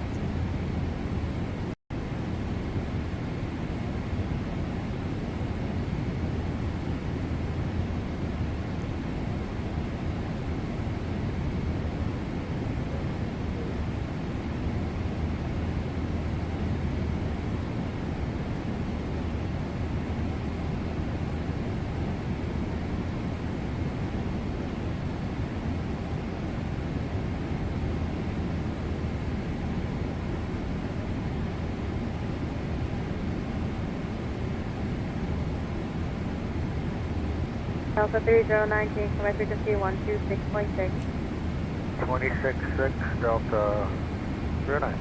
Alpha 3019, command frequency 126.6. 26.6, Delta 09.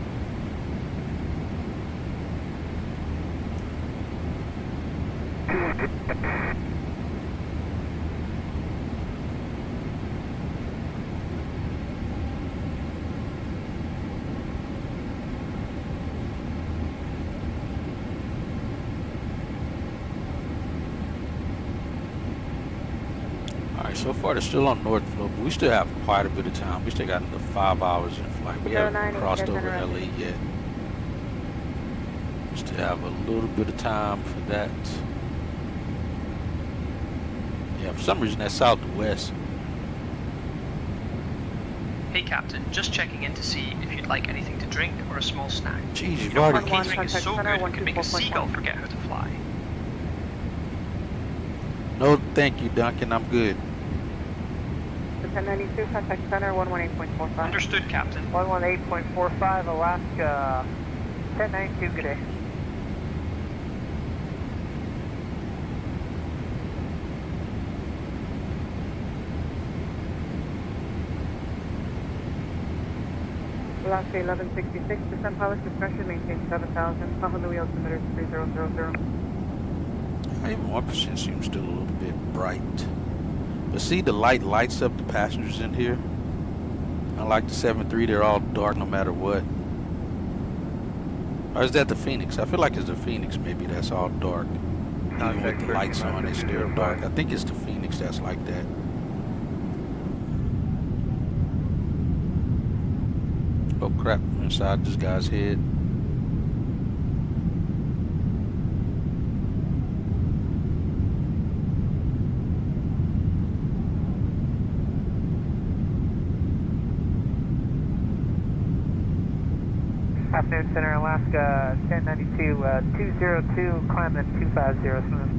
Alright, so far they're still on North Flow, but we still have quite a bit of time. We still got another 5 hours in flight. We haven't crossed over LA yet. We still have a little bit of time for that. Yeah, for some reason that's southwest. Hey Captain, just checking in to see if you'd like anything to drink or a small snack. Jeez, you've Our already... catering is so good it could make a seagull forget how to fly. No, thank you, Duncan. I'm good. 1092, contact center 118.45. Understood, Captain. 118.45, Alaska 1092, good day. Alaska 1166, descent pilot discretion, maintain 7000, Honolulu altimeter 3000. Even 1% seems still a little bit bright. But see, the light lights up the passengers in here. Unlike the 7-3, they're all dark no matter what. Or is that the Phoenix? I feel like it's the Phoenix maybe that's all dark. Even with the lights on, it's still dark. I think it's the Phoenix that's like that. Oh crap, I'm inside this guy's head. Afternoon Center, Alaska 1092, 202, climb at 250 smooth.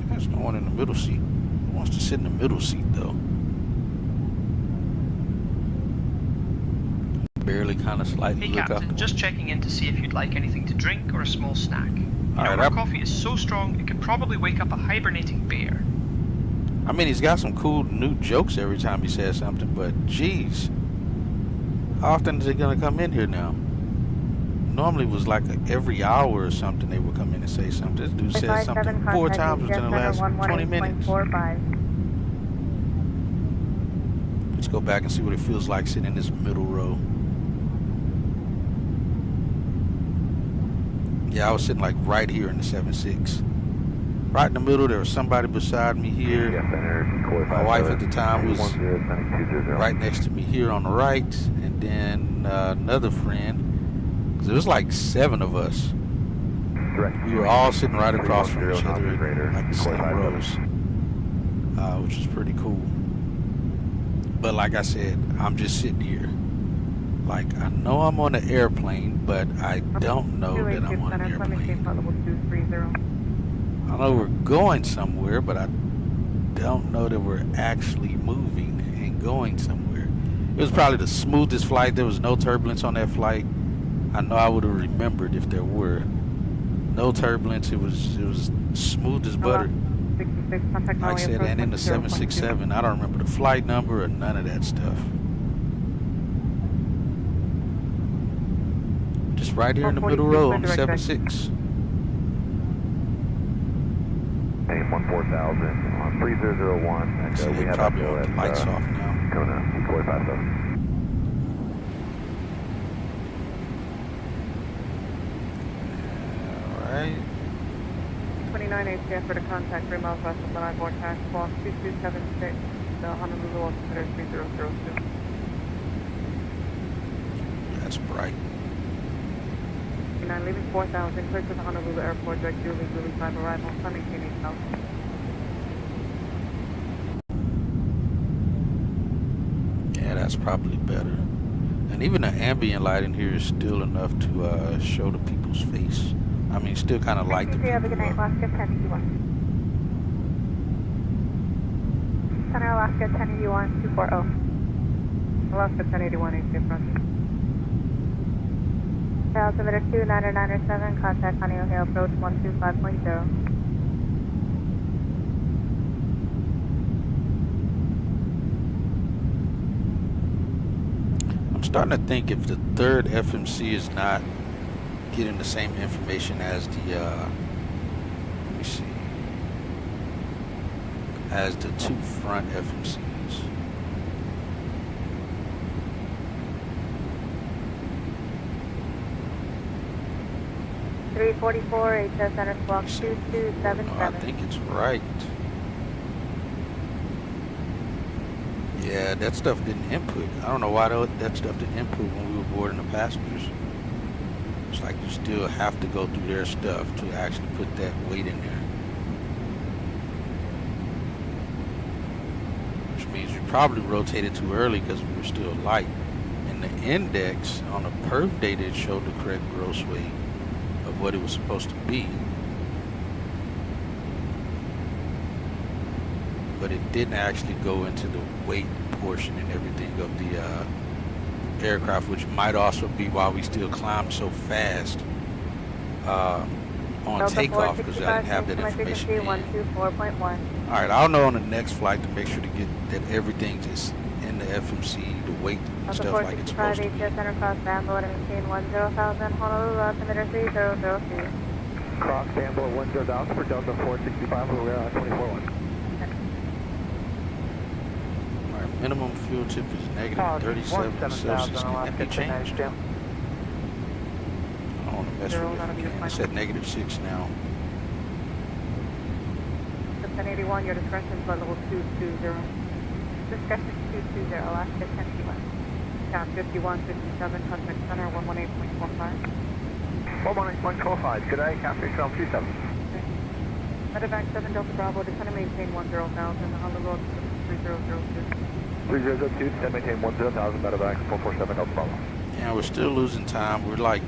There's no one in the middle seat. Who wants to sit in the middle seat though? Barely kind of slightly Hey look Captain, up. just checking in to see if you'd like anything to drink or a small snack. Alright, Our coffee is so strong it could probably wake up a hibernating bear. I mean, he's got some cool new jokes every time he says something, but geez, how often is he gonna come in here now? Normally it was like every hour or something they would come in and say something. This dude said something 4 times within the last 20 minutes. Let's go back and see what it feels like sitting in this middle row. Yeah, I was sitting like right here in the 7-6. Right in the middle, there was somebody beside me here. My wife at the time was right next to me here on the right. And then another friend. Cause it was like 7 of us. We were all sitting right across from each other in like the same rows. Which was pretty cool. But like I said, I'm just sitting here. Like, I know I'm on an airplane, but I don't know that I'm on an airplane. I know we're going somewhere, but I don't know that we're actually moving and going somewhere. It was probably the smoothest flight. There was no turbulence on that flight. I know I would have remembered if there were. No turbulence. It was smooth as butter. Like I said, and in the 767, I don't remember the flight number or none of that stuff. Just right here in the middle row on the 7-6. Name 14000 3001. So they probably want the lights off now. Kona 457. Alright. 29 ACF for the contact 3 miles west of Lanai Vortex, walk 2276, the Honolulu altimeter 3002. That's bright. 29 leaving 4000, clear to the Honolulu Airport, direct Julie 5 arrival, climbing 8000. Yeah, that's probably better. And even the ambient light in here is still enough to show the people's face. I mean, still kind of light the people up. Center, Alaska 1081 240. Alaska 1081, AC approach. Altimeter 29907, contact Honey O'Hare approach 125.0. I'm starting to think if the third FMC is not getting the same information as the, let me see, as the two front FMCs. 344, HS Center Squawk 2277. I think it's right. Yeah, that stuff didn't input. I don't know why that stuff didn't input when we were boarding the passengers. It's like you still have to go through their stuff to actually put that weight in there. Which means we probably rotated too early because we were still light. And the index on the perf data, it showed the correct gross weight of what it was supposed to be. But it didn't actually go into the weight portion and everything of the aircraft, which might also be why we still climbed so fast on takeoff, because I didn't have that information. Alright, I'll know on the next flight to make sure to get that everything is in the FMC, the weight and stuff like it's supposed to be. Center cross Bambo at maintain 10,000, Honolulu altimeter 3003. Cross Bambo 10,000 for Delta 465, we're on 24-1. Minimum fuel tip is negative 37 Celsius. Can that be changed? I don't want to mess with it. It's at negative 6 now. 1081, your discretion is level 220. Discretion 220, Alaska 1081. Count 5157, contact center 118.45. 118.45, good day, capture yourself 27. Medevac 7 Delta Bravo, descend and maintain 10,000, Honolulu 3002. 3002, descend maintain 10,000, medevac 447 Delta Bravo. Yeah, we're still losing time. We're like,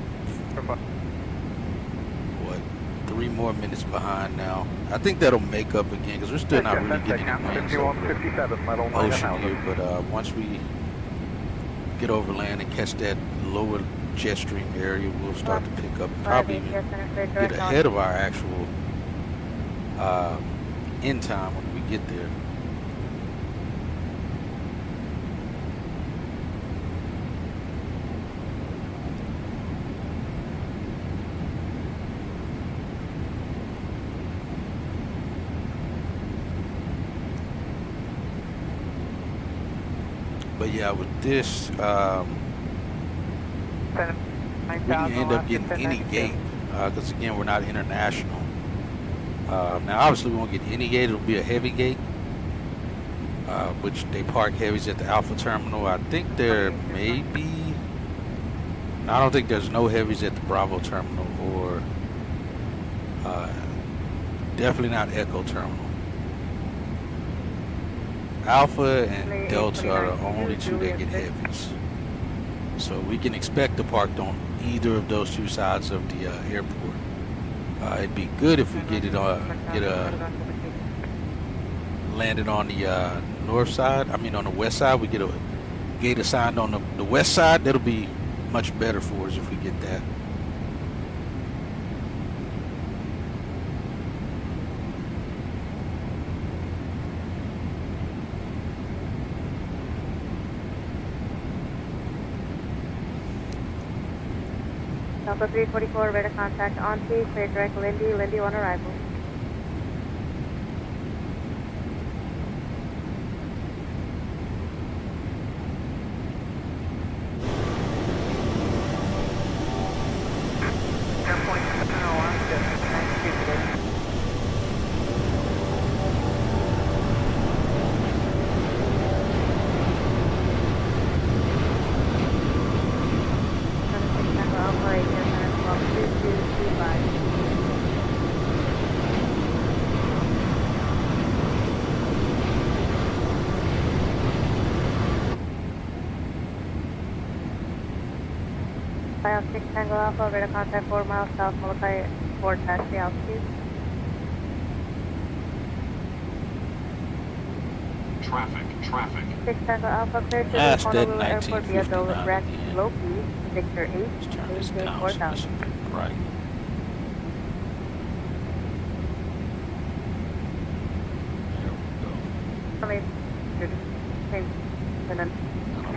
what, 3 more minutes behind now. I think that'll make up again because we're still not really getting any wins over ocean here. But once we get over land and catch that lower jet stream area, we'll start to pick up and probably even get ahead of our actual end time when we get there. But yeah, with this, we can end up getting any gate because again, we're not international. Now, obviously, we won't get any gate. It'll be a heavy gate, which they park heavies at the Alpha terminal. I think there may be. I don't think there's no heavies at the Bravo terminal or definitely not Echo terminal. Alpha and Delta are the only two that get heavies. So we can expect to park on either of those two sides of the airport. It'd be good if we get landed on the north side. I mean on the west side. We get a gate assigned on the west side. That'll be much better for us if we get that. Delta 344, radar contact on T, clear direct Lindy, Lindy on arrival. File 6 Tango Alpha, radar contact 4 miles south Molokai, 4 taxi altitude. Traffic. 6 Tango Alpha clear to the That's that Honolulu Airport via 1959 direct again. Loki, Victor 8, Let's turn this maintain down so this 4000. will be right. Somebody, you're just same, and then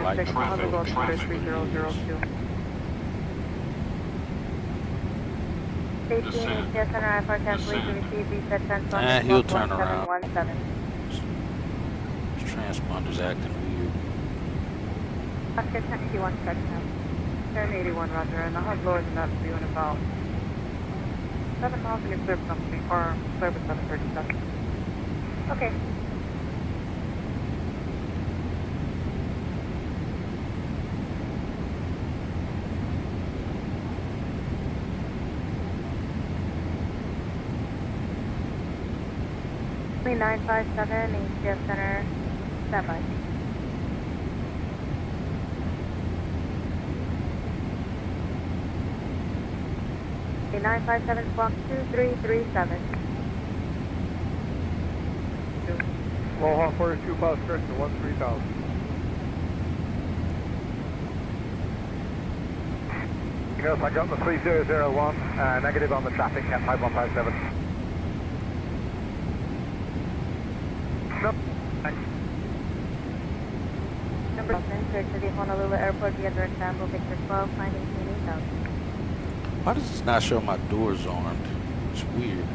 like Honolulu 3002. 18 ATS Center, I for cancellation received, reset transponder, He'll turn around. 1717. This transponder's acting weird. Oscar 1081 touchdown. 1081, roger, and I'll have lower than that for you in about 7 miles in your clear company, or clear with 737. Okay. Only 957, ATS Center, standby. Okay, 957 squawk 2337. Aloha 42, pause correction 13,000. Yes, I got the 3001, negative on the traffic at 5157. No, thanks. Number 10, clear to the Honolulu Airport via direct Sambo, Victor 12, finding 8000. Why does this not show my doors armed? It's weird.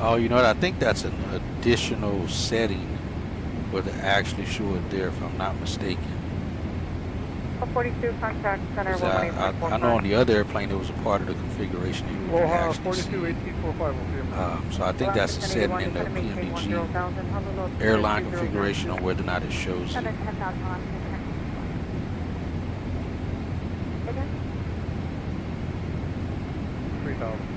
Oh, you know what? I think that's an additional setting where they actually show it there, if I'm not mistaken. 42, contact center, 118.45. I know on the other airplane it was a part of the configuration. You would Aloha actually 42, see. 1845, we'll see. So I think that's a setting in the PMDG airline configuration on whether or not it shows it. 3,000.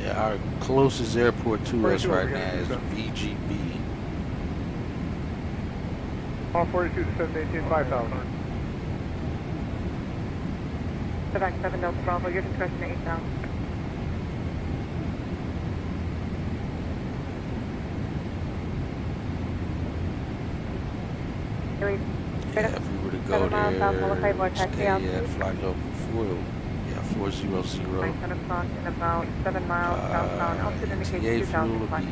Yeah, our closest airport to us right now is VGB. All 42 to 718, 5,000. Quebec 7 Delta Bravo, your discretion at 8,000. Yeah, if we were to go there, stay at flight level 400. 10 o'clock in about 7 miles southbound. Altitude indicates TA fuel 2,000 would be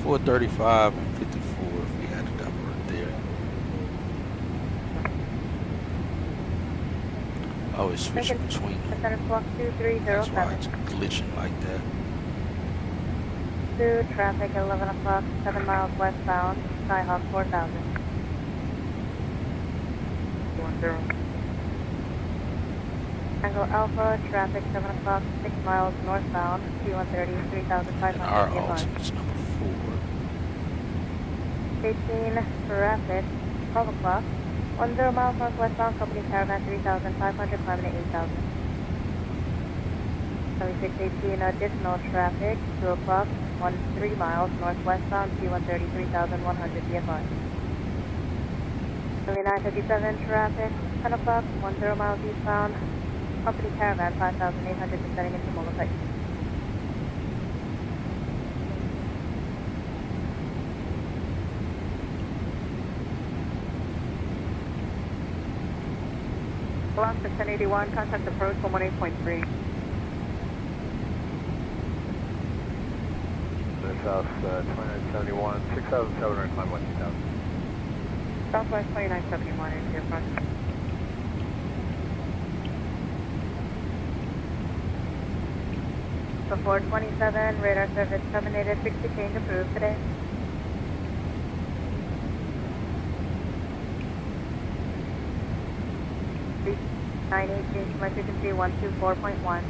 435 and 54 if we had to divert there. Oh, it's switching between them. 10 o'clock That's why 2307. it's glitching like that. 2 traffic 11 o'clock, 7 miles westbound, Skyhawk 4000. 10. Tango Alpha, traffic 7 o'clock, 6 miles northbound, T130, 3,500. And our ultimate's number 4. 18, traffic, 12 o'clock, 10 miles northwestbound, company caravan 3,500, climbing to 8,000. 7618, additional traffic, 2 o'clock, 3 miles northwestbound, T130, 3,100, VFR. 7957, traffic, 10 o'clock, 10 miles eastbound, company caravan 5,800, descending into Molokai. Alaska 1081, contact approach 118.3. South 2971, 6,700, climb 1,000. Southwest 2971 into your front. Before 27, radar service terminated, 60 change approved today. change my frequency 124.1.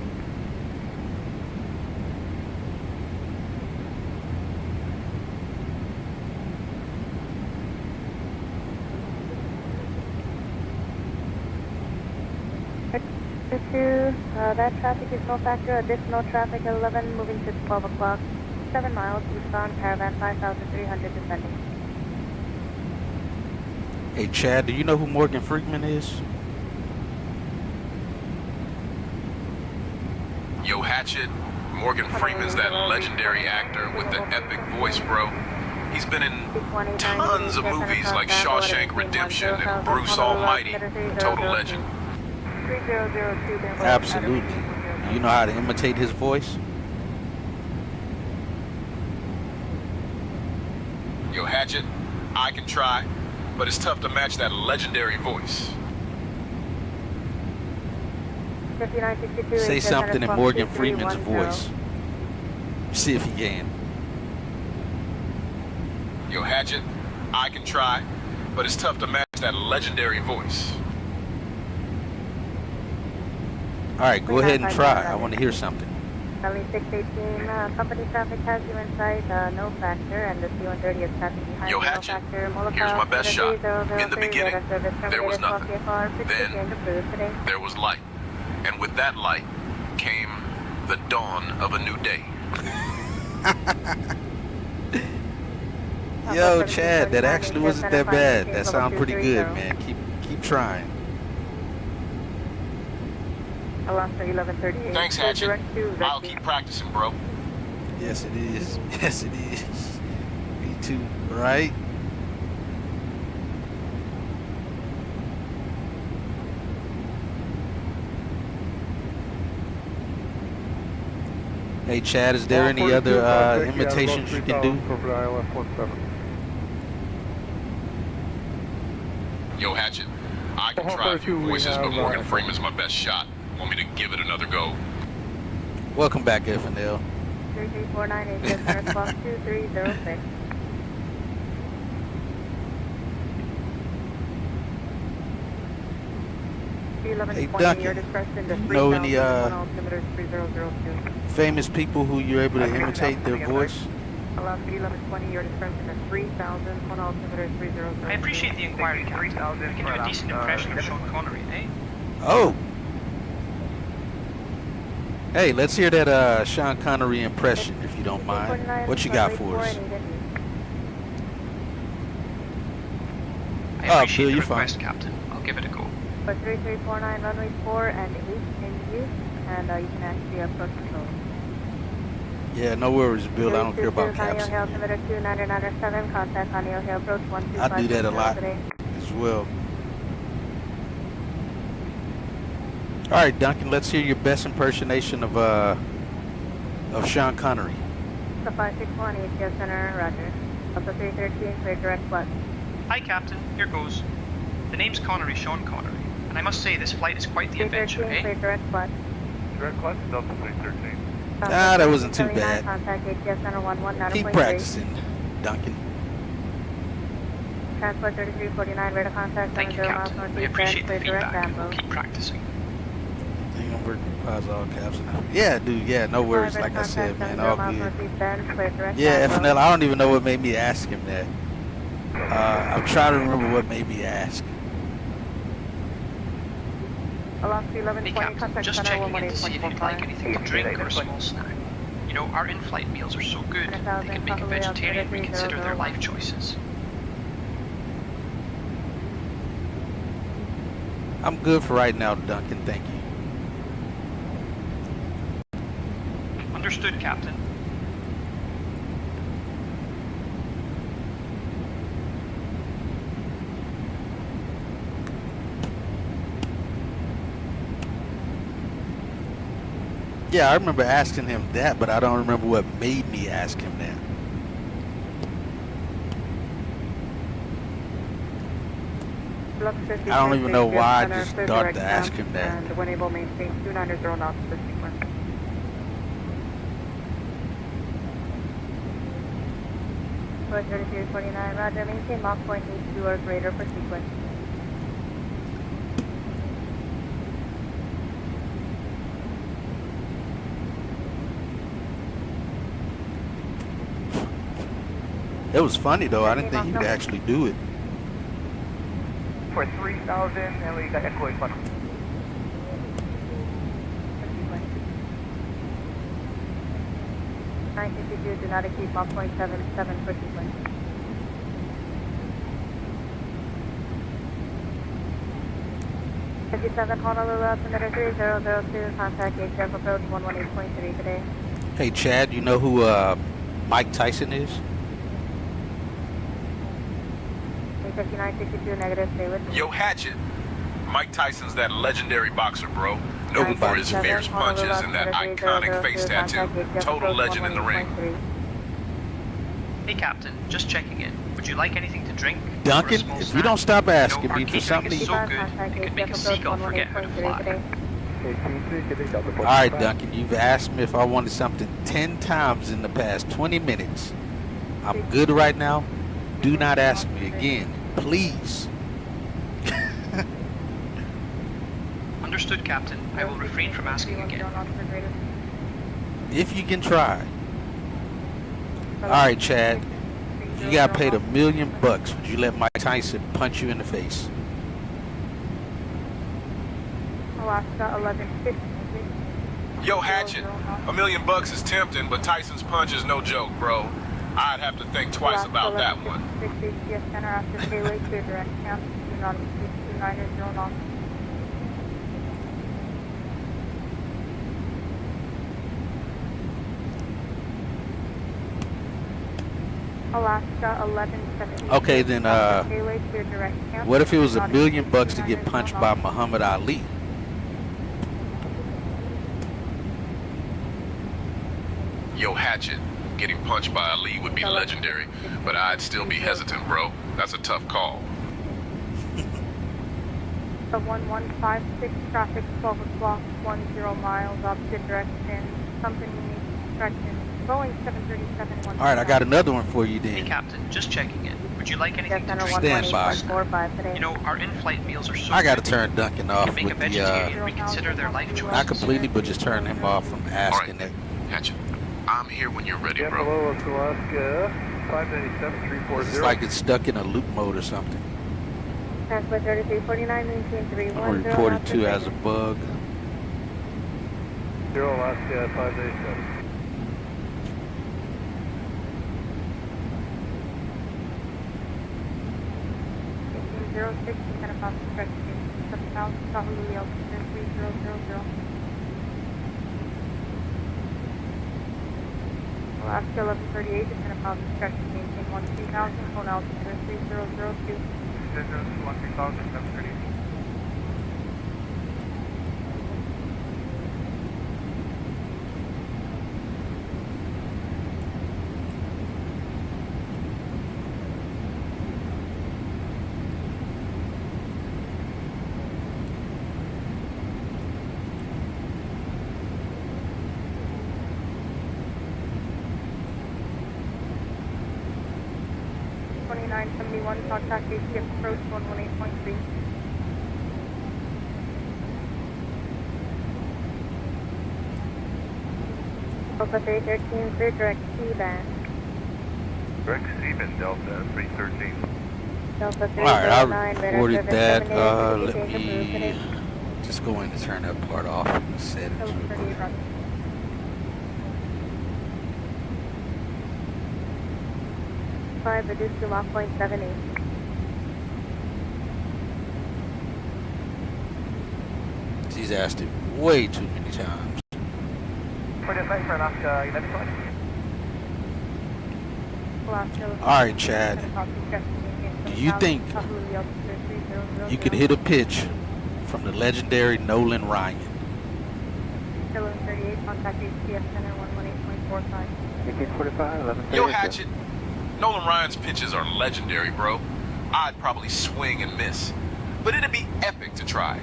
That traffic is no factor. Additional traffic at 11, moving to 12 o'clock. 7 miles, eastbound, caravan 5,300 descending. Hey, Chad, do you know who Morgan Freeman is? Yo, Hatchet, Morgan Freeman's that legendary actor with the epic voice, bro. He's been in tons of movies like Shawshank Redemption and Bruce Almighty. Total legend. Absolutely. Do you know how to imitate his voice? Yo, Hatchet, I can try, but it's tough to match that legendary voice. Say something in Morgan Freeman's voice. See if he can. Yo, Hatchet, I can try, but it's tough to match that legendary voice. All right, go ahead and try. I want to hear something. Charlie 618, company traffic has you in sight, no factor, and the C-130 is passing behind. Yo, Hatchet, here's my best shot. In the beginning, there was nothing. Then, there was light. And with that light came the dawn of a new day. Yo, Chad, that actually wasn't that bad. That sounded pretty good, man. Keep trying. Thanks, Hatchet. I'll keep practicing, bro. Yes, it is. Yes, it is. Me too, right? Hey, Chad, is there any other imitations you can do? Yo, Hatchet, I can try a few voices, but Morgan Freeman's my best shot. Want me to give it another go? Welcome back, Phnl. 3349 clock 2306. Hey, Duncan, you know any famous people who you're able to imitate their voice? I appreciate the inquiry, Captain. I can do a decent impression of Sean Connery, eh? Oh! Hey, let's hear that Sean Connery impression, if you don't mind. What you got for us? I appreciate the request, Captain. I'll give it a go. For 3349, runway 4 and 8 in use, and you can actually approach control. Yeah, no worries, Bill. I don't care about caps. I do that a lot as well. All right, Duncan, let's hear your best impersonation of Sean Connery. So 561, ATS Center, roger. Also 313, clear direct flight. Hi, Captain. Here goes. The name's Connery, Sean Connery, and I must say this flight is quite the adventure, eh? Clear direct flight. Direct flight, Delta 313. Ah, that wasn't too bad. Contact ATS Center 11, Keep practicing, Duncan. Transport 3349, radar contact. Thank you, Captain. I appreciate the feedback, and we'll keep practicing. Yeah, dude, yeah, no worries. Like I said, man, all good. Yeah, Phnl, I don't even know what made me ask him that. I'm trying to remember what made me ask. Hey, Captain, just checking in to see if you'd like anything to drink or a small snack. You know, our in-flight meals are so good, they can make a vegetarian reconsider their life choices. I'm good for right now, Duncan, thank you. Understood, Captain. Yeah, I remember asking him that, but I don't remember what made me ask him that. I don't even know why I just started to ask him that. And when able, maintain 290 knots per sequence. For 3349, roger, maintain Mach 0.82 or greater per sequence. It was funny though, I didn't think he could actually do it. For 3,000, and we got echo in front. 962, do not exceed Mach 0.77 for sequence. Honolulu altimeter 3002, contact HF approach 118.3 today. Hey Chad, you know who Mike Tyson is? 5962 negative, stay with me. Yo, Hatchet. Mike Tyson's that legendary boxer, bro. Known for his fierce punches and that iconic face tattoo. Total legend in the ring. Hey Captain, just checking in. Would you like anything to drink? Duncan, if you don't stop asking me for something. It's so good, it could make a seagull forget how to fly. Alright Duncan, you've asked me if I wanted something 10 times in the past 20 minutes. I'm good right now. Do not ask me again, please. Understood, Captain. I will refrain from asking again. If you can try. Alright Chad, if you got paid $1 million, would you let Mike Tyson punch you in the face? Alaska 1150. Yo, Hatchet. $1 million is tempting, but Tyson's punch is no joke, bro. I'd have to think twice about that one. 60 CS center after Taylor to direct camp. Do not exceed 290 knots. Alaska 1170. Okay, then what if it was $1 million to get punched by Muhammad Ali? Yo, Hatchet. Getting punched by Ali would be legendary, but I'd still be hesitant, bro. That's a tough call. The 1156 traffic 12 o'clock 10 miles opposite direction. Company direction. Boeing 737. Alright, I got another one for you then. Hey Captain, just checking in. Would you like anything to drink? Stand by. You know, our in-flight meals are so I gotta good. turn Duncan off Make a with the vegetarian reconsider their life choices. not completely, but just turn him off from asking that. Hatchet, I'm here when you're ready, bro. Hello, Alaska 597-340. It's like it's stuck in a loop mode or something. Passport 3349, maintain 310. Reported to as a bug. 0 Alaska 597. 06, kind of about the stretch 7000, Honolulu altitude 3000. Alaska 1138, kind of about the stretch maintain 13000, phone altitude 3002. 13000, 738. Contact ACF approach 118.3. Delta 313, clear direct C-band. Direct C-band Delta 313. Delta 309, Alright, I reported that. Let me just go in and turn that part off in the settings real quick. 5 reduced to Mach 0.78. She's asked it way too many times. For the flight for Alaska 1120. Alright, Chad. Do you think you could hit a pitch from the legendary Nolan Ryan? 38, contact HCF center 118.45. 1845, 1138. Yo, Hatchet. Nolan Ryan's pitches are legendary, bro. I'd probably swing and miss, but it'd be epic to try.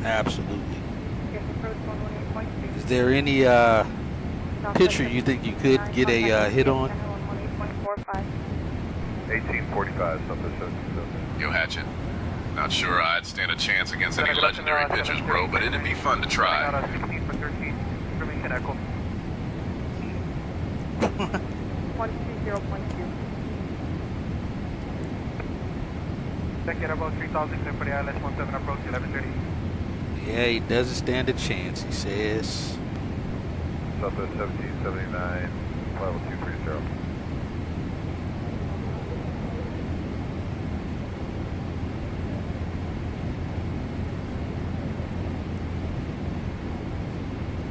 Absolutely. Is there any pitcher you think you could get a hit on? 1845, something. Yo, Hatchet. Not sure I'd stand a chance against any legendary pitchers, bro, but it'd be fun to try. 16 for 13, information echo. 120.2. Check it about 3000, clear for the ILS 17 approach 1130. Yeah, he doesn't stand a chance, he says. Southwest 1779, level 230.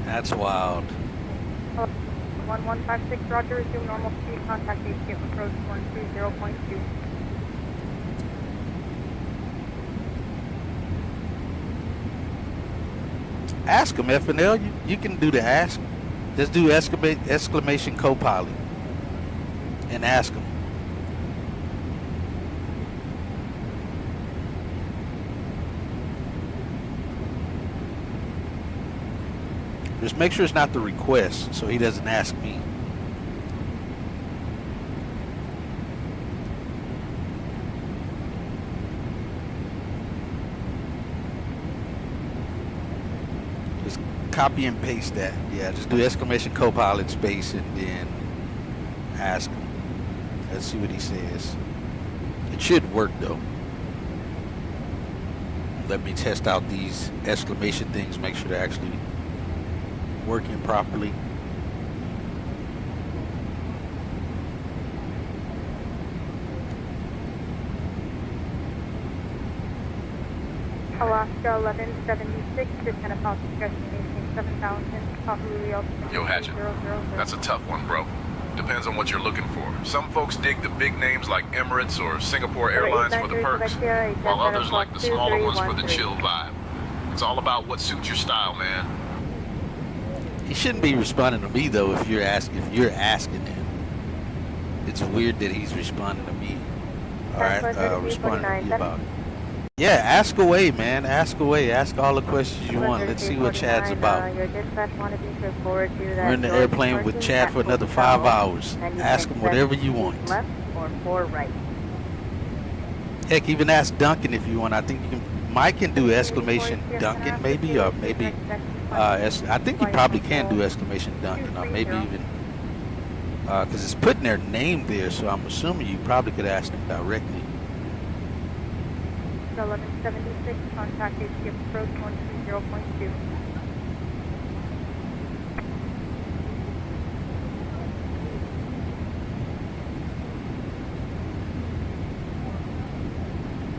That's wild. 1156, roger, resume normal speed, contact HQ approach 130.2. Ask him, Phnl. You can do the ask. Just do exclamation co-pilot and ask him. Just make sure it's not the request, so he doesn't ask me. Just copy and paste that. Yeah, just do exclamation co-pilot space and then ask him. Let's see what he says. It should work though. Let me test out these exclamation things, make sure they're actually working properly. Alaska 1176, Lieutenant Policy Destination 7000, Honolulu. Yo, Hatchet, that's a tough one, bro. Depends on what you're looking for. Some folks dig the big names like Emirates or Singapore Airlines for the perks, while others like the smaller ones for the chill vibe. It's all about what suits your style, man. He shouldn't be responding to me though if you're asking him. It's weird that he's responding to me. Alright, responding to me about it. Yeah, ask away, man. Ask away. Ask all the questions you want. Let's see what Chad's about. We're in the airplane with Chad for another 5 hours. Ask him whatever you want. Left or 4 right. Heck, even ask Duncan if you want. I think you can. Mike can do exclamation Duncan maybe, or maybe I think you probably can do exclamation Duncan, or maybe even because it's putting their name there, so I'm assuming you probably could ask them directly. 1176, contact HQ approach 130.2.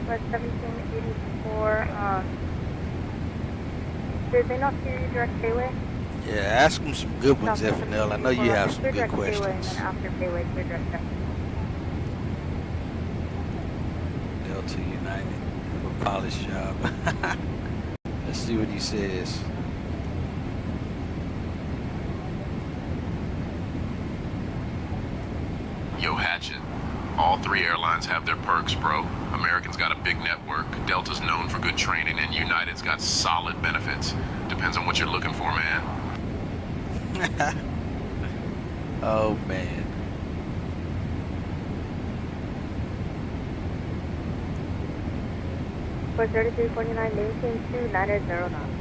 West 1784, did they not hear you direct payway? Yeah, ask them some good ones, Phnl. I know you have some good questions. And then after payway, clear direct check. Delta United, a polished job. Let's see what he says. Yo, Hatchet, all 3 airlines have their perks, bro. American's got a big network, Delta's known for good training, and United's got solid benefits. Depends on what you're looking for, man. Oh, man. For 3349, maintain 29 knots.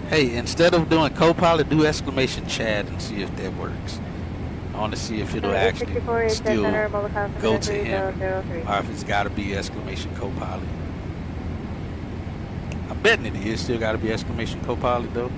Hey, instead of doing co-pilot, do exclamation Chad and see if that works. I want to see if it'll actually still go to him, or if it's got to be exclamation co-pilot. I'm betting it is still got to be exclamation co-pilot though.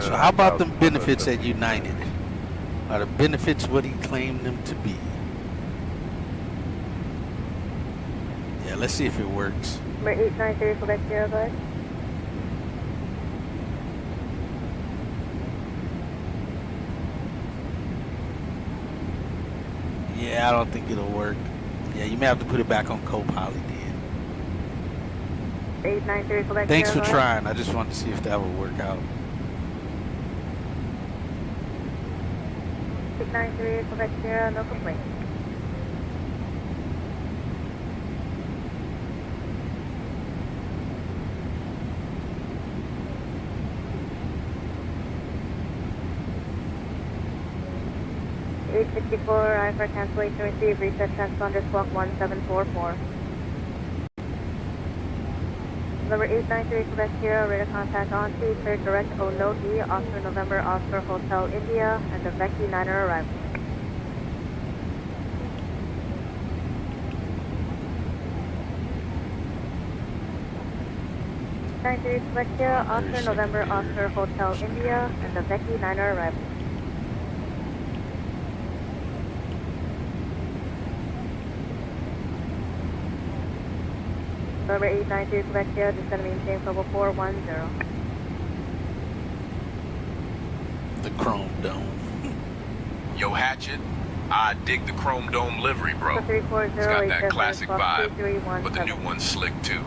So how about them benefits at United? Are the benefits what he claimed them to be? Yeah, let's see if it works. Number 893, Quebec 05. Yeah, I don't think it'll work. Yeah, you may have to put it back on co-pilot then. 893, Quebec Thanks for trying. I just wanted to see if that would work out. 693, Quebec Sierra, no complaints. Before I for cancellation receive, reset transponder squawk 1744. Number 893 Quebec Sierra, radar contact on to clear direct Onogi, Oscar November, Oscar Hotel India, and the Vecchi 9er arrival. Quebec Sierra, Oscar November, Oscar Hotel India, and the Vecchi 9er arrival. Number 892 Quebec Sierra, descend and maintain level 410. The Chrome Dome. Yo, Hatchet, I dig the Chrome Dome livery, bro. It's got that classic vibe, but the new one's slick too.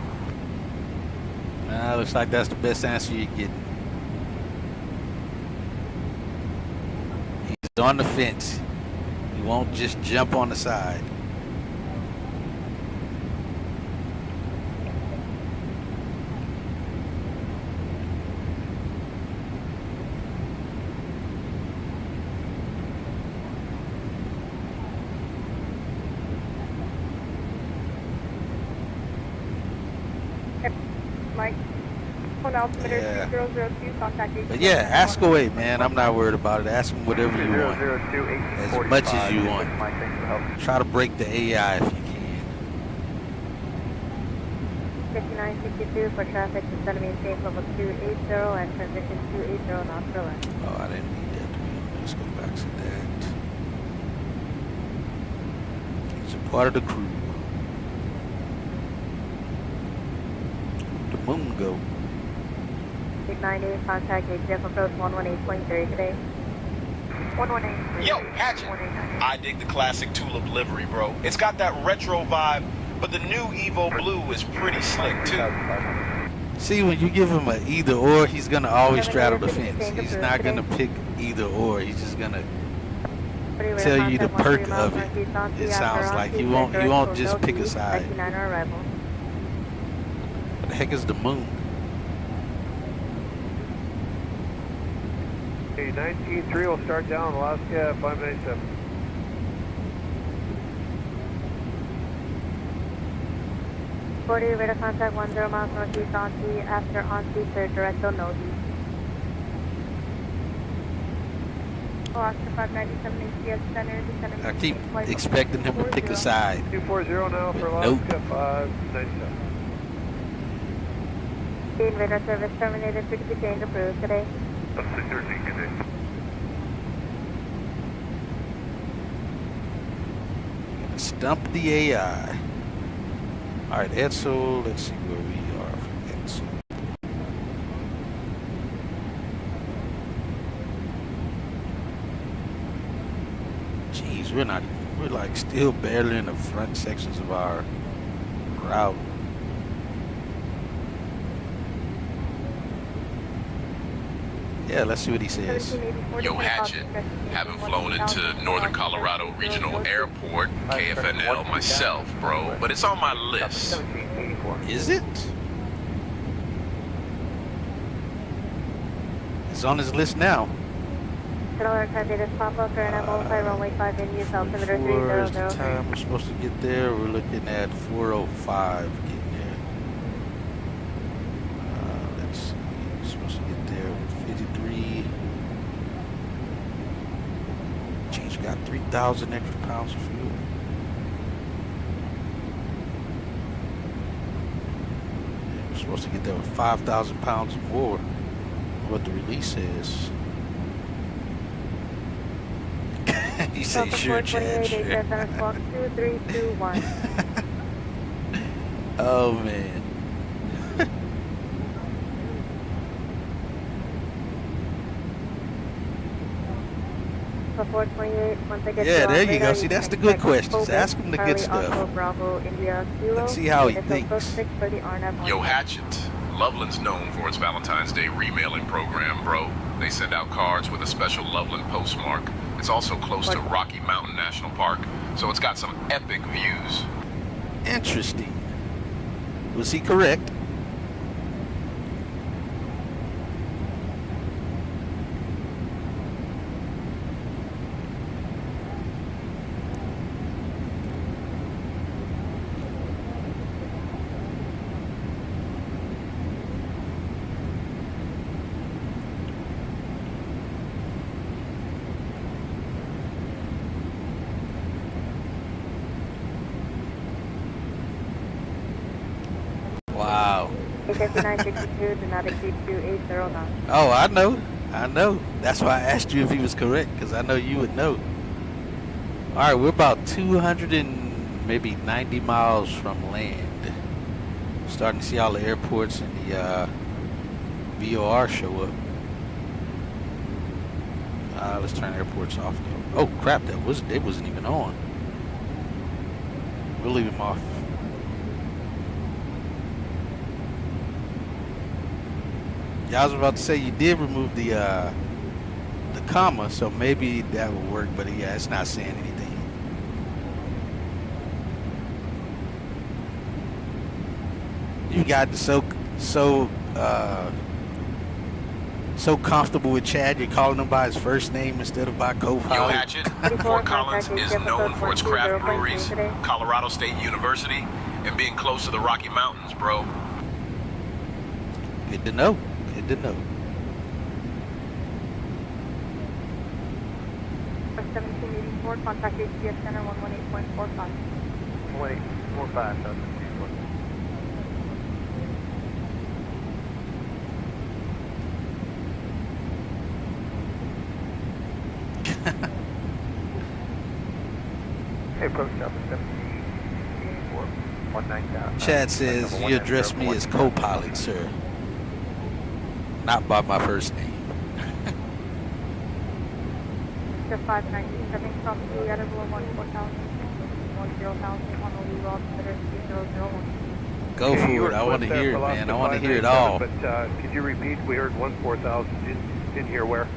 Looks like that's the best answer you're getting. He's on the fence. He won't just jump on the side. Mike, phone altimeter 2002, contact But yeah, ask away, man. I'm not worried about it. Ask him whatever you want. As much as you want. Try to break the AI if you can. 5962 for traffic, descend and maintain level 280 and transition 280 knots per lane. Oh, I didn't need that to be on. Let's go back to that. He's a part of the crew. Moon go. 898, contact ATF approach 118.3 today. 118. Yo, Hatchet, I dig the classic Tulip livery, bro. It's got that retro vibe, but the new Evo Blue is pretty slick too. See, when you give him an either or, he's gonna always straddle the fence. He's not gonna pick either or. He's just gonna tell you the perk of it. It sounds like he won't just pick a side. What the heck is the moon? Okay, 19-3 will start down Alaska 597. Radar contact 10 miles northeast on-sea after on-sea clear direct Onogi. Oscar 597 ATS center, descend. I keep expecting him to pick a side. 240 now for Alaska 597. Radar service terminated, frequency change approved today. 613 today. Stump the AI. Alright, Edsel, let's see where we are from Edsel. Jeez, we're like still barely in the front sections of our route. Yeah, let's see what he says. Yo, Hatchet, haven't flown into Northern Colorado Regional Airport, KFNL myself, bro, but it's on my list. Is it? It's on his list now. Where's the time we're supposed to get there? We're looking at 4:05 getting there. Let's see. We're supposed to get there with 53. Jeez, we got 3,000 extra pounds of fuel. We're supposed to get there with 5,000 pounds more. What the release says. You say sure, Chad, sure. Oh, man. Yeah, there you go. See, that's the good questions. Ask him the good stuff. Let's see how he thinks. Yo, Hatchet, Loveland's known for its Valentine's Day remailing program, bro. They send out cards with a special Loveland postmark. It's also close to Rocky Mountain National Park, so it's got some epic views. Interesting. Was he correct? 5962, do not exceed 280 knots. Oh, I know. That's why I asked you if he was correct, because I know you would know. All right, we're about 200 and maybe 90 miles from land. Starting to see all the airports and the VOR show up. Let's turn airports off though. Oh crap, they wasn't even on. We'll leave them off. Yeah, I was about to say you did remove the comma, so maybe that would work, but yeah, it's not saying anything. You got so comfortable with Chad, you're calling him by his first name instead of by co-pilot. Yo, Hatchet, Fort Collins is known for its craft breweries, Colorado State University, and being close to the Rocky Mountains, bro. Good to know. Good to know. 1784, contact HCS Center 118.45. 118.45. Hey, approach Delta 74, 190. Chad says you address me as co-pilot, sir. Not by my first name. Mr. 597 from the other below 14,000, 10,000, Honolulu, altimeter 3001. Go for it. I want to hear it, man. I want to hear it all. But could you repeat? We heard 14,000. Didn't hear where.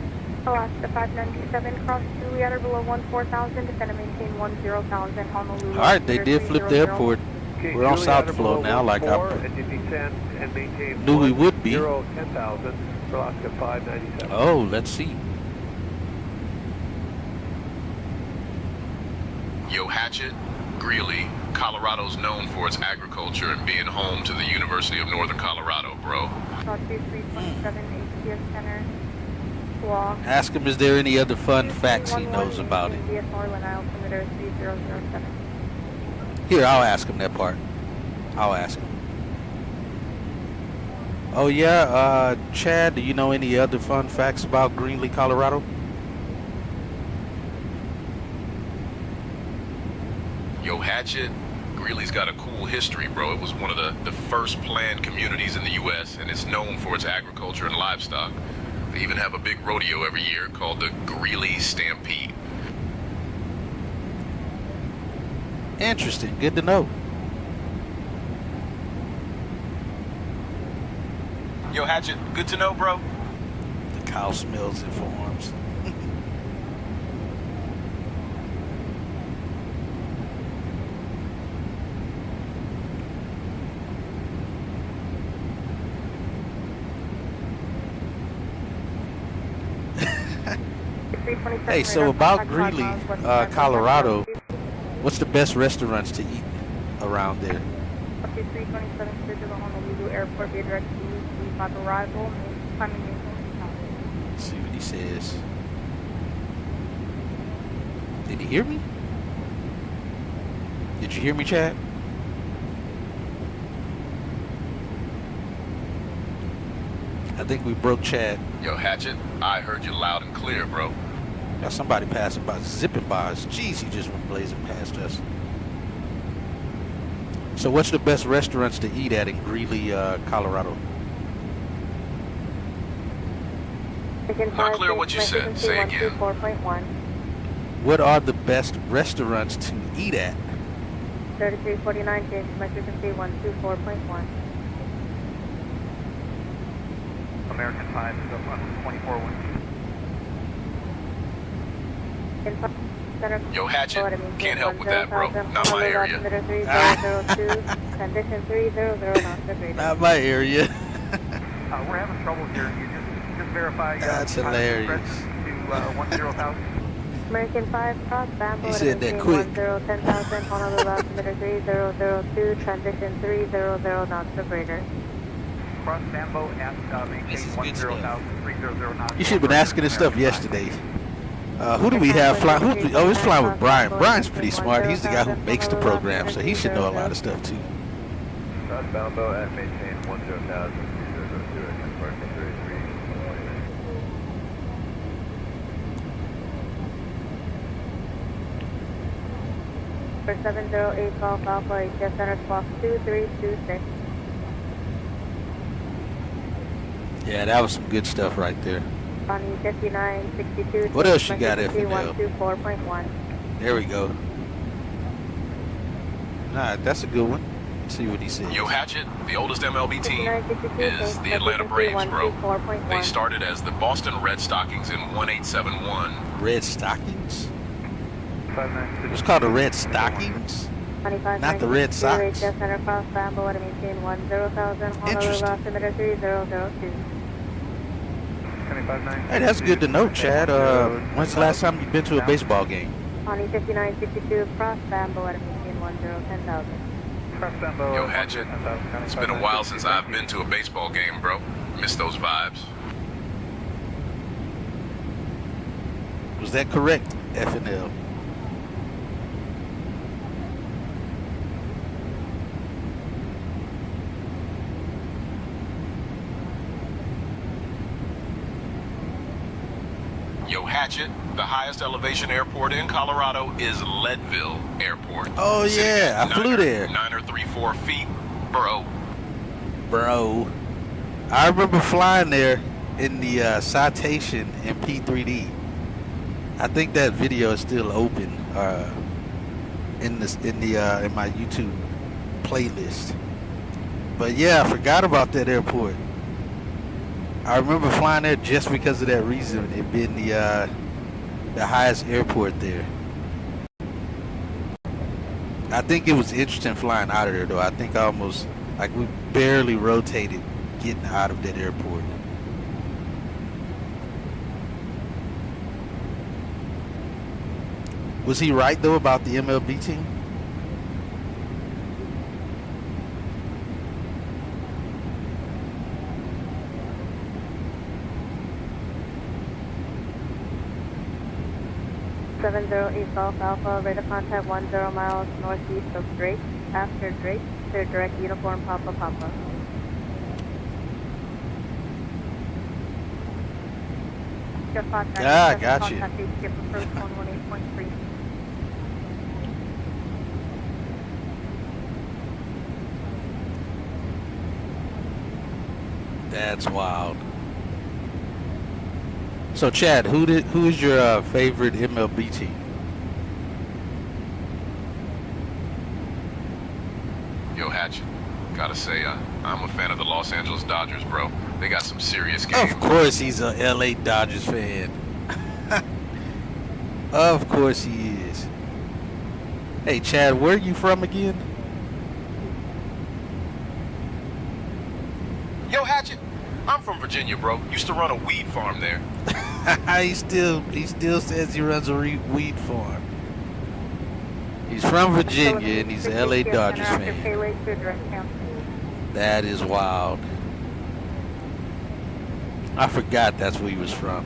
Alaska 597, cross to other below 14,000, descend and maintain 10,000, Honolulu. All right, they did flip the airport. We're on South Flow now, like I knew we would be. 10,000 for Alaska 597. Oh, let's see. Yo, Hatchet, Greeley, Colorado's known for its agriculture and being home to the University of Northern Colorado, bro. Cross 2327, HCS Center. Ask him, is there any other fun facts he knows about it? Here, I'll ask him that part. I'll ask him. Oh yeah, Chad, do you know any other fun facts about Greeley, Colorado? Yo, Hatchet, Greeley's got a cool history, bro. It was one of the first planned communities in the U.S., and it's known for its agriculture and livestock. They even have a big rodeo every year called the Greeley Stampede. Interesting. Good to know. Yo, Hatchet, good to know, bro. The cow smells in forearms. Hey, so about Greeley, Colorado, what's the best restaurants to eat around there? 327 to the Honolulu Airport, be direct to the arrival, Let's see what he says. Did he hear me? Did you hear me, Chad? I think we broke Chad. Yo, Hatchet, I heard you loud and clear, bro. Got somebody passing by, zipping by us. Jeez, he just went blazing past us. So what's the best restaurants to eat at in Greeley, Colorado? Not clear what you said. Say again. What are the best restaurants to eat at? 3349, change my frequency 124.1. American 5 is up on 2412. Yo, Hatchet, can't help with that, bro. Not my area. Condition 300 knots. Not my area. We're having trouble here. You just verify. That's hilarious. To 10,000. American 5, cross Bamboo. He said that quick. 10,000, Honolulu altimeter 3002, transition 300 knots or greater. Cross Bamboo at maintain 10,300 knots. You should have been asking this stuff yesterday. Who do we have flying? Oh, he's flying with Brian. Brian's pretty smart. He's the guy who makes the program, so he should know a lot of stuff too. crossbound bow at maintain 10,000, 002 at departure 33. For 708 Golf Alpha, HS center squawk 2326. Yeah, that was some good stuff right there. Bonnie 5962. What else you got, Phnl? 124.1. There we go. Nah, that's a good one. Let's see what he says. Yo, Hatchet, the oldest MLB team is the Atlanta Braves, bro. They started as the Boston Red Stockings in 1871. Red Stockings? It's called the Red Stockings? Not the Red Sox? Center cross Bambo at maintain 10,000. Honolulu altimeter 3002. Hey, that's good to know, Chad. When's the last time you've been to a baseball game? Bonnie 5962 cross Bambo at maintain 10,000. Yo, Hatchet, it's been a while since I've been to a baseball game, bro. Miss those vibes. Was that correct, Phnl? Yo, Hatchet, the highest elevation airport in Colorado is Leadville Airport. Oh, yeah, I flew there. 934 feet, bro. Bro. I remember flying there in the Citation in P3D. I think that video is still open in my YouTube playlist. But yeah, I forgot about that airport. I remember flying there just because of that reason, it being the highest airport there. I think it was interesting flying out of there though. I think almost like we barely rotated getting out of that airport. Was he right though about the MLB team? East Golf Alpha, rate of contact 10 miles northeast of Drake. After Drake, clear direct uniform Papa Papa. Ah, got you. That's wild. So Chad, who is your favorite MLB team? Yo, Hatchet, gotta say, I'm a fan of the Los Angeles Dodgers, bro. They got some serious games. Of course he's a LA Dodgers fan. Of course he is. Hey Chad, where are you from again? Yo, Hatchet, I'm from Virginia, bro. Used to run a weed farm there. he still says he runs a weed farm. He's from Virginia and he's a LA Dodgers fan. That is wild. I forgot that's where he was from.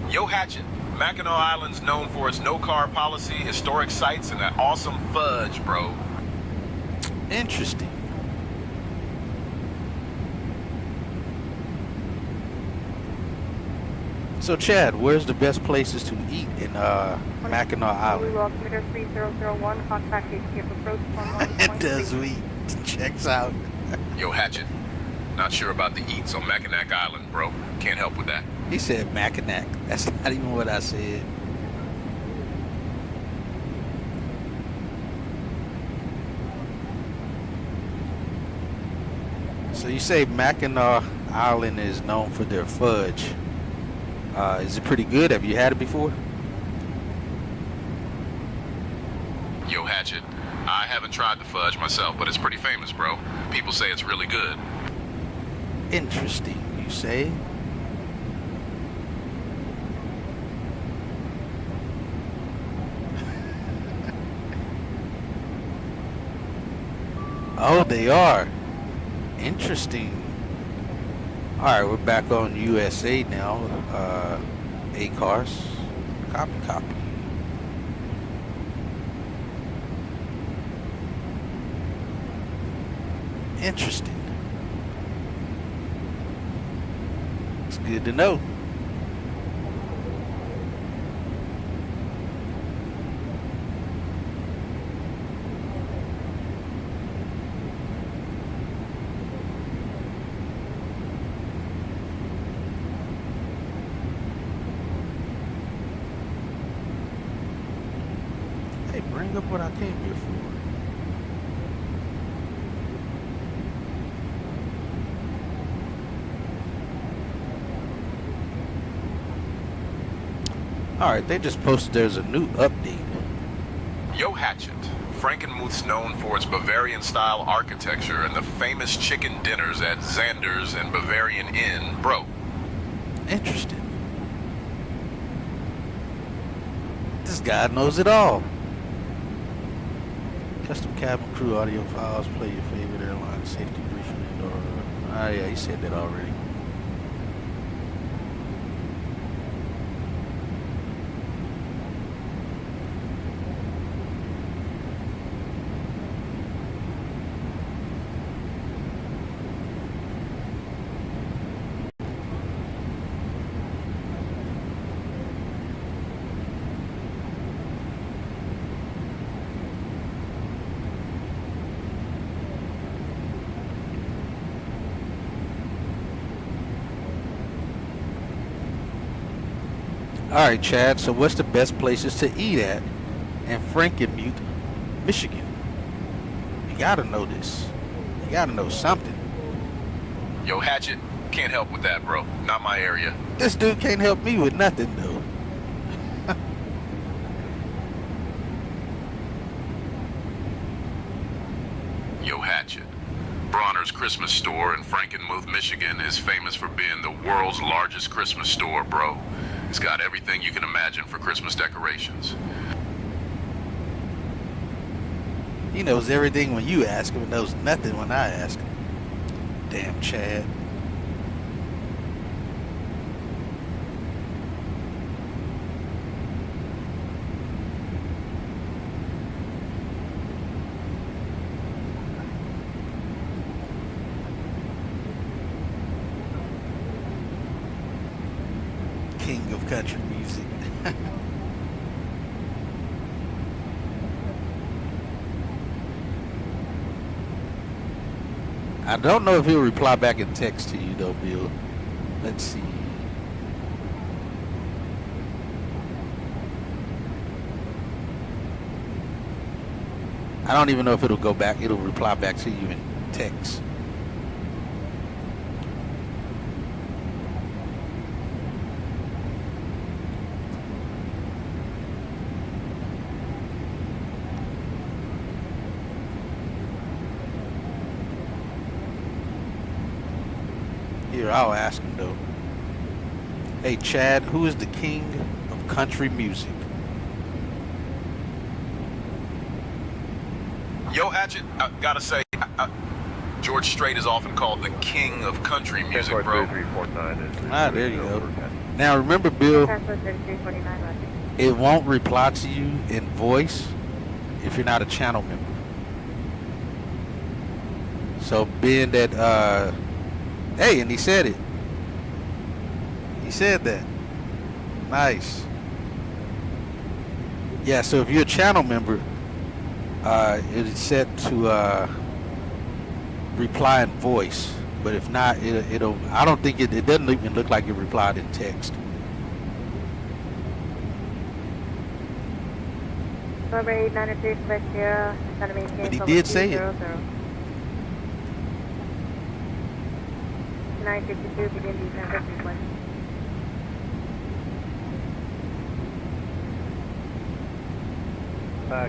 Yo, Hatchet, Mackinac Island's known for its no-car policy, historic sites, and that awesome fudge, bro. Interesting. So, Chad, where's the best places to eat in Mackinac Island? Altimeter 3001, contact HTF approach 11.3. It does we checks out. Yo, Hatchet, not sure about the eats on Mackinac Island, bro. Can't help with that. He said Mackinac. That's not even what I said. So you say Mackinac Island is known for their fudge. Is it pretty good? Have you had it before? Yo, Hatchet, I haven't tried the fudge myself, but it's pretty famous, bro. People say it's really good. Interesting, you say? Oh, they are. Interesting. All right, we're back on USA now. 8 cars. Copy, copy. Interesting. It's good to know. Hey, bring up what I came here for. Alright, they just posted there's a new update. Yo Hatchet. Frankenmuth's known for its Bavarian-style architecture and the famous chicken dinners at Xander's and Bavarian Inn. Bro. Interesting. This guy knows it all. Custom cabin crew audio files, play your favorite airline safety briefing and or... Ah, yeah, he said that already. Alright, Chad, so what's the best places to eat at in Frankenmuth, Michigan? You gotta know this. You gotta know something. Yo Hatchet, can't help with that, bro. Not my area. This dude can't help me with nothing, though. Yo Hatchet. Bronner's Christmas store in Frankenmuth, Michigan is famous for being the world's largest Christmas store, bro. It's got everything you can imagine for Christmas decorations. He knows everything when you ask him and knows nothing when I ask him. Damn Chad. King of country music. I don't know if he'll reply back in text to you though, Bill. Let's see. I don't even know if it'll go back. It'll reply back to you in text. Here, I'll ask him though. Hey Chad, who is the king of country music? Yo Hatchet, I gotta say, George Strait is often called the king of country music, bro. Ah, there you go. Now remember, Bill, it won't reply to you in voice if you're not a channel member. So being that, hey, and he said it. He said that. Nice. Yeah, so if you're a channel member, it is set to reply in voice. But if not, it'll. I don't think it doesn't even look like it replied in text. But he did say it. 952 begin descent of sequence.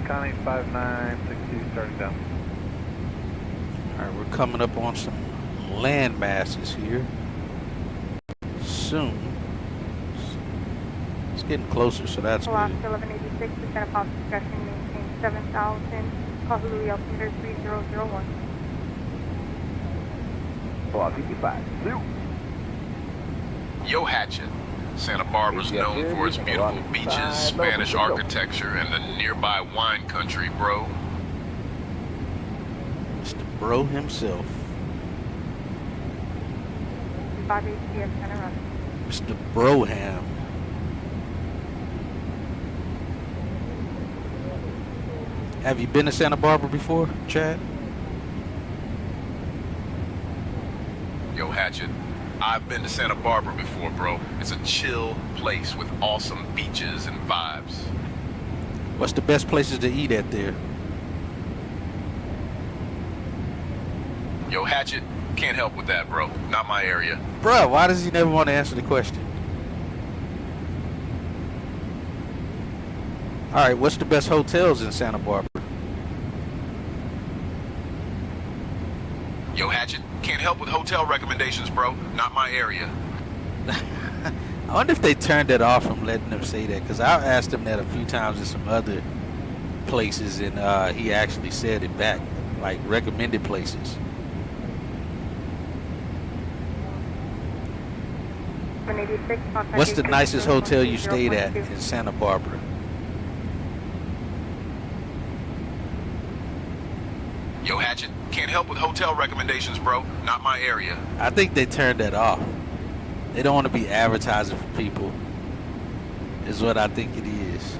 Connie 5962 starting down. Alright, we're coming up on some land masses here soon. It's getting closer, so that's good. 1186, descent of House discretion, maintain 7000, Kahului altimeter 3001. Yo Hatchet. Santa Barbara's known for its beautiful beaches, Spanish architecture, and the nearby wine country, bro. Mr. Bro himself. 5 HTS Center Run. Mr. Broham. Have you been to Santa Barbara before, Chad? Yo, Hatchet, I've been to Santa Barbara before, bro. It's a chill place with awesome beaches and vibes. What's the best places to eat at there? Yo, Hatchet, can't help with that, bro. Not my area. Bruh, why does he never want to answer the question? Alright, what's the best hotels in Santa Barbara? Yo, Hatchet, can't help with hotel recommendations, bro. Not my area. I wonder if they turned that off from letting them say that, because I asked him that a few times in some other places, and he actually said it back, like recommended places. What's the nicest hotel you stayed at in Santa Barbara? Yo, Hatchet, can't help with hotel recommendations, bro. Not my area. I think they turned that off. They don't want to be advertising for people, is what I think it is.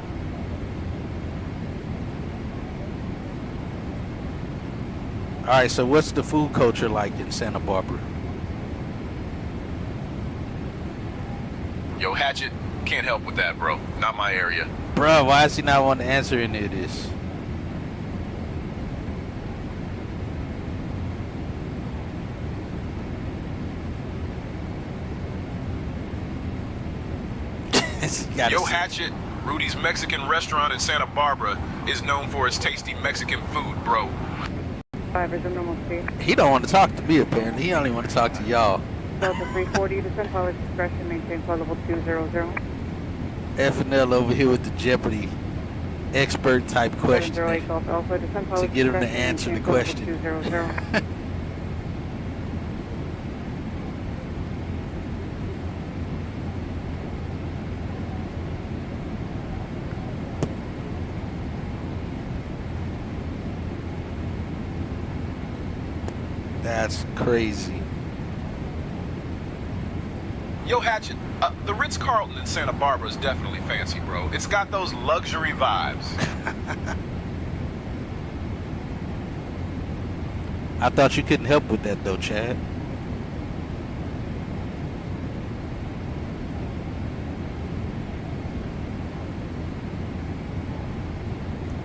Alright, so what's the food culture like in Santa Barbara? Yo, Hatchet, can't help with that, bro. Not my area. Bruh, why is he not wanting to answer any of this? Yo, Hatchet, Rudy's Mexican restaurant in Santa Barbara is known for its tasty Mexican food, bro. 5 is a normal speed. He don't want to talk to me, apparently. He only want to talk to y'all. Delta 340, descend pilot's discretion, maintain flight level 200. Phnl over here with the Jeopardy expert type question to get him to answer the question. That's crazy. Yo, Hatchet, the Ritz-Carlton in Santa Barbara is definitely fancy, bro. It's got those luxury vibes. I thought you couldn't help with that though, Chad.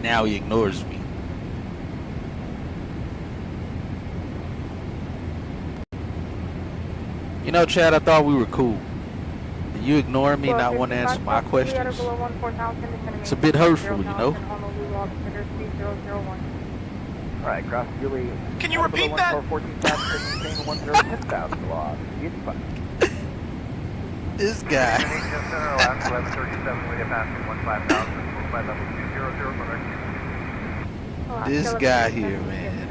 Now he ignores me. You know, Chad, I thought we were cool. You ignoring me, not want to answer my questions. It's a bit hurtful, you know? Alright, cross Julie. Can you repeat that? This guy. This guy here, man.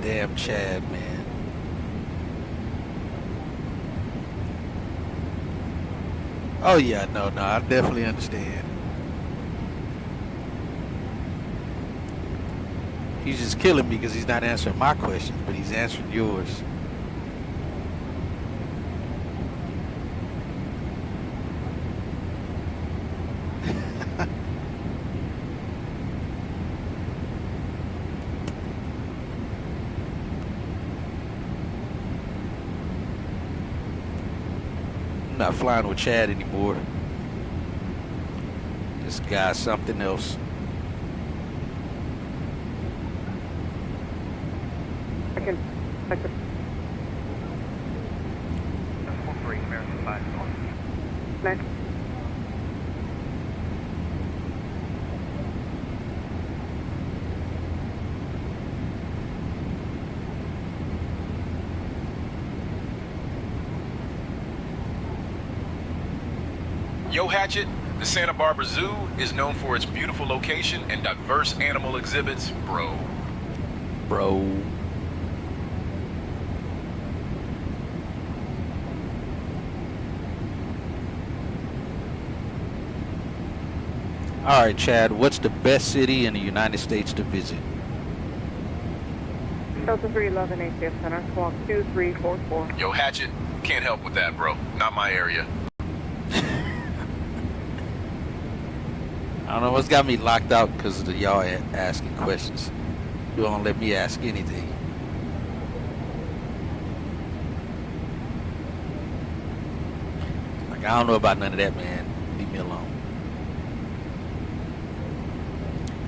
Damn Chad, man. Oh yeah, no, I definitely understand. He's just killing me because he's not answering my questions, but he's answering yours. I'm not flying with Chad anymore. This guy's something else. Next. Yo, Hatchet, the Santa Barbara Zoo is known for its beautiful location and diverse animal exhibits, bro. All right, Chad, what's the best city in the United States to visit? Delta 311 ACF Center, squawk 2344. Yo, Hatchet, can't help with that, bro. Not my area. I don't know what's got me locked out because of y'all asking questions. You won't let me ask anything. Like, I don't know about none of that, man. Leave me alone.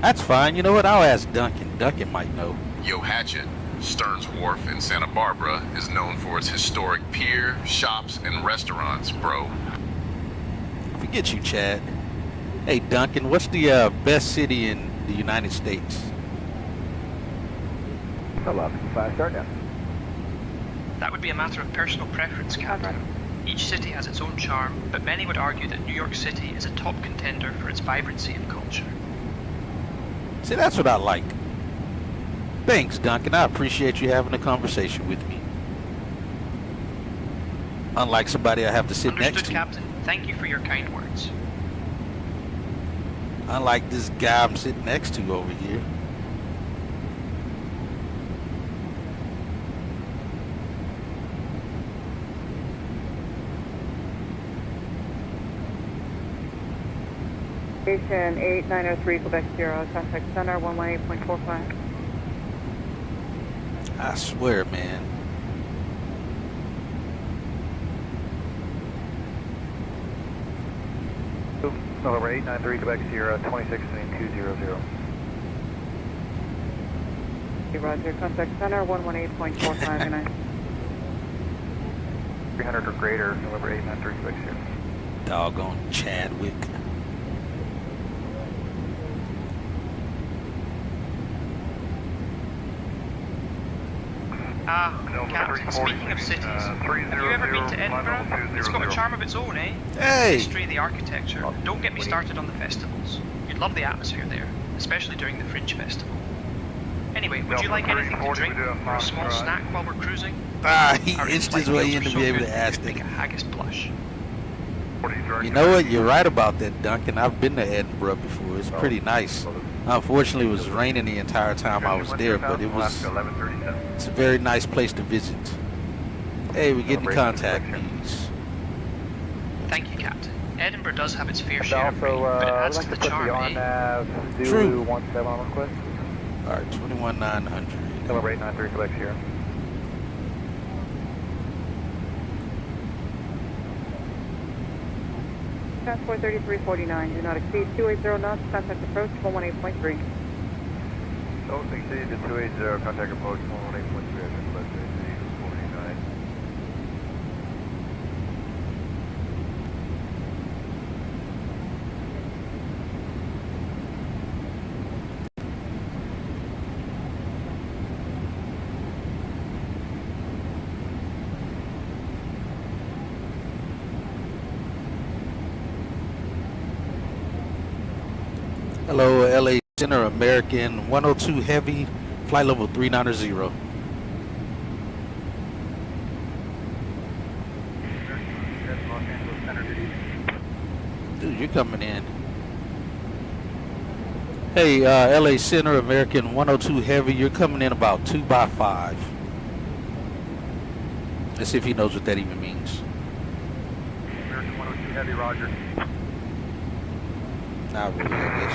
That's fine. You know what? I'll ask Duncan. Duncan might know. Yo, Hatchet, Stearns Wharf in Santa Barbara is known for its historic pier, shops, and restaurants, bro. Forget you, Chad. Hey, Duncan, what's the best city in the United States? 11-5, start now. That would be a matter of personal preference, Captain. Each city has its own charm, but many would argue that New York City is a top contender for its vibrancy and culture. See, that's what I like. Thanks, Duncan. I appreciate you having a conversation with me. Unlike somebody I have to sit next to. Captain. Thank you for your kind words. Unlike this guy I'm sitting next to over here. Station 8903, Quebec Sierra, contact center 118.45. I swear, man. November 893, Quebec Sierra, 26-200. Roger, contact center 118.45. 300 or greater, November 893, Quebec Sierra. Doggone Chadwick. Captain, speaking of cities, have you ever been to Edinburgh? It's got a charm of its own, eh? Hey! The history, the architecture. Don't get me started on the festivals. You'd love the atmosphere there, especially during the Fringe Festival. Anyway, would you like anything to drink or a small snack while we're cruising? He inched his way in to be able to ask make a haggis blush. You know what? You're right about that, Duncan. I've been to Edinburgh before. It's pretty nice. Unfortunately, it was raining the entire time I was there, but it's a very nice place to visit. Hey, we're getting contact needs. Thank you, Captain. Edinburgh does have its fair share of rain, but it adds to the charm, eh? True. 17 on request. All right, 21,900. November 893, Quebec Sierra. Transport 3349, do not exceed 280 knots, contact approach 118.3. Don't exceed the 280, contact approach 118.3, let's say 49. Hello, LA Center, American 102 Heavy, flight level 390. Dude, you're coming in. Hey, LA Center, American 102 Heavy, you're coming in about 2x5. Let's see if he knows what that even means. American 102 Heavy, roger. Not really, I guess.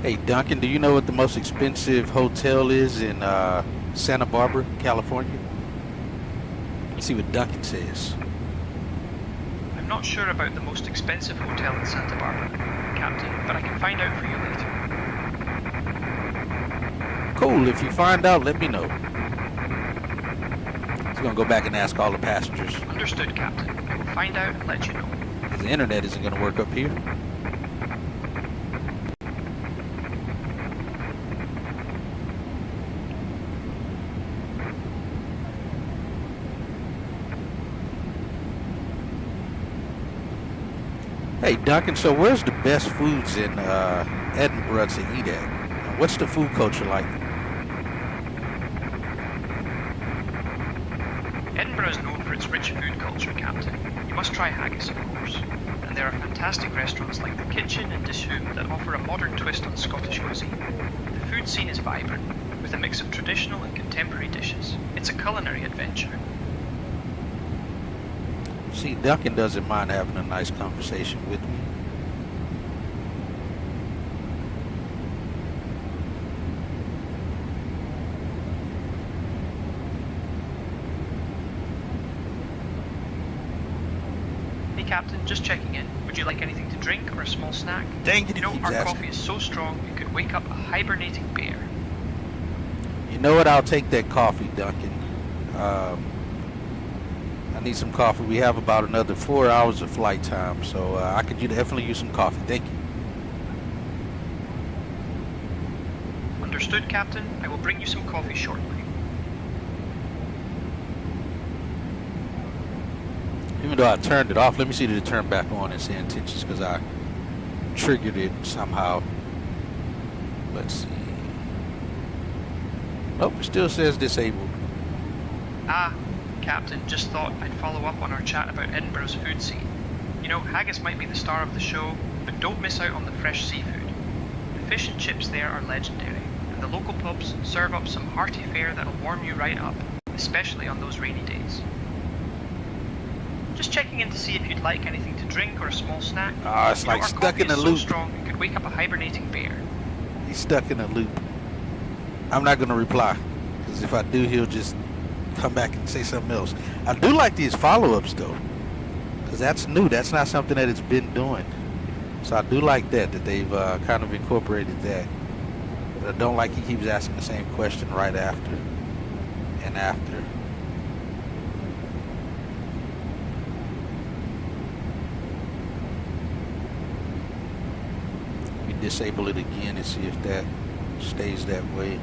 Hey, Duncan, do you know what the most expensive hotel is in Santa Barbara, California? Let's see what Duncan says. I'm not sure about the most expensive hotel in Santa Barbara, Captain, but I can find out for you later. Cool, if you find out, let me know. He's gonna go back and ask all the passengers. Understood, Captain. I will find out and let you know. The internet isn't gonna work up here. Hey, Duncan, so where's the best foods in Edinburgh to eat at? What's the food culture like? Edinburgh is known for its rich food culture, Captain. You must try haggis, of course. And there are fantastic restaurants like The Kitchen and Dishoom that offer a modern twist on Scottish cuisine. The food scene is vibrant, with a mix of traditional and contemporary dishes. It's a culinary adventure. See, Duncan doesn't mind having a nice conversation with me. Hey Captain, just checking in. Would you like anything to drink or a small snack? Dang it, you know, he our keeps asking. coffee is so strong it could wake up a hibernating bear. You know what? I'll take that coffee, Duncan. I need some coffee. We have about another 4 hours of flight time, so I could definitely use some coffee. Thank you. Understood, Captain. I will bring you some coffee shortly. Even though I turned it off, let me see did it turn back on and say intentions because I triggered it somehow. Let's see. Nope, it still says disabled. Ah, Captain, just thought I'd follow up on our chat about Edinburgh's food scene. You know, haggis might be the star of the show, but don't miss out on the fresh seafood. The fish and chips there are legendary, and the local pubs serve up some hearty fare that'll warm you right up, especially on those rainy days. Just checking in to see if you'd like anything to drink or a small snack. Ah, it's like stuck in a loop. So strong it could wake up a hibernating bear. He's stuck in a loop. I'm not gonna reply, because if I do, he'll just come back and say something else. I do like these follow-ups though, because that's new. That's not something that it's been doing. So I do like that they've kind of incorporated that. But I don't like he keeps asking the same question right after and after. We disable it again and see if that stays that way.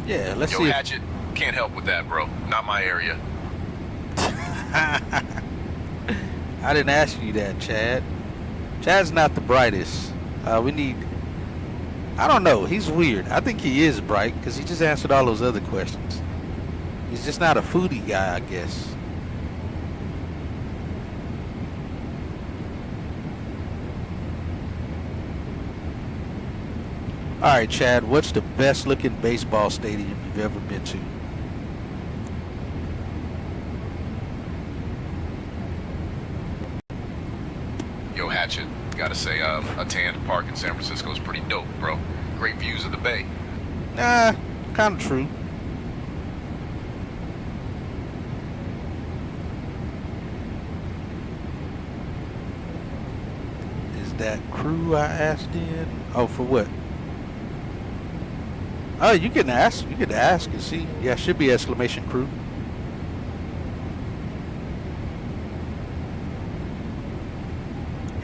Yeah, let's see. Yo, Hatchet, can't help with that, bro. Not my area. I didn't ask you that, Chad. Chad's not the brightest. We need... I don't know. He's weird. I think he is bright because he just answered all those other questions. He's just not a foodie guy, I guess. All right, Chad, what's the best looking baseball stadium you've ever been to? Yo, Hatchet, gotta say, a tan park in San Francisco is pretty dope, bro. Great views of the bay. Nah, kind of true. Is that crew I asked in? Oh, for what? Oh, you can ask. You can ask and see. Yeah, it should be exclamation crew.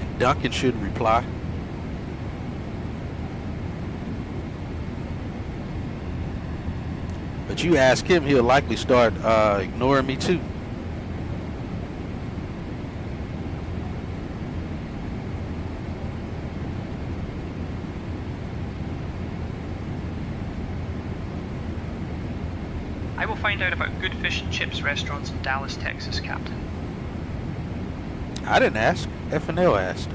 And Duncan should reply. But you ask him, he'll likely start ignoring me too. I will find out about good fish and chips restaurants in Dallas, Texas, Captain. I didn't ask. Phnl asked.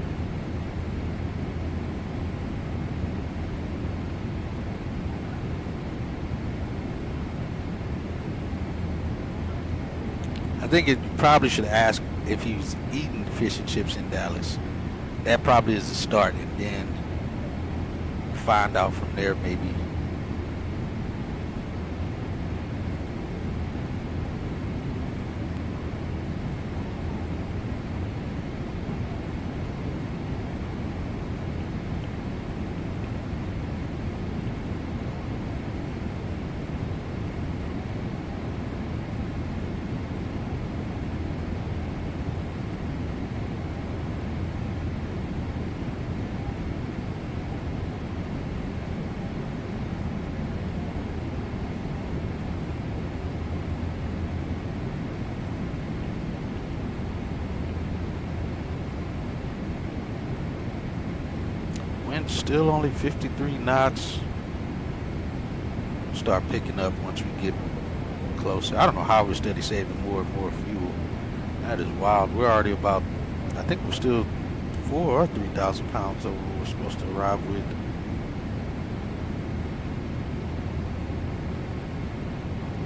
I think it probably should ask if he's eating fish and chips in Dallas. That probably is the start, and then find out from there maybe. Still only 53 knots. Start picking up once we get closer. I don't know how we're steady saving more and more fuel. That is wild. We're already about, I think we're still 4,000 or 3,000 pounds over what we're supposed to arrive with.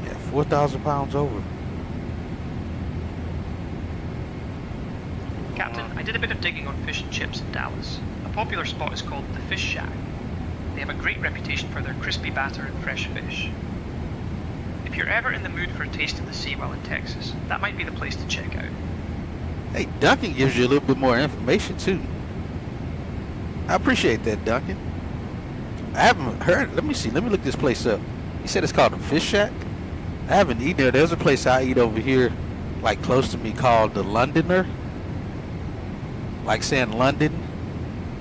Yeah, 4,000 pounds over. Captain, I did a bit of digging on fish and chips in Dallas. A popular spot is called the Fish Shack. They have a great reputation for their crispy batter and fresh fish. If you're ever in the mood for a taste of the sea while in Texas, that might be the place to check out. Hey, Duncan gives you a little bit more information too. I appreciate that, Duncan. I haven't heard. Let me see. Let me look this place up. You said it's called the Fish Shack? I haven't eaten there. There's a place I eat over here, like close to me, called the Londoner. Like saying London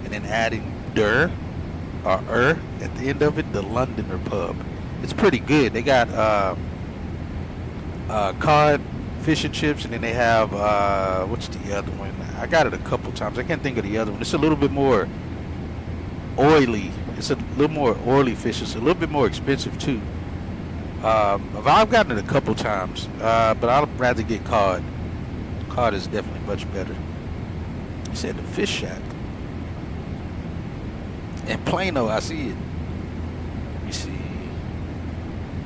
and then adding der or at the end of it, the Londoner pub. It's pretty good. They got cod fish and chips, and then they have what's the other one? I got it a couple times. I can't think of the other one. It's a little bit more oily. It's a little more oily fish. It's a little bit more expensive too. I've gotten it a couple times, but I'd rather get cod. Cod is definitely much better. He said the Fish Shack. In Plano, I see it. Let me see.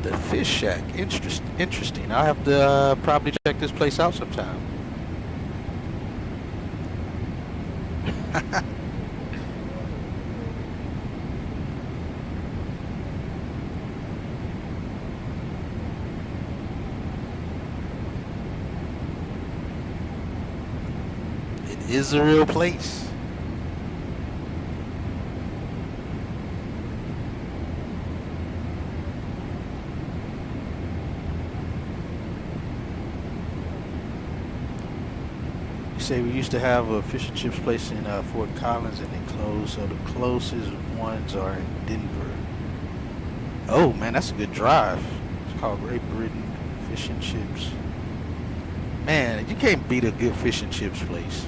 The Fish Shack. Interesting. I'll have to probably check this place out sometime. It is a real place. Say we used to have a fish and chips place in Fort Collins, and they closed, so the closest ones are in Denver. Oh man, that's a good drive. It's called Great Britain Fish and Chips. Man, you can't beat a good fish and chips place.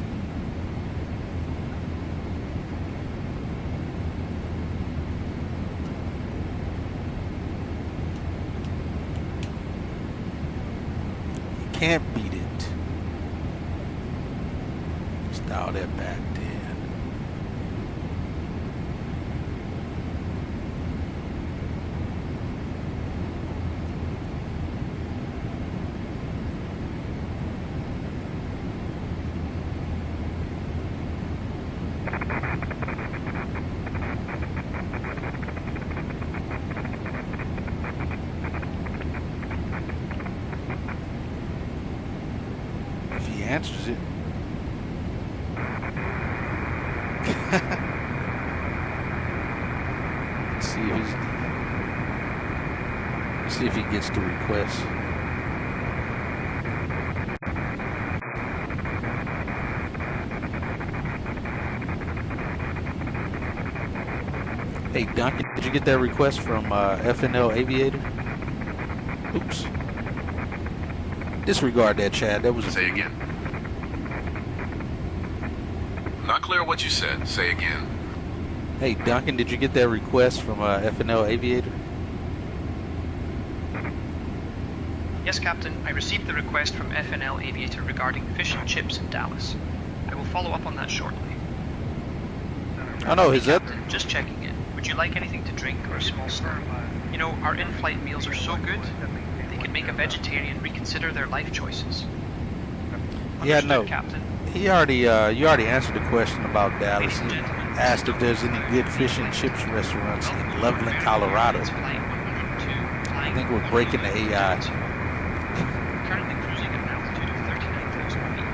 You can't beat it. Dial that back then. If he answers it. See if he gets the request. Hey Duncan, did you get that request from Phnl-Kdfw? Oops. Disregard that, Chad. That was a... Say again. Not clear what you said. Say again. Hey Duncan, did you get that request from Phnl-Kdfw? Yes, Captain. I received the request from Phnl-Kdfw regarding fish and chips in Dallas. I will follow up on that shortly. I know, is that... Captain, just checking in. Would you like anything to drink or a small snack? You know, our in-flight meals are so good, they could make a vegetarian reconsider their life choices. Yeah, no. Captain. He already, you already answered the question about Dallas. He asked if there's any good fish and chips restaurants in Loveland, Colorado. I think we're breaking the AI. Currently cruising at an altitude of 39,000 feet.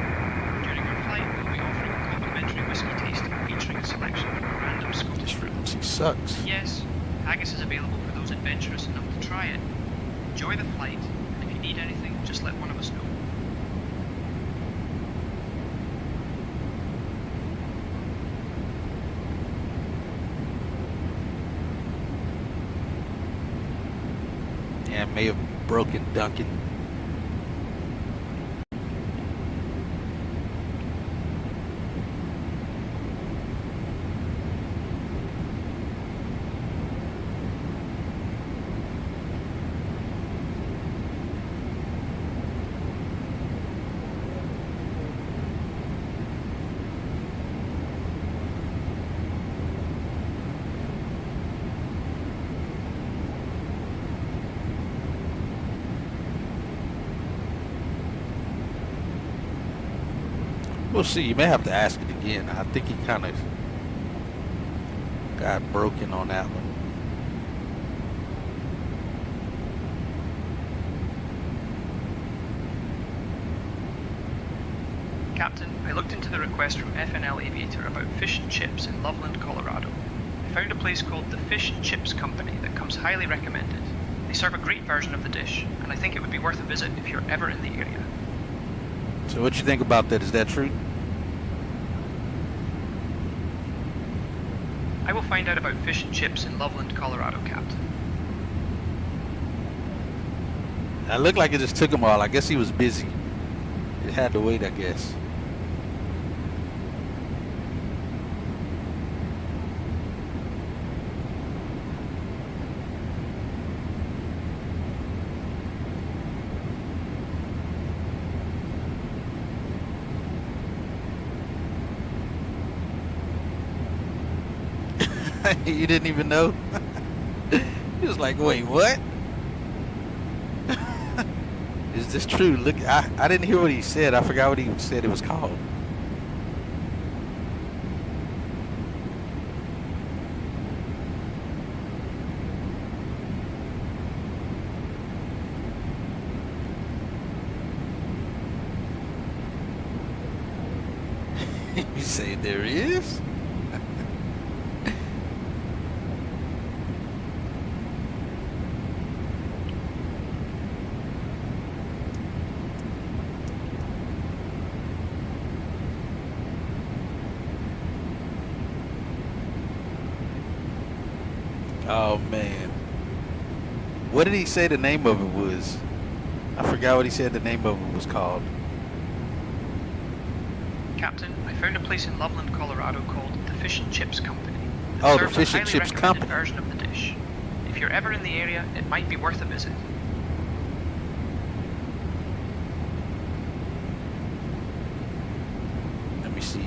During our flight, we'll be offering a complimentary whiskey tasting featuring a selection of random Scottish. This frequency sucks. Yes, haggis is available for those adventurous enough to try it. Enjoy the flight, and if you need anything, just let one of us know. Yeah, may have broken Duncan. We'll see. You may have to ask it again. I think he kind of got broken on that one. Captain, I looked into the request from Phnl-Aviator about fish and chips in Loveland, Colorado. I found a place called the Fish and Chips Company that comes highly recommended. They serve a great version of the dish, and I think it would be worth a visit if you're ever in the area. So what you think about that? Is that true? I will find out about fish and chips in Loveland, Colorado, Captain. It looked like it just took him a while. I guess he was busy. It had to wait, I guess. You didn't even know? He was like, wait, what? Is this true? Look, I didn't hear what he said. I forgot what he said it was called. You say there is? Oh man, what did he say the name of it was? I forgot what he said the name of it was called. Captain, I found a place in Loveland, Colorado called the Fish and Chips Company. It Oh, the serves Fish a and highly Chips recommended Company. version of the dish. If you're ever in the area, it might be worth a visit. Let me see.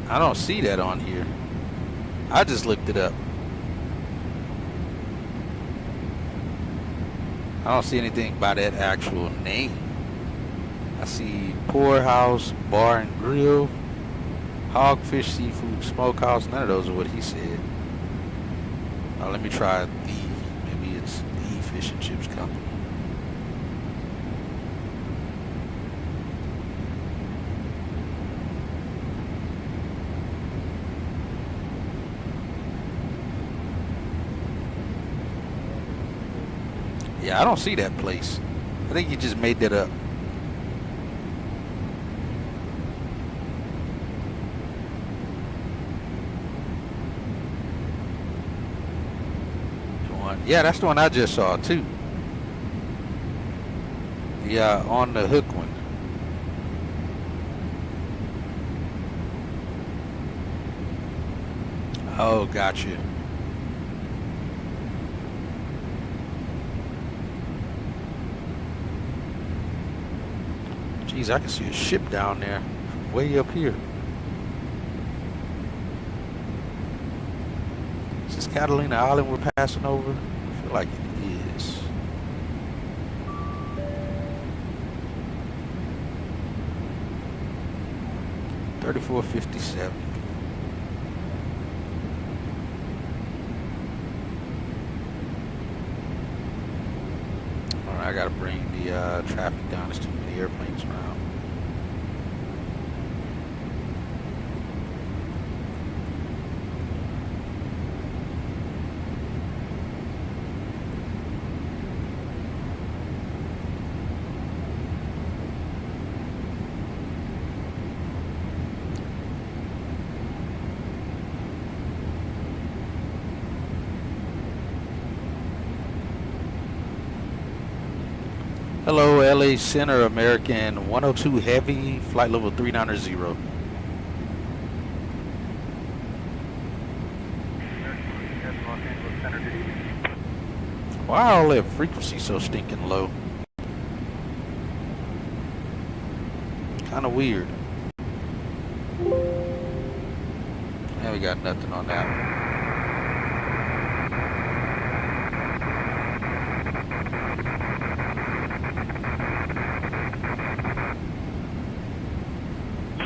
I don't see that on here. I just looked it up. I don't see anything by that actual name. I see Poorhouse Bar and Grill, Hogfish Seafood Smokehouse. None of those are what he said. Let me try maybe it's the Fish and Chips Company. Yeah, I don't see that place. I think you just made that up. Yeah, that's the one I just saw too. Yeah, on the hook one. Oh, gotcha. Jeez, I can see a ship down there, way up here. Is this Catalina Island we're passing over? I feel like it is. $34.57. All right, I gotta bring the traffic down. There's too many airplanes around. Hello, LA Center, American 102 Heavy, flight level 390. Why are all that frequency so stinking low? Kind of weird. And we got nothing on that one.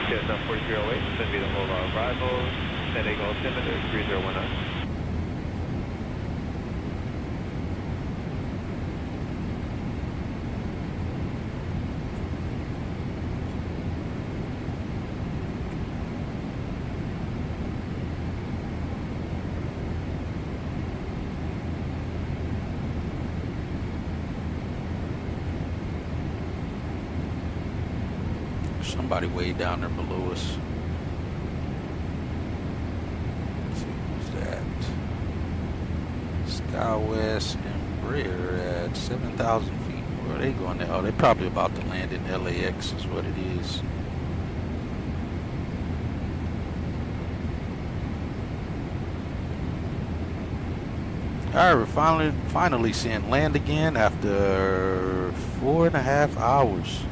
TSF 4308, send me the whole arrival, San Diego altimeter 3019. Somebody way down there below us. Let's see, who's that? SkyWest and Brer at 7,000 feet. Where are they going now? Oh, they're probably about to land in LAX is what it is. Alright, we're finally seeing land again after 4.5 hours.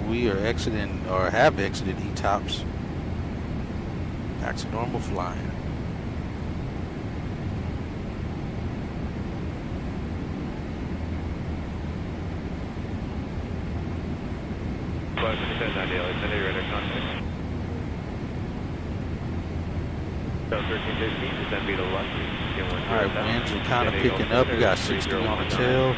We are exiting, or have exited ETOPS. Back to normal flying. Alright, winds are kind of picking up. We got 60 on the tail.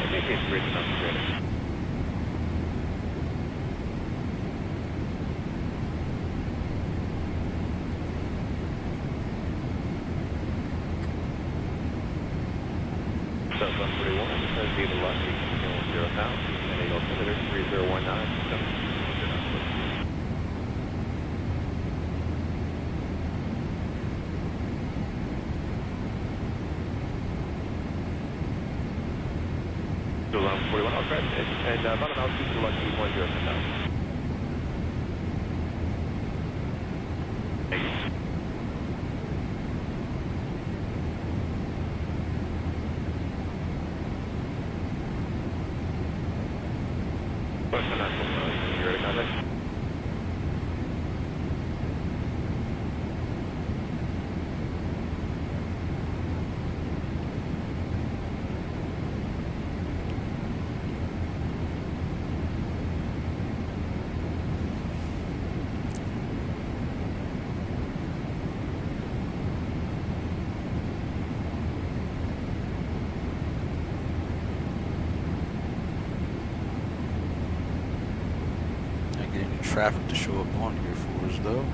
Traffic to show up on here for us though.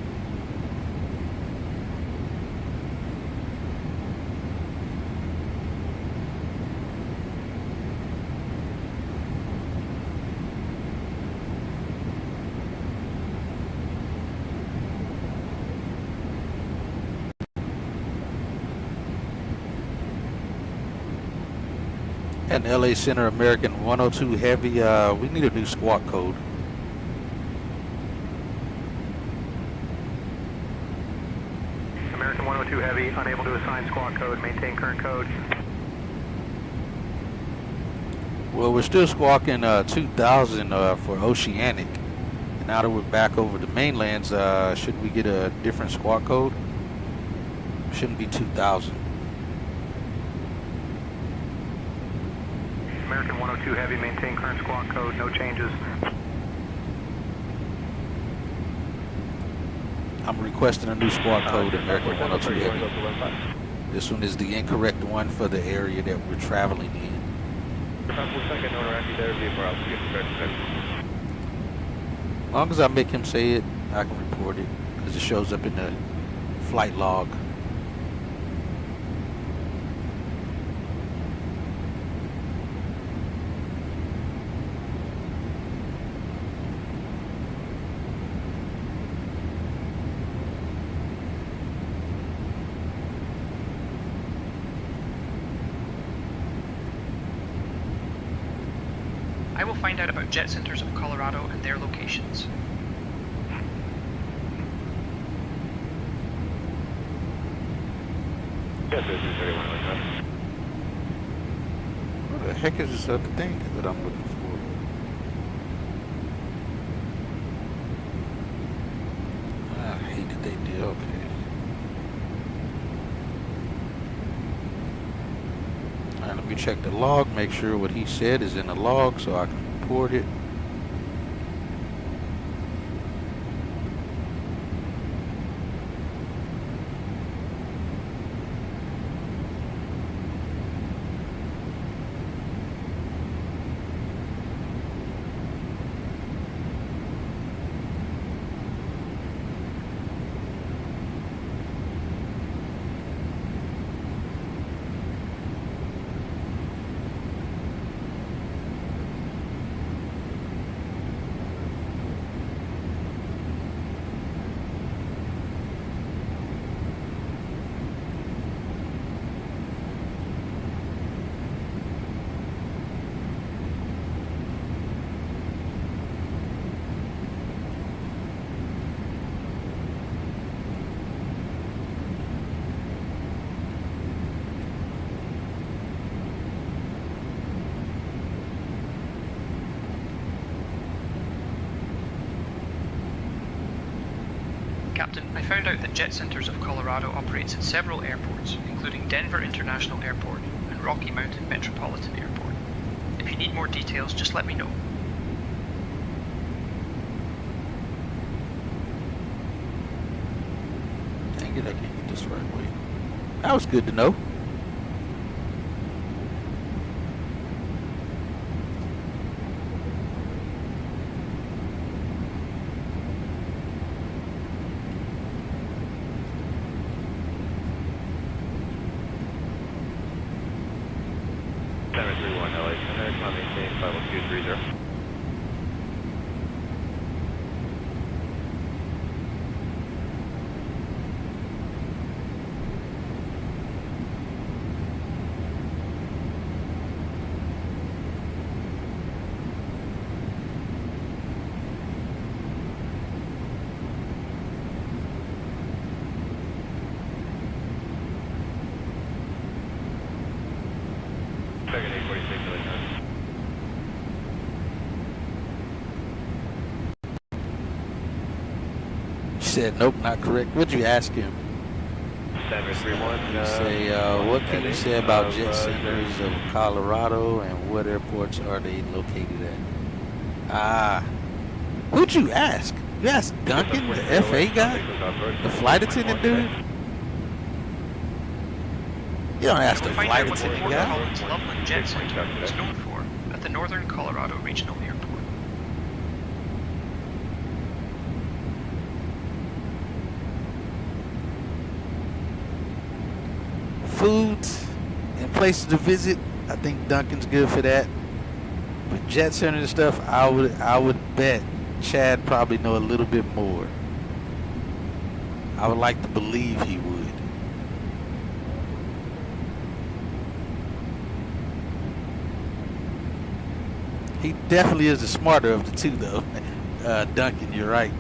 And LA Center American 102 Heavy, we need a new squawk code. American 102 Heavy, unable to assign squawk code, maintain current code. Well, we're still squawking 2000 for Oceanic. And now that we're back over the mainlands, should we get a different squawk code? Shouldn't be 2000. American 102 Heavy, maintain current squawk code, no changes. I'm requesting a new squawk code, American 102 Heavy. This one is the incorrect one for the area that we're traveling in. As long as I make him say it, I can report it, because it shows up in the flight log. I will find out about jet centers of Colorado and their locations. What the heck is this other thing that I'm looking for? Ah, Now let me check the log, make sure what he said is in the log so I can report it. Captain, I found out that Jet Centers of Colorado operates at several airports, including Denver International Airport and Rocky Mountain Metropolitan Airport. If you need more details, just let me know. Dang it, I can't get this right way. That was good to know. Said nope, not correct. What'd you ask him? 731. Say, what can you say about Jet Centers of Colorado and what airports are they located at? Who'd you ask? You asked Duncan, the FA guy? The flight attendant dude? You don't ask the flight attendant guy. Collins Loveland Jet Center is known for at the Northern Colorado Regional Airport. Food and places to visit, I think Duncan's good for that. But Jet Center and stuff, I would bet Chad probably know a little bit more. I would like to believe he would. He definitely is the smarter of the two, though. Duncan, you're right.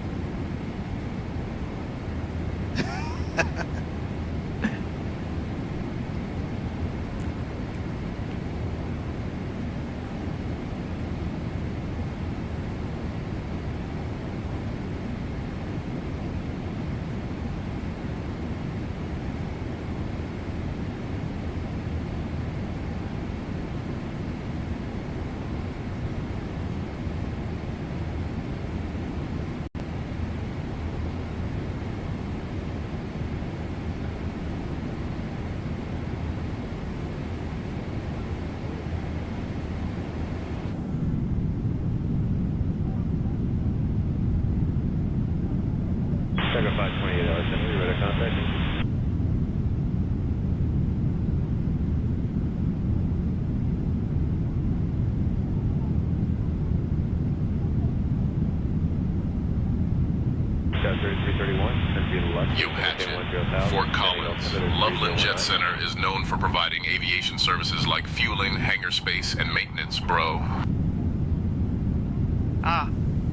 Yo, Hatchet. Fort Collins, Loveland Jet Center is known for providing aviation services like fueling, hangar space, and maintenance, bro.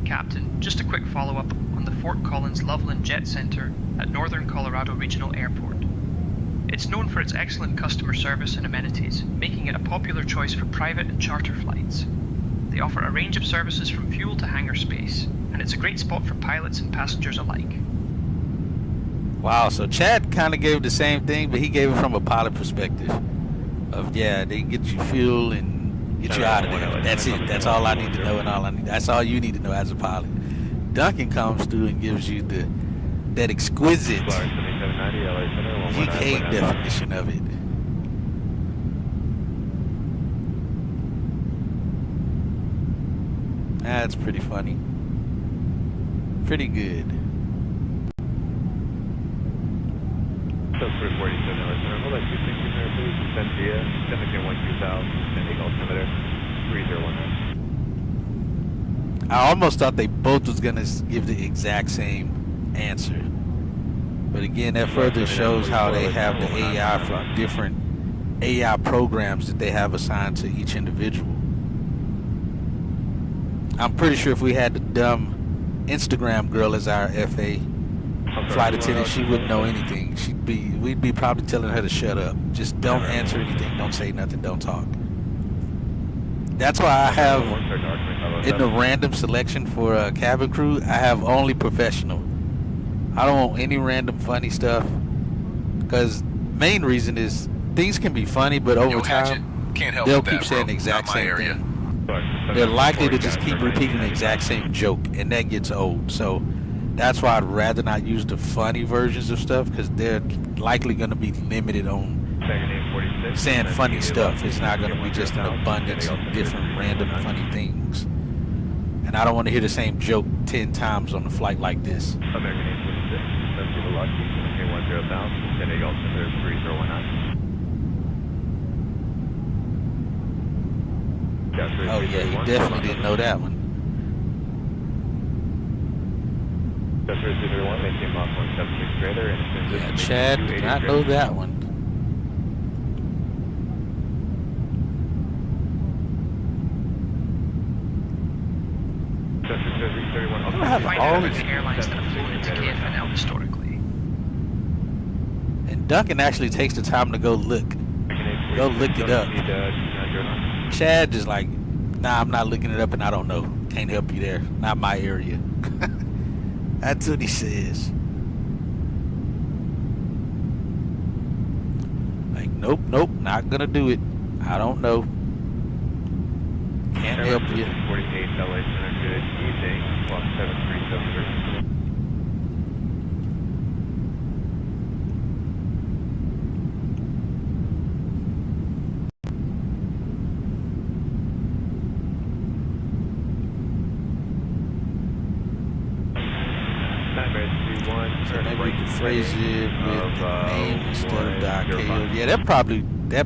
Captain, just a quick follow-up on the Fort Collins Loveland Jet Center at Northern Colorado Regional Airport. It's known for its excellent customer service and amenities, making it a popular choice for private and charter flights. They offer a range of services from fuel to hangar space, and it's a great spot for pilots and passengers alike. Wow, so Chad kind of gave the same thing, but he gave it from a pilot perspective. of they get you fuel and get you out of there. That's it. That's all I need to know, and that's all you need to know as a pilot. Duncan comes through and gives you that exquisite GK definition of it. That's pretty funny. Pretty good. So 347, hold on 260 there, please. Send via 17-1-2000, sending altimeter 3019. I almost thought they both was gonna give the exact same answer, but again, that further shows how they have the AI from different AI programs that they have assigned to each individual. I'm pretty sure if we had the dumb Instagram girl as our FA flight attendant, she wouldn't know anything. We'd be probably telling her to shut up. Just don't answer anything, don't say nothing, don't talk. That's why I have in the random selection for cabin crew, I have only professional. I don't want any random funny stuff, because main reason is things can be funny, but over time they'll keep saying the exact same thing. They're likely to just keep repeating the exact same joke, and that gets old. So that's why I'd rather not use the funny versions of stuff, because they're likely going to be limited on saying funny stuff. It's not going to be just an abundance of different random funny things. And I don't want to hear the same joke 10 times on a flight like this. American 826, let's do the lucky, 10,000, sending altimeter 3019. Oh yeah, he definitely didn't know that one. Yeah, Chad did not know that one. I have all of the airlines that have flown into KFNL historically. And Duncan actually takes the time to go look it up. Chad is like, nah, I'm not looking it up and I don't know. Can't help you there. Not my area. That's what he says. Like, nope, not gonna do it. I don't know. Can't help you. 48 LA Center, good evening. Block 7373. So maybe we can phrase it with the name instead of the ICAO. Yeah, that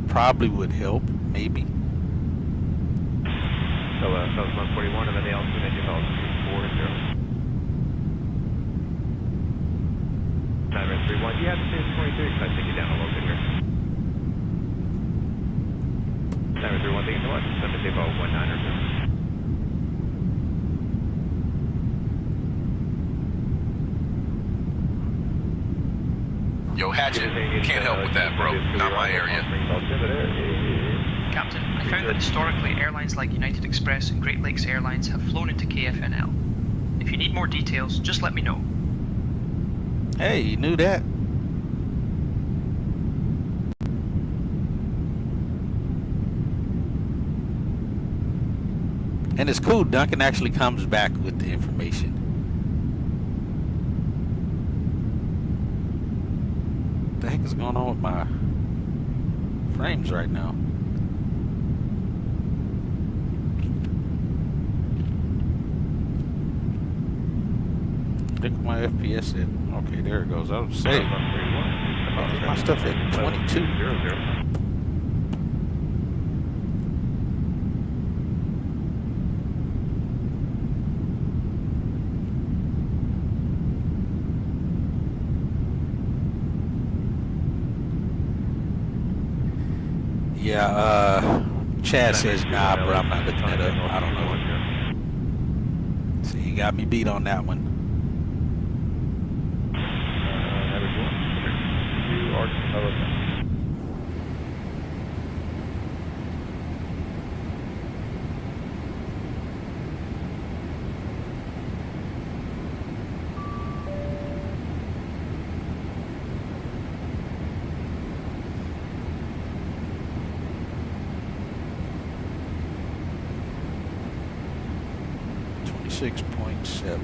probably would help, maybe. So that was 141, and then the altitude engine fell 240. 931, you have to say it's 23, so I take you down a little bit here. 931, thank you so much. Send me about 19 or so. Yo, Hatchet, can't help with that, bro. Not my area. Captain, I found that historically airlines like United Express and Great Lakes Airlines have flown into KFNL. If you need more details, just let me know. Hey, you knew that? And it's cool, Duncan actually comes back with the information. What the heck is going on with my frames right now? Look at my FPS at. Okay, there it goes. I was saying, my stuff at 22. Yeah, Chad says nah, but I'm not looking it up. I don't know. So you got me beat on that one. 36.7.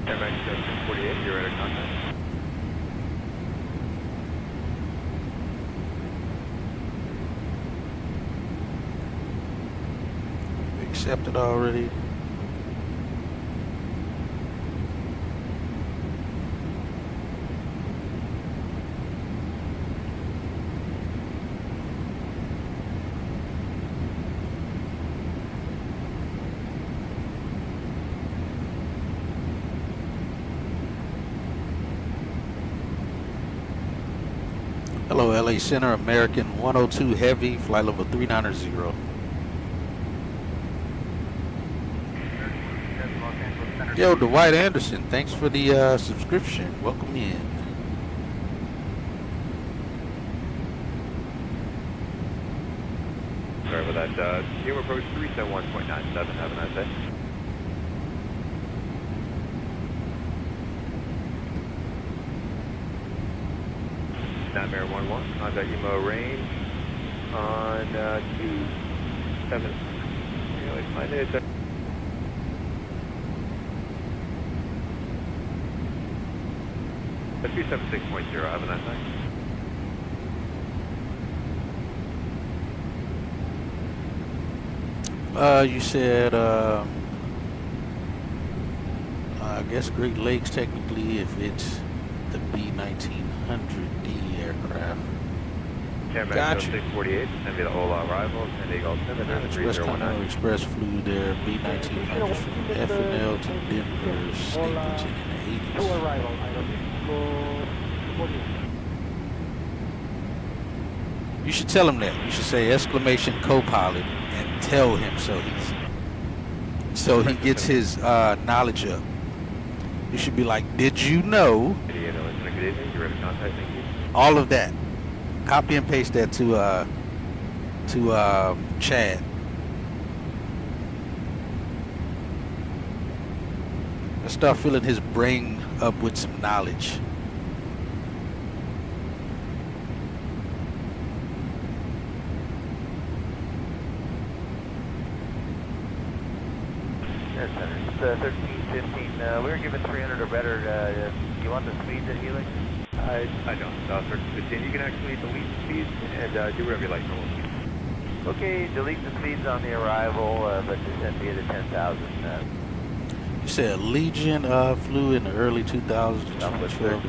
MX 648, you're at a contact. Accepted already. Hello, LA Center, American 102 Heavy, flight level 390. Yo, Dwight Anderson, thanks for the subscription. Welcome in. Sorry about that. Team approach 371.97. Have a nice day. Nightmare 11, contact emo range on Q7. Find it. 276.0, have a nice night. You said, I guess Great Lakes technically, if it's the B-1900D aircraft. Gotcha. 648, send me the Ola arrival, San Diego Altimeter, Express Continental Express flew their B-1900 from Phnl to Denver, Stapleton in the 80s. You should tell him that. You should say exclamation co-pilot and tell him so he gets his knowledge up. You should be like, did you know? All of that. Copy and paste that to Chad. Let's start filling his brain up with some knowledge. Yes, Senator. It's 1315. We were given 300 or better. Do you want the speeds at Helix? I don't. 1315. You can actually delete the speeds and do whatever you like. Okay, delete the speeds on the arrival, but descend via the 10,000. You said Legion flew in the early 2000s to 2012 to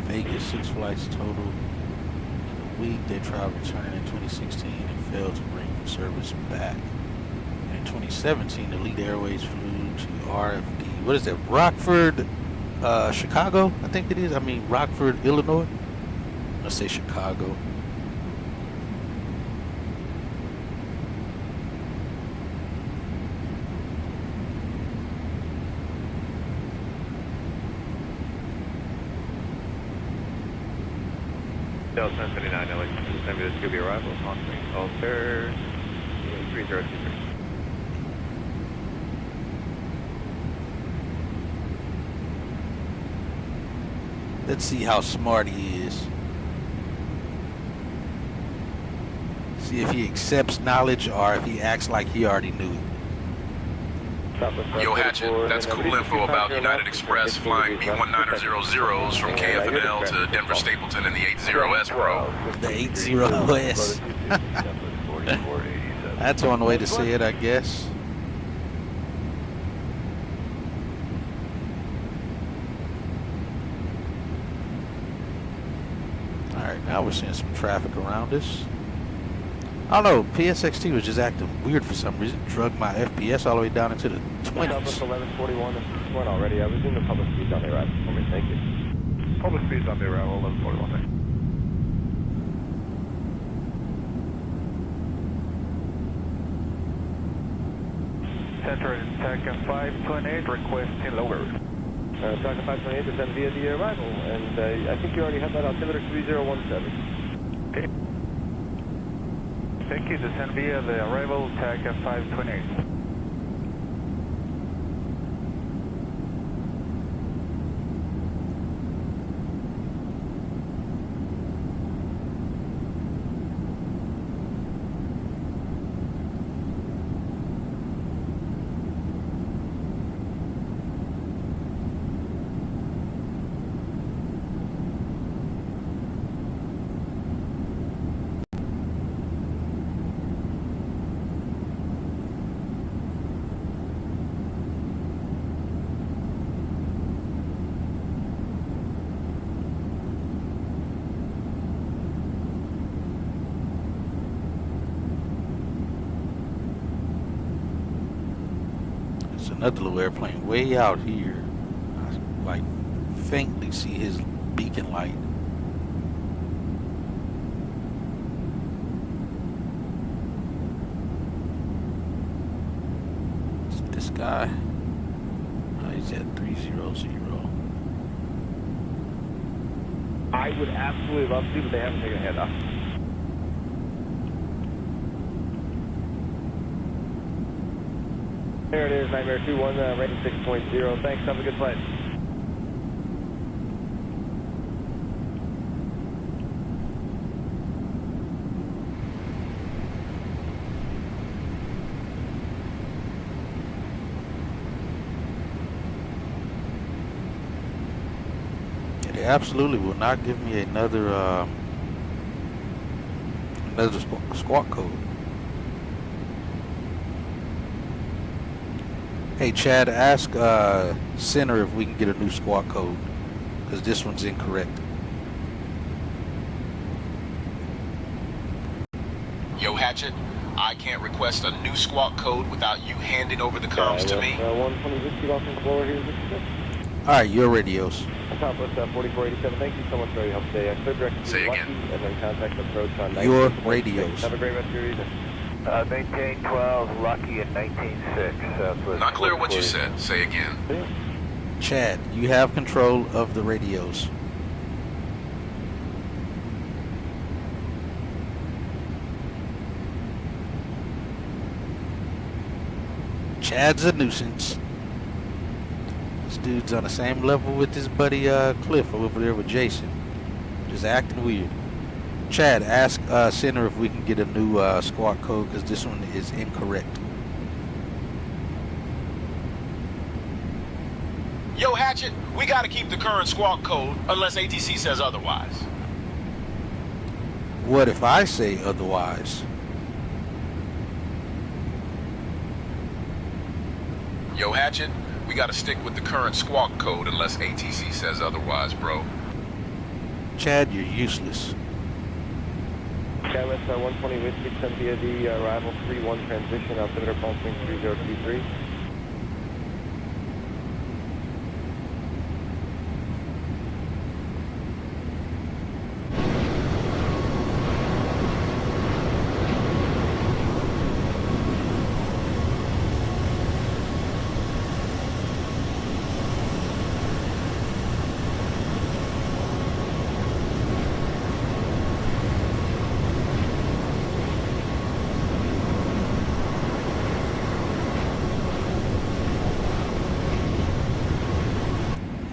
Vegas, 6 flights total. In a week, they tried returning in 2016 and failed to bring service back. And in 2017, Elite Airways flew to RFD. What is that? Rockford, Chicago, I think it is. I mean, Rockford, Illinois. Let's say Chicago. Delta 1079, LA. Send me the Scooby arrival. On screen. Alter 3023. Let's see how smart he is. See if he accepts knowledge or if he acts like he already knew it. Yo, Hatchet, that's cool info about United Express flying B-1900s from KFNL to Denver Stapleton in the 80S, bro. The 80S. That's one way to say it, I guess. Alright, now we're seeing some traffic around us. I don't know, PSXT was just acting weird for some reason. Drug my FPS all the way down into the 20s. 1141, this is one already. I was in the public speeds on the arrival for me, thank you. Public speeds on the arrival, 1141, thank you. Center, Tacan 528, requesting lower. Tacan 528, descend via the arrival, and I think you already have that altimeter 3017. Okay. Thank you, descend via the arrival, Tacan 528. another little airplane way out here. I like faintly see his beacon light. It's this guy. He's at 300. I would absolutely love to, but they haven't taken a handoff. There it is, Nightmare 2-1, rating 6.0. Thanks, have a good flight. They absolutely will not give me another squawk code. Hey Chad, ask Center if we can get a new squawk code, because this one's incorrect. Yo, Hatchet, I can't request a new squawk code without you handing over the comms to me. 120 Whiskey off the floor here. Alright, your radios. Southwest 4487, thank you so much for your help today. I cleared direction to Lucky and then contact approach on 19. Your radios. Have a great rest of your evening. Maintain 12, Lucky at 19.6. Southwest. Not clear what you said. Say again. Chad, you have control of the radios. Chad's a nuisance. This dude's on the same level with his buddy Cliff over there with Jason. Just acting weird. Chad, ask Center if we can get a new squawk code, because this one is incorrect. Yo, Hatchet, we gotta keep the current squawk code unless ATC says otherwise. What if I say otherwise? Yo, Hatchet, we gotta stick with the current squawk code unless ATC says otherwise, bro. Chad, you're useless. Skywest 120 Whiskey, sent via the arrival 3-1 transition, altimeter pulsing 3023.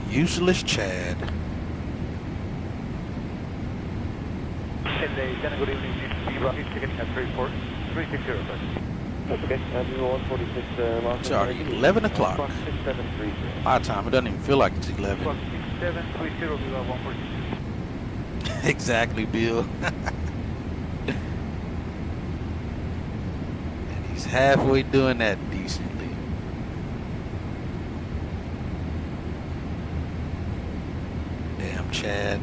Useless Chad. And good evening, be Rocky, ticket at 360, sir. That's okay, Vivo 146, It's already 11 o'clock. 6730. My time, it doesn't even feel like it's 11. 6730, Vivo 146. Exactly, Bill. And he's halfway doing that decently. Damn Chad.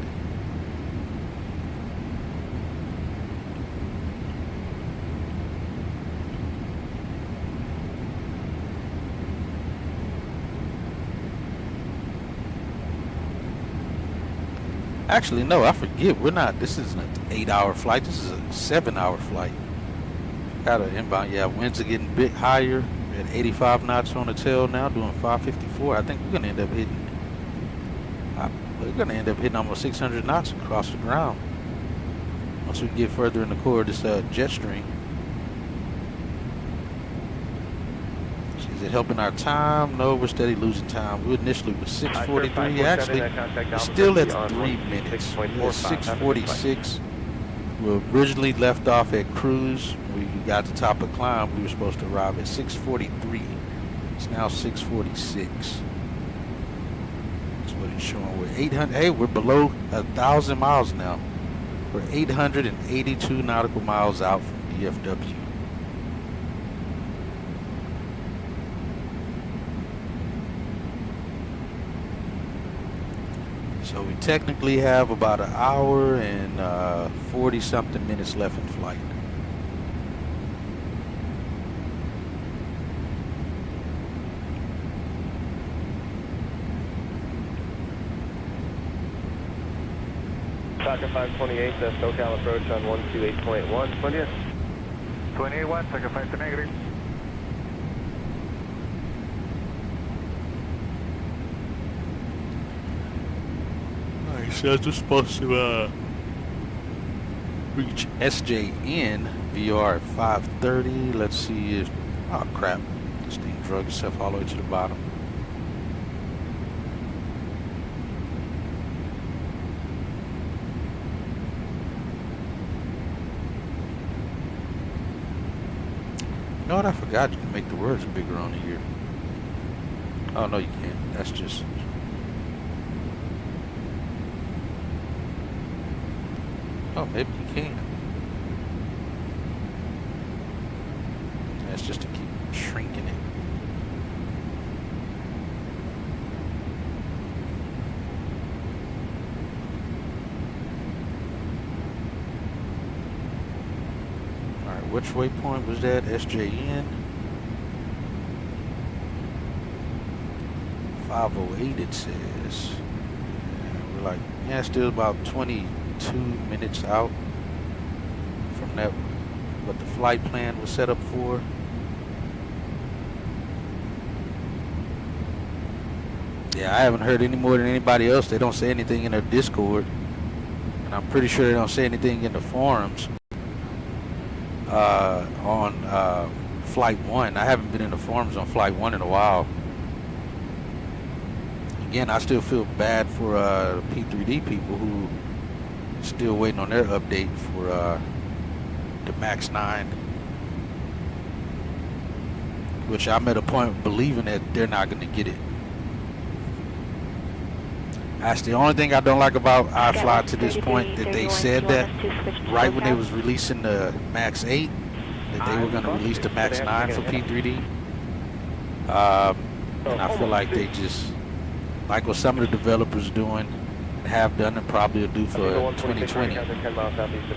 Actually, no, I forget. We're not. This isn't an 8-hour flight. This is a 7-hour flight. Got an inbound. Yeah, winds are getting a bit higher. We're at 85 knots on the tail now, doing 554. I think we're gonna end up hitting. We're gonna end up hitting almost 600 knots across the ground once we get further in the core of this jet stream. Is it helping our time? No, we're steady losing time. We initially was 6:43. Actually, we're still at 3 minutes. We're at 6:46. We originally left off at cruise. We got to top of climb. We were supposed to arrive at 6:43. It's now 6:46. That's what it's showing. We're 800. Hey, we're below 1,000 miles now. We're 882 nautical miles out from DFW. So we technically have about an hour and 40-something minutes left in flight. 528, SoCal approach on 128.1. Buen dia. 28-1, sacrifice the negative. Alright, so we're supposed to reach SJN VR at 5:30. Let's see if, oh crap, this thing drug itself all the way to the bottom. You know what, I forgot you can make the words bigger on here. Oh no, you can't. That's just, oh, maybe you can. That's just to keep shrinking it. Alright, which waypoint was that? SJN? 508 it says. Yeah, we're like, yeah, still about 22 minutes out from that, what the flight plan was set up for. Yeah, I haven't heard any more than anybody else. They don't say anything in their Discord, and I'm pretty sure they don't say anything in the forums on Flight 1. I haven't been in the forums on Flight 1 in a while. Again, I still feel bad for P3D people who still waiting on their update for the Max 9, which I'm at a point of believing that they're not going to get it. That's the only thing I don't like about iFly to this point, that they said that right when they was releasing the Max 8, that they were going to release the Max 9 for P3D. And I feel like they just, like what some of the developers doing and have done and probably will do for 2020,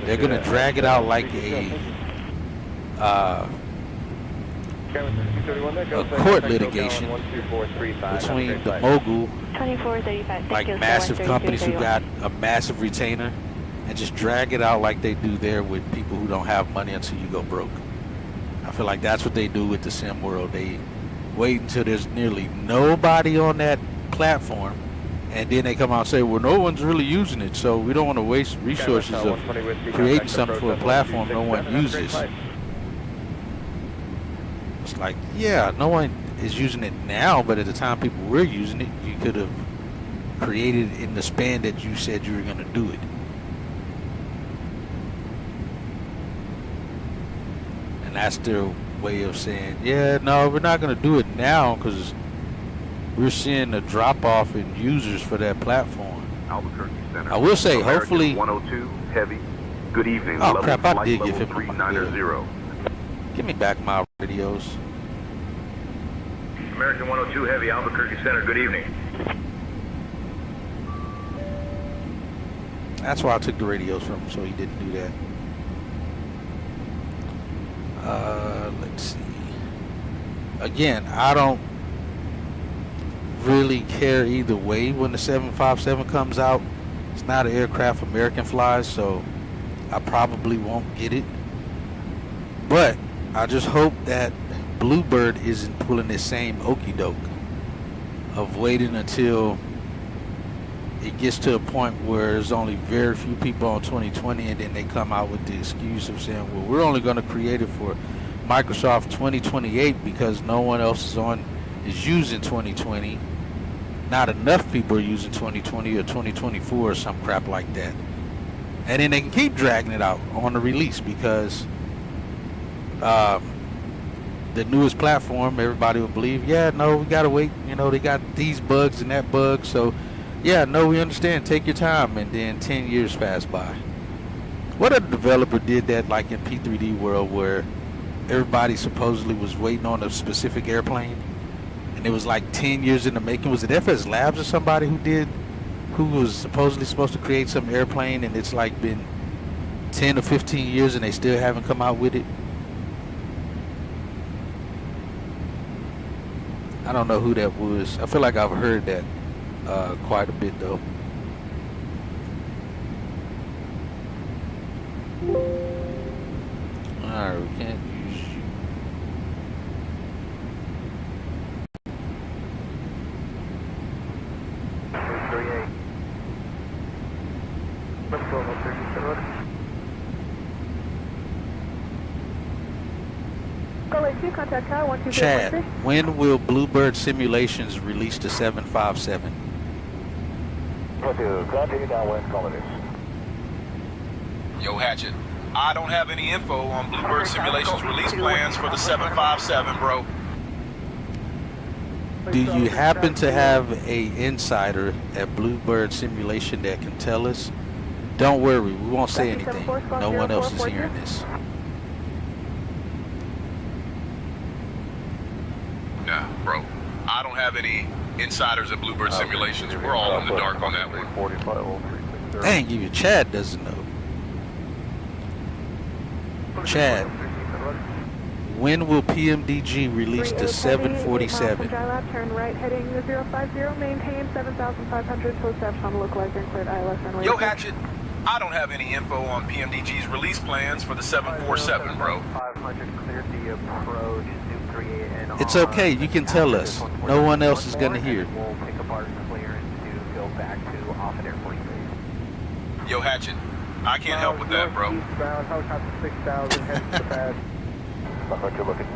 they're going to drag it out like a court litigation between the mogul, like massive companies who got a massive retainer, and just drag it out like they do there with people who don't have money until you go broke. I feel like that's what they do with the sim world. They wait until there's nearly nobody on that platform, and then they come out and say, well, no one's really using it, so we don't want to waste resources of creating something for a platform no one uses. It's like, yeah, no one is using it now, but at the time people were using it, you could have created it in the span that you said you were going to do it. And that's their way of saying, yeah, no, we're not going to do it now because we're seeing a drop-off in users for that platform. Albuquerque Center. I will say, American hopefully... 102, heavy. Good evening. Oh, crap, I did give him 390. Give me back my radios. American 102 Heavy, Albuquerque Center, good evening. That's why I took the radios from him, so he didn't do that. Let's see. Again, I don't really care either way when the 757 comes out. It's not an aircraft American flies, so I probably won't get it. But I just hope that Bluebird isn't pulling this same okie doke of waiting until it gets to a point where there's only very few people on 2020, and then they come out with the excuse of saying, well, we're only going to create it for Microsoft 2028 because no one else is using 2020. Not enough people are using 2020 or 2024 or some crap like that. And then they can keep dragging it out on the release because the newest platform, everybody will believe, yeah, no, we gotta wait, you know, they got these bugs and that bug, so yeah, no, we understand, take your time. And then 10 years pass by. What other developer did that, like in P3D world, where everybody supposedly was waiting on a specific airplane and it was like 10 years in the making? Was it FS Labs or somebody who was supposedly supposed to create some airplane, and it's like been 10 or 15 years and they still haven't come out with it? I don't know who that was. I feel like I've heard that quite a bit though. Alright, we can't use you. Contact tower 120. Chad, when will Bluebird Simulations release the 757? Continue downwind, call it. Yo, Hatchet, I don't have any info on Bluebird Simulations release plans for the 757, bro. Do you happen to have a insider at Bluebird Simulation that can tell us? Don't worry, we won't say anything. No one else is hearing this. Nah, bro. I don't have any insiders at Bluebird Simulations. We're all in the dark on that one. Dang, even Chad doesn't know. Chad, when will PMDG release the 747? Turn right heading 050, maintain 7,500 close to on localizer and cleared ILS runway. Yo, Hatchet, I don't have any info on PMDG's release plans for the 747, bro. 500 cleared the approach, Zoom 38 and It's okay, you can tell us. No one else is gonna hear. We'll pick apart clearance to go back to Offutt Air Force Base. Yo, Hatchet, I can't help with that, bro. Eastbound, helicopter 6000, heading to the pad. What you looking?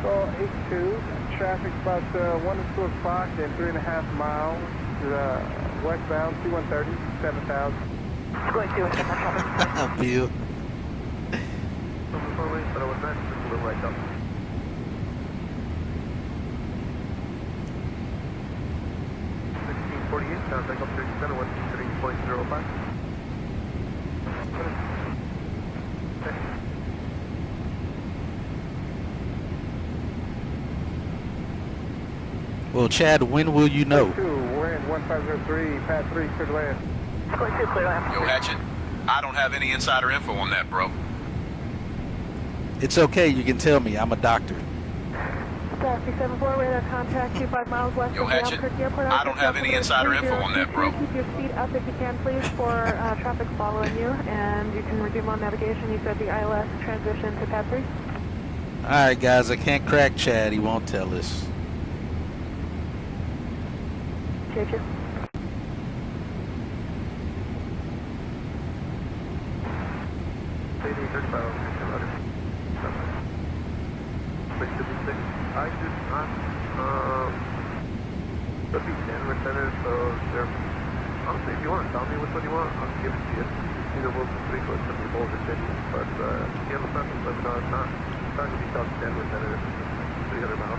So 82, traffic about 1 to 2 o'clock and 3.5 miles. Westbound 2130, 7,000. Going to Bill. But I was not just a little right up. 1648, sounds like up 37, 123.05. Well, Chad, when will you know? We're in 1503, pad 3, clear to land. Going to clear land. Yo, Hatchet, I don't have any insider info on that, bro. It's okay, you can tell me. I'm a doctor. Taxi 74, radar contact 25 miles west Yo, of Hatchet, Albuquerque Airport. I don't have any insider info on that, bro. Keep your speed up if you can, please, for traffic following you, and you can resume on navigation. You said the ILS transition to pad 3. Alright, guys, I can't crack Chad. He won't tell us. Cheers. I just not, the Denver Center, so they're, honestly, if you want to tell me which one you want, I'll give it to you. Either we'll just speak with some people over city, but, if you have a preference, let me know. It's not going to be South Denver Center, 300 miles.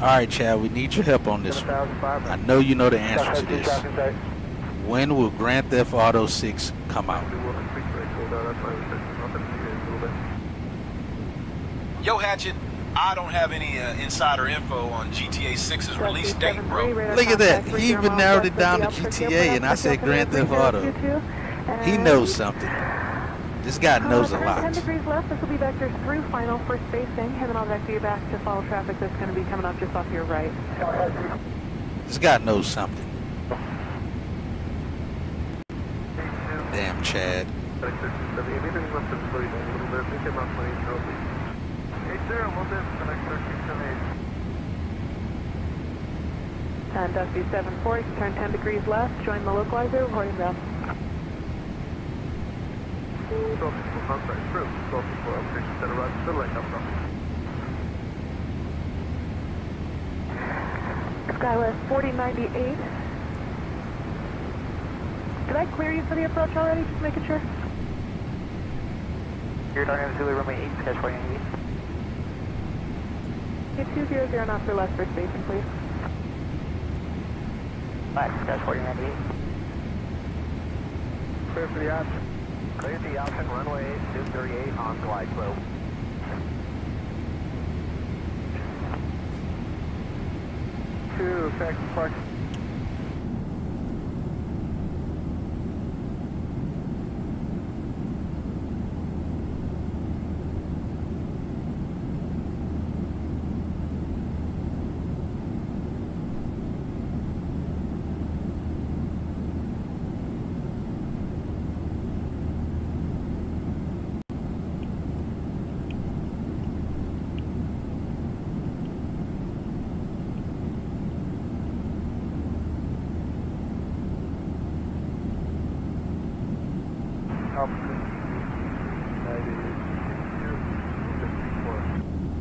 Alright, Chad, we need your help on this one. I know you know the answer to this. When will Grand Theft Auto 6 come out? Yo, Hatchet, I don't have any insider info on GTA 6's release date, bro. Look at that. He even narrowed it down to GTA, and I said Grand Theft Auto. He knows something. This guy knows a lot. 10 degrees left. This will be vector through final for spacing, and then I'll vector you back to follow traffic that's going to be coming up just off your right. This guy knows something. Damn, Chad. And Dusty 74, you can turn 10 degrees left, join the localizer, reporting down. Skywest 4098. Did I clear you for the approach already? Just making sure. You're talking to Zulu runway 8, sketch 4098. Get 200 knots or less for spacing, please. Alright, sketch 4098. Clear for the option. Clear the option, runway 238 on glide slope. Two, effective park. altitude 90,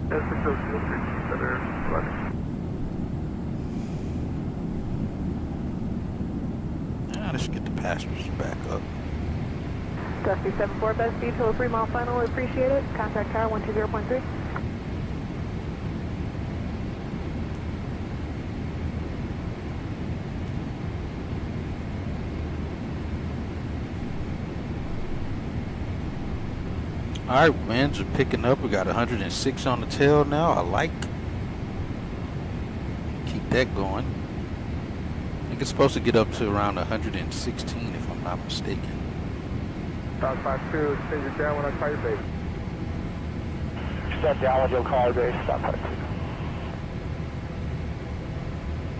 that's the close filter that are running. Let's get the passengers back up. Dusty 74, best speed till a 3 mile final, appreciate it. Contact tower 120.3. All right, winds are picking up. We got 106 on the tail now. I like. Keep that going. I think it's supposed to get up to around 116 if I'm not mistaken. South 52, change it down when I call your base. Step down when you'll call your base. Stop 52.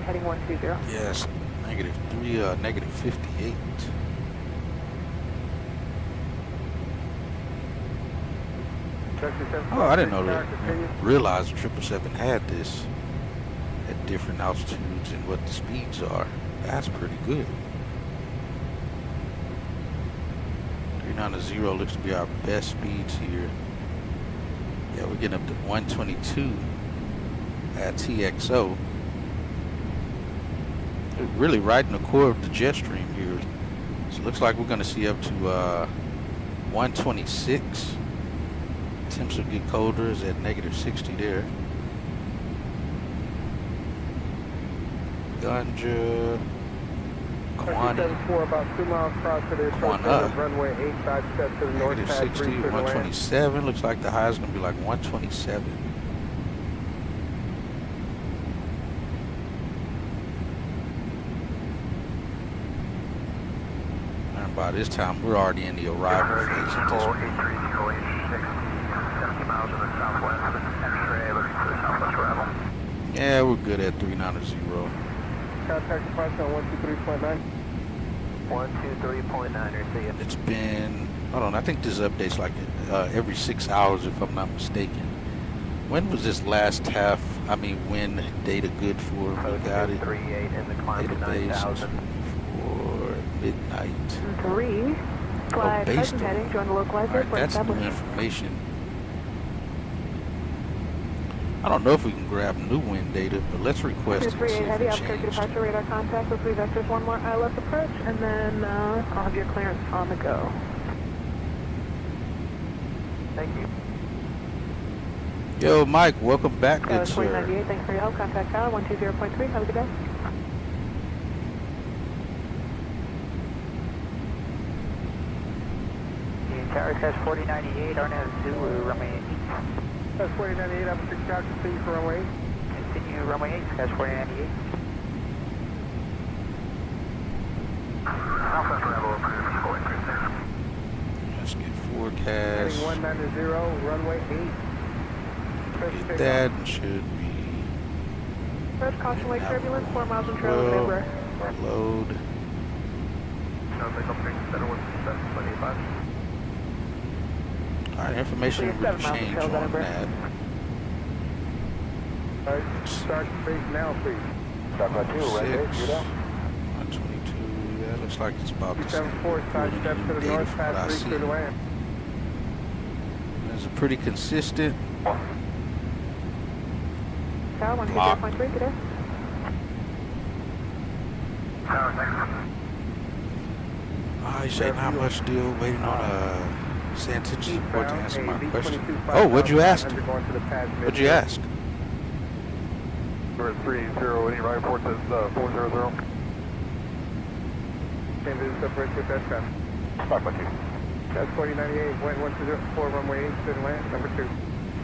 Heading 120. Yes, negative 58. Oh, I didn't know that. Realize 777 had this at different altitudes and what the speeds are. That's pretty good. 390 looks to be our best speeds here. Yeah, we're getting up to 122 at TXO. We're really right in the core of the jet stream here. So it looks like we're going to see up to 126. Temps will get colder, is at negative 60 there. Ganja, Kwana, about 2 miles across to the runway 85 steps to the north. Negative 60, 127. Looks like the high is going to be like 127. And by this time, we're already in the arrival phase at this point. 70 miles to the southwest, X-ray, looking for the southwest arrival. Yeah, we're good at 390. Contact departure on 123.9. 123.9, see you. It's been, hold on, I think this update's like every 6 hours if I'm not mistaken. When was this last wind data good for? We got it. 38 in the climb to 9,000. For midnight. 3. Fly present heading, join the localizer. Alright, that's new information. I don't know if we can grab new wind data, but let's request it. 238 heavy, outskirts departure radar contact with 3 vectors, 1 more ILS approach, and then I'll have your clearance on the go. Thank you. Yo, Mike, welcome back, good sir. 2098, thanks for your help. Contact tower 120.3, have a good day. Tower test 4098, Arnett Zulu, runway 8. That's 4098, up 6 Tower, continue for runway 8. Continue runway 8, that's 4098. Southwest Rebel, approved, 436. Let's get forecast. Heading 190, runway 8. Get that, and should be. First caution wake turbulence, 4 miles in trail of Neighbor. Load. Sounds like I'm fixing center 127.85. Alright, information will change on that. Start space now, please. Start by 2, right there, 122, yeah, looks like it's about the same. 74, side step to the north, pass 3 clear to land. It's a pretty consistent Tower 120.3, good day. Tower next. I say not much deal waiting on Santich support to answer my question. Oh, what'd you ask? What'd you ask? 30, any right report says 400. Same visit separate with that traffic. Start by 2. That's 4098, went 124, runway 8, clear to land, number 2.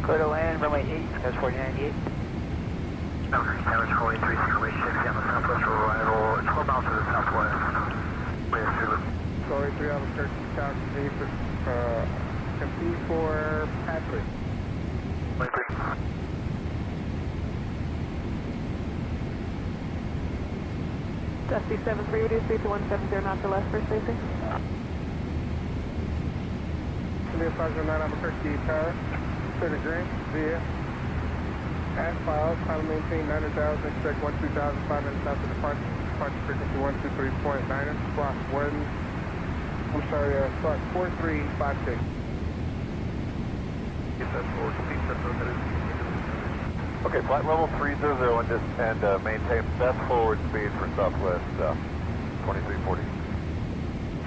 Clear to land, runway 8, that's 4098. Number 3, Tower 483, on the southwest arrival, 12 miles to the southwest. With Zulu. Sorry, 3 out of 13 Tower, compete for Patrick. 23. Dusty 73, reduce 3 to 170, not to left for spacing. Clear 509, Albuquerque Tower, clear to green, via. Add files, final maintain 900,000, expect 12,500 south of departure frequency 123.9, squawk 1 I'm sorry, start 4356. Get that forward, speed set for a minute. Okay, flight level 300 and maintain best forward speed for Southwest 2340.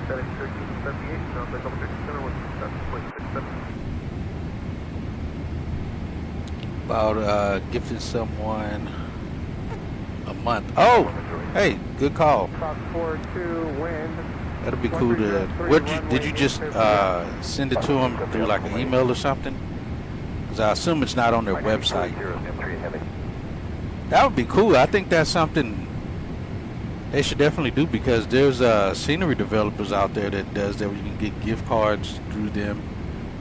Setting 1378, sounds like double 57 with 7.67. About gifting someone a month. Oh, hey, good call. Fox 42, wind. That'll be cool to. Did you just send it to them through like an email or something? Because I assume it's not on their website. That would be cool. I think that's something they should definitely do, because there's scenery developers out there that does that, where you can get gift cards through them,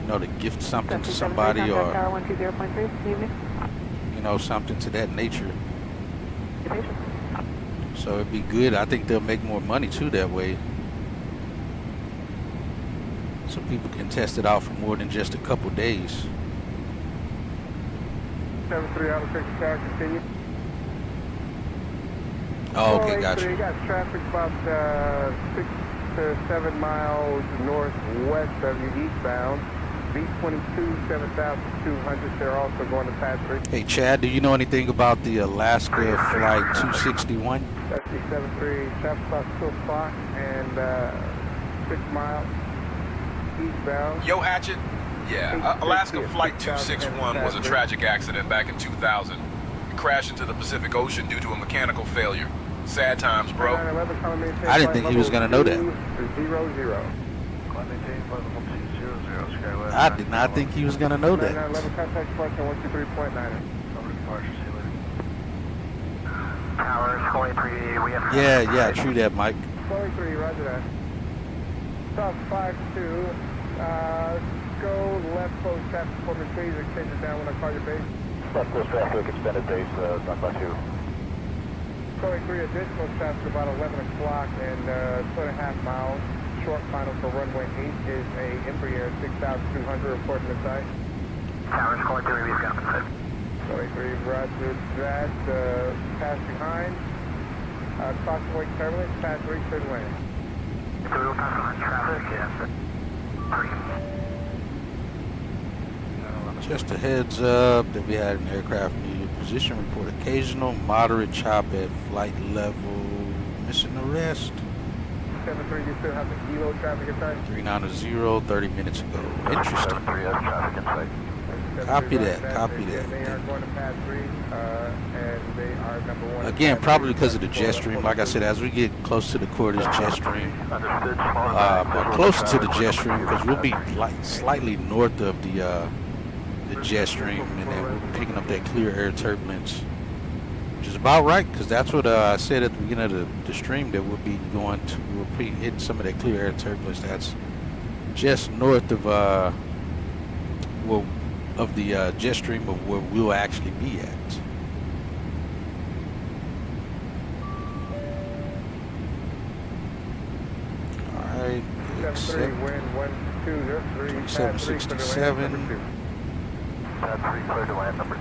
you know, to gift something to somebody, or you know, something to that nature. So it'd be good. I think they'll make more money too that way, so people can test it out for more than just a couple days. 73 Albuquerque Tower, continue. Oh, okay, gotcha. You got traffic about 6 to 7 miles northwest of you eastbound. B-22, 7,200. They're also going to Pad 3. Hey, Chad, do you know anything about the Alaska Flight 261? That's the 73. Traffic about 2 o'clock and 6 miles eastbound. Yo, Hatchet. Yeah, Alaska Flight 261 was a tragic accident back in 2000. It crashed into the Pacific Ocean due to a mechanical failure. Sad times, bro. I didn't think he was going to know that. I did not think he was going to know that. Yeah, true that, Mike. 43, roger that. South 52, go left close traffic forming trees, extend it down when I call your base. Left close traffic, extended base, done by 2. 43, additional traffic about 11 o'clock and 2.5 miles. Short final for runway 8 is a Embraer 6200 reporting the site. Towers calling 3, we've got the 43, roger that. Pass behind. Crossing Wake turbulence, pass 3, clear lane. Through pass behind traffic, yes. 3. Just a heads up that we had an aircraft needed position report occasional moderate chop at flight level, mission arrest. 73, you still have the kilo traffic in sight? 390, 30 minutes ago. Interesting. Traffic in sight. Copy that. They are going to pass 3, and they are number 1. Again, probably because of the jet stream. Like I said, as we get close to the Cordes jet stream, closer to the jet stream, because we'll be like slightly north of the jet stream, and then we'll be picking up that clear air turbulence, which is about right, because that's what I said at the beginning of the stream, that we'll be hitting some of that clear air turbulence that's just north of the jet stream of where we'll actually be at. All right, 2767. Pad 3 clear to land number 2.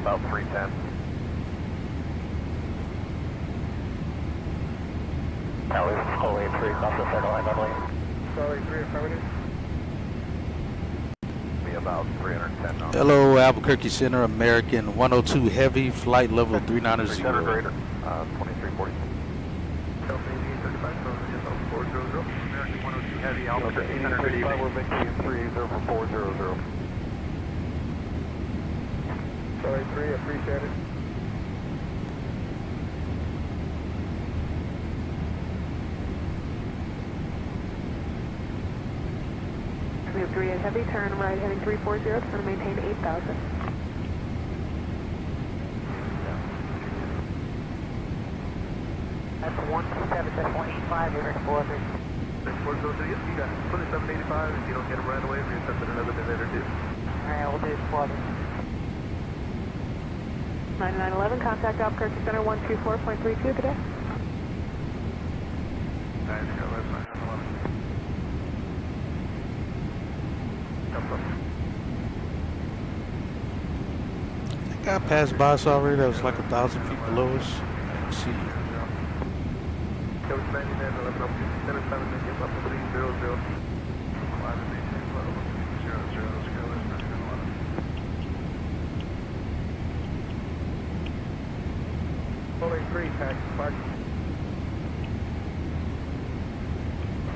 About 310. Towers, slowly 3, not the center line, Emily. Slowly 3, affirmative. Be about 310 knots. Hello, Albuquerque Center, American 102 Heavy, flight level 390. 2340. American 102 Heavy, Albuquerque Center, good evening. We're making 30400. Sorry, 3, appreciate it. We have 3 and heavy, turn right heading 340, it's going to maintain 8,000. That's 127.85, you're going to pull up here. 640, yes, you got 2785. If you don't get them right away, we're accepting another bit later, dude. Alright, we'll do squad. 9911, contact Albuquerque Center 124.32 today. Nice, go, that's 911. I think I passed by us already. That was like 1,000 feet below us. I didn't see you. Notice 99, 11 up, center 7, medium, level 300. Climb and maintain flight level 300, scale is 9911. Rolling 3, taxi, park.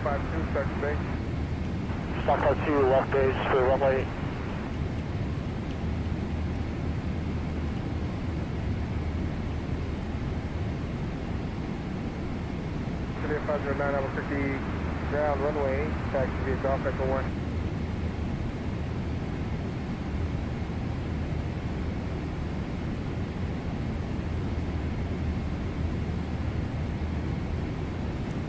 52, start to base. Stock car 2, left base for runway. Clear 509, level 50, ground runway, taxi via Golf Echo 1.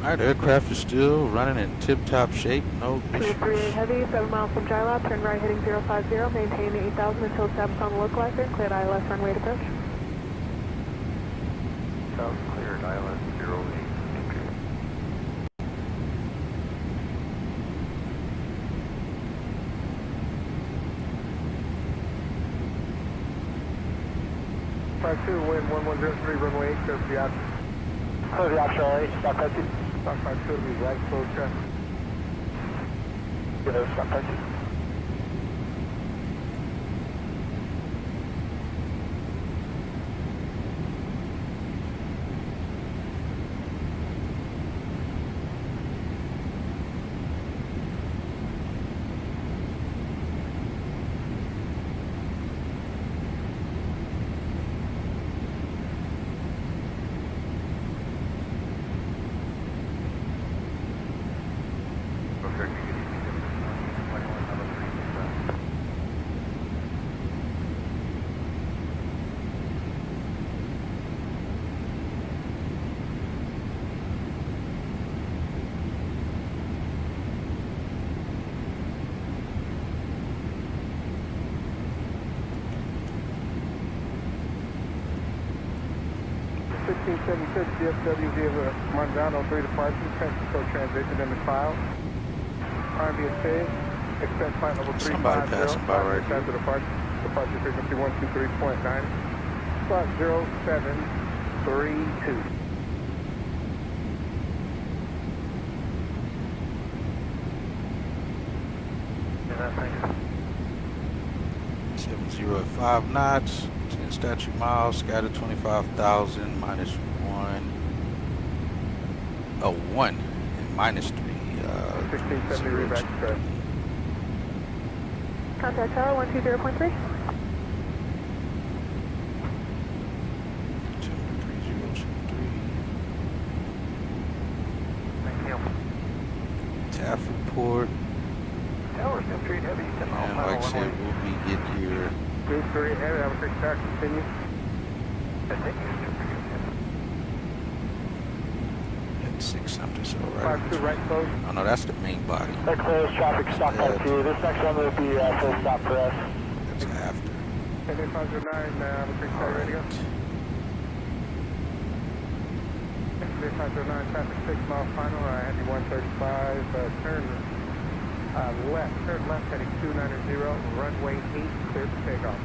Alright, the aircraft is still running in tip-top shape, no issues. 338 heavy, 7 miles from Jylab, turn right heading 050, maintain 8000 until established on the localizer, cleared ILS runway to approach. Sounds cleared, ILS 08. 52, wind 1103, runway 8, clear for the option. Clear the option already, stock car 2. Stock 52 to be right, close check. Good, stock car 2. DFW via Monzano 3 departures, Mexico transition in the cloud. RMB is safe. Expect flight level 350. Somebody passing by right here. Departure frequency 123.9. Spot 0732. Yeah, thanks. 70 at 5 knots, 10 statute miles, scattered 25,000, minus 1. Oh, 1 and minus 3. 1670 reback stress. Contact tower 120.3. Thank you. TAF report. Tower's still treat heavy. And like I said, we'll be getting your 238 heavy, have a quick start, continue. at 6 something, so right. 52 right close. Oh no, that's the main body. That close traffic stock car 2. This next one will be full stop for us. That's after. 509, have a quick start, ready to go. 509, traffic 6 mile final, heavy 135, turn left heading 290, runway 8, clear for takeoff.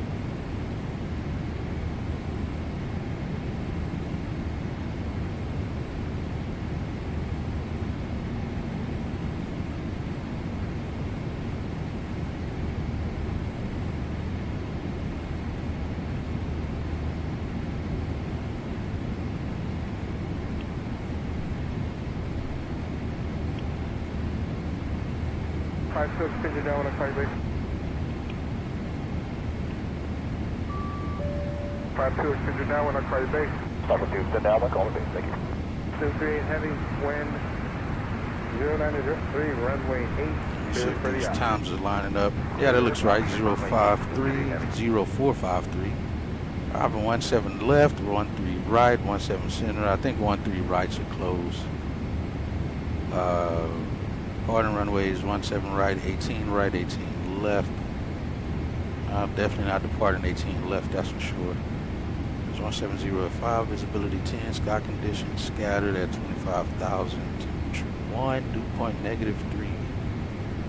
So extend down on a card base. 52 extend down on a card base. Stock car 2, extend down, call the base, thank you. 238 heavy, wind 0903, runway 8. You see if these times are lining up. Yeah, that looks right. 053, 0453. Driving 17 left, 13 right, 17 center. I think 13 rights are closed. Departing runway is 17 right, 18 right, 18 left. Definitely not departing 18 left, that's for sure. It's 170.5, visibility 10, sky conditions scattered at 25,000, temperature 1, dew point -3,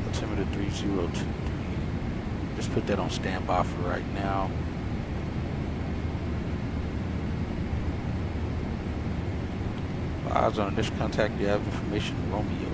altimeter 3023. Just put that on standby for right now. Odds on initial contact, you have information, Romeo.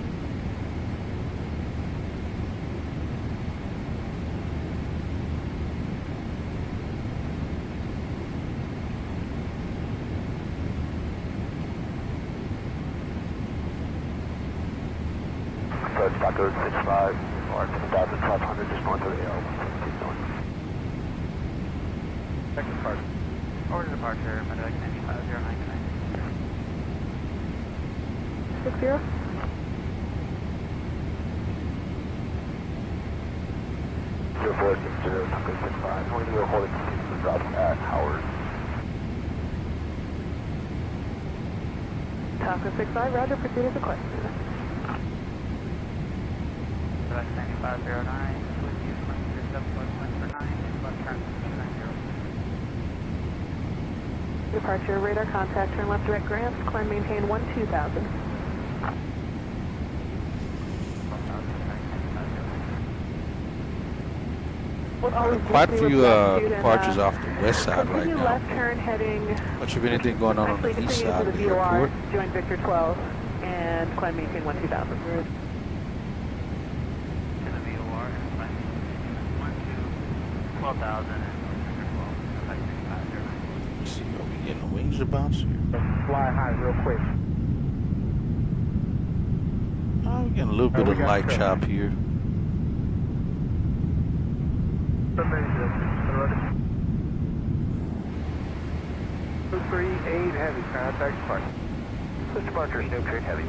So it's Taco 65, or 7,500, just north of the L. Second departure. Order departure, Medevac 9509. 60. 0460, Taco 65. We're going to go hold it to drop at Howard. Taco 65, roger, proceed as requested. Medevac 9509, with you, 7 for 9, left turn 290. Departure, radar contact, turn left direct Grant, climb maintain 12,000. Quite a few departures off the west side right now. Left turn heading. Much of anything going on the east side of the airport. Join Victor 12 and climb maintain 12,000. To the VOR, climb 12,000 and Victor 12. Let's see, are we getting the wings to bounce here? Fly high real quick. Oh, we're getting a little bit of light chop here. 238 heavy, contact departure. Switch departure, Snoop Creek heavy.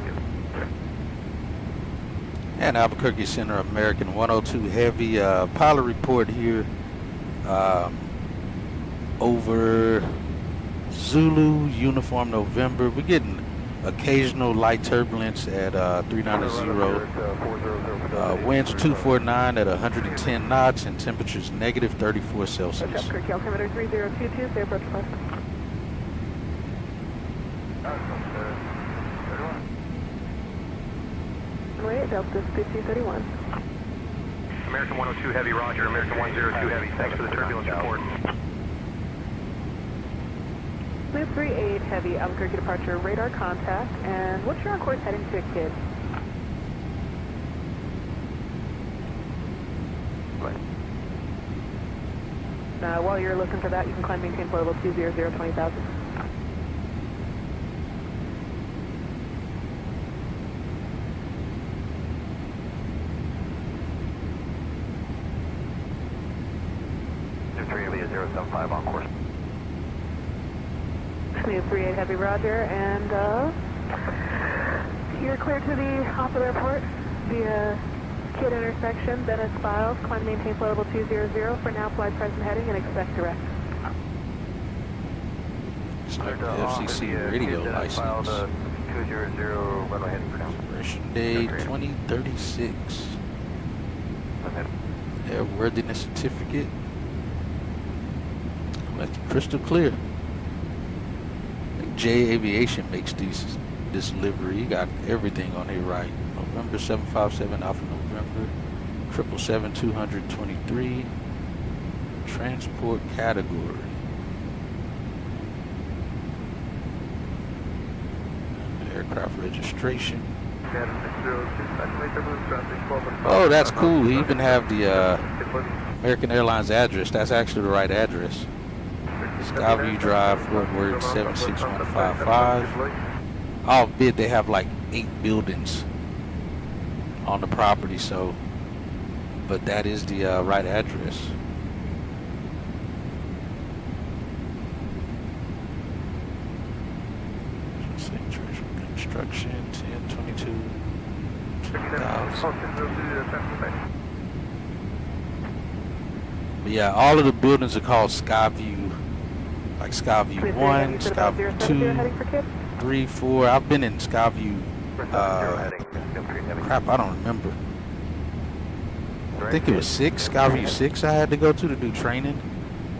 And Albuquerque Center, American 102 heavy. Pilot report here over Zulu, uniform November. We're getting occasional light turbulence at 390. Winds 249 at 110 knots and temperatures negative 34 Celsius. Albuquerque, altimeter 3022, say approach plus. Wait, Delta 5031. American 102 heavy, roger. American 102 heavy, thanks for the turbulence report. Smooth 38 heavy, Albuquerque departure, radar contact, and what's your on-course heading to, kid? While you're looking for that, you can climb maintain flight level 200, 20,000. Three heavy 075 on course. Smooth 38 heavy, roger, and you're clear to the Hospital Airport via Kid intersection, then it's files, climb maintain flight level 200, for now fly present heading and expect direct. It's like the FCC radio license. 200, runway heading for now. Expiration day 2036. Airworthiness certificate. That's crystal clear. J Aviation makes this livery. You got everything on here right. November 757 Alpha November 777 223 transport category. Aircraft registration. Oh, that's cool. He even have the American Airlines address. That's actually the right address. Skyview Drive, Fort Worth 76155. Albeit they have like 8 buildings on the property, so, but that is the right address. Construction 1022. But yeah, all of the buildings are called Skyview, like Skyview 1, Skyview 2, 3, 4. I've been in Skyview, crap, I don't remember. I think it was 6, Skyview 6 I had to go to do training.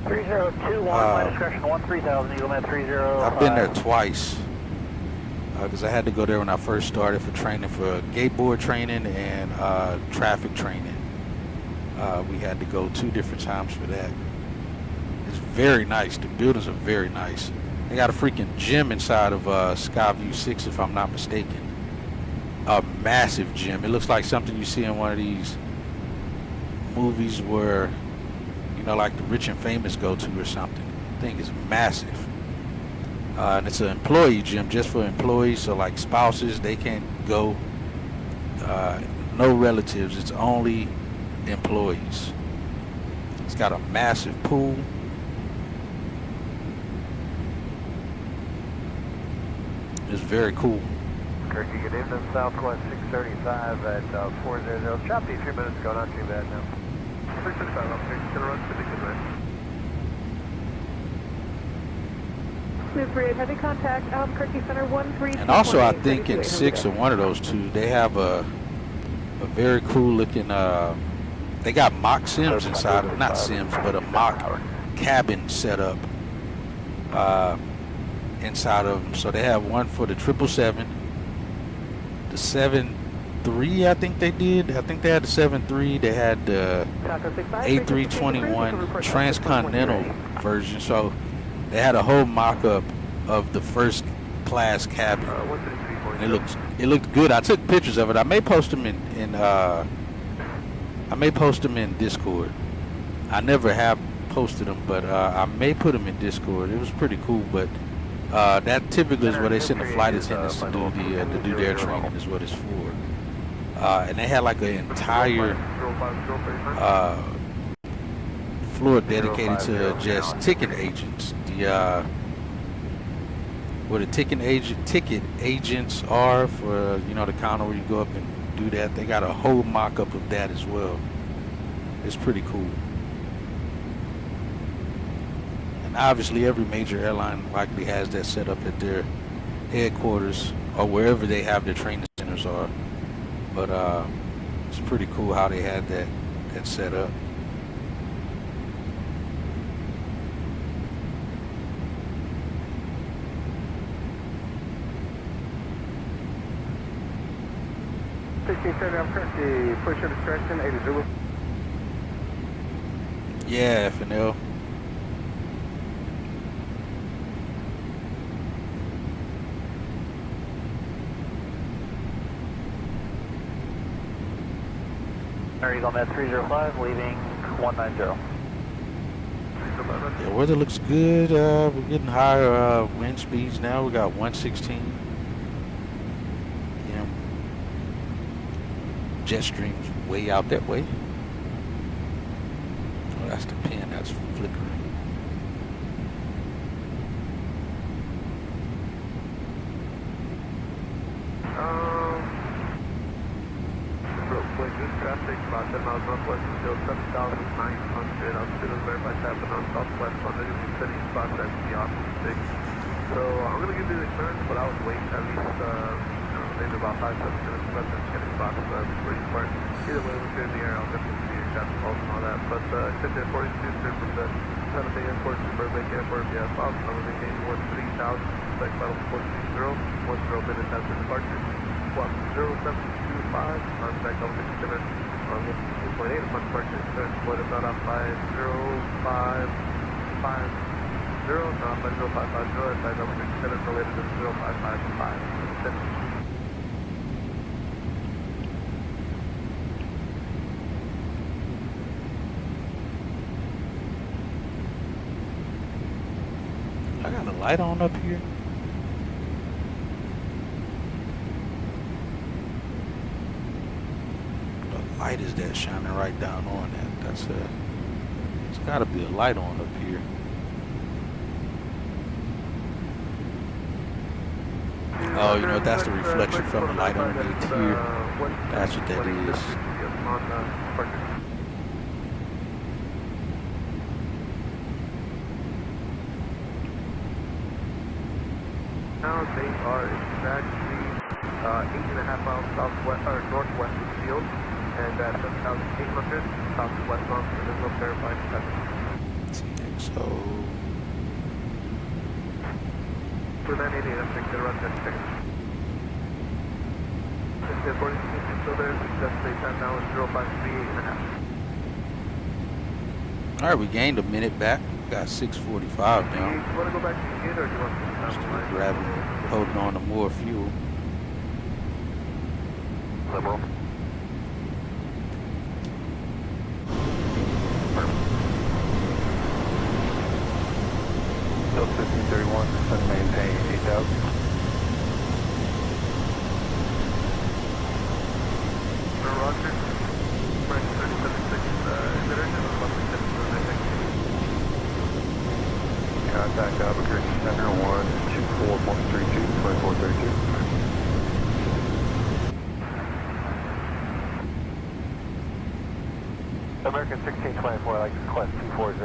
3021, my discretion 13,000, Eagle Med 30. I've been there twice. Because I had to go there when I first started for training, for gate board training and traffic training. We had to go 2 different times for that. It's very nice. The buildings are very nice. They got a freaking gym inside of Skyview 6, if I'm not mistaken. A massive gym. It looks like something you see in one of these movies where, you know, like the rich and famous go to or something. The thing is massive. And it's an employee gym just for employees, so like spouses, they can't go. No relatives, it's only employees. It's got a massive pool. It's very cool. Turkey, good evening, Southwest 635 at 400. Choppy a few minutes ago, not too bad now. 665, I'm going to run to the good right. Smooth 38, heavy contact, Albuquerque Center 13. And also, I think in 6 or one of those two, they have a very cool looking, they got mock sims inside of, not sims, but a mock cabin set up inside of them. So they have one for the 777, the 7-3, I think they did. I think they had the 7-3. They had the A321 transcontinental version. So they had a whole mock-up of the first class cabin. And it looked good. I took pictures of it. I may post them in Discord. I never have posted them, but I may put them in Discord. It was pretty cool, but that typically is where they send the flight attendants to do their training, is what it's for. And they had like an entire floor dedicated to just ticket agents. Where the ticket agents are for, you know, the counter where you go up and do that. They got a whole mock-up of that as well. It's pretty cool. And obviously every major airline likely has that set up at their headquarters or wherever they have their training centers are. But it's pretty cool how they had that set up. I'm currently push your discretion, 80 Zulu. Yeah, Phnl. Mary's on that 305, leaving 190. Yeah, weather looks good. We're getting higher wind speeds now. We got 116. Jet streams way out that way. Oh, that's the pin that's flickering. Real quick, this traffic about 10 miles northwest until 7,900. I'll still verify traffic on southwest on the city spots at the opposite 6. So I'm going to give you the clearance, but I would wait at least maybe about 5-7 minutes for them to get the spots before you start. Either way, we're in the air. I'll definitely see your traffic calls and all that. But except at 42, clear from the San Jose Airport to Burbank Airport via South, number maintain 13,000, flight level 420, 10 minutes after departure. Squawk 0725, contact Elevation Center on 2.8 upon departure. Clearance deployed about up by 0550, not by 0550, advise Elevation Center related to 0555. I got a light on up here. The light is that shining right down on that. That's it's got to be a light on up here. Oh, you know, that's the reflection from the light underneath here. That's what that is. Now they are exactly 8.5 miles southwest or northwest of the field, and at 7,800 southwest bound for the Visual Verified Traffic. So for 988, I'm taking the run 10 seconds. If the boarding is still there, success rate time now is 0538.5. All right, we gained a minute back. Got 6:45 now. Do you want to go back to the gate or do you want to stop? Grabbing, holding on to more fuel. Liberal. Still 1531, and maintain 8,000. Roger. French 376, iteration of monthly tips for the next. Contact Albuquerque Center 124.32, 2432. American 1624, I like to request 240.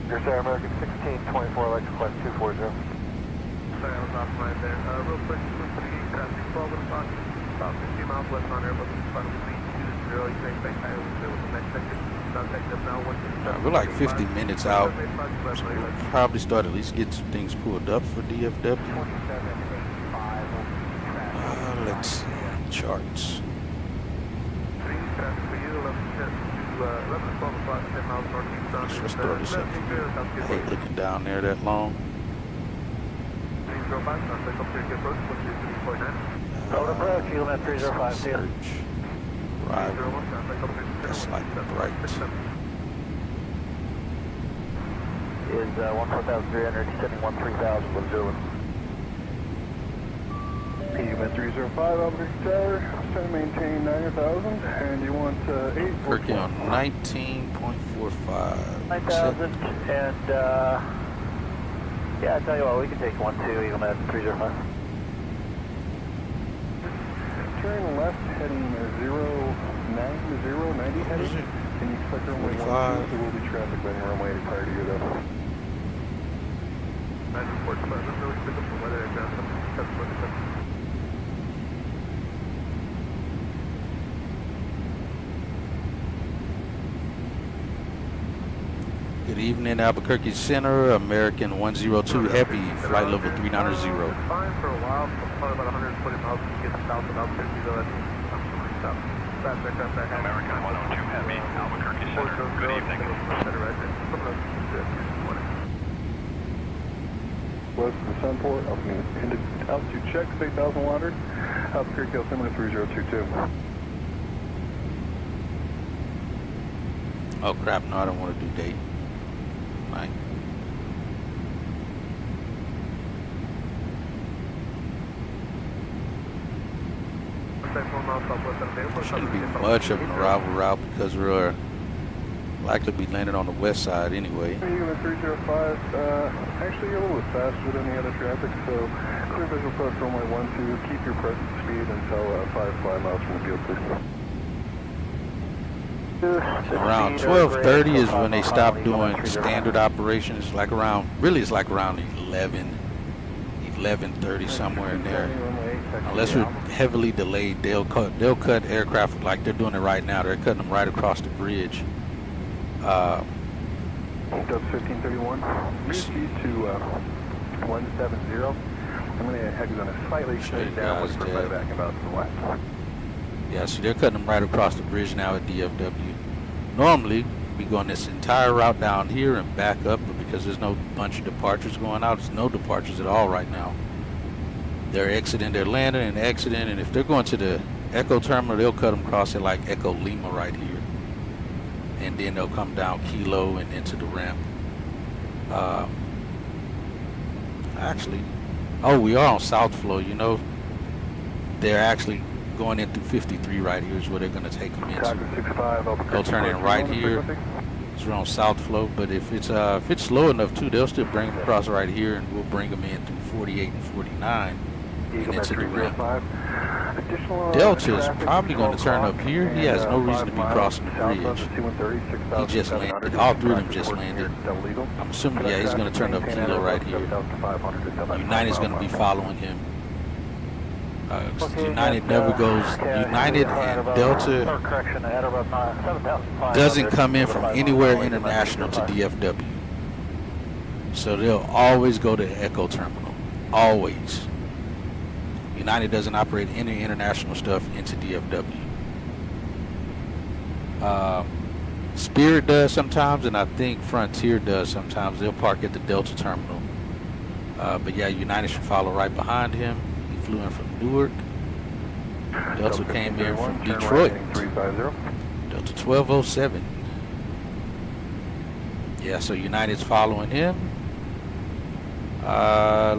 Yes, sir, American 1624, like request 240. Sorry, I was offline there. Real quick, just for the gate traffic, 12 o'clock, about 50 miles west on Airbus, final speed 20, you can expect higher wind with the next second. Contact them now, We're like 50 minutes out. So we'll probably start at least get some things pulled up for DFW. Let's see, charts. Let's restore this up here. I hate looking down there that long. Search. Arrival. That's like right. Is 14,300, descending 13,000 with Zulu. Unit 305, Albuquerque Tower, trying to maintain 9,000, and you want 8. Kirky on 19.45. 9,000, and yeah, I tell you what, we can take 1-2, Eagle Med 305. Turn left, heading 090 heading. Can you expect runway 12? There will be traffic by runway prior to you though. 945, that's really pick up the weather aircraft. Good evening, Albuquerque Center, American 102 Heavy, flight level 390. Fine for a while, probably about 120 miles to get south of Albuquerque, though that's stop. Fast aircraft back. American 102 Heavy, Albuquerque Center, good evening. West of the Sunport, altitude check, 8,000 water, Albuquerque altimeter 3022. Oh crap, no, I don't want to do date. Right. Shouldn't be much of an arrival route because we're likely to be landing on the west side anyway. Unit 305, actually you're a little bit faster than the other traffic, so clear visual approach runway 12, keep your present speed until 5 miles from the field, please. Around 12:30 is when they stop doing standard operations. Like around, really it's like around 11:30 somewhere in there. Unless we're heavily delayed, they'll cut aircraft like they're doing it right now. They're cutting them right across the bridge. Dubs 1531. Speed to 170. I'm going to have you on a slightly straight downward for back about to the left. Yeah, see, they're cutting them right across the bridge now at DFW. Normally, we going this entire route down here and back up, but because there's no bunch of departures going out, there's no departures at all right now. They're exiting, they're landing and exiting, and if they're going to the Echo terminal, they'll cut them across at like Echo Lima right here. And then they'll come down Kilo and into the ramp. Actually, oh, we are on South Flow, you know. They're actually going in through 53 right here is where they're going to take them into. They'll turn in right here. So we're on South Flow, but if it's slow enough too, they'll still bring them across right here, and we'll bring them in through 48 and 49 and into the ramp. Delta is probably going to turn up here. He has no reason to be crossing the bridge. He just landed. All three of them just landed. I'm assuming, yeah, he's going to turn up Kilo right here. United's going to be following him. United never goes. United and Delta doesn't come in from anywhere international to DFW. So they'll always go to the Echo Terminal. Always. United doesn't operate any international stuff into DFW. Spirit does sometimes, and I think Frontier does sometimes. They'll park at the Delta Terminal. But yeah, United should follow right behind him. He flew in from Newark. Delta came in from Detroit. Delta 1207. Yeah, so United's following him.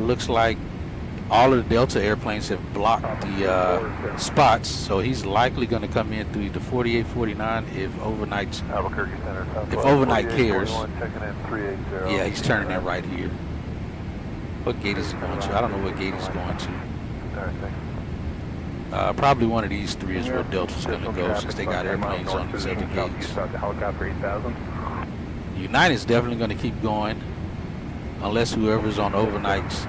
Looks like all of the Delta airplanes have blocked the spots, so he's likely going to come in through the 4849 if overnight cares. Yeah, he's turning in right here. What gate is he going to? I don't know what gate he's going to. Probably one of these three is where Delta's going to go, since they got airplanes on these other gates. United's definitely going to keep going, unless whoever's on overnights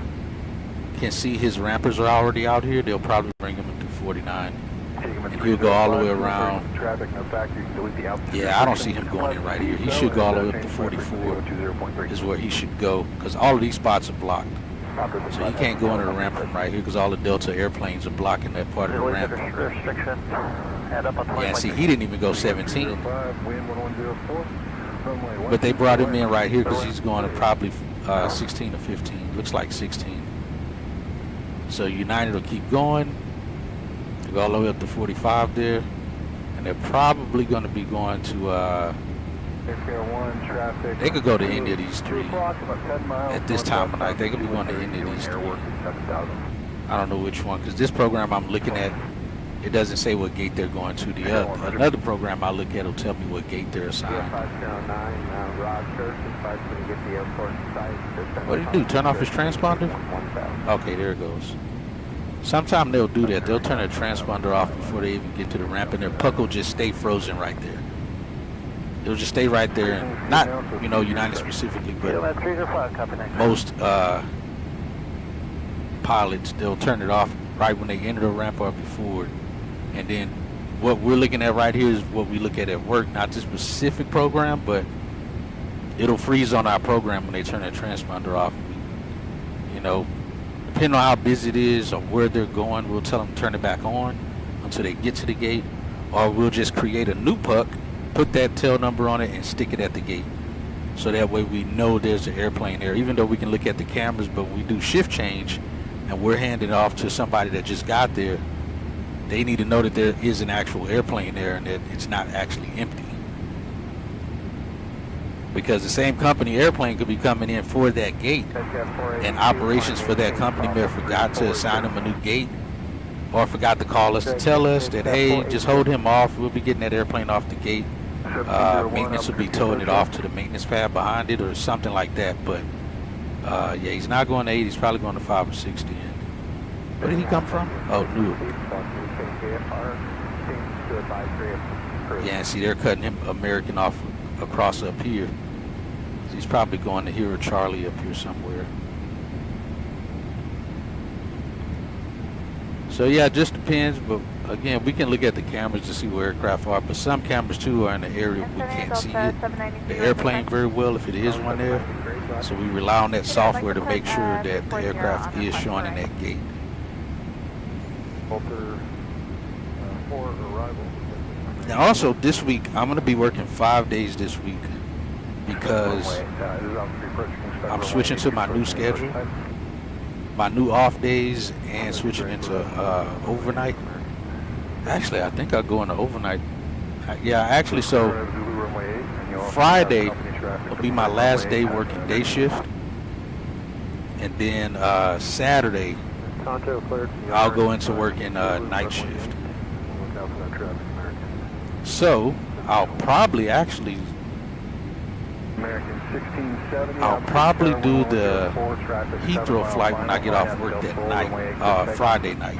can see his rampers are already out here. They'll probably bring him into 49, and he'll go all the way around. Yeah, I don't see him going in right here. He should go all the way up to 44 is where he should go, because all of these spots are blocked. So he can't go into the ramp from right here because all the Delta airplanes are blocking that part of the ramp. Yeah, see, he didn't even go 17. But they brought him in right here because he's going to probably 16 or 15. Looks like 16. So United will keep going. They'll go all the way up to 45 there. And they're probably going to be going to... they could go to any of these three. At this time of night, they could be going to any of these three. I don't know which one, because this program I'm looking at, it doesn't say what gate they're going to. The other, another program I look at will tell me what gate they're assigned. What did he do? Turn off his transponder? Okay, there it goes. Sometimes they'll do that. They'll turn their transponder off before they even get to the ramp, and their puck will just stay frozen right there. It'll just stay right there, and not, you know, United specifically, but most pilots, they'll turn it off right when they enter the ramp or before. And then what we're looking at right here is what we look at work, not this specific program, but it'll freeze on our program when they turn their transponder off. You know, depending on how busy it is or where they're going, we'll tell them to turn it back on until they get to the gate, or we'll just create a new puck, put that tail number on it, and stick it at the gate. So that way we know there's an airplane there, even though we can look at the cameras, but when we do shift change and we're handing it off to somebody that just got there, they need to know that there is an actual airplane there and that it's not actually empty. Because the same company airplane could be coming in for that gate, and operations for that company may have forgot to assign them a new gate, or forgot to call us to tell us that, hey, just hold him off, we'll be getting that airplane off the gate. Maintenance will be towing it off to the maintenance pad behind it or something like that. But yeah, he's not going to 8, he's probably going to 5 or 6 then. Where did he come from? Oh, Newark. Yeah, see, they're cutting him American off across up here. He's probably going to Hero Charlie up here somewhere. So yeah, it just depends, but again, we can look at the cameras to see where aircraft are, but some cameras too are in the area we can't see it, the airplane very well if it is one there. So we rely on that software to make sure that the aircraft is showing in that gate. Now also this week, I'm going to be working 5 days this week because I'm switching to my new schedule, my new off days, and switching into overnight. Actually, I think I'll go into overnight. Yeah, actually, so Friday will be my last day working day shift, and then Saturday I'll go into working night shift. So I'll probably do the Heathrow flight when I get off work that night, Friday night.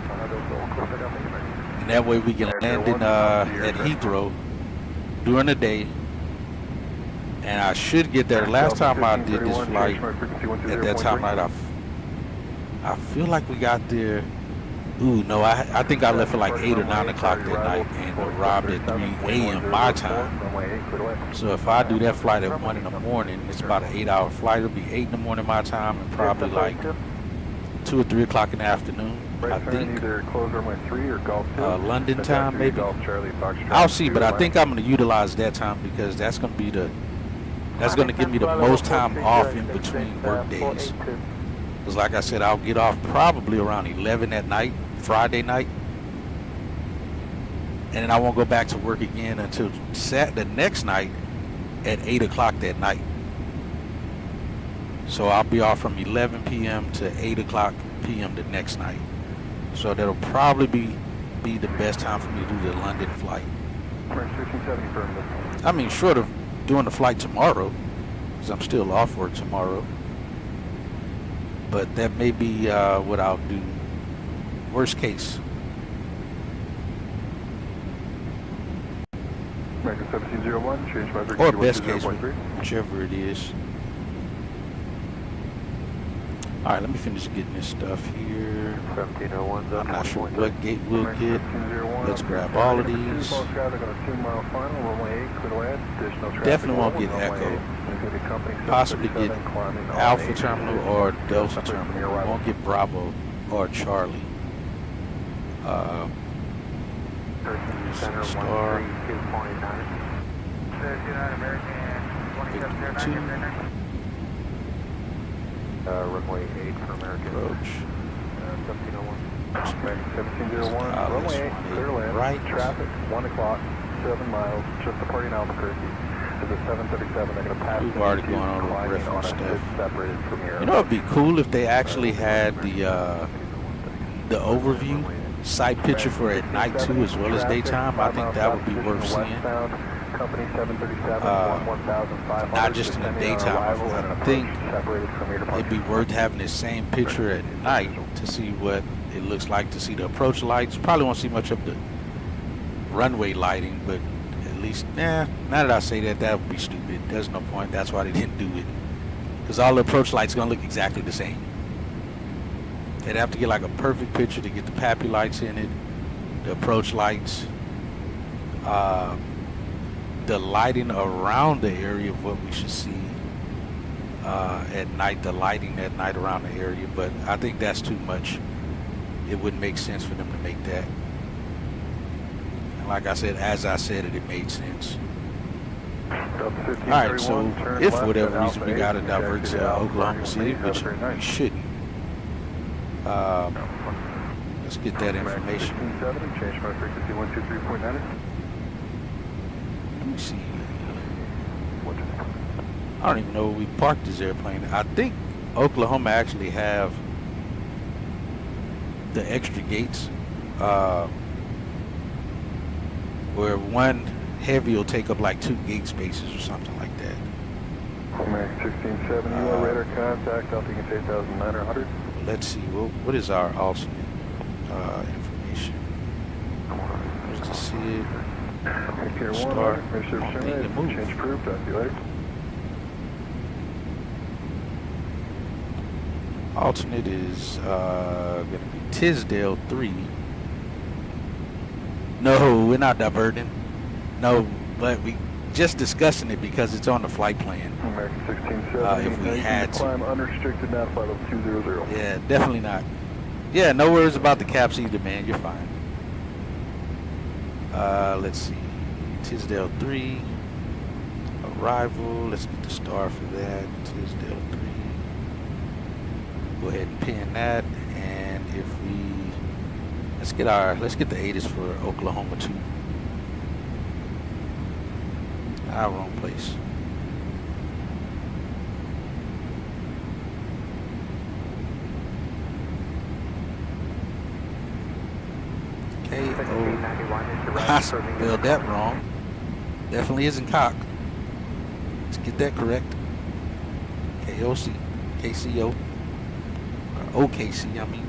And that way we can land in at Heathrow during the day. And I should get there. Last time I did this flight, at that time night, I feel like we got there Ooh, no, I think I left at like 8 or 9 o'clock that night and arrived at 3 a.m. my time. So if I do that flight at 1 in the morning, it's about an 8-hour flight. It'll be 8 in the morning my time and probably like 2 or 3 o'clock in the afternoon. I think London time maybe. I'll see, but I think I'm going to utilize that time because that's going to be that's going to give me the most time off in between work days. Because like I said, I'll get off probably around 11 at night, Friday night. And then I won't go back to work again until the next night at 8 o'clock that night. So I'll be off from 11 p.m. to 8 o'clock p.m. the next night. So that'll probably be the best time for me to do the London flight. I mean, short of doing the flight tomorrow, because I'm still off work tomorrow. But that may be what I'll do. Worst case. Or best case, whichever it is. Alright, let me finish getting this stuff here. I'm not sure what gate we'll get. Let's grab all of these. Definitely won't get Echo. Possibly get Alpha Terminal or Delta Terminal. We won't get Bravo or Charlie. Star. Victor 2. Runway 8 for American. Approach. 1701. Runway 8, clear land. Right. Traffic, 1 o'clock, 7 miles, just departing Albuquerque. To the 737, they're going to pass. We've already gone over reference stuff. Separated from here. You know, it'd be cool if they actually had the overview site picture for at night too, as well as daytime. I think that would be worth seeing. Not just in the daytime. I think it'd be worth having the same picture at night to see what it looks like, to see the approach lights. Probably won't see much of the runway lighting, but at least, now that I say that, that would be stupid. There's no point. That's why they didn't do it. Because all the approach lights going to look exactly the same. They'd have to get like a perfect picture to get the PAPI lights in it, the approach lights, the lighting around the area of what we should see at night, the lighting at night around the area. But I think that's too much. It wouldn't make sense for them to make that. And like I said, as I said it made sense. Alright, so if for whatever reason we got to divert to Oklahoma City, which we shouldn't, let's get that information. Let me see. I don't even know where we parked this airplane. I think Oklahoma actually have the extra gates where one heavy will take up like 2 gate spaces or something like that. American 1670, radar contact, altitude 8,900. Let's see, what is our alternate information? Let's just see it. Start. Need to move. Change approved. Talk to you later. Alternate is going to be Tisdale 3. No, we're not diverting. No, but we just discussing it because it's on the flight plan. American 1670. If we had to. Climb unrestricted now, flight level 200. Yeah, definitely not. Yeah, no worries about the caps either, man. You're fine. Let's see. Tisdale 3. Arrival. Let's get the star for that. Tisdale 3. Go ahead and pin that. And if we let's get the ATIS for Oklahoma 2. Wrong place. I spelled that wrong. Definitely isn't cock. Let's get that correct. KOC, KCO, or OKC, I mean.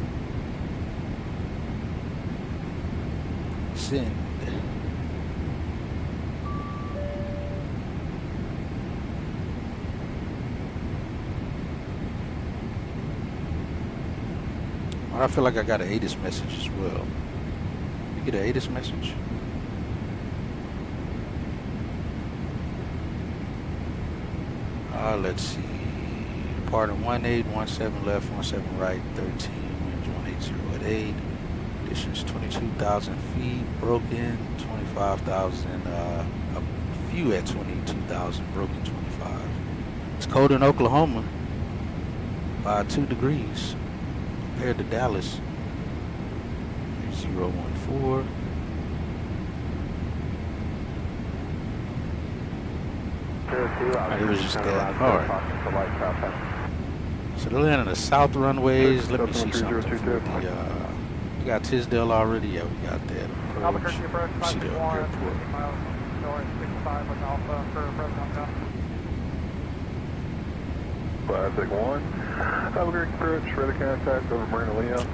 Send. I feel like I got an ATIS message as well. You get an ATIS message? Let's see. Departing 1817 left, 17 right, 13, winds 180 at 8. Distance 22,000 feet, broken 25,000, a few at 22,000, broken 25. It's cold in Oklahoma by 2 degrees compared to Dallas. 014. It was just that hard. So they're landing the south runways. Let me see something for the, we got Tisdale already. Yeah, we got that approach. See the airport.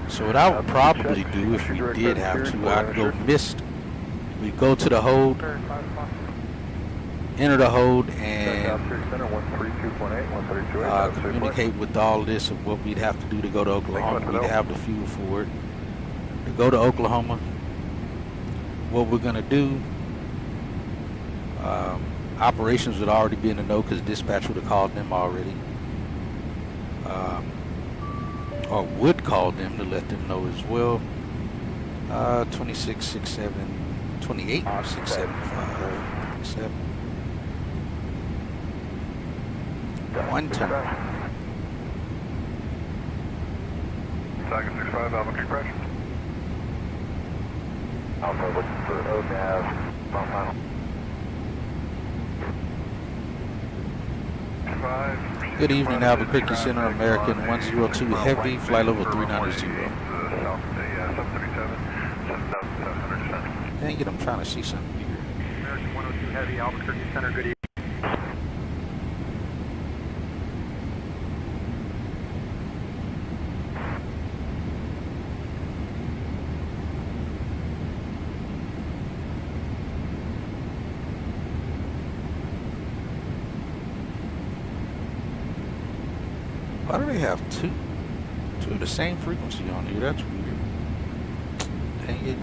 So what I would probably do if we did have to, I'd go mist. We go to the hold, enter the hold, and communicate with all this of what we'd have to do to go to Oklahoma. We'd have the fuel for it. To go to Oklahoma, what we're going to do, operations would already be in the know because dispatch would have called them already. Or would call them to let them know as well. 2667, 28675, 27. One turn. Tiger 65, Albuquerque pressure. Alpha looking for ONAV, final. 5. Good evening, Albuquerque Center, American 102 Heavy, flight level 390. Dang it, I'm trying to see something here. American 102 Heavy, Albuquerque Center, good evening. Why do they have two of the same frequency on here? That's weird. Dang it.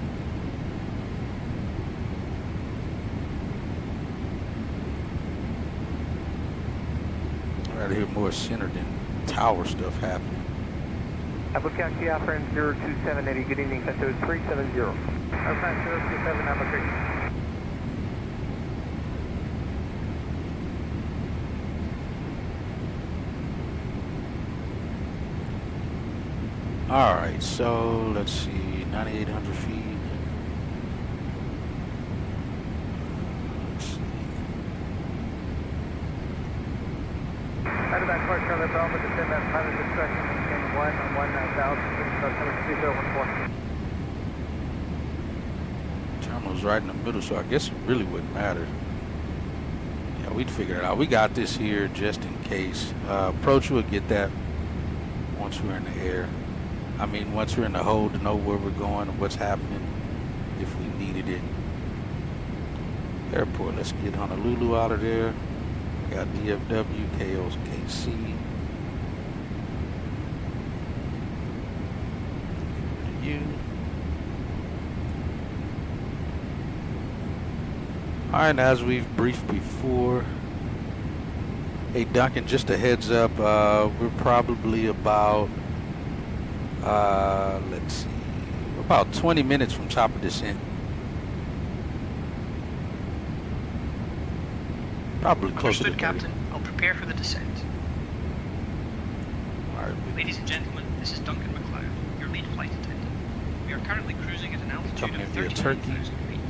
I'd rather hear more center than tower stuff happening. Albuquerque, Afrin 02780, good evening, Center 370. Afrin 027, Albuquerque. All right, so let's see, 9,800 feet. Let's see. Out of that car, Charlie Bravo, descend that pilot discretion, maintain 1 on 19,000, Terminal's right in the middle, so I guess it really wouldn't matter. Yeah, we'd figure it out. We got this here just in case. Approach will get that once we're in the air. I mean, once we're in the hold to know where we're going and what's happening, if we needed it. Airport, let's get Honolulu out of there. We got DFW, KOKC. Alright, as we've briefed before, hey Duncan, just a heads up, we're probably about let's see, about 20 minutes from top of descent. Probably closer to 30. Captain. I'll prepare for the descent. All right. Ladies and gentlemen, this is Duncan McLeod, your lead flight attendant. We are currently cruising at an altitude of 39,000 feet.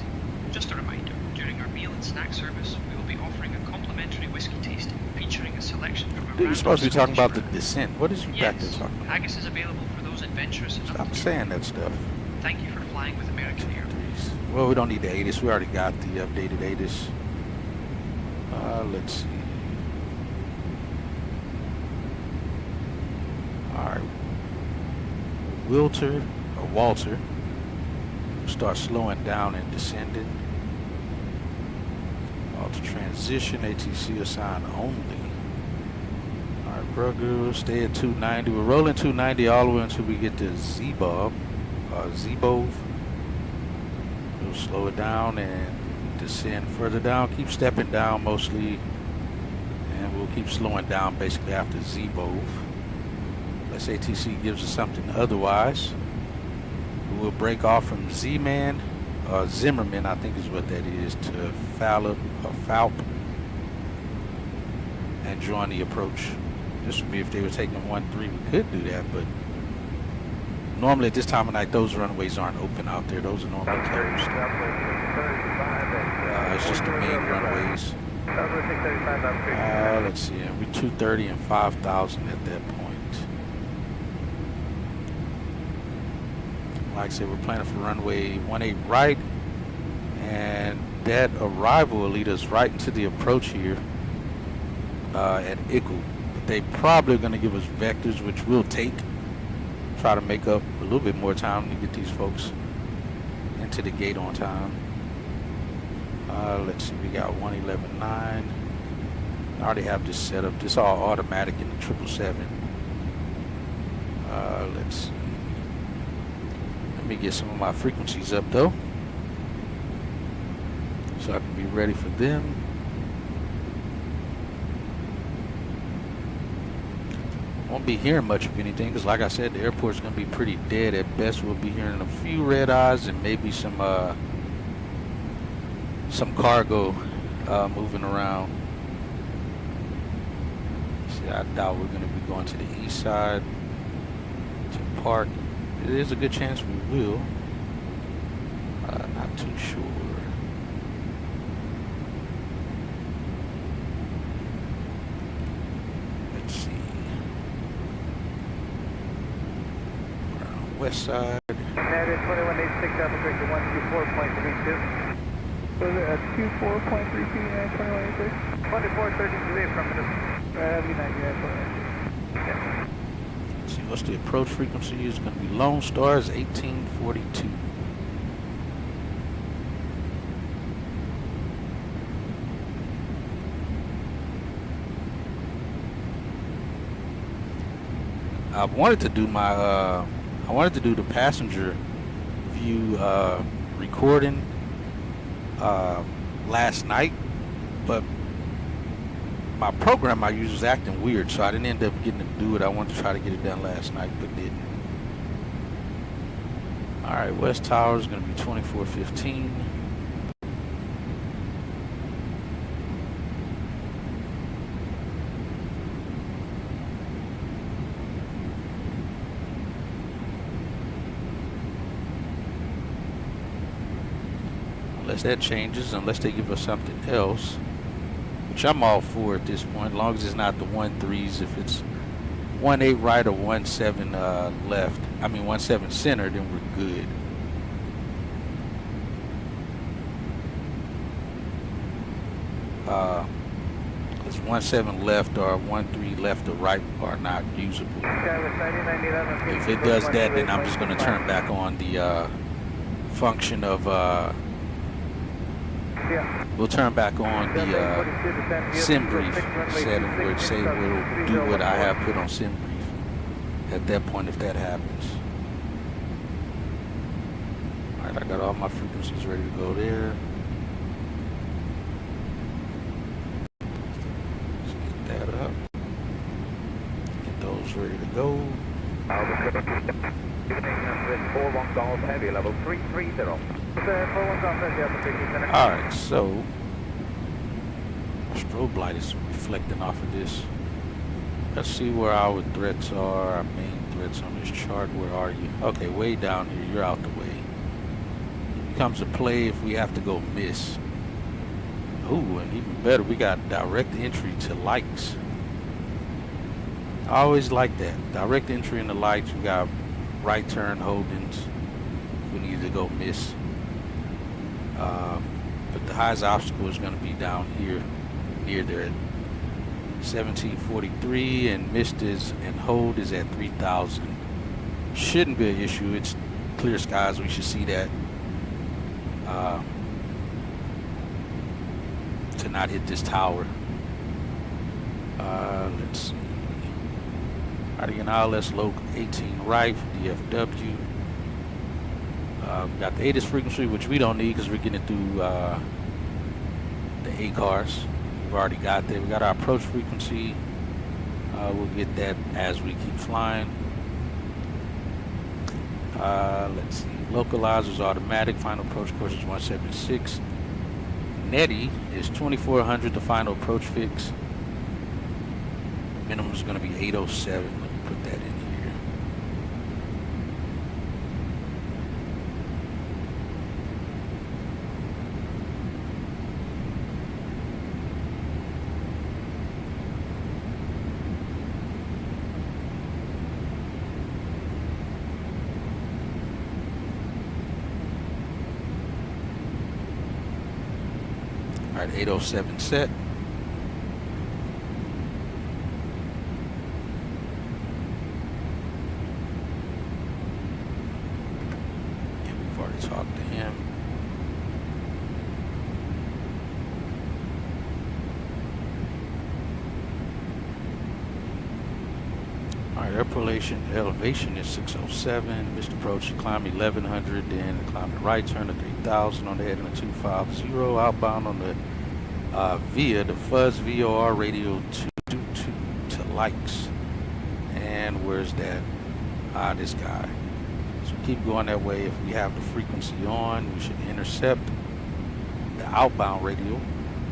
Just a reminder, during our meal and snack service, we will be offering a complimentary whiskey tasting featuring a selection from a Dude, you're supposed to be talking about the descent. What is you back there talking about? Haggis is available for those adventurous enough. Stop saying that stuff. Thank you for flying with American Airlines. Well, we don't need the ATIS. We already got the updated ATIS. Let's see. Alright. Walter. Start slowing down and descending. Auto transition, ATC assigned only. Alright, Brugger, stay at 290. We're rolling 290 all the way until we get to Zebov. We'll slow it down and descend further down. Keep stepping down mostly, and we'll keep slowing down basically after Zebov. Unless ATC gives us something otherwise. We'll break off from Z-Man, or Zimmerman, I think is what that is, to Falp, and join the approach. This would be if they were taking 1-3, we could do that, but normally at this time of night, those runways aren't open out there. Those are normally closed. It's just the main runways. Let's see, we're 230 and 5,000 at that point. Like I said, we're planning for runway 18 right, and that arrival will lead us right into the approach here at Ickle. But they probably are going to give us vectors, which we'll take. Try to make up a little bit more time to get these folks into the gate on time. Let's see, we got 111.9. I already have this set up. This all automatic in the 777. Let's see. Let me get some of my frequencies up though, so I can be ready for them. Won't be hearing much of anything because, like I said, the airport's going to be pretty dead. At best, we'll be hearing a few red eyes and maybe some cargo moving around. See, I doubt we're going to be going to the east side to park. There's a good chance we will. Not too sure. Let's see. Around west side. That is 2186 Alpha Victor 124.32. Was it at 24.32 and 2186? 2433 affirmative. That'd be 99. See, what's the approach frequency? Is going to be Lone Star is 1842. I wanted to do the passenger view recording last night, but my program I use was acting weird, so I didn't end up getting to do it. I wanted to try to get it done last night, but didn't. All right, West Tower is going to be 2415. Unless that changes, unless they give us something else, which I'm all for at this point, as long as it's not the 1-3s. If it's 18 right or 17 left, 17 center, then we're good. Because 17 left or 13 left or right are not usable. If it does that, then I'm just going to turn back on the function of we'll turn back on the sim brief setting, which say we'll do what I have put on sim brief at that point if that happens. Alright, I got all my frequencies ready to go there. Let's get that up. Get those ready to go. 41 Golf Heavy, level 330. Alright, so my strobe light is reflecting off of this. Let's see where our threats are, our main threats on this chart. Where are you? Okay, way down here. You're out the way. It becomes a play if we have to go miss. Ooh, and even better, we got direct entry to lights. I always like that. Direct entry into lights. We got right turn holdings. We need to go miss. But the highest obstacle is going to be down here, near there at 1743, and missed is and hold is at 3,000. Shouldn't be an issue. It's clear skies. We should see that. To not hit this tower. Let's see. Alright, again, ILS local 18 right, DFW. We got the ATIS frequency, which we don't need because we're getting it through the ACARS. We've already got that. We got our approach frequency. We'll get that as we keep flying. Let's see. Localizers automatic. Final approach course is 176. Netty is 2400. The final approach fix. Minimum is going to be 807. Let me put that in here. All right, 807 set. We've already talked to him. All right, elevation is 607. Missed approach, climb 1100, then climb the right turn to 3000 on the heading of 250. Outbound on the via the Fuzz VOR radio 222 to likes. And where's that? This guy. So keep going that way. If we have the frequency on, we should intercept the outbound radio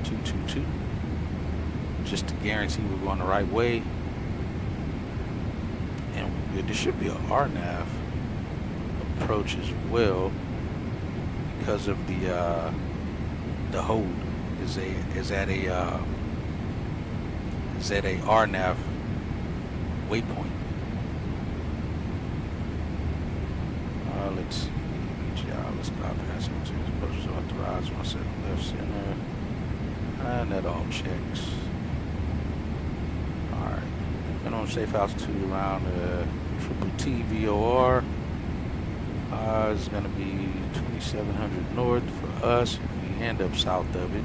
222 just to guarantee we're going the right way. And there should be a RNAV approach as well because of the hold is at a RNAV waypoint. Let's see. Let's bypass it. Approaches authorized. 17 left center. And that all checks. Alright. Minimum safe altitude around Triple T VOR is going to be 2700 north for us if we end up south of it,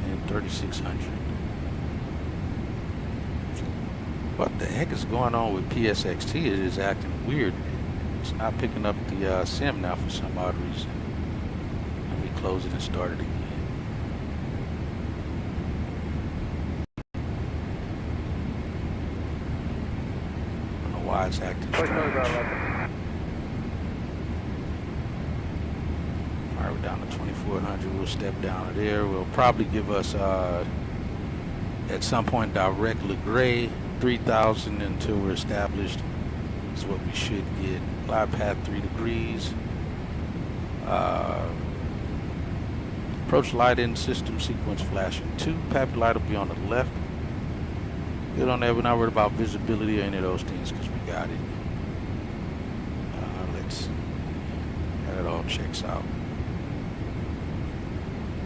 and 3600. What the heck is going on with PSXT? It is acting weird. It's not picking up the sim now for some odd reason. Let me close it and start it again. I don't know why it's acting strange. Alright, we're down to 2400. We'll step down to there. We'll probably give us at some point direct LeGray 3000 until we're established. Is what we should get. Glide path 3 degrees. Approach light in system sequence flashing 2. Pappy light will be on the left. Good on that. We're not worried about visibility or any of those things because we got it. Let's see. That all checks out.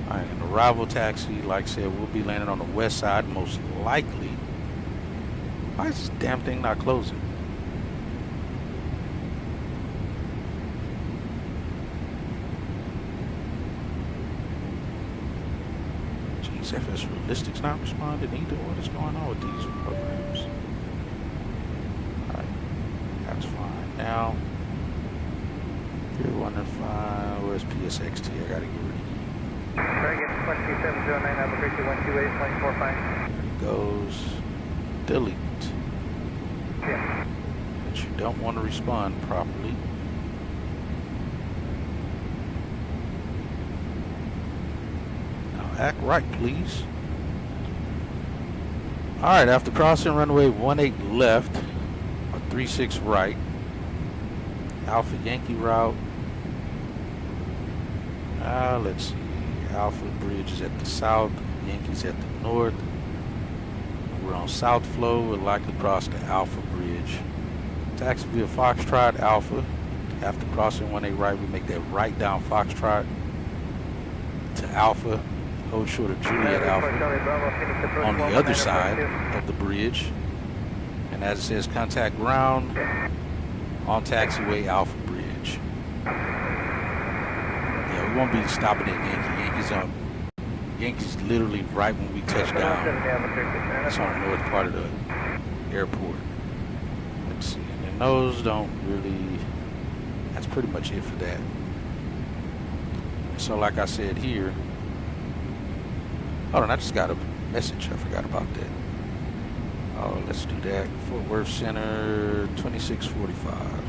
Alright, an arrival taxi, like I said, we'll be landing on the west side most likely. Why is this damn thing not closing? Jeez, FS Realistic's not responding either. What is going on with these programs? Alright, that's fine. Now, you're wondering fine. Where's PSXT? I gotta get rid of you. Dragon 2709, Albuquerque 128.45. There it goes. Delete. Yeah. But you don't want to respond properly. Now act right, please. Alright, after crossing runway 18 left, or 36 right, Alpha Yankee route. Let's see. Alpha Bridge is at the south, Yankees at the north. We're on south flow, we'll likely cross the Alpha Bridge. Taxi via Foxtrot Alpha. After crossing 18 right, we make that right down Foxtrot to Alpha. Hold short of Juliet Alpha on the other side of the bridge. And as it says, contact ground on taxiway Alpha Bridge. Yeah, we won't be stopping at Yankee. Yankees literally right when we touch down. It's on the north part of the airport. Let's see, and then those don't really, that's pretty much it for that. So like I said here, hold on, I just got a message, I forgot about that. Oh, let's do that. Fort Worth Center, 2645.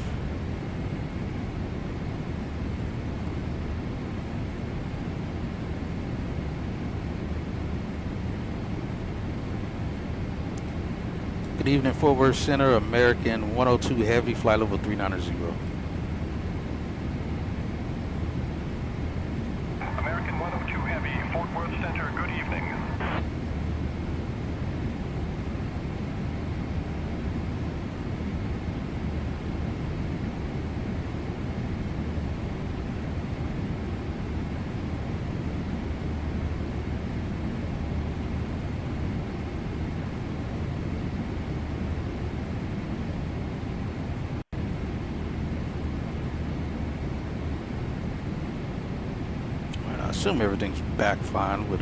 Good evening, Fort Worth Center, American 102 Heavy, flight level 390. American 102 Heavy, Fort Worth Center, good evening. I assume everything's back fine with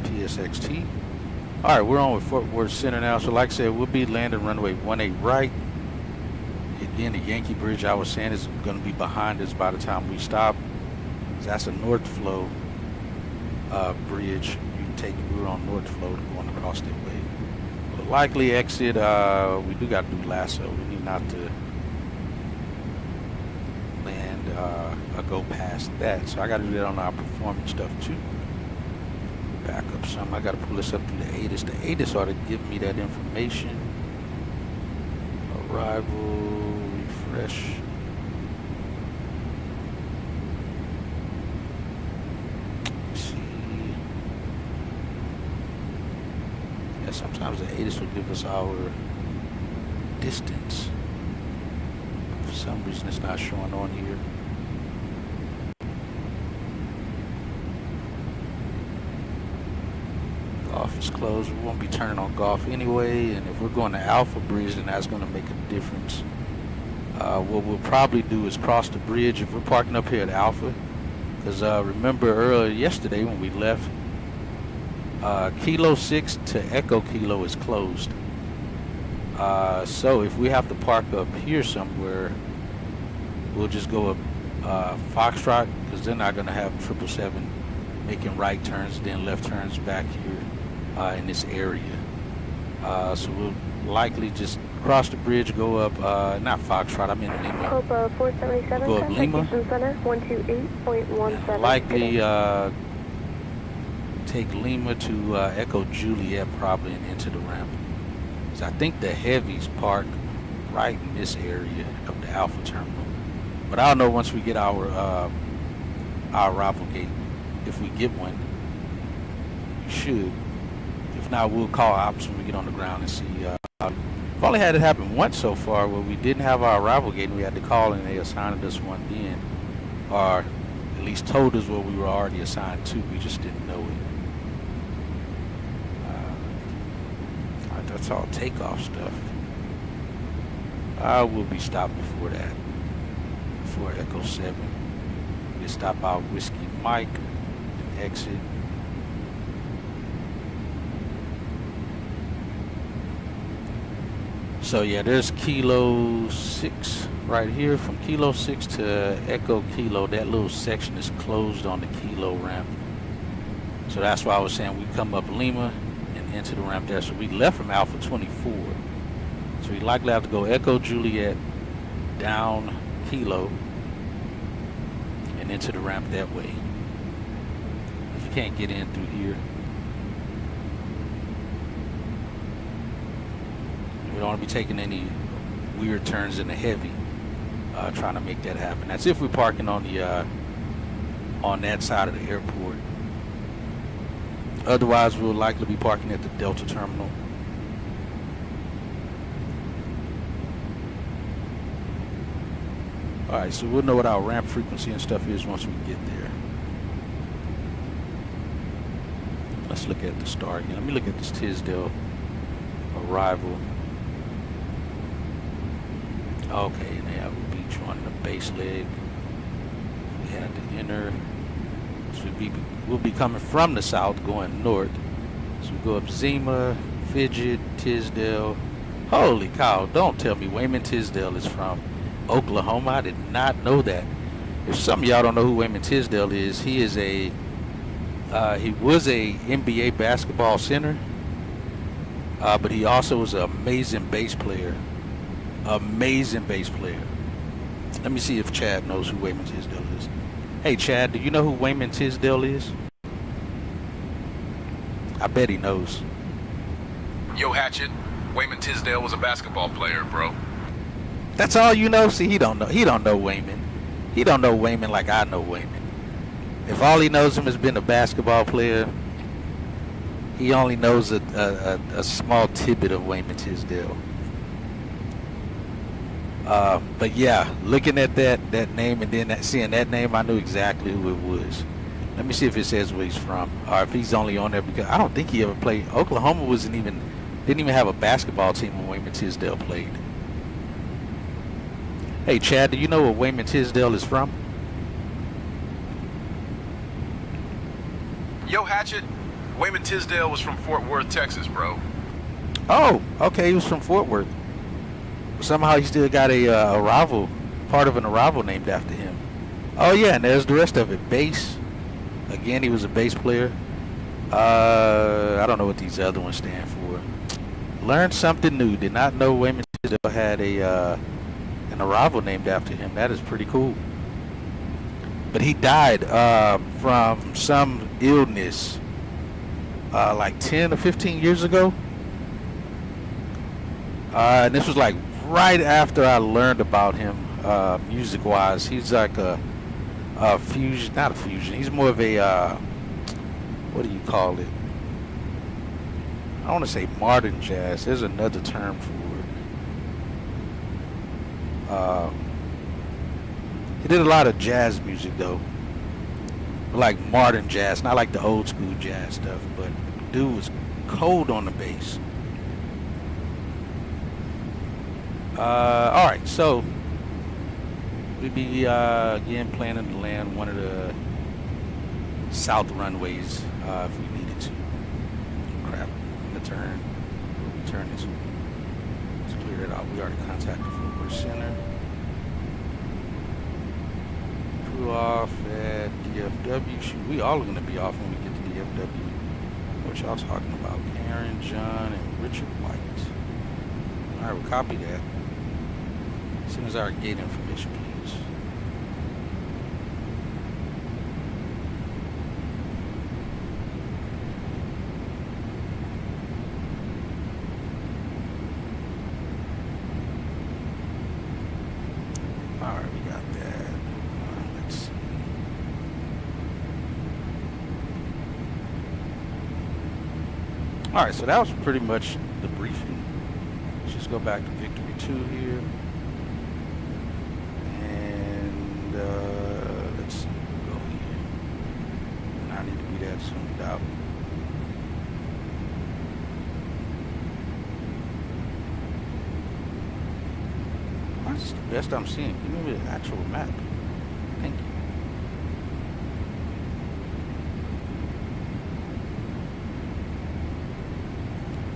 PSXT. Alright, we're on with Fort Worth Center now. So like I said, we'll be landing runway 18 right. Again, the Yankee Bridge I was saying is going to be behind us by the time we stop. That's a north flow bridge. We're on north flow going across that way. We'll likely exit, we do got to do lasso. We need not to land or go past that. So I got to do that on our performance stuff too. Back up some. I got to pull this up through the ATIS. The ATIS ought to give me that information. Arrival, refresh. Let's see. Yeah, sometimes the ATIS will give us our distance. For some reason it's not showing on here. Golf is closed. We won't be turning on golf anyway, and if we're going to Alpha Bridge, then that's going to make a difference. What we'll probably do is cross the bridge if we're parking up here at Alpha, because remember earlier yesterday when we left, Kilo 6 to Echo Kilo is closed. So if we have to park up here somewhere, we'll just go up Foxtrot, because they're not going to have 777 making right turns, then left turns back here in this area. So we'll likely just cross the bridge, go up, not Foxtrot, I'm in Lima. Copa 477, go up Lima. Center 128.17. Likely take Lima to Echo Juliet probably and into the ramp. So I think the heavies park right in this area of the Alpha terminal. But I'll know once we get our arrival gate. If we get one, we should. If not, we'll call ops when we get on the ground and see. We've only had it happen once so far where we didn't have our arrival gate and we had to call and they assigned us one then, or at least told us what we were already assigned to. We just didn't know it. That's all takeoff stuff. I will be stopped before that, before Echo 7. We'll stop out Whiskey Mike and exit. So yeah, there's Kilo 6 right here. From Kilo 6 to Echo Kilo, that little section is closed on the Kilo ramp. So that's why I was saying we come up Lima and into the ramp there. So we left from Alpha 24. So we likely have to go Echo Juliet, down Kilo, and into the ramp that way. You can't get in through here. We don't want to be taking any weird turns in the heavy, trying to make that happen. That's if we're parking on the on that side of the airport. Otherwise, we'll likely be parking at the Delta terminal. All right, so we'll know what our ramp frequency and stuff is once we get there. Let's look at the star again. Let me look at this Tisdale arrival. Okay, and they have a beach on the base leg. We had the inner. So we'll be coming from the south going north. So we go up Zima, Fidget, Tisdale, Holy cow, don't tell me Wayman Tisdale is from Oklahoma. I did not know that. If some of y'all don't know who Wayman Tisdale is, he is he was a NBA basketball center, but he also was an amazing bass player. Amazing bass player. Let me see if Chad knows who Wayman Tisdale is. Hey Chad, do you know who Wayman Tisdale is? I bet he knows. Yo, Hatchet, Wayman Tisdale was a basketball player, bro. That's all you know? See, he don't know. He don't know Wayman. He don't know Wayman like I know Wayman. If all he knows him has been a basketball player, he only knows a small tidbit of Wayman Tisdale. But yeah, looking at that name and then seeing that name, I knew exactly who it was. Let me see if it says where he's from, or if he's only on there because I don't think he ever played. Oklahoma didn't even have a basketball team when Wayman Tisdale played. Hey Chad, do you know where Wayman Tisdale is from? Yo, Hatchet, Wayman Tisdale was from Fort Worth, Texas, bro. Oh, okay, he was from Fort Worth. Somehow he still got part of an arrival named after him. Oh yeah, and there's the rest of it. Bass. Again, he was a bass player. I don't know what these other ones stand for. Learned something new. Did not know Wayman Tisdale had an arrival named after him. That is pretty cool. But he died from some illness like 10 or 15 years ago. And this was like right after I learned about him music-wise. He's like a fusion, not a fusion. He's more of a, what do you call it? I want to say modern jazz. There's another term for it. He did a lot of jazz music though, like modern jazz, not like the old school jazz stuff. But dude was cold on the bass. All right, so we'd be again planning to land one of the south runways if we needed to. Crap, I'm gonna turn. We'll turn this. Let's clear it out. We already contacted Fort Worth Center. Crew off at DFW. Shoot, we all are gonna be off when we get to DFW. What y'all talking about? Karen, John, and Richard White. All right, we'll copy that. As soon as our gate information, please. All right, we got that. Let's see. All right, so that was pretty much the briefing. Let's just go back to Victory 2 here. Let's see, we'll go here. And I need to be that zoomed out. That's the best I'm seeing. Give me the actual map. Thank you.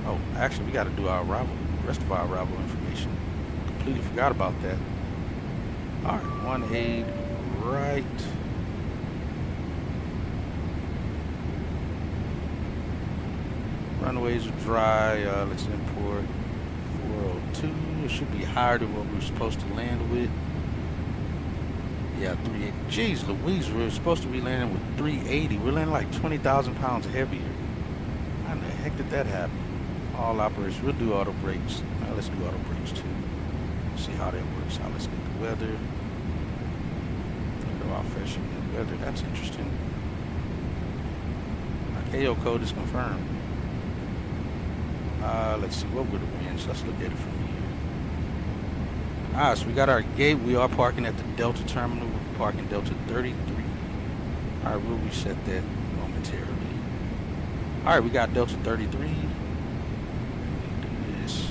Oh, actually, we got to do our arrival, the rest of our arrival information. Completely forgot about that. All right, 18 right. Runways are dry. Let's import 402. It should be higher than what we're supposed to land with. Yeah, 380. Jeez Louise, we're supposed to be landing with 380. We're landing like 20,000 pounds heavier. How the heck did that happen? All operations. We'll do auto brakes. Let's do auto brakes too. See how that works out. Let's get the weather. Look at our fashion weather. That's interesting. Our KO code is confirmed. Let's see, what were the winds? Let's look at it from here. Alright, so we got our gate. We are parking at the Delta terminal. We're parking Delta 33. Alright, we'll reset that momentarily. Alright, we got Delta 33. Let me do this.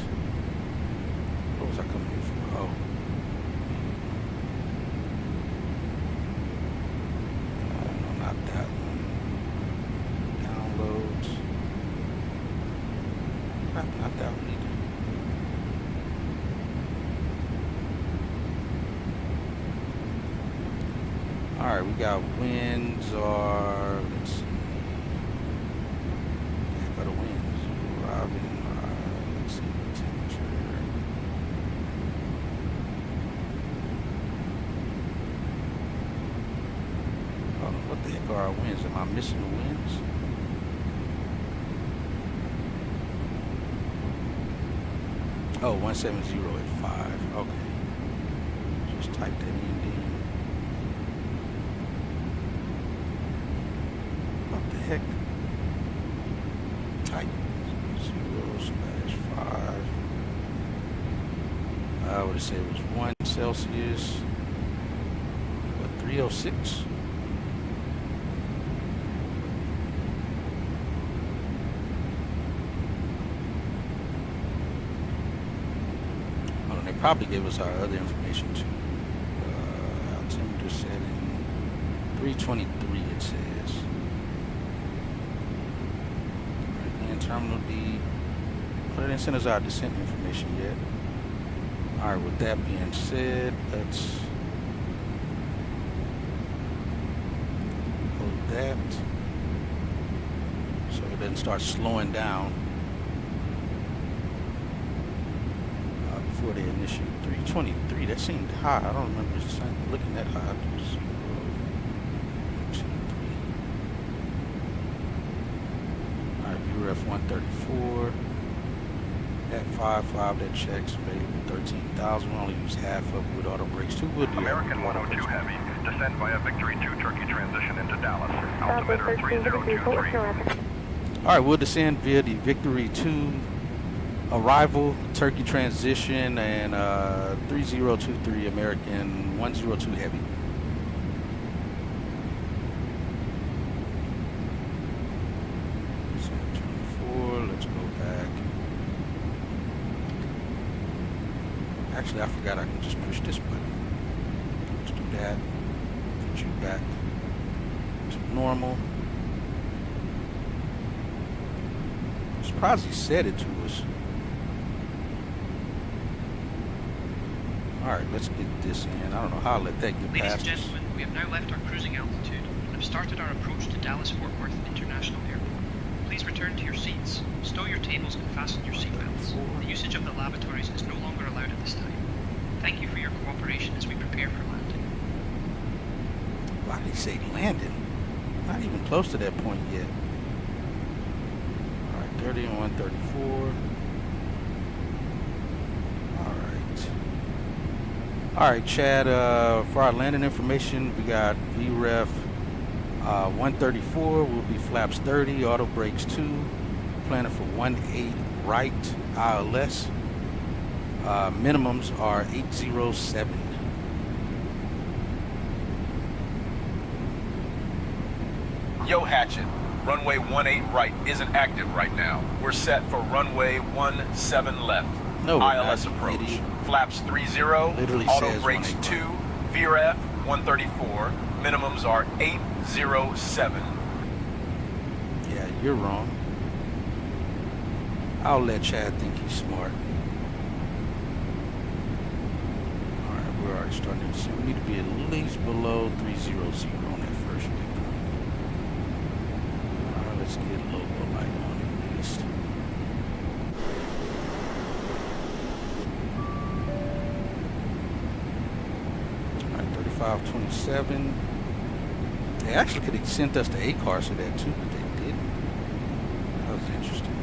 What was I coming here for? Oh. No, not that one. Downloads. Not that one either. Alright, we got winds are, let's see. Yeah, got the winds. Robin, let's see, temperature. Oh, what the heck are our winds? Am I missing the winds? Oh, 170 at 5. Okay. Just type that in. What the heck? Type 0/5. I would have said it was 1 Celsius. What, 306? Probably gave us our other information too. Altimeter setting 323 it says. Right, and terminal D. Well, they didn't send us our descent information yet. Alright, with that being said, let's hold that so it doesn't start slowing down. Before they initiate 323, that seemed high. I don't remember looking that high. 0, 2, 3. Alright, VRF 134. At 5.5, that checks available 13,000. We only use half of it with auto brakes. 2 would do. American 102 Heavy, descend via Victory 2 Turkey transition into Dallas. Altimeter 3023. Alright, we'll descend via the Victory 2 arrival, Turkey transition, and 3023 American 102 Heavy. So 24, let's go back. Actually, I forgot I can just push this button. Let's do that. Put you back to normal. I'm surprised he said it to us. Alright, let's get this in. I don't know how I'll let that get past us. Ladies and gentlemen, we have now left our cruising altitude and have started our approach to Dallas-Fort Worth International Airport. Please return to your seats, stow your tables and fasten your seatbelts. The usage of the lavatories is no longer allowed at this time. Thank you for your cooperation as we prepare for landing. Why did he say landing? Not even close to that point yet. Alright, 30 and 134. Alright, Chad, for our landing information, we got VREF 134 will be flaps 30, auto brakes 2, planning for 18 right, ILS. Minimums are 807. Yo, Hatchet, runway 18 right isn't active right now. We're set for runway 17 left. No, ILS approach. Idiot. Flaps 30, Literally auto says brakes 2, VRF 134, minimums are 807. Yeah, you're wrong. I'll let Chad think he's smart. Alright, we're already starting to see. We need to be at least below 300 on that first waypoint. Alright, let's get local light on at least. Alright, 3527. They actually could have sent us the ACARS to that too, but they didn't. That was interesting.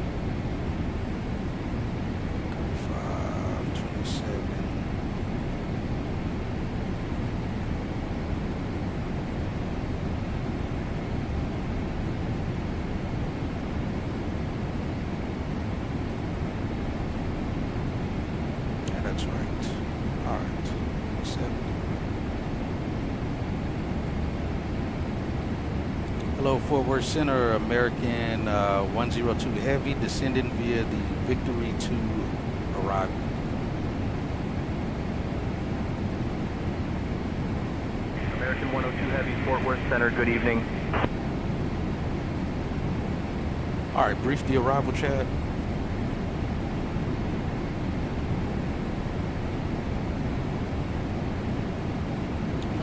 3527. Yeah, that's right. Alright. 7. Hello, Fort Worth Center, American 102 Heavy, descending via the Victory 2 arrival. American 102 Heavy, Fort Worth Center, good evening. Alright, brief the arrival, Chad.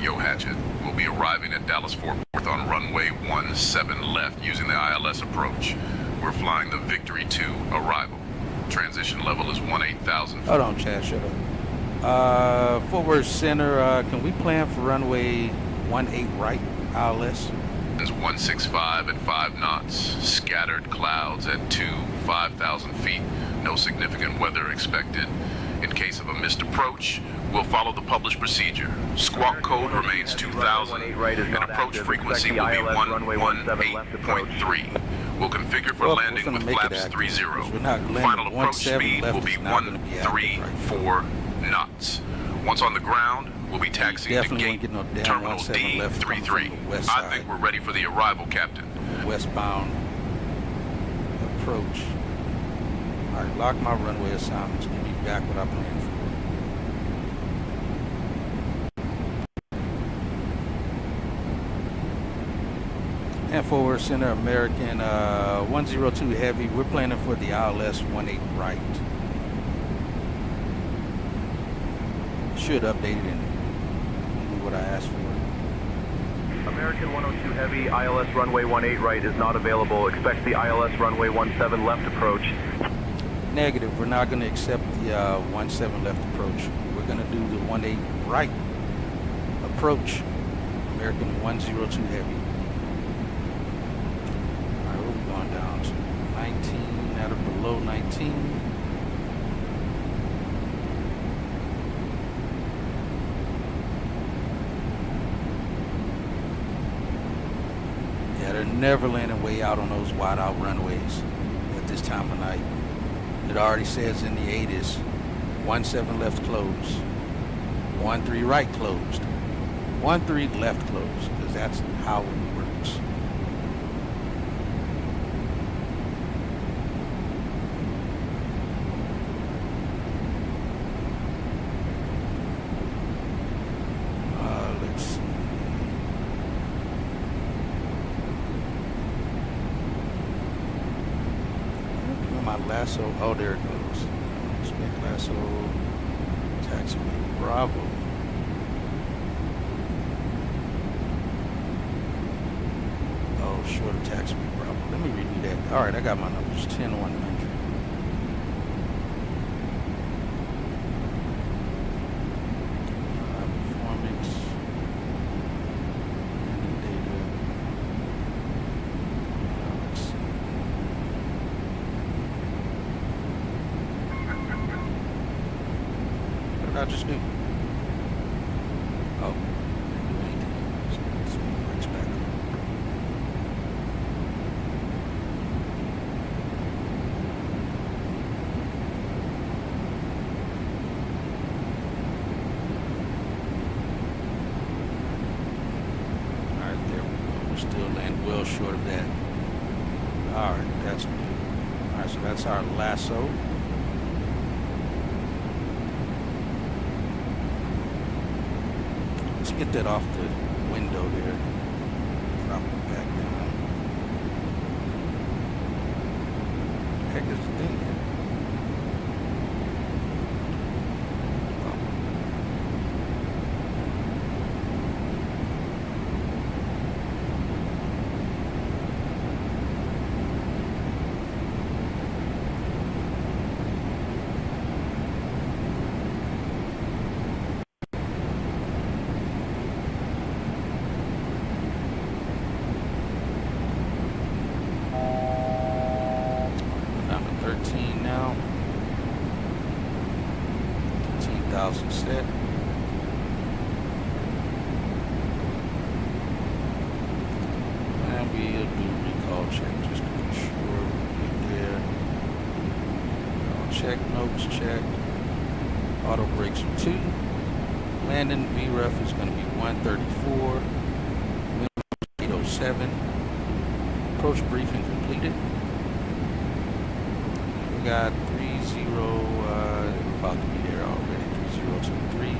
Yo, Hatchet, we'll be arriving at Dallas Fort Worth on runway 17 left using the ILS approach. We're flying the Victory 2 arrival. Transition level is 18,000 feet. Hold on, Chad, shut up. Fort Worth Center, can we plan for runway 18 right, ILS? 165 at 5 knots. Scattered clouds at 5,000 feet. No significant weather expected. In case of a missed approach, we'll follow the published procedure. Squawk code remains 2,000, and approach frequency will be 118.3. We'll configure for landing with flaps 30. Final approach speed will be 134 knots. Once on the ground, we'll be taxiing to gate terminal D33. I think we're ready for the arrival, Captain. Westbound approach. All right, lock my runway assignments. Give me back what I planned for. And Fort Worth Center, American 102 Heavy. We're planning for the ILS 18 right. Should update it and give me what I asked for. American 102 Heavy, ILS runway 18 right is not available. Expect the ILS runway 17 left approach. Negative. We're not going to accept the 17 left approach. We're going to do the 18 right approach. American 102 Heavy. All right, we're going down to 19 out of below 19. Yeah, they're never landing way out on those wide out runways at this time of night. It already says in the 80s, 17 left closed, 13 right closed, 13 left closed, because that's how it works. Let's see. My lasso, oh, there it goes. Expect lasso, taxiway Bravo. Oh, short of taxiway Bravo. Let me redo that. All right, I got my numbers. 10-100. Performance. Landing data. Let's see. What did I just do? Oh, didn't do anything. Let's brakes back up. Alright, there we go. We're still landing well short of that. Alright, that's good. Alright, so that's our lasso. Let's get that off the window there. Drop it back down. Heck is the thing here? Down to 13 now. 15,000 set. And we'll do recall check just to be sure we get there. Check, notes check. Auto brakes are 2. Landing VREF is going to be 134. Wind 807. Approach briefing completed. We got 30, about to be there already, 3023. I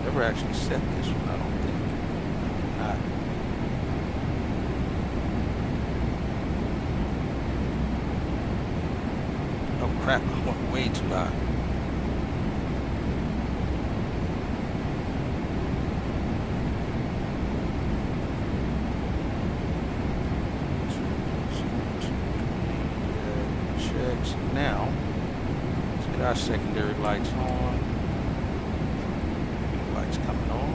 never actually set this one, I don't think. I did not. Oh crap, I went way too high. checks. Now, let's get our secondary lights on. Lights coming on.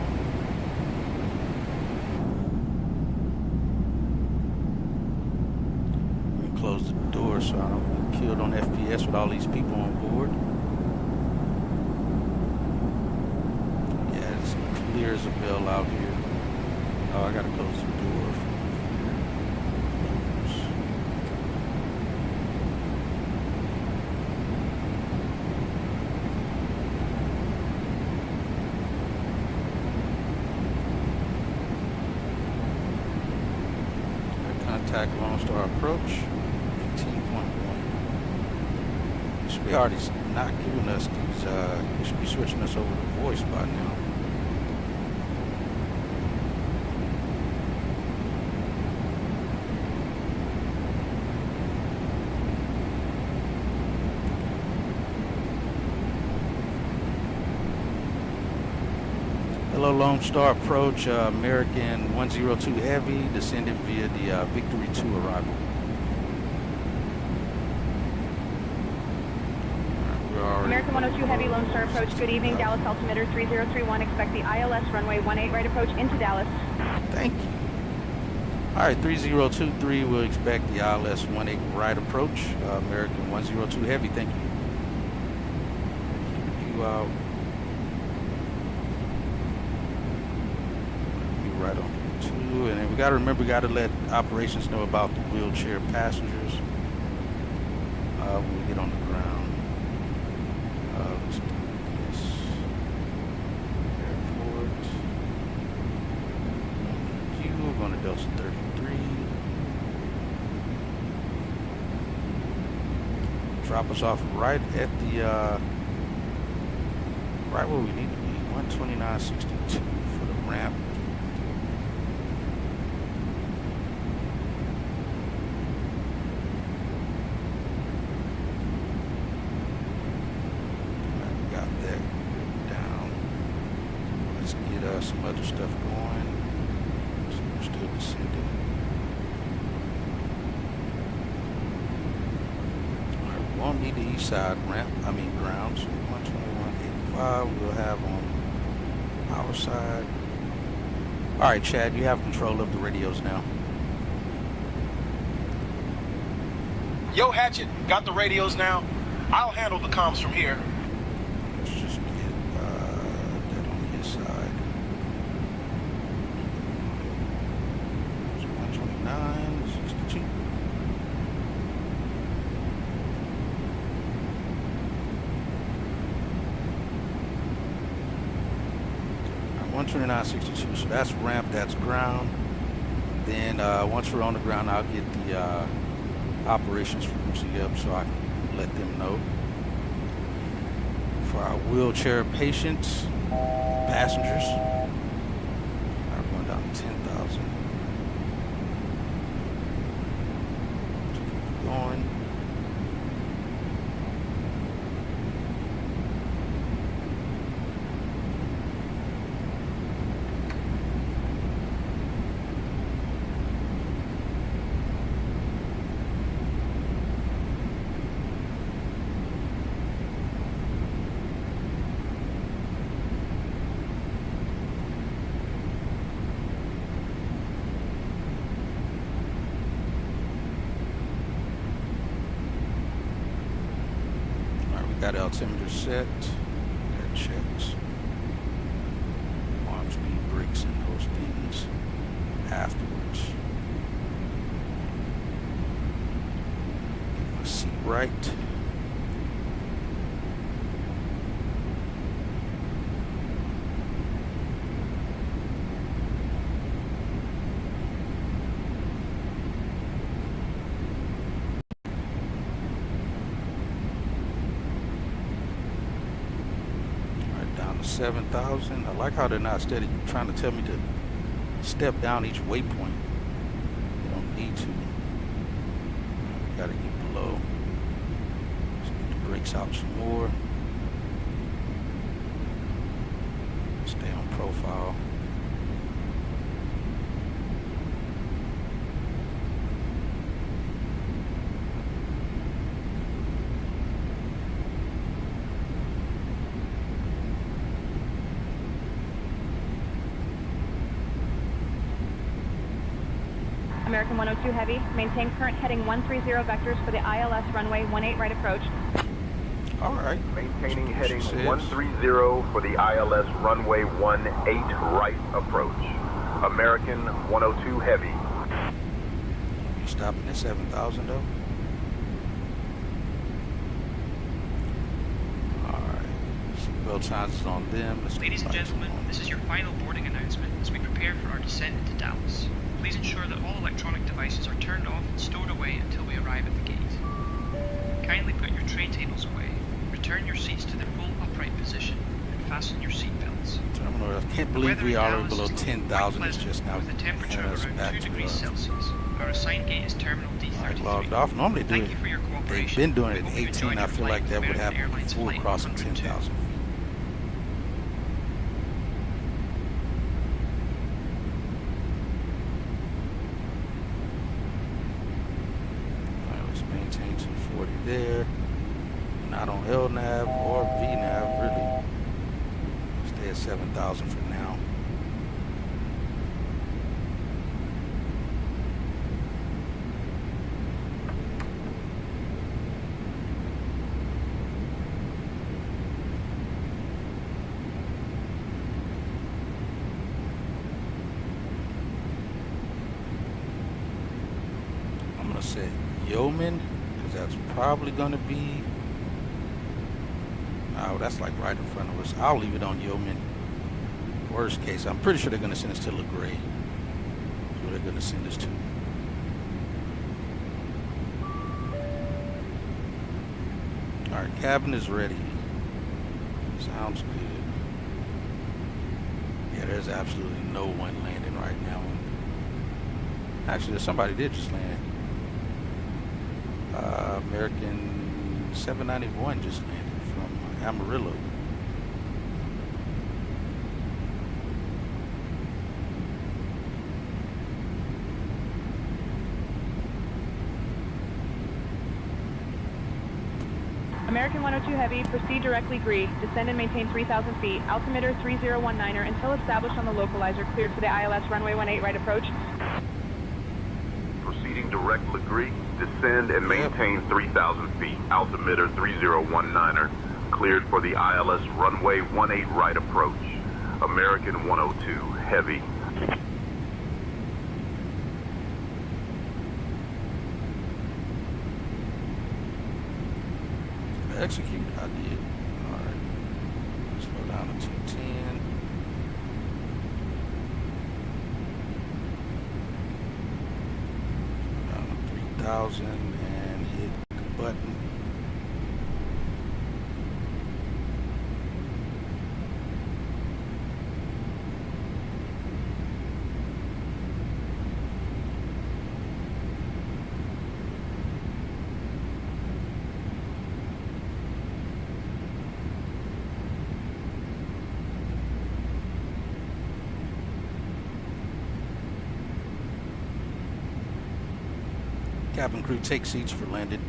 Let me close the door so I don't get killed on FPS with all these people on board. Yeah, it's clear as a bell out here. Oh, I gotta close the door. Contact Lone Star approach, 15.1. Should be already not giving us these, they should be switching us over to voice by now. Hello, Lone Star approach, American 102 Heavy, descending via the Victory 2 arrival. American 102 Heavy, Lone Star approach, good evening, Dallas altimeter 3031, expect the ILS runway 18 right approach into Dallas. Thank you. All right, 3023, we'll expect the ILS 18 right approach, American 102 Heavy, thank you. You out. Right on 2, and then we got to remember, got to let operations know about the wheelchair passengers when we get on the ground. Let's do this. Airport. We're going to Delta 33. Drop us off right at the right where we need to be, 129.62 for the ramp. Some other stuff going. So we're still descending. Alright, we won't need the east side ramp, ground. So 121.85 we'll have on our side. Alright, Chad, you have control of the radios now. Yo, Hatchet, got the radios now. I'll handle the comms from here. Let's just get that on his side. 129.62. Alright, 129.62. So that's ramp, that's ground. Then once we're on the ground, I'll get the operations frequency up so I can let them know. For our wheelchair patients, passengers, we're going down to 10,000. Keep going. Got altimeter set, got checks, arm speed brakes and those things afterwards. Get my seat right. Down to 7,000. I like how they're not steady trying to tell me to step down each waypoint. You don't need to. Gotta get below. Let's get the brakes out some more. Stay on profile. American 102 Heavy. Maintain current heading 130 vectors for the ILS runway 18 right approach. All right. Maintaining heading 130 for the ILS runway 18 right approach. American 102 Heavy. You stopping at 7,000 though? Seatbelt signs is on them. Ladies and gentlemen, this is your final boarding announcement as we prepare for our descent into Dallas. Please ensure that all electronic devices are turned off and stowed away until we arrive at the gate. Kindly put your tray tables away, return your seats to their full upright position, and fasten your seatbelts. Terminal, I can't believe we are below 10,000. It's just now with a temperature of around 2 degrees Celsius. Our assigned gate is Terminal D33. Logged off. Normally do it. They've been doing it at 18. I feel like that would happen before crossing 10,000. Maintain 240 there. Not on LNAV or VNAV really. Stay at 7,000 for now. I'm gonna say Yeoman, because that's probably going to be, oh, that's like right in front of us. I'll leave it on Yeoman. Worst case, I'm pretty sure they're going to send us to LaGray. That's where they're going to send us to. All right, cabin is ready. Sounds good. Yeah, there's absolutely no one landing right now. Actually, somebody did just land. American 791 just landed from Amarillo. American 102 Heavy, proceed directly Gree. Descend and maintain 3,000 feet. Altimeter 3019er until established on the localizer. Cleared for the ILS runway 18 right approach. Proceeding direct LaGree. Descend and maintain 3,000 feet. Altimeter 3019er. Cleared for the ILS runway 18 right approach. American 102 Heavy. Execute, I did. All right. Slow down to 210. Down to 3,000 and hit the button. Cabin crew, take seats for landing.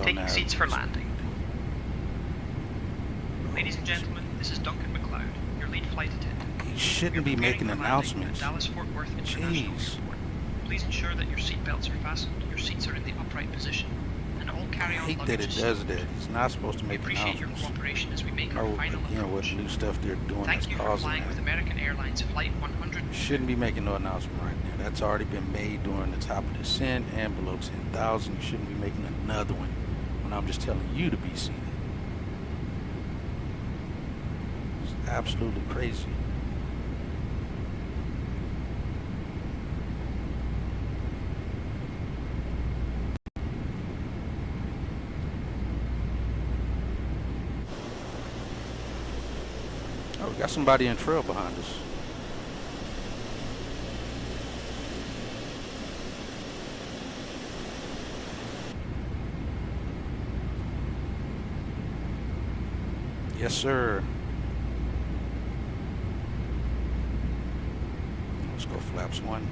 Taking seats for landing. Ladies and gentlemen, this is Duncan McLeod, your lead flight attendant. He shouldn't be making announcements. Dallas-Fort Worth International Airport. Please ensure that your seat belts are fastened, your seats are in the upright position, and all carry-on luggage. I hate that it does that. It's not supposed to make announcements. We appreciate your cooperation as we make our final approach. What new stuff they're doing Thank that's you for causing flying that. with American Airlines Flight 100. Shouldn't be making no announcement right now. That's already been made during the top of descent and below 10,000. You shouldn't be making another one when I'm just telling you to be seated. It's absolutely crazy. Oh, we got somebody in trail behind us. Yes, sir. Let's go flaps 1.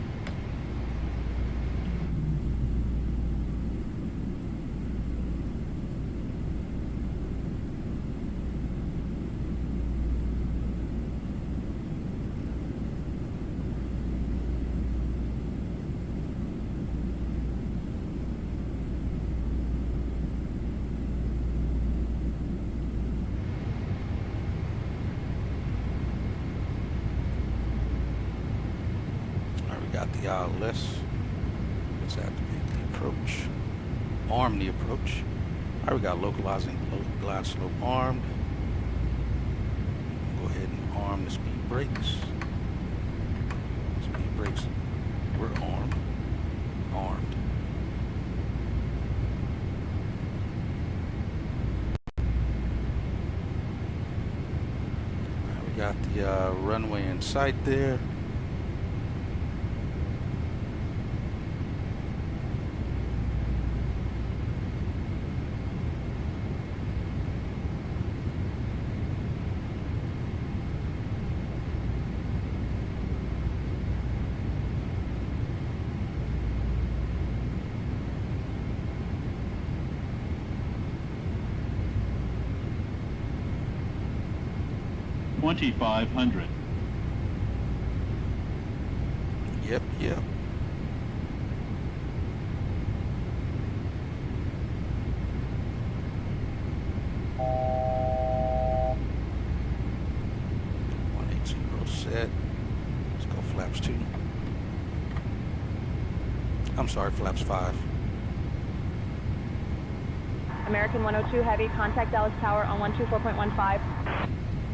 ILS. Let's activate the approach. Arm the approach. Alright, we got localizing glide slope armed. Go ahead and arm the speed brakes. Speed brakes, we're armed. Armed. Alright, we got the runway in sight there. $2,500. Yep. Set. Let's go flaps 2. I'm sorry, flaps 5. American 102 Heavy, contact Dallas Tower on 124.15.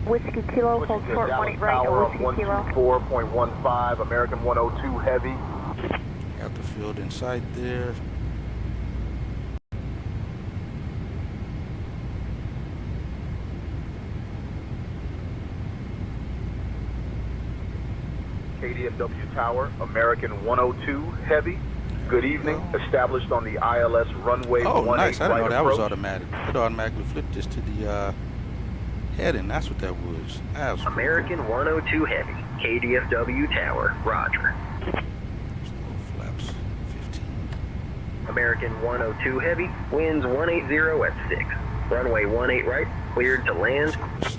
Whiskey Kilo, hold short 18 right, Whiskey Kilo. 124.15, American 102 Heavy. Got the field in sight there. KDFW Tower, American 102 Heavy. Good evening. Established on the ILS runway 18 Oh, nice. I didn't know that approach. was automatic. It automatically flipped this to the heading. That's what that was. That was American cool. 102 Heavy, KDFW Tower, roger. Flaps 15. American 102 Heavy, winds 180 at 6. Runway 18 right, cleared to land.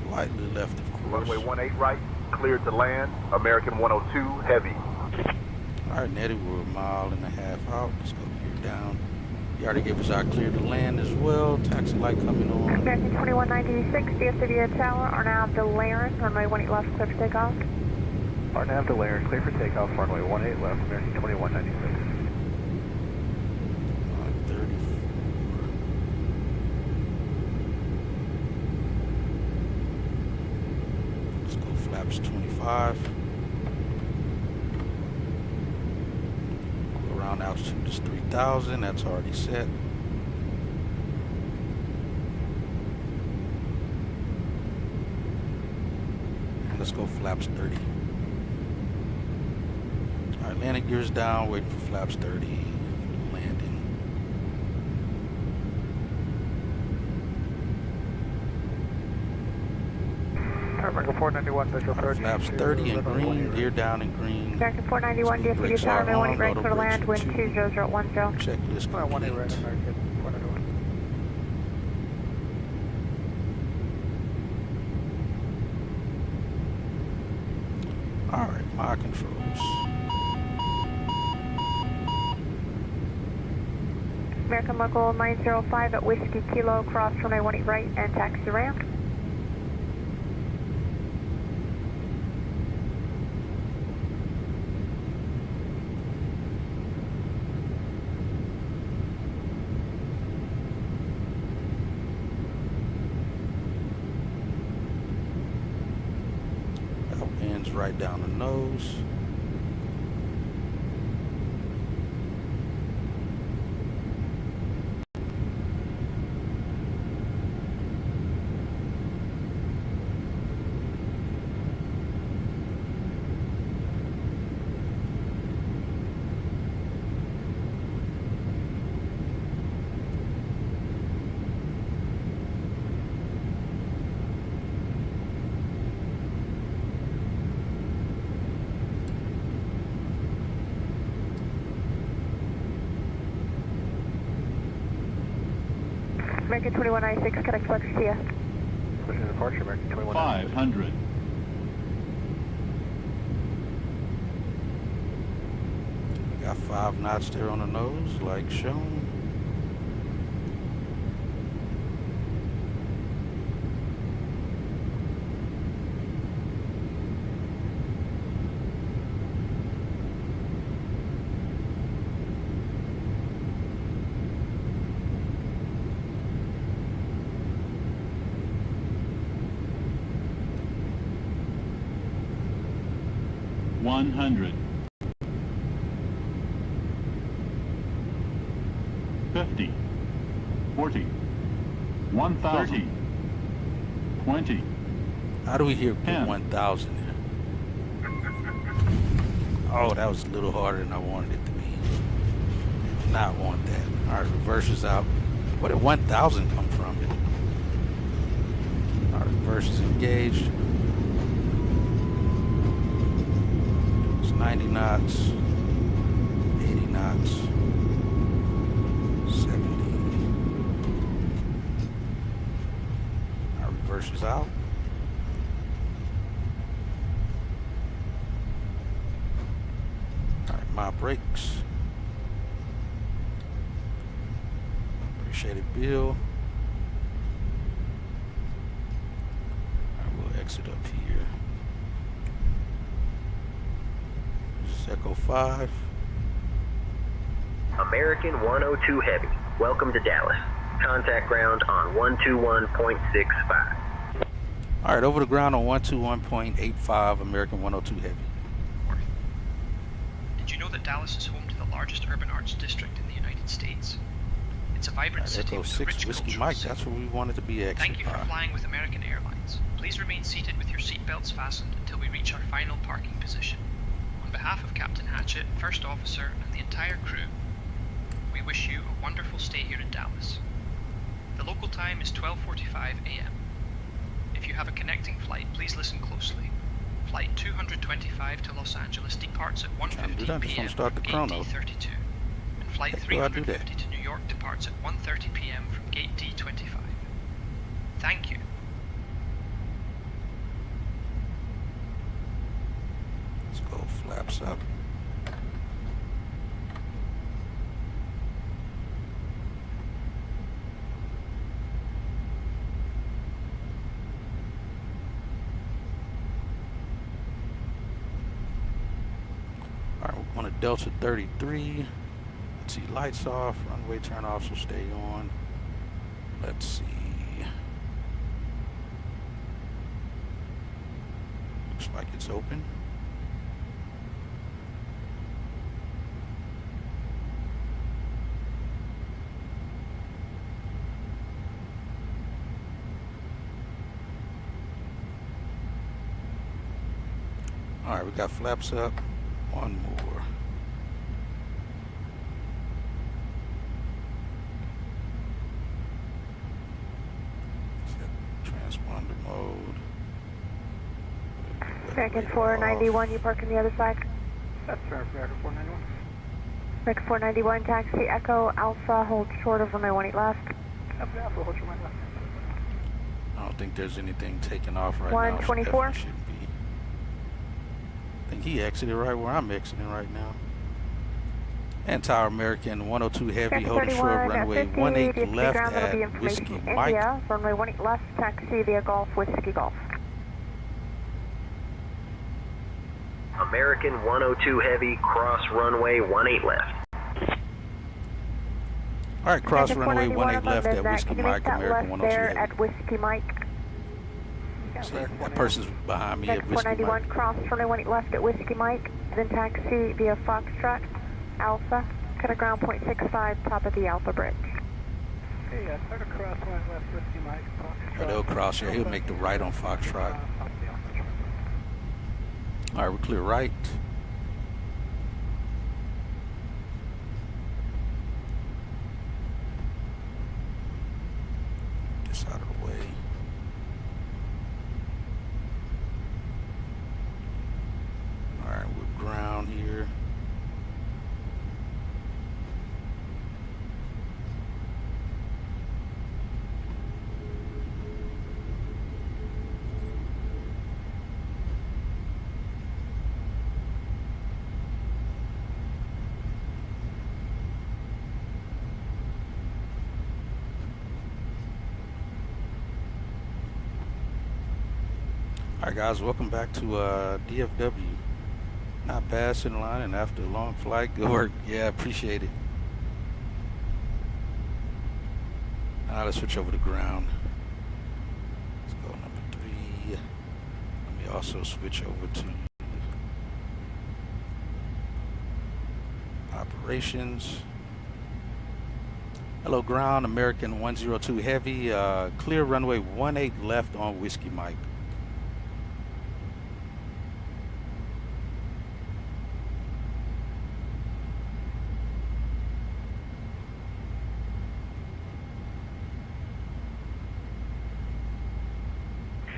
Slightly left, of course. Runway 18 right, cleared to land. American 102 Heavy. All right, Nettie, we're 1.5 miles out. Let's go gear down. You already gave us our clear to land as well. Taxi light coming on. American 2196, DFW Tower, Arnav to Laren, runway 18 left, clear for takeoff. Arnav to Laren, clear for takeoff, runway 18 left, American 2196. 34. Let's go flaps 25. Ground altitude is 3,000. That's already set. And let's go flaps 30. All right, landing gears down, waiting for flaps 30. Landing. American 491, Central 30. Flaps 30 in green, gear down in green. American 491, DFW Tower, runway 18 right, clear to land, wind 2010. Checklist complete. 1 right, American 491. All right, my controls. American Local 905 at Whiskey Kilo, cross runway 18 right and taxi ramp. Ends right down the nose. American 2196, connect flex to you. Pushing departure, American 2196. 500. We got 5 knots there on the nose, like shown. 100. 50. 40. 1,000. 20. How do we hear 1,000 there? Oh, that was a little harder than I wanted it to be. Did not want that. All right, reverse is out. Where did 1,000 come from? All right, reverse is engaged. It's 90 knots, 80 knots, 70. Our reverse is out. All right, my brakes. Appreciate it, Bill. I will exit up here. This is Echo 5. American 102 Heavy, welcome to Dallas. Contact ground on 121.65. All right, over the ground on 121.85, American 102 Heavy. Did you know that Dallas is home to the largest urban arts district in the United States? It's a vibrant city with a rich Whiskey Mike, that's where we wanted to be exit. Thank you for flying with American Airlines. Please remain seated with your seatbelts fastened until we reach our final parking position. On behalf of Captain Hatchett, First Officer, and the entire crew, we wish you a wonderful stay here in Dallas. The local time is 12:45 a.m. If you have a connecting flight, please listen closely. Flight 225 to Los Angeles departs at 1:15 p.m. from gate D32. And Flight 350 to New York departs at 1:30 p.m. from gate D25. Thank you. Let's go flaps up. All right, we're on a Delta 33. Let's see, lights off, runway turn offs will stay on. Let's see. Looks like it's open. All right, we got flaps up. One more. Set transponder mode. American 491, you park on the other side. That's American 491. American 491, taxi Echo Alpha, hold short of runway 18 left. Alpha, hold short of left. I don't think there's anything taking off right 124. now. So shouldn't be. I think he exited right where I'm exiting right now. And Tower American 102 Heavy, holding short runway 18 left at Whiskey Mike. India, runway 18 left, taxi via Golf, Whiskey Golf. American 102 Heavy, cross runway 18 left. All right, cross runway 18 left at Whiskey Mike, American 102 Heavy. At Whiskey Mike. See, that person's behind me at Whiskey 491, Mike. cross runway 18 left at Whiskey Mike, then taxi via Foxtrot, Alpha, cut a ground .65, top of the Alpha Bridge. Okay, start across runway left, Whiskey Mike, Foxtrot. They'll cross here, he'll make the right on Foxtrot. All right, we're clear right. Get this out of the way. All right, we're ground here. All right, guys, welcome back to DFW. Not passing the line, and after a long flight, good work. Yeah, appreciate it. Let's switch over to ground. Let's go number 3. Let me also switch over to operations. Hello ground, American 102 Heavy, clear runway 18 left on Whiskey Mike.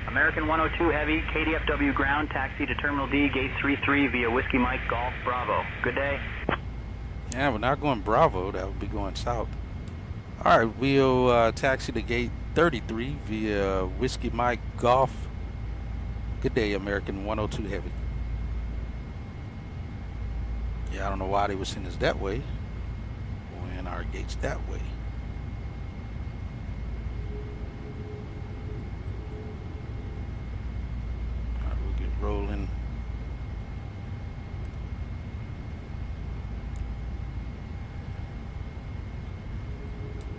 American 102 Heavy, KDFW ground, taxi to Terminal D, gate 33 via Whiskey Mike Golf Bravo. Good day. Yeah, we're not going Bravo, that would be going south. Alright, we'll taxi to gate 33 via Whiskey Mike Golf. Good day, American 102 Heavy. Yeah, I don't know why they would send us that way when our gate's that way. Alright, we'll get rolling.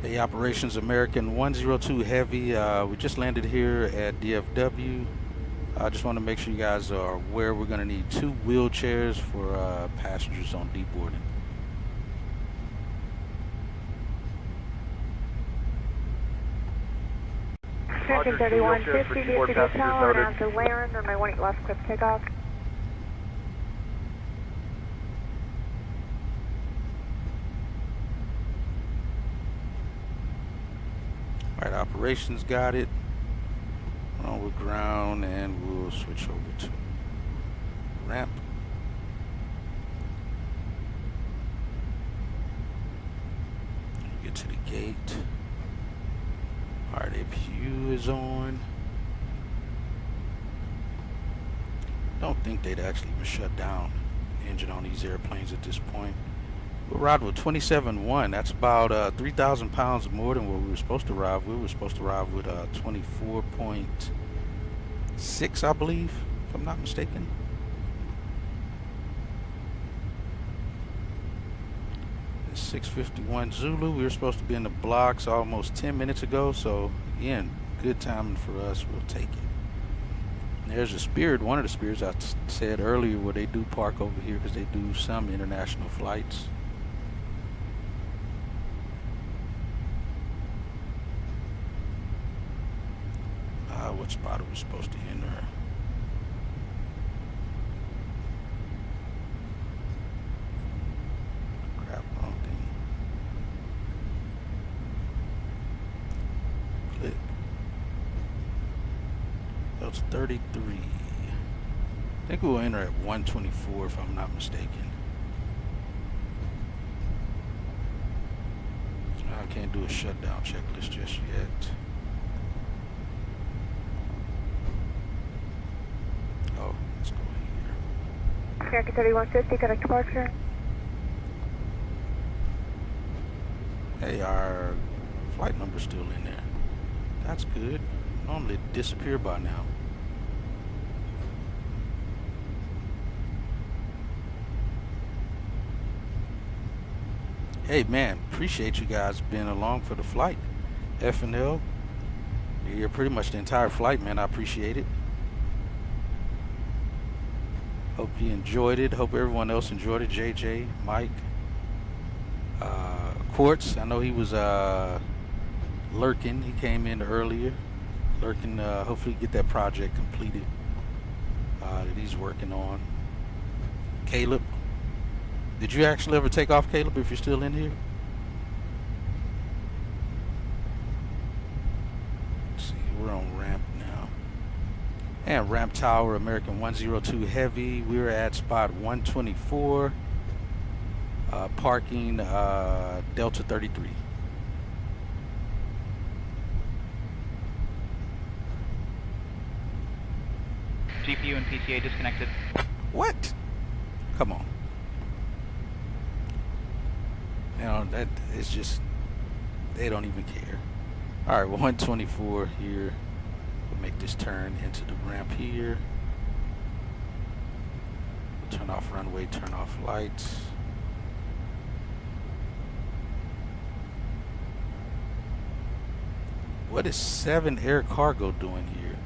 Hey, operations American 102 Heavy. We just landed here at DFW. I just want to make sure you guys are aware we're going to need 2 wheelchairs for passengers on deboarding. American 3150 via City Tower, down to Laren, runway 18 left, clear for takeoff. Alright, operations got it. On with ground, and we'll switch over to ramp. Get to the gate. Alright, APU is on. Don't think they'd actually even shut down the engine on these airplanes at this point. We'll ride with 27.1. That's about 3,000 pounds more than what we were supposed to ride. We were supposed to ride with 24.6, I believe, if I'm not mistaken. It's 6:51 Zulu. We were supposed to be in the blocks almost 10 minutes ago. So again, good timing for us. We'll take it. There's a Spirit, one of the Spirits I said earlier, where they do park over here because they do some international flights. What spot are we supposed to enter? Crap, wrong thing. Click. That's 33. I think we'll enter at 124 if I'm not mistaken. I can't do a shutdown checklist just yet. Oh, let's go here. American 3150, correct departure. Hey, our flight number's still in there. That's good. Normally it disappear by now. Hey man, appreciate you guys being along for the flight. Phnl, you're here pretty much the entire flight, man. I appreciate it. Hope you enjoyed it. Hope everyone else enjoyed it. JJ, Mike, Quartz. I know he was lurking. He came in earlier, lurking. Hopefully get that project completed that he's working on. Caleb, did you actually ever take off, Caleb? If you're still in here. Let's see, we're on ramp now. And ramp tower, American 102 Heavy. We're at spot 124. Parking Delta 33. GPU and PTA disconnected. What? Come on. You know, that is just, they don't even care. All right, 124 here. We'll make this turn into the ramp here. Turn off runway, turn off lights. What is 7 Air Cargo doing here?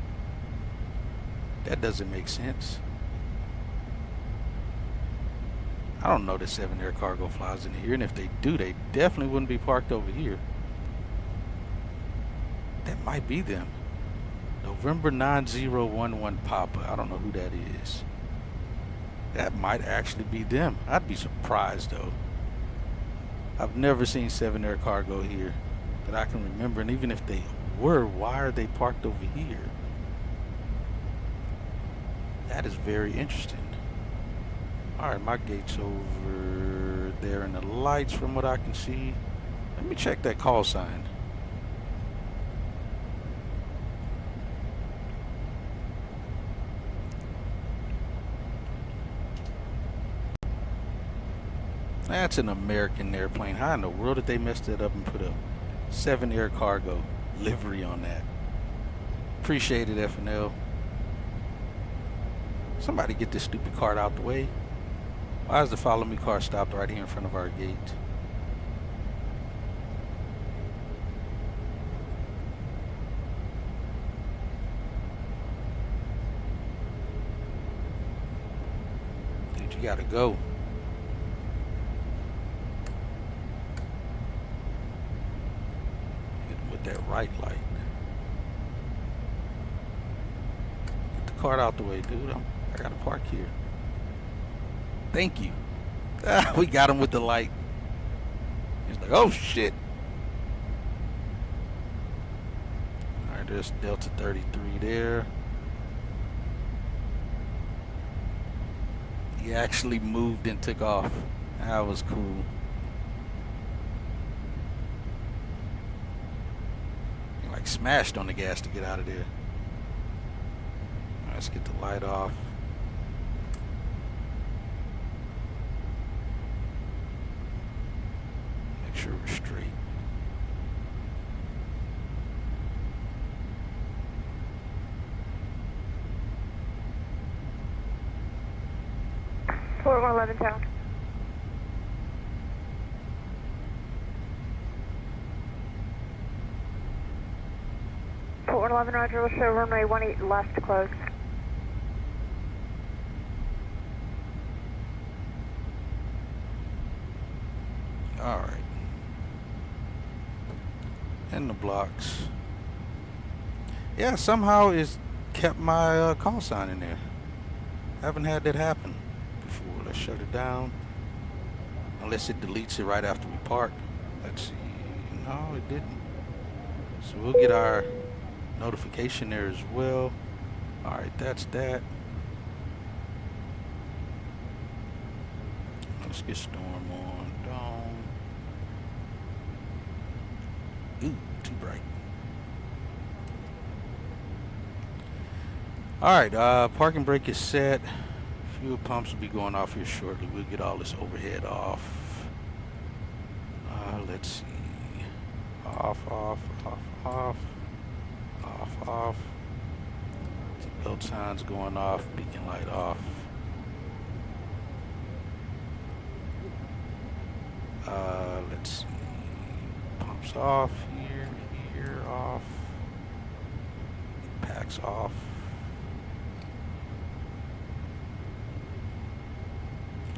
That doesn't make sense. I don't know that 7 Air Cargo flies in here, and if they do, they definitely wouldn't be parked over here. That might be them. November 9011 Papa. I don't know who that is. That might actually be them. I'd be surprised though. I've never seen 7 Air Cargo here that I can remember, and even if they were, why are they parked over here? That is very interesting. Alright, my gate's over there in the lights from what I can see. Let me check that call sign. That's an American airplane. How in the world did they mess that up and put a 7 Air Cargo livery on that? Appreciate it, Phnl. Somebody get this stupid cart out the way. Why is the follow me car stopped right here in front of our gate? Dude, you gotta go. Hit him with that right light. Get the cart out the way, dude. I gotta park here. Thank you. We got him with the light. He's like, oh shit. Alright, there's Delta 33 there. He actually moved and took off. That was cool. He like smashed on the gas to get out of there. Alright, let's get the light off. Sure we're straight. Port 111 town. Port 111, roger, we'll show runway 18 left close. Alright. In the blocks. Yeah, somehow it's kept my call sign in there. Haven't had that happen before. Let's shut it down. Unless it deletes it right after we park. Let's see. No, it didn't. So we'll get our notification there as well. Alright, that's that. Let's get storm on. Dawn. Ooh, too bright. Alright, parking brake is set. Fuel pumps will be going off here shortly. We'll get all this overhead off. Let's see. Off, off, off, off. Off, off. Seatbelt signs going off. Beacon light off. Let's see. Pumps off. Here, off. Packs off.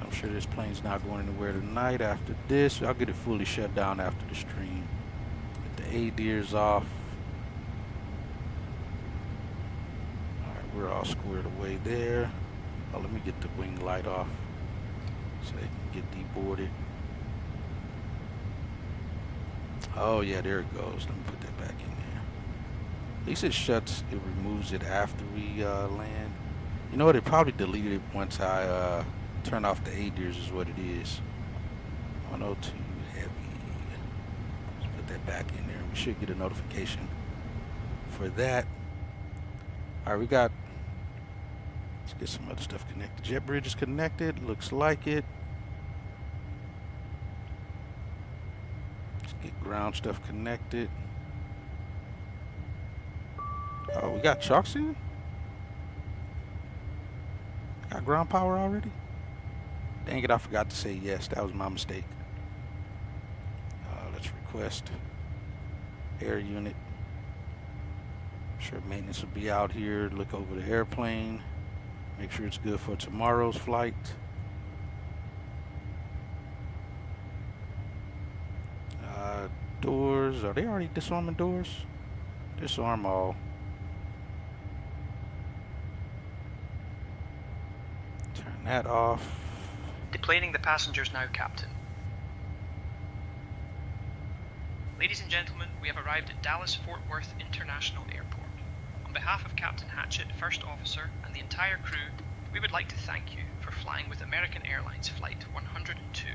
I'm sure this plane's not going anywhere tonight after this. I'll get it fully shut down after the stream. Get the ADIRs off. Alright, we're all squared away there. Oh, let me get the wing light off so they can get deboarded. Oh yeah, there it goes. Let me put that back in there. At least it shuts, it removes it after we land. You know what, it probably deleted it once I turn off the ADIRs is what it is. 102 heavy. Let's put that back in there. We should get a notification for that. Alright, we got, let's get some other stuff connected. Jet bridge is connected, looks like it. Let's get ground stuff connected. Oh, we got trucks in? Got ground power already? Dang it, I forgot to say yes. That was my mistake. Let's request air unit. Sure maintenance will be out here. Look over the airplane. Make sure it's good for tomorrow's flight. doors. Are they already disarming doors? Disarm all. Turn that off. Deplaning the passengers now, Captain. Ladies and gentlemen, we have arrived at Dallas-Fort Worth International Airport. On behalf of Captain Hatchett, First Officer, and the entire crew, we would like to thank you for flying with American Airlines Flight 102.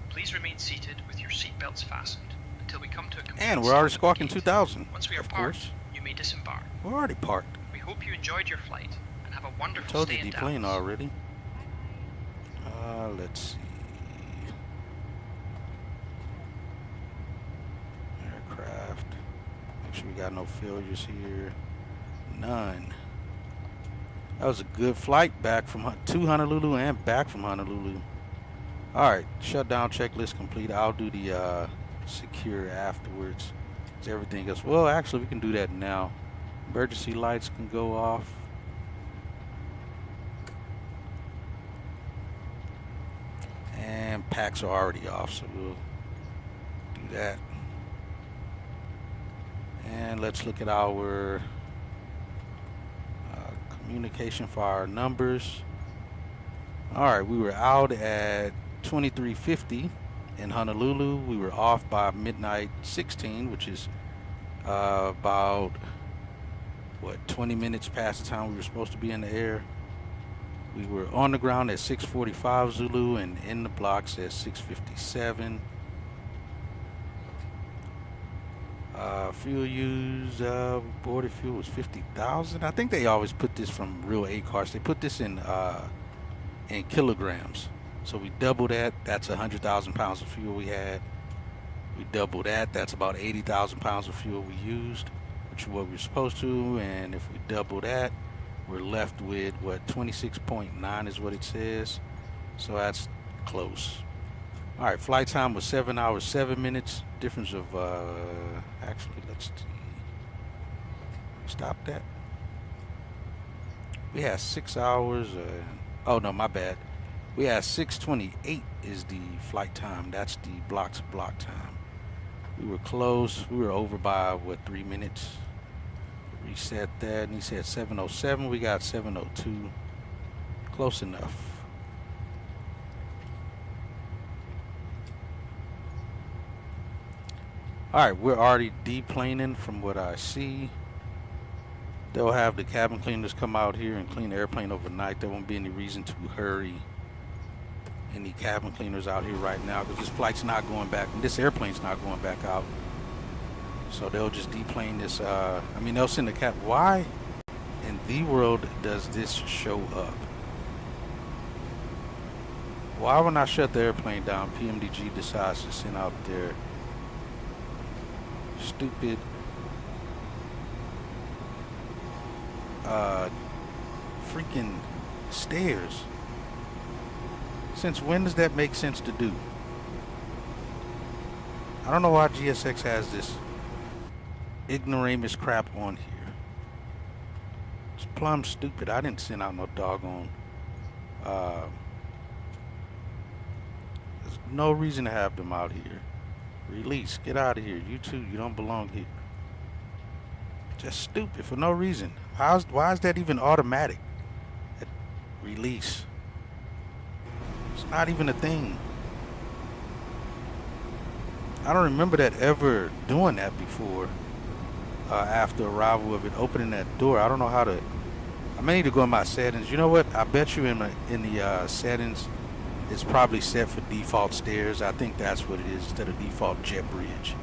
Please remain seated with your seatbelts fastened until we come to a complete And we're already squawking 2000. Once we are parked, you may disembark. We're already parked. We hope you enjoyed your flight and have a wonderful Told stay you in deplane Dallas. already. Let's see. Aircraft. Make sure we got no failures here. None. That was a good flight back from to Honolulu and back from Honolulu. Alright, shutdown checklist complete. I'll do the secure afterwards. Is everything else? Well, actually, we can do that now. Emergency lights can go off. And packs are already off, so we'll do that. And let's look at our communication for our numbers. Alright, we were out at 2350 in Honolulu. We were off by midnight 16, which is about, what, 20 minutes past the time we were supposed to be in the air. We were on the ground at 6:45 Zulu and in the blocks at 6:57. Fuel used, boarded fuel was 50,000. I think they always put this from real ACARS. They put this in kilograms. So we double that. That's 100,000 pounds of fuel we had. We double that. That's about 80,000 pounds of fuel we used, which is what we were supposed to. And if we double that, we're left with, what, 26.9 is what it says. So that's close. All right, flight time was 7 hours, 7 minutes. Difference of, actually, let's see. Stop that. We had 6 hours. Oh, no, my bad. We had 6:28 is the flight time. That's the block-to-block time. We were close. We were over by, what, 3 minutes. Reset that, and he said 7:07. We got 7:02. Close enough. Alright, we're already deplaning from what I see. They'll have the cabin cleaners come out here and clean the airplane overnight. There won't be any reason to hurry any cabin cleaners out here right now because this flight's not going back, and this airplane's not going back out. So they'll just deplane this. I mean, they'll send the cap. Why in the world does this show up? Why when I shut the airplane down, PMDG decides to send out their stupid freaking stairs? Since when does that make sense to do? I don't know why GSX has this ignoramus crap on here. It's plumb stupid. I didn't send out no doggone. There's no reason to have them out here. Release. Get out of here. You two, you don't belong here. Just stupid for no reason. Why is that even automatic? Release. It's not even a thing. I don't remember that ever doing that before. After arrival of it, opening that door. I don't know how to. I may need to go in my settings. You know what? I bet you in the settings, it's probably set for default stairs. I think that's what it is instead of default jet bridge.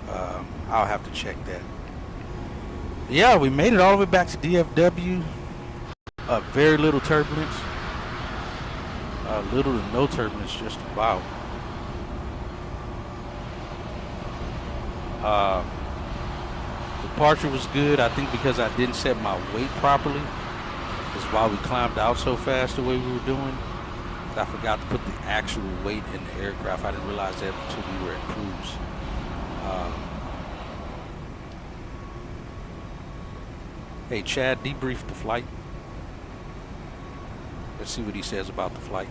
I'll have to check that. Yeah, we made it all the way back to DFW. Very little turbulence. Little to no turbulence, just about. Departure was good. I think because I didn't set my weight properly is why we climbed out so fast the way we were doing. I forgot to put the actual weight in the aircraft. I didn't realize that until we were at cruise. Hey, Chad, debrief the flight. Let's see what he says about the flight.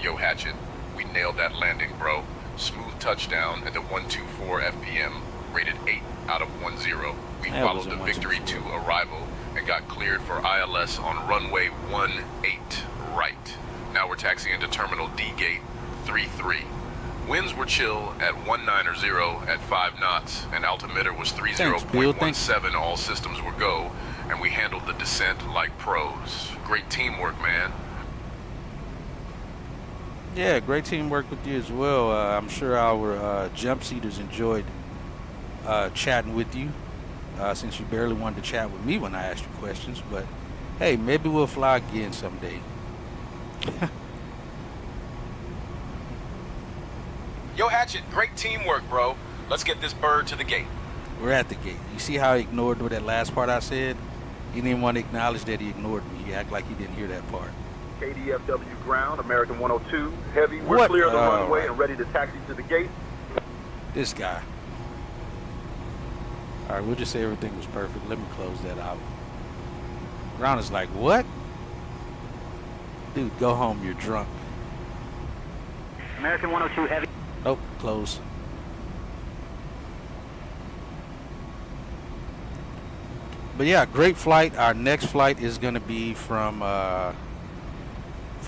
Yo, Hatchet, We nailed that landing, bro. Smooth touchdown at the 124 FPM, rated 8 out of 10. We followed the Victory 2 arrival and got cleared for ILS on runway 18 right. Now we're taxiing into Terminal D Gate 33. Winds were chill at 190 at 5 knots, and altimeter was 30.17. All systems were go, and we handled the descent like pros. Great teamwork, man. Yeah, great teamwork with you as well. I'm sure our jump seaters enjoyed chatting with you, since you barely wanted to chat with me when I asked you questions. But hey, maybe we'll fly again someday. Yo, Hatchet, great teamwork, bro. Let's get this bird to the gate. We're at the gate. You see how he ignored that last part I said? He didn't want to acknowledge that he ignored me. He acted like he didn't hear that part. KDFW ground, American 102, heavy. We're clear of the runway and ready to taxi to the gate. This guy. All right, we'll just say everything was perfect. Let me close that out. Ground is like, what? Dude, go home. You're drunk. American 102 heavy. Oh, close. But yeah, great flight. Our next flight is going to be from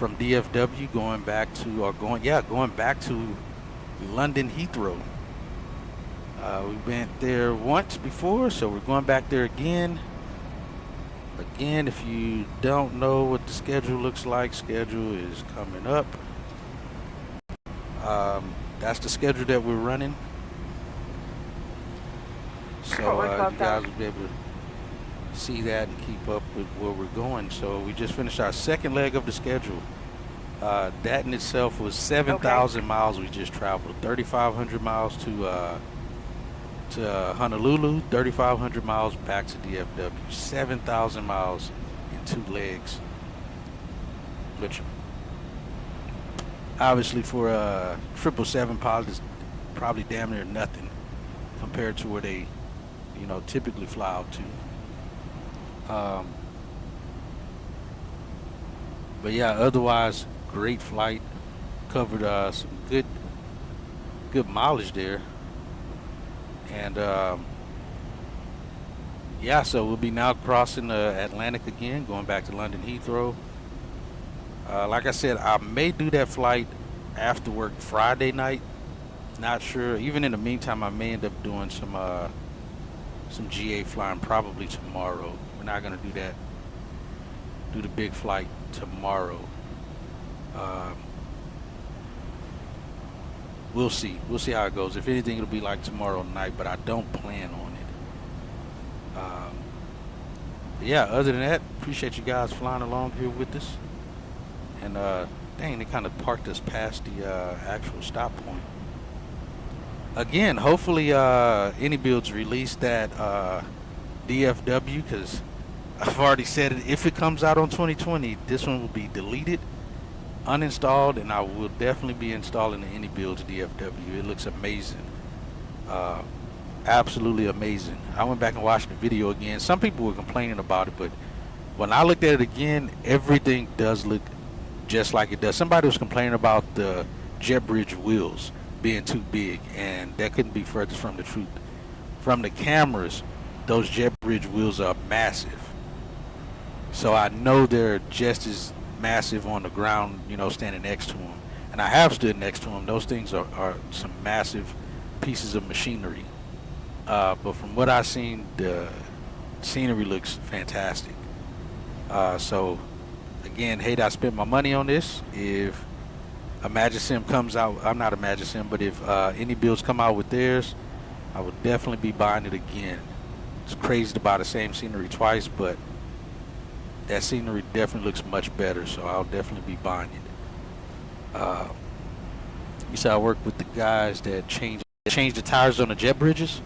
DFW going back to London Heathrow. We went there once before, so we're going back there again. Again, if you don't know what the schedule looks like, schedule is coming up. That's the schedule that we're running. So you guys will be able to see that and keep up with where we're going. So we just finished our second leg of the schedule. That in itself was 7,000 miles we just traveled. 3,500 miles to Honolulu, 3,500 miles back to DFW. 7,000 miles in 2 legs, which obviously for a 777 pilot is probably damn near nothing compared to where they, typically fly out to. But yeah, otherwise great flight. Covered some good mileage there. And yeah, so we'll be now crossing the Atlantic again, going back to London Heathrow. Like I said, I may do that flight after work Friday night. Not sure. Even in the meantime, I may end up doing some GA flying probably tomorrow. We're not gonna do that. Do the big flight tomorrow. We'll see. We'll see how it goes. If anything, it'll be like tomorrow night, but I don't plan on it. Yeah, other than that, appreciate you guys flying along here with us. And dang, they kind of parked us past the actual stop point. Again, hopefully any builds release that DFW, because I've already said it. If it comes out on 2020, this one will be deleted, uninstalled, and I will definitely be installing the any builds DFW. It looks amazing. Absolutely amazing. I went back and watched the video again. Some people were complaining about it, but when I looked at it again, everything does look just like it does. Somebody was complaining about the jet bridge wheels being too big, and that couldn't be further from the truth. From the cameras, those jet bridge wheels are massive. So I know they're just as massive on the ground, standing next to them. And I have stood next to them. Those things are some massive pieces of machinery. But from what I've seen, the scenery looks fantastic. So again, hate I spent my money on this. If ImagiSim comes out, I'm not ImagiSim, but if any builds come out with theirs, I would definitely be buying it again. It's crazy to buy the same scenery twice, but that scenery definitely looks much better, so I'll definitely be buying it. You said I work with the guys that change the tires on the jet bridges.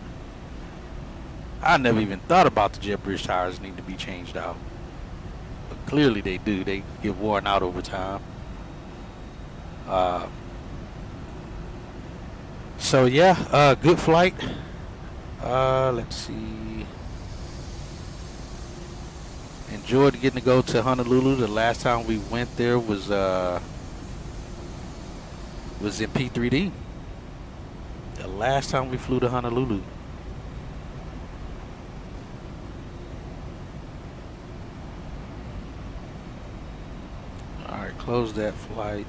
I never even thought about the jet bridge tires need to be changed out, but clearly they do. They get worn out over time. So yeah, good flight. Let's see. Enjoyed getting to go to Honolulu. The last time we went there was was in P3D. The last time we flew to Honolulu. All right, close that flight.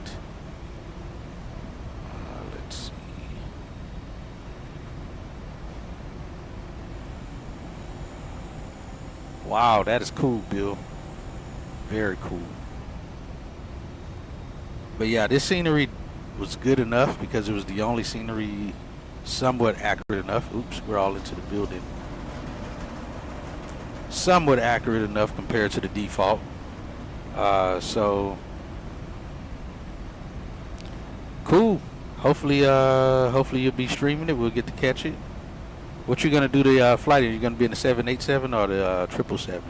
Let's see. Wow, that is cool, Bill. Very cool. But yeah, this scenery was good enough because it was the only scenery somewhat accurate enough. Oops, we're all into the building. Somewhat accurate enough compared to the default. So cool. Hopefully you'll be streaming it. We'll get to catch it. What you gonna do the flight? Are you gonna be in the 787 or the 777?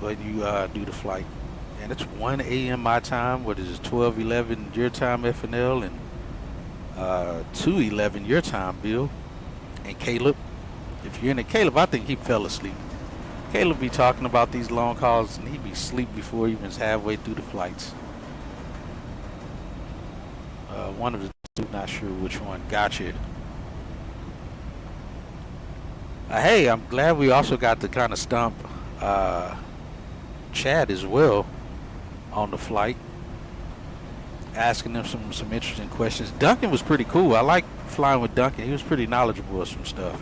When you do the flight, and it's 1 a.m. my time. What is it? 12:11 your time, FNL, and 2:11 your time, Bill and Caleb. If you're in it, Caleb, I think he fell asleep. Caleb be talking about these long calls, and he be asleep before he even halfway through the flights. One of the two, not sure which one. Gotcha. Hey, I'm glad we also got to kind of stump Chad as well on the flight, asking them some interesting questions. Duncan was pretty cool. I like flying with Duncan. He was pretty knowledgeable of some stuff.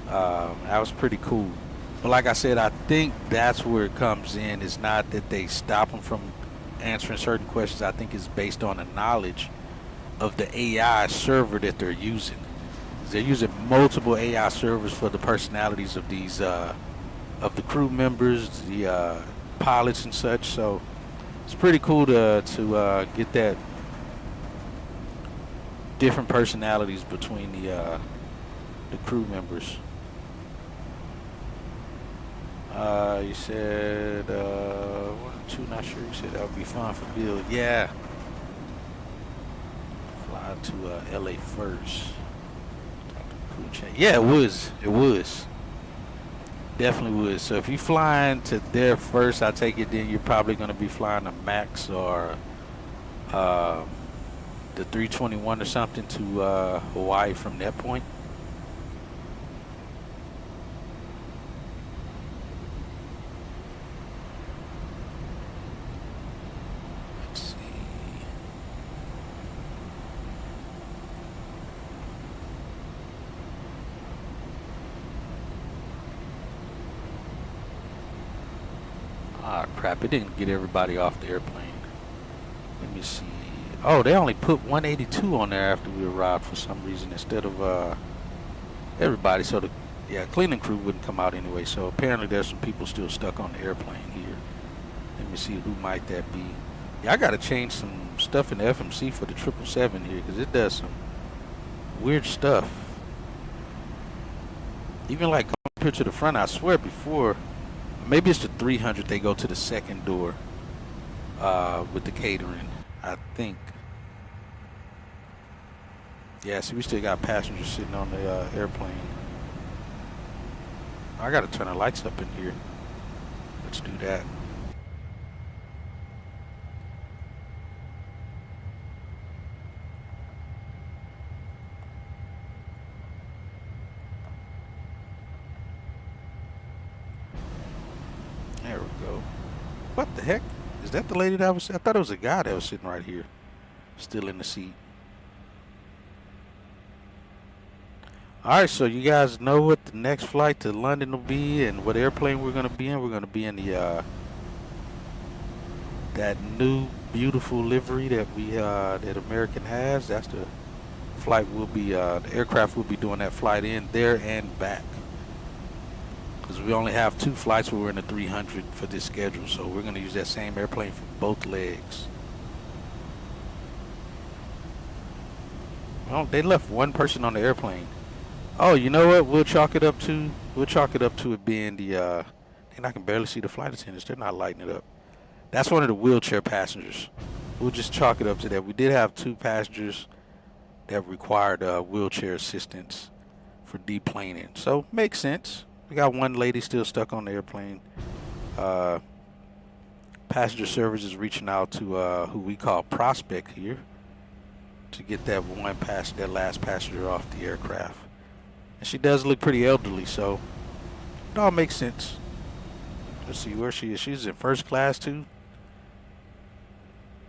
That was pretty cool. But like I said, I think that's where it comes in. It's not that they stop them from answering certain questions. I think it's based on the knowledge of the AI server that they're using. They're using multiple AI servers for the personalities of these of the crew members, the pilots and such. So it's pretty cool to get that different personalities between the crew members. You said 1 or 2, not sure. You said that would be fun for Bill. Yeah. Fly to LA first. Yeah, it was. It was. Definitely would. So if you're flying to there first, I take it then you're probably going to be flying a Max or the 321 or something to Hawaii from that point. Let's see. Ah, crap. It didn't get everybody off the airplane. Let me see. Oh, they only put 182 on there after we arrived for some reason instead of everybody. So the cleaning crew wouldn't come out anyway. So apparently there's some people still stuck on the airplane here. Let me see, who might that be? Yeah, I got to change some stuff in the FMC for the 777 here because it does some weird stuff. Even like coming here to the front, I swear before, maybe it's the 300, they go to the second door with the catering, I think. Yeah, see, we still got passengers sitting on the airplane. I got to turn the lights up in here. Let's do that. There we go. What the heck? Is that the lady that was... I thought it was a guy that was sitting right here. Still in the seat. Alright, so you guys know what the next flight to London will be and what airplane we're going to be in. We're going to be in the... that new beautiful livery that that American has. That's the flight we'll be... the aircraft will be doing that flight in there and back. Because we only have 2 flights where we're in the 300 for this schedule, so we're going to use that same airplane for both legs. Well, they left one person on the airplane. Oh, you know what? We'll chalk it up to it being the and I can barely see the flight attendants. They're not lighting it up. That's one of the wheelchair passengers. We'll just chalk it up to that. We did have 2 passengers that required wheelchair assistance for deplaning. So makes sense. We got one lady still stuck on the airplane. Passenger service is reaching out to who we call Prospect here to get that last passenger off the aircraft. And she does look pretty elderly, so it all makes sense. Let's see where she is. She's in first class too.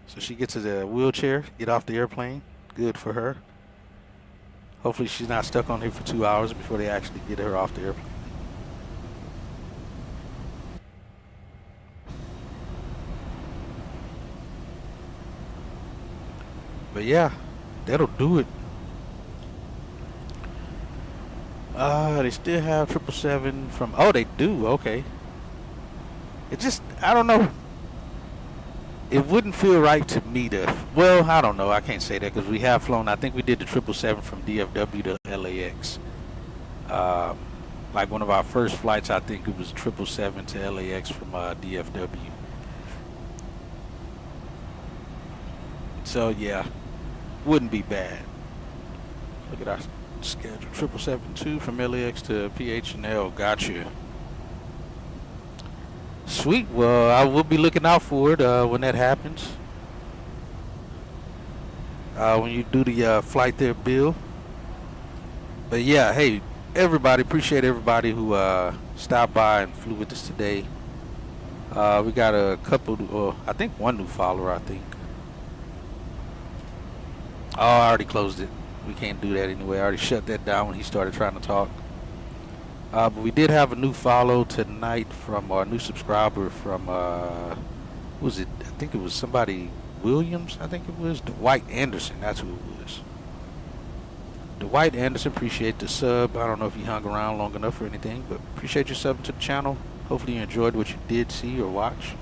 So she gets to the wheelchair, get off the airplane. Good for her. Hopefully she's not stuck on here for 2 hours before they actually get her off the airplane. But yeah, that'll do it. They still have 777 from, oh, they do, okay. It just, I don't know. It wouldn't feel right to me to, well, I don't know, I can't say that because we have flown, I think we did the 777 from DFW to LAX. Like one of our first flights, I think it was 777 to LAX from DFW. So yeah, wouldn't be bad. Look at our schedule, 777-2 from LAX to PHNL, gotcha. Sweet. Well, I will be looking out for it when that happens. When you do the flight there, Bill. But yeah, hey, everybody, appreciate everybody who stopped by and flew with us today. We got a couple, I think one new follower, I think. Oh, I already closed it. We can't do that anyway. I already shut that down when he started trying to talk. But we did have a new follow tonight from our new subscriber from, what was it? I think it was somebody, Williams, I think it was. Dwight Anderson, that's who it was. Dwight Anderson, appreciate the sub. I don't know if you hung around long enough or anything, but appreciate your sub to the channel. Hopefully you enjoyed what you did see or watch.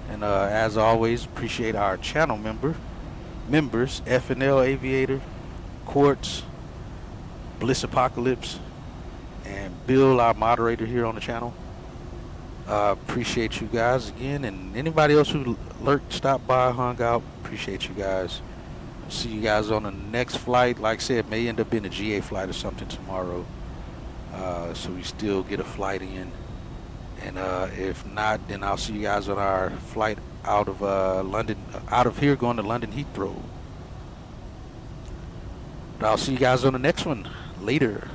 And as always, appreciate our channel members, Phnl Aviator, Quartz, Bliss Apocalypse, and Bill, our moderator here on the channel. Appreciate you guys again, and anybody else who lurked, stopped by, hung out, appreciate you guys. See you guys on the next flight. Like I said, may end up being a GA flight or something tomorrow, so we still get a flight in. And if not, then I'll see you guys on our flight out of London, out of here going to London Heathrow. But I'll see you guys on the next one later.